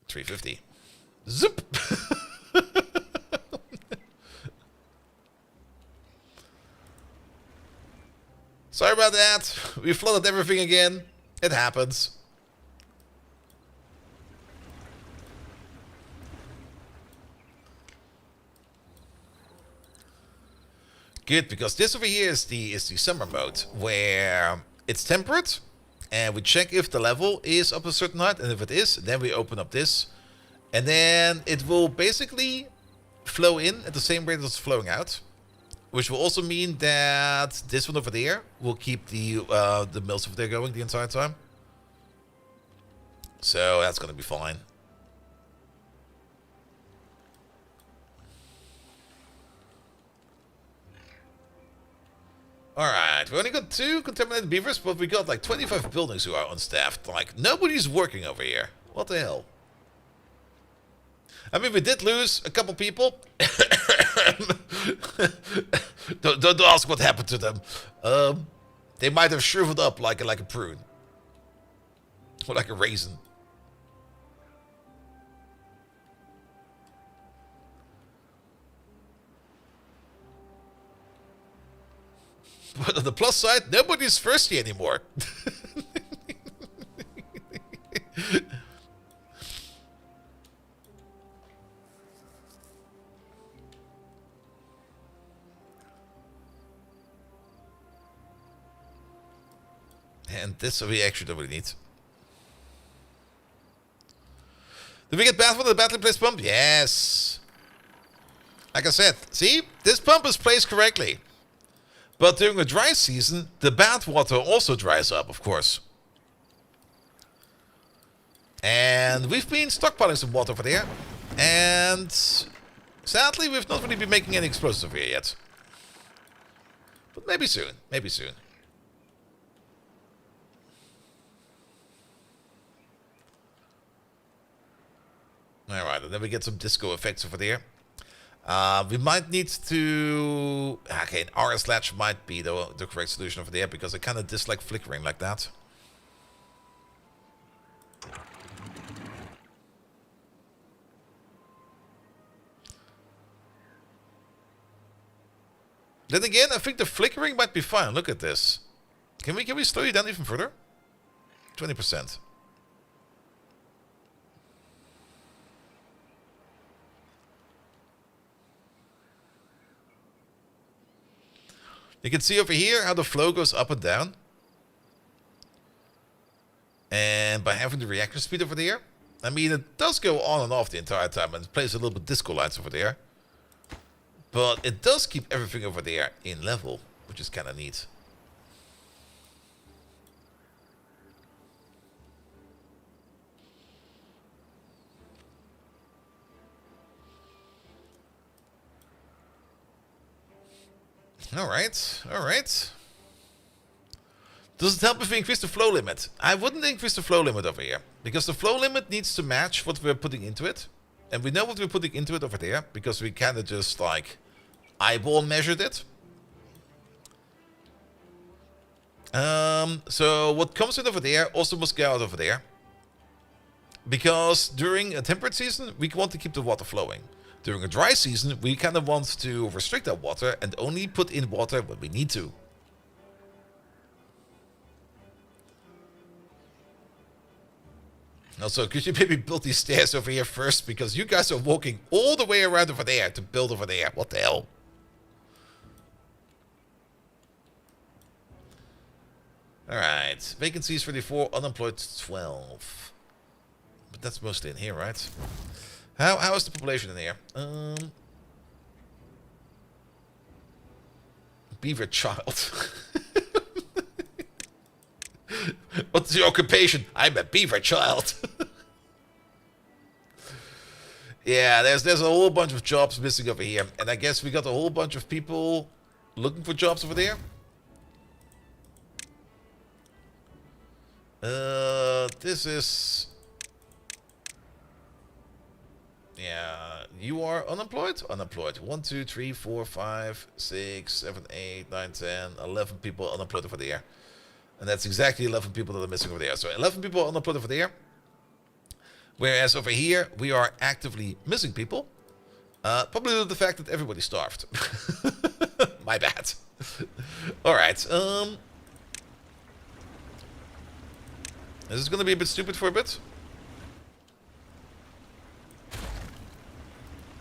350. Zip! Sorry about that. We flooded everything again. It happens. Good, because this over here is the summer mode, where it's temperate, and we check if the level is up a certain height, and if it is, then we open up this, and then it will basically flow in at the same rate as it's flowing out, which will also mean that this one over there will keep the mills over there going the entire time. So that's going to be fine. Alright, we only got 2 contaminated beavers, but we got like 25 buildings who are unstaffed. Like, nobody's working over here. What the hell? I mean, we did lose a couple people. don't ask what happened to them. They might have shriveled up like a prune. More like a raisin. But on the plus side, nobody's thirsty anymore. And this we actually don't really need. Did we get bath for the battery placed pump? Yes. Like I said, see? This pump is placed correctly. But during the dry season, the bath water also dries up, of course. And we've been stockpiling some water over there. And sadly, we've not really been making any explosives over here yet. But maybe soon. Maybe soon. Alright, and then we get some disco effects over there. We might need to... Okay, an RS latch might be the correct solution over there, because I kind of dislike flickering like that. Then again, I think the flickering might be fine. Look at this. Can we slow you down even further? 20%. You can see over here how the flow goes up and down. And by having the reactor speed over there, I mean, it does go on and off the entire time, and it plays a little bit disco lights over there. But it does keep everything over there in level, which is kind of neat. Alright, alright. Does it help if we increase the flow limit? I wouldn't increase the flow limit over here, because the flow limit needs to match what we're putting into it. And we know what we're putting into it over there, because we kind of just, like, eyeball measured it. So what comes in over there also must go out over there. Because during a temperate season, we want to keep the water flowing. During a dry season, we kind of want to restrict that water and only put in water when we need to. Also, could you maybe build these stairs over here first? Because you guys are walking all the way around over there to build over there. What the hell? Alright. Vacancies 34, unemployed 12. But that's mostly in here, right? How is the population in here? Beaver child. What's your occupation? I'm a beaver child. Yeah, there's a whole bunch of jobs missing over here. And I guess we got a whole bunch of people looking for jobs over there. This is... Yeah, you are unemployed? Unemployed. 1, 2, 3, 4, 5, 6, 7, 8, 9, 10, 11 people unemployed over there. And that's exactly 11 people that are missing over there. So 11 people unemployed over there. Whereas over here, we are actively missing people. Probably due to the fact that everybody starved. My bad. Alright, this is going to be a bit stupid for a bit.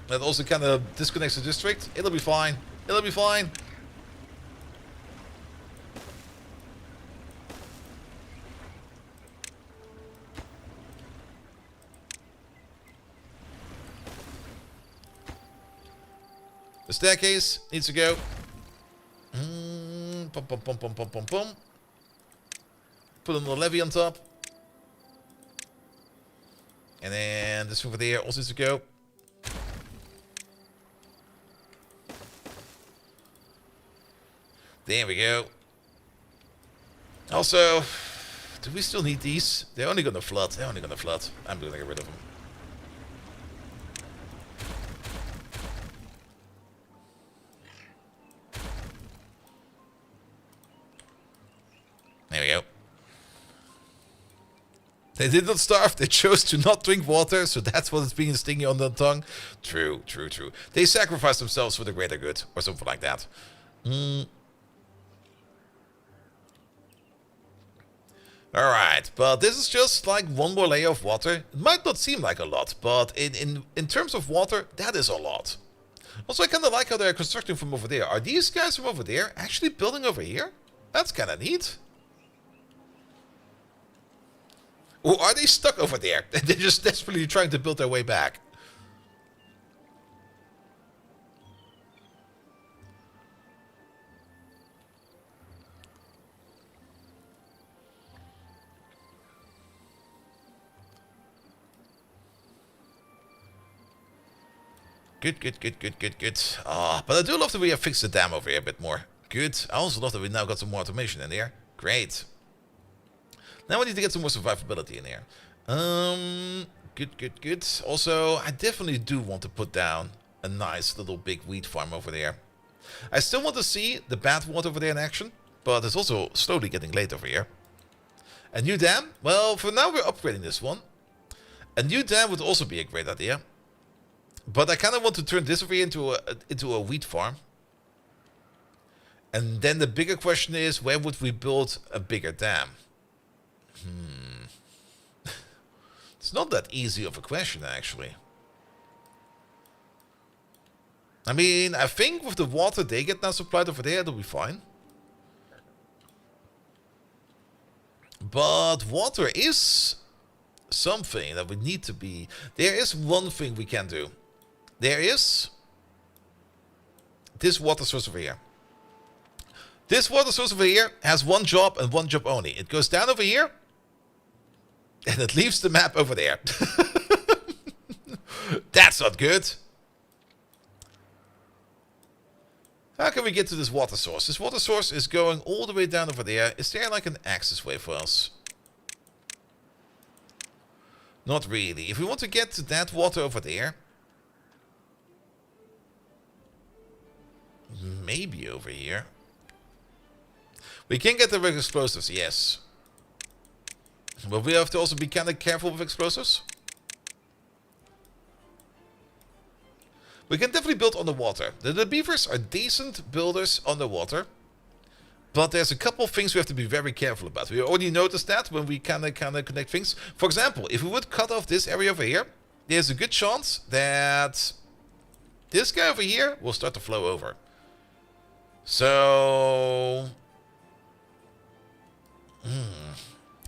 That also kind of disconnects the district. It'll be fine. It'll be fine. The staircase needs to go. Pum, pum, pum, pum, pum, pum, pum. Put another levee on top. And then this over there also needs to go. There we go. Also, do we still need these? They're only gonna flood. They're only gonna flood. I'm gonna get rid of them. There we go. They did not starve, they chose to not drink water, so that's what is being stinging on the tongue. True, true, true. They sacrificed themselves for the greater good, or something like that. Alright, but this is just like one more layer of water. It might not seem like a lot, but in terms of water, that is a lot. Also, I kind of like how they're constructing from over there. Are these guys from over there actually building over here? That's kind of neat. Or are they stuck over there? They're just desperately trying to build their way back. Good, good, good, good, good, good. But I do love that we have fixed the dam over here a bit more. Good. I also love that we now got some more automation in there. Great. Now we need to get some more survivability in here. Good, good, good. Also, I definitely do want to put down a nice little big wheat farm over there. I still want to see the bad water over there in action, but it's also slowly getting late over here. A new dam? Well, for now we're upgrading this one. A new dam would also be a great idea. But I kind of want to turn this over here into a wheat farm. And then the bigger question is, where would we build a bigger dam? It's not that easy of a question, actually. I mean, I think with the water they get now supplied over there, it'll be fine. But water is something that we need to be... There is one thing we can do. There is this water source over here. This water source over here has one job and one job only. It goes down over here and it leaves the map over there. That's not good. How can we get to this water source? This water source is going all the way down over there. Is there like an access way for us? Not really. If we want to get to that water over there, maybe over here. We can get the with explosives, yes. But we have to also be kind of careful with explosives. We can definitely build underwater. The beavers are decent builders underwater. But there's a couple of things we have to be very careful about. We already noticed that when we kind of connect things. For example, if we would cut off this area over here, there's a good chance that this guy over here will start to flow over. So...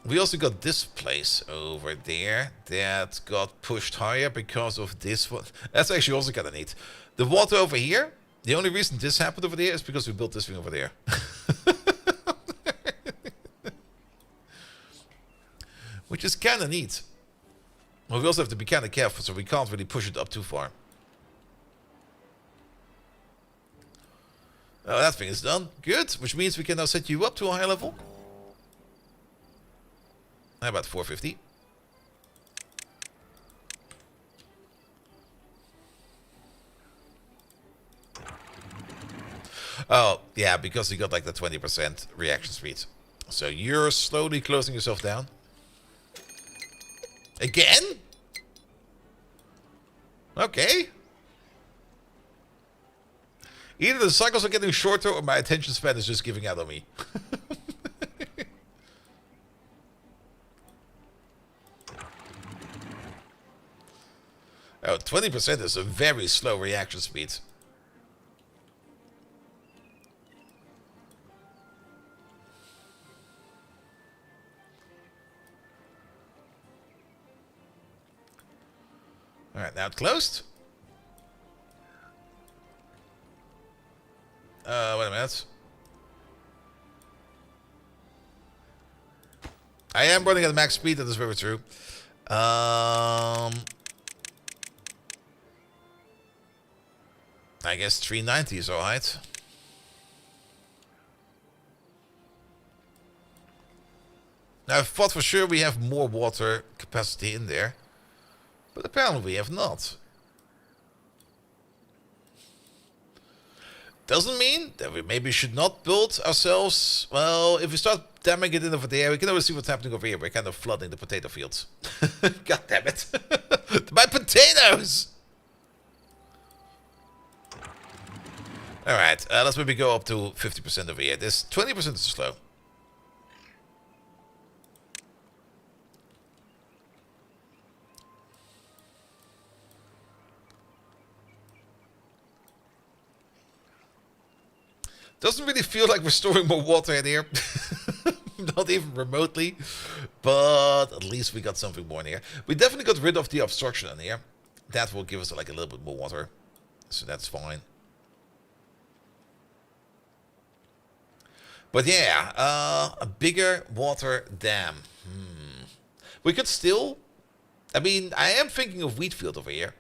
we also got this place over there that got pushed higher because of this one. That's actually also kind of neat. The water over here, the only reason this happened over there is because we built this thing over there. Which is kind of neat. But we also have to be kind of careful, so we can't really push it up too far. Oh, that thing is done. Good, which means we can now set you up to a higher level. How about 450? Oh, yeah, because you got like the 20% reaction speed. So you're slowly closing yourself down. Again? Okay. Either the cycles are getting shorter or my attention span is just giving out on me. Oh, 20% is a very slow reaction speed. Alright, now it's closed. Wait a minute. I am running at max speed, that is very true. I guess 390 is alright. Now I thought for sure we have more water capacity in there. But apparently we have not. Doesn't mean that we maybe should not build ourselves. Well, if we start damming it in over there, we can always see what's happening over here. We're kind of flooding the potato fields. God damn it. My potatoes! Alright, let's maybe go up to 50% over here. This 20% is too slow. Doesn't really feel like we're storing more water in here. Not even remotely. But at least we got something more in here. We definitely got rid of the obstruction in here. That will give us like a little bit more water. So that's fine. But yeah, a bigger water dam. We could still... I mean, I am thinking of wheat field over here.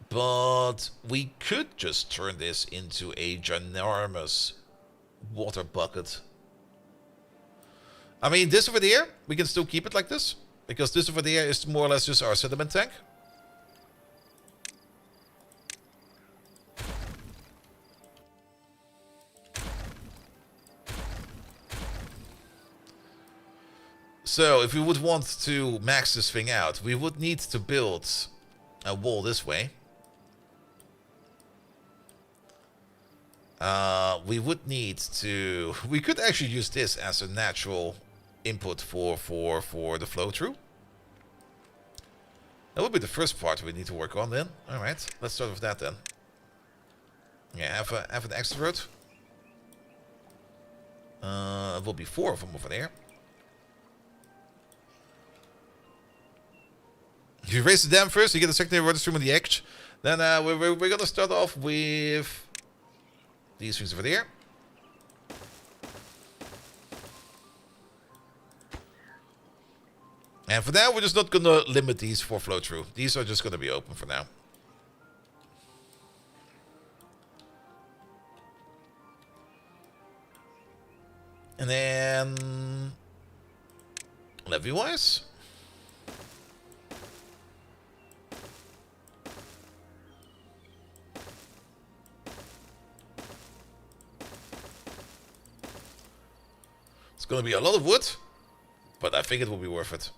But we could just turn this into a ginormous water bucket. I mean, this over there, we can still keep it like this. Because this over there is more or less just our sediment tank. So, if we would want to max this thing out, we would need to build a wall this way. We would need to... We could actually use this as a natural input for the flow through. That would be the first part we need to work on then. Alright, let's start with that then. Yeah, have an extra road. It will be 4 of them over there. If you raise the dam first, you get a secondary water stream on the edge. Then we're going to start off with these things over there. And for now, we're just not going to limit these for flow through. These are just going to be open for now. And then levy-wise, it's going to be a lot of wood, but I think it will be worth it.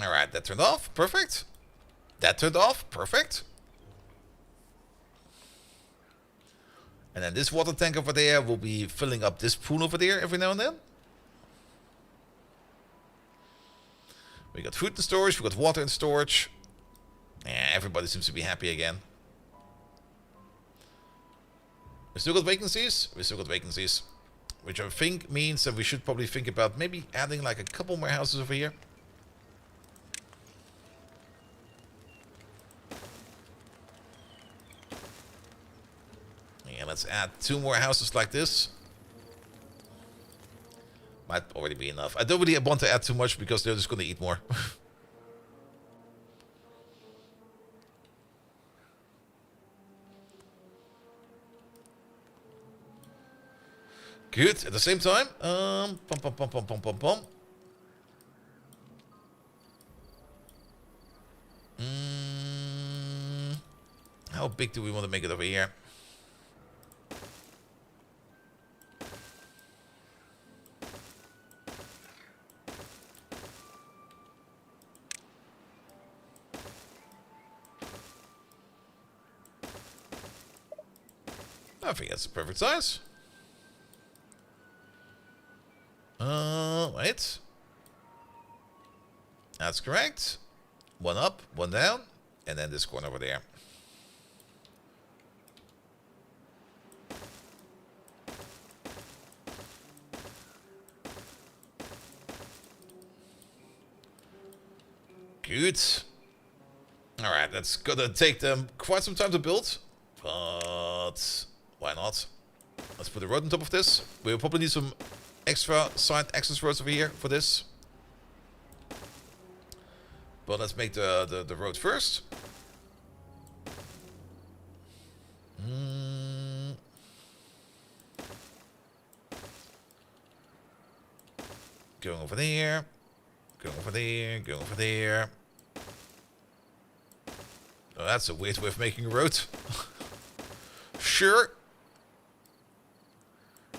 Alright, that turned off. Perfect. That turned off. Perfect. And then this water tank over there will be filling up this pool over there every now and then. We got food in storage. We got water in storage. Yeah, everybody seems to be happy again. We still got vacancies. We still got vacancies. Which I think means that we should probably think about maybe adding like a couple more houses over here. Let's add 2 more houses like this. Might already be enough. I don't really want to add too much because they're just going to eat more. Good. At the same time, how big do we want to make it over here? I think that's the perfect size. Wait. That's correct. 1 up, 1 down, and then this corner over there. Good. Alright, that's gonna take them quite some time to build. But why not? Let's put a road on top of this. We'll probably need some extra side access roads over here for this. But let's make the road first. Going over there. Going over there. Going over there. Oh, that's a weird way of making a road. Sure.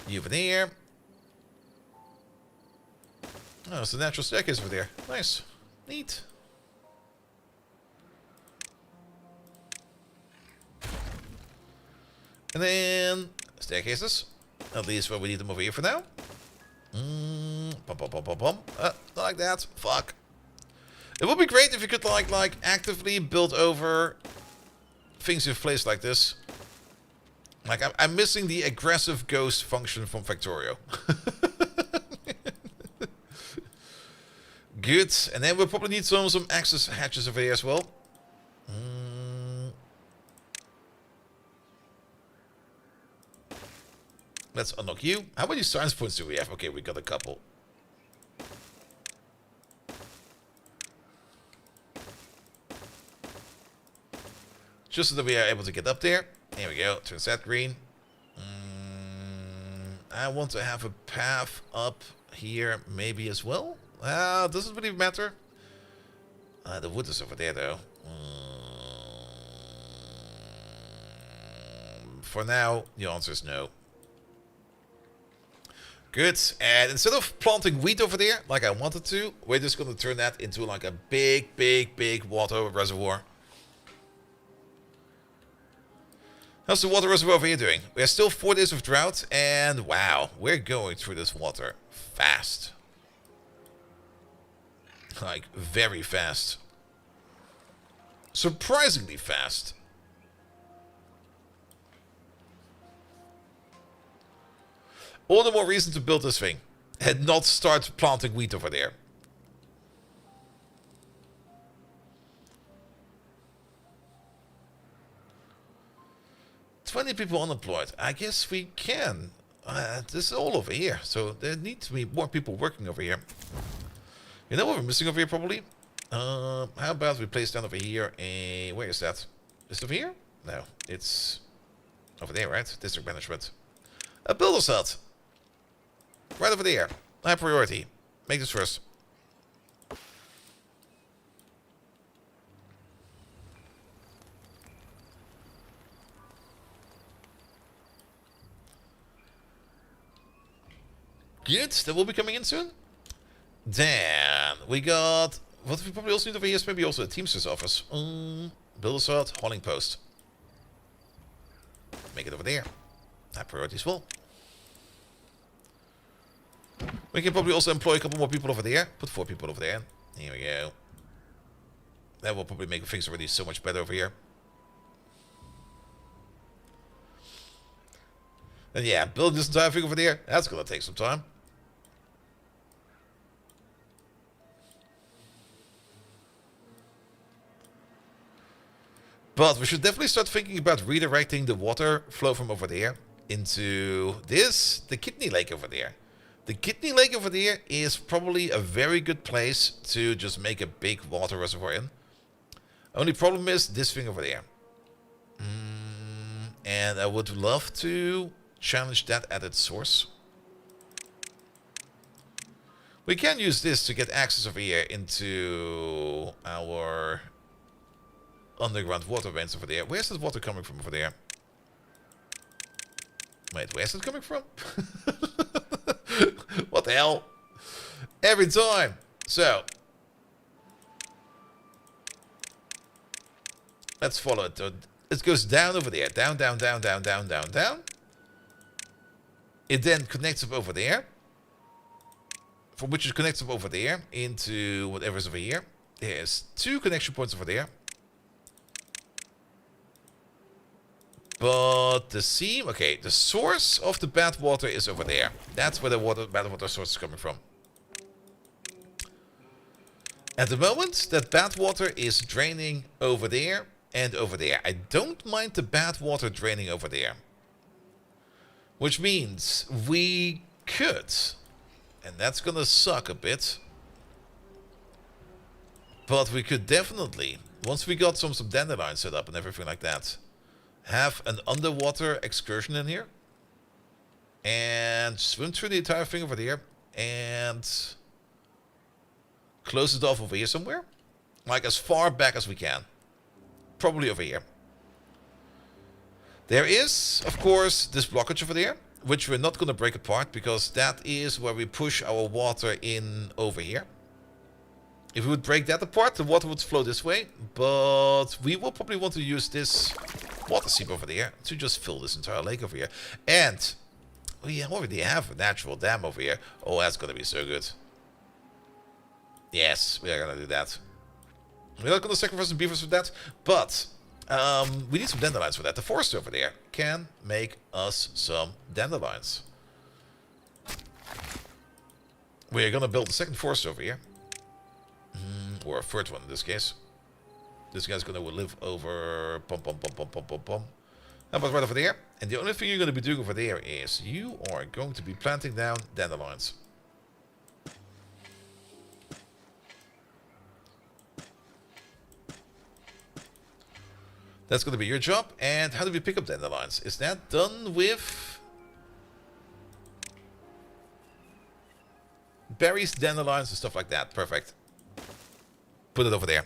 You over there. Oh, it's a natural staircase over there. Nice. Neat. And then staircases. At least where we need them over here for now. Bum, bum, bum, bum, bum. Like that. Fuck. It would be great if you could like actively build over things you've placed like this. Like I'm missing the aggressive ghost function from Factorio. Good. And then we'll probably need some access hatches over here as well. Let's unlock you. How many science points do we have? Okay, we got a couple. Just so that we are able to get up there. Here we go. Turns that green. I want to have a path up here maybe as well. Doesn't really matter. The wood is over there though. For now, the answer is no. Good. And instead of planting wheat over there, like I wanted to, we're just going to turn that into like a big, big, big water reservoir. How's the water reservoir over here doing? We are still 4 days of drought, and wow, we're going through this water fast. Like, very fast. Surprisingly fast. All the more reason to build this thing and not start planting wheat over there. "20 people unemployed." I guess we can. This is all over here, so there need to be more people working over here. You know what we're missing over here, probably? How about we place down over here a... Where is that? Is it over here? No, it's over there, right? District management. A builder's hut. Right over there. High priority. Make this first. Good. That will be coming in soon. Then we got... What we probably also need over here is maybe also a Teamster's office. Builder's hut, hauling post. Make it over there. High priority as well. We can probably also employ a couple more people over there. Put 4 people over there. Here we go. That will probably make things already so much better over here. And yeah, building this entire thing over there, that's going to take some time. But we should definitely start thinking about redirecting the water flow from over there into this, the kidney lake over there. The kidney lake over there is probably a very good place to just make a big water reservoir in. Only problem is this thing over there. And I would love to challenge that at its source. We can use this to get access over here into our underground water veins over there. Where's that water coming from over there? Wait, where's it coming from? What the hell? Every time. So, let's follow it. It goes down over there. Down, down, down, down, down, down, down. It then connects up over there. From which it connects up over there into whatever's over here. There's 2 connection points over there. But the seam, okay, the source of the bad water is over there. That's where the bad water source is coming from. At the moment, that bad water is draining over there and over there. I don't mind the bad water draining over there. Which means we could, and that's gonna suck a bit, but we could definitely, once we got some dandelions set up and everything like that, have an underwater excursion in here and swim through the entire thing over there and close it off over here somewhere, like as far back as we can, probably over here. There is, of course, this blockage over there, which we're not going to break apart because that is where we push our water in over here. If we would break that apart, the water would flow this way, but we will probably want to use this water seep over there to just fill this entire lake over here. And we already have a natural dam over here. Oh, that's going to be so good. Yes, we are going to do that. We're not going to sacrifice some beavers for that, but we need some dandelions for that. The forester over there can make us some dandelions. We're going to build a second forester over here. Or a third one in this case. This guy's going to live over... How about right over there? And the only thing you're going to be doing over there is you are going to be planting down dandelions. That's going to be your job. And how do we pick up dandelions? Is that done with berries, dandelions, and stuff like that? Perfect. Put it over there.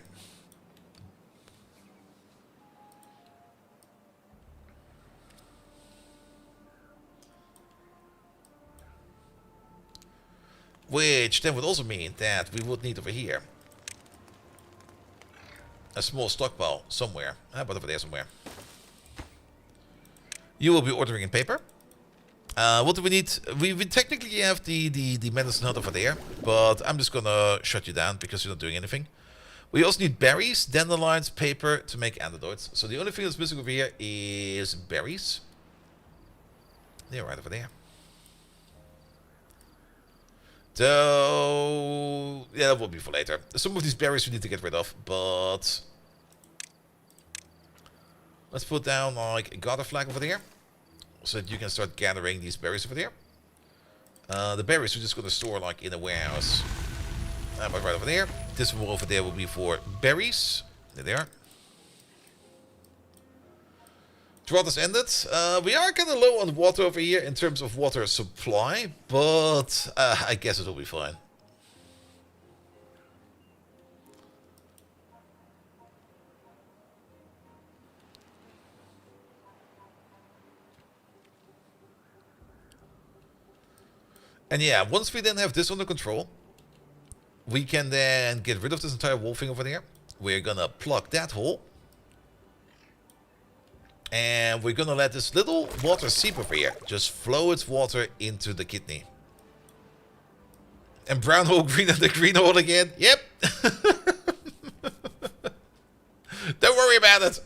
Which then would also mean that we would need over here a small stockpile somewhere. How about over there somewhere? You will be ordering in paper. What do we need? We technically have the medicine hut over there, but I'm just gonna shut you down because you're not doing anything. We also need berries, dandelions, paper to make antidotes. So the only thing that's missing over here is berries. They're right over there. So, yeah, that will be for later. Some of these berries we need to get rid of, but let's put down like a garter flag over there so that you can start gathering these berries over there. The berries we're just going to store like in a warehouse. But right over there. This one over there will be for berries. There they are. Drought has ended. We are kind of low on water over here in terms of water supply, but I guess it'll be fine. And yeah, once we then have this under control, we can then get rid of this entire wall thing over there. We're gonna plug that hole. And we're gonna let this little water seep over here just flow its water into the kidney. And brown hole, green, and the green hole again. Yep. Don't worry about it.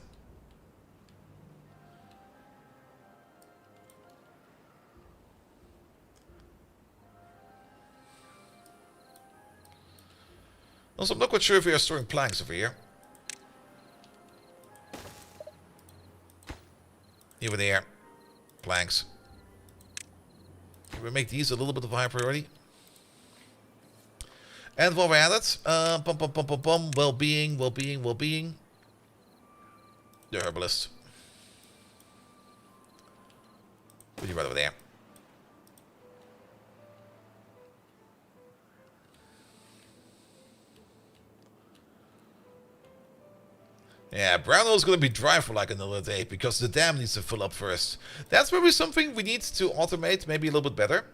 Also, I'm not quite sure if we are storing planks over here. Over there. Planks. We make these a little bit of a high priority. And while we're at it, well-being. The herbalist. Put you right over there. Yeah, brown hole is going to be dry for like another day because the dam needs to fill up first. That's maybe something we need to automate maybe a little bit better.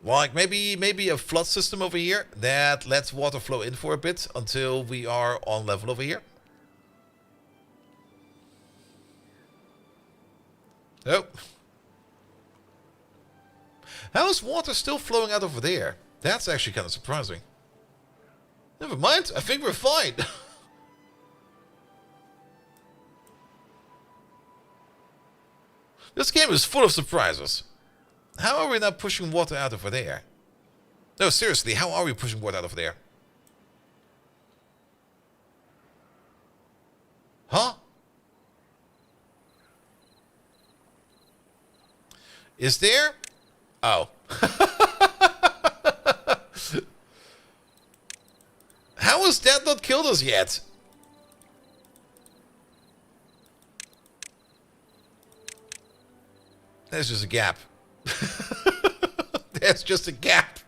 Like maybe a flood system over here that lets water flow in for a bit until we are on level over here. Oh. How is water still flowing out over there? That's actually kind of surprising. Never mind, I think we're fine. This game is full of surprises. How are we not pushing water out over there? No, seriously, how are we pushing water out of there? Huh? Is there? Oh. How has that not killed us yet? There's just a gap. There's just a gap.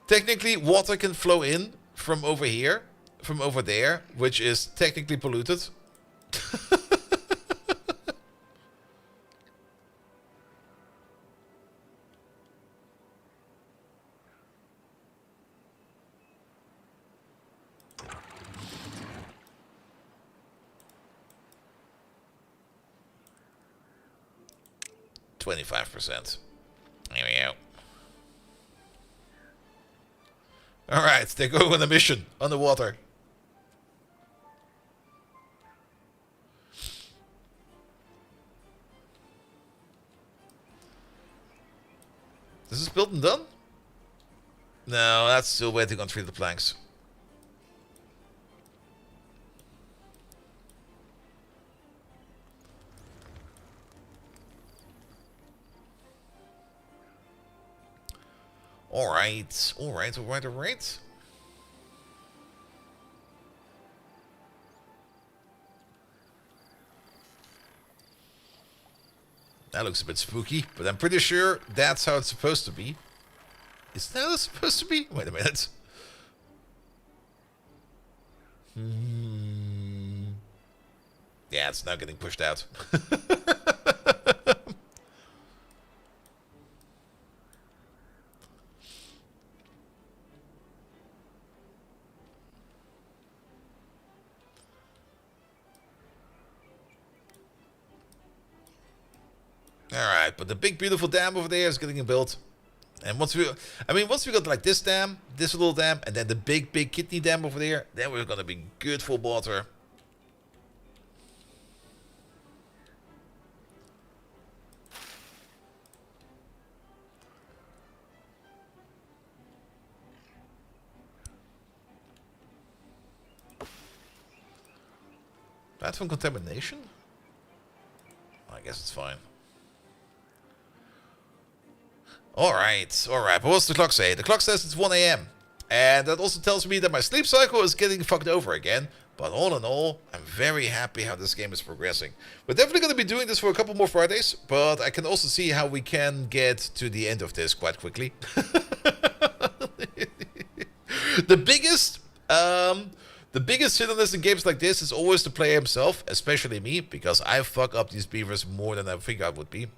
Technically, water can flow in from over here, from over there, which is technically polluted. 25%. There we go. Alright, they're going on a mission on the water. Is this built and done? No, that's still waiting on 3 of the planks. Alright, alright, alright, alright. That looks a bit spooky, but I'm pretty sure that's how it's supposed to be. Is that how it's supposed to be? Wait a minute. Yeah, it's now getting pushed out. Alright, but the big beautiful dam over there is getting built. And once we got like this dam, this little dam, and then the big kidney dam over there, then we're gonna be good for water. Platform contamination? I guess it's fine. Alright, alright. But what's the clock say? The clock says it's 1 AM. And that also tells me that my sleep cycle is getting fucked over again. But all in all, I'm very happy how this game is progressing. We're definitely going to be doing this for a couple more Fridays. But I can also see how we can get to the end of this quite quickly. The biggest hit on this in games like this is always the player himself, especially me, because I fuck up these beavers more than I think I would be.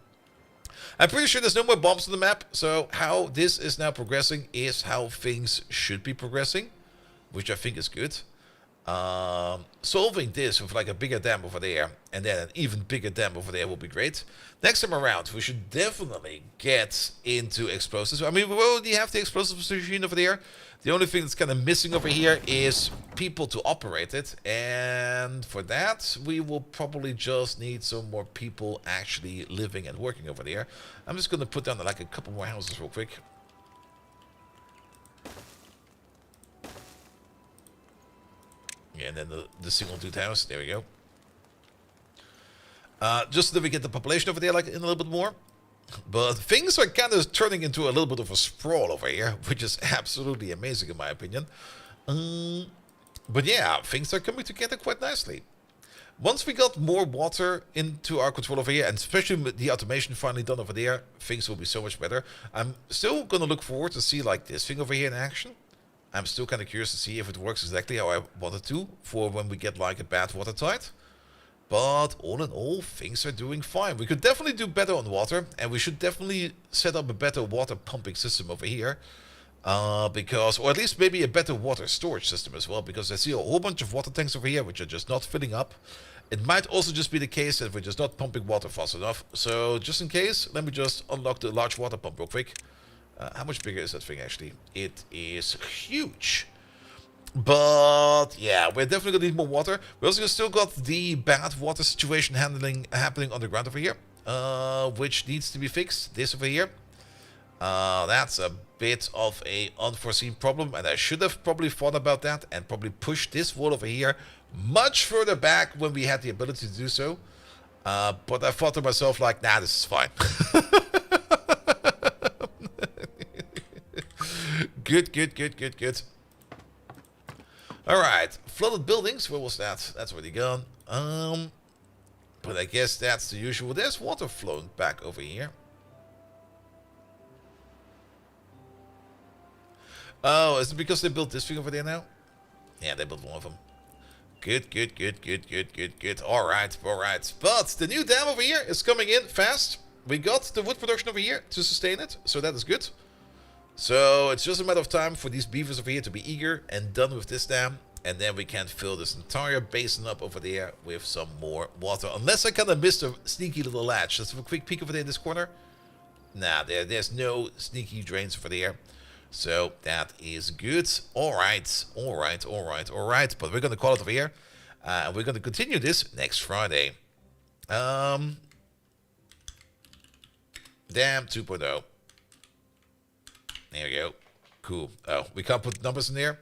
I'm pretty sure there's no more bombs on the map, so how this is now progressing is how things should be progressing, which I think is good. Solving this with like a bigger dam over there, and then an even bigger dam over there will be great. Next time around, we should definitely get into explosives. I mean, we already have the explosives machine over there. The only thing that's kind of missing over here is people to operate it. And for that, we will probably just need some more people actually living and working over there. I'm just going to put down like a couple more houses real quick. Yeah, and then the single dude house. There we go. Just so that we get the population over there like in a little bit more. But things are kind of turning into a little bit of a sprawl over here, which is absolutely amazing in my opinion. But yeah, things are coming together quite nicely. Once we got more water into our control over here, and especially with the automation finally done over there, things will be so much better. I'm still going to look forward to see like this thing over here in action. I'm still kind of curious to see if it works exactly how I want it to for when we get like a bad water tide. But all in all, things are doing fine. We could definitely do better on water, and we should definitely set up a better water pumping system over here. Because, or at least maybe a better water storage system as well, because I see a whole bunch of water tanks over here which are just not filling up. It might also just be the case that we're just not pumping water fast enough. So just in case, let me just unlock the large water pump real quick. How much bigger is that thing actually? It is huge. But yeah, we're definitely gonna need more water. We also still got the bad water situation happening on the ground over here, which needs to be fixed. This over here, that's a bit of a unforeseen problem, and I should have probably thought about that and probably pushed this wall over here much further back when we had the ability to do so. But I thought to myself like, nah, this is fine. Good. Alright, flooded buildings, where was that? That's already gone. But I guess that's the usual. There's water flowing back over here. Oh, is it because they built this thing over there now? Yeah, they built one of them. Good. Alright. But the new dam over here is coming in fast. We got the wood production over here to sustain it, so that is good. So it's just a matter of time for these beavers over here to be eager and done with this dam. And then we can fill this entire basin up over there with some more water. Unless I kind of missed a sneaky little latch. Let's have a quick peek over there in this corner. Nah, there's no sneaky drains over there. So that is good. Alright. But we're going to call it over here. And we're going to continue this next Friday. Dam 2.0. There we go. Cool. Oh, we can't put numbers in there?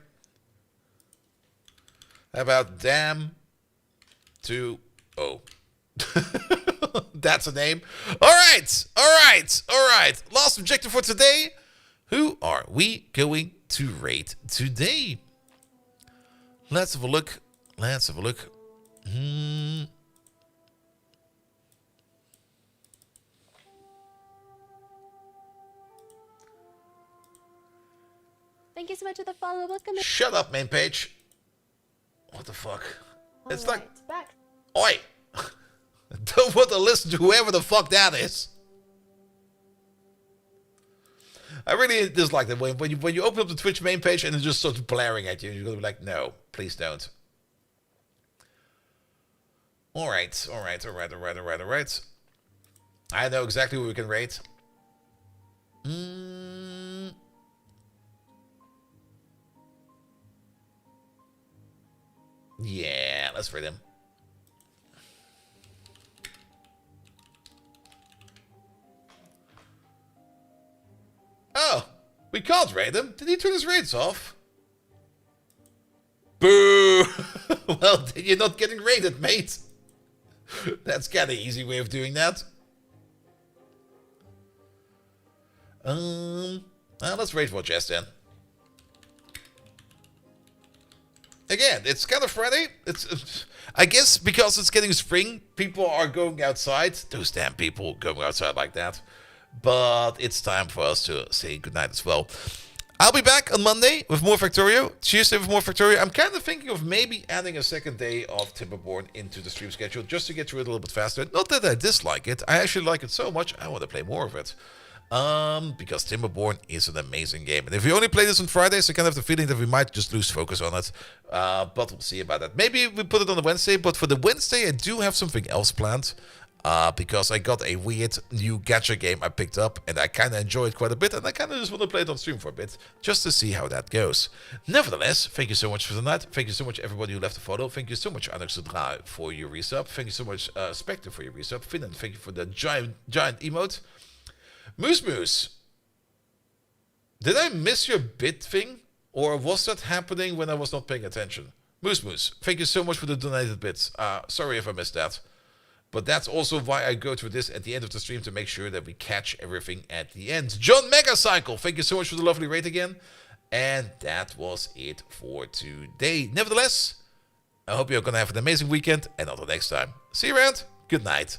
How about Dam 2.0? That's a name. Alright. Last objective for today. Who are we going to rate today? Let's have a look. Thank you so much for the follow. Welcome. Shut up, main page. What the fuck? It's like... Back. Oi! Don't want to listen to whoever the fuck that is. I really dislike that when you open up the Twitch main page and it just starts blaring at you. You're going to be like, no, please don't. Alright. I know exactly what we can rate. Yeah, let's rate him. Oh, we can't rate him. Did he turn his rates off? Boo! Well, then you're not getting rated, mate. That's kind of easy way of doing that. Let's rate for Jess then. Again, it's kind of Friday. I guess because it's getting spring, people are going outside. Those damn people going outside like that. But it's time for us to say goodnight as well. I'll be back on Monday with more Factorio. Tuesday with more Factorio. I'm kind of thinking of maybe adding a second day of Timberborn into the stream schedule just to get through it a little bit faster. Not that I dislike it. I actually like it so much, I want to play more of it. Because Timberborn is an amazing game. And if we only play this on Fridays, I kind of have the feeling that we might just lose focus on it. But we'll see about that. Maybe we put it on the Wednesday, but for the Wednesday, I do have something else planned. Because I got a weird new gacha game I picked up, and I kind of enjoy it quite a bit, and I kind of just want to play it on stream for a bit, just to see how that goes. Nevertheless, thank you so much for tonight. Thank you so much everybody who left a photo. Thank you so much Alex for your resub. Thank you so much Spectre for your resub. Finn, and thank you for the giant emote. Moose. Did I miss your bit thing? Or was that happening when I was not paying attention? Moose, thank you so much for the donated bits. Sorry if I missed that. But that's also why I go through this at the end of the stream to make sure that we catch everything at the end. John Megacycle, thank you so much for the lovely rate again. And that was it for today. Nevertheless, I hope you're going to have an amazing weekend. And until next time, see you around. Good night.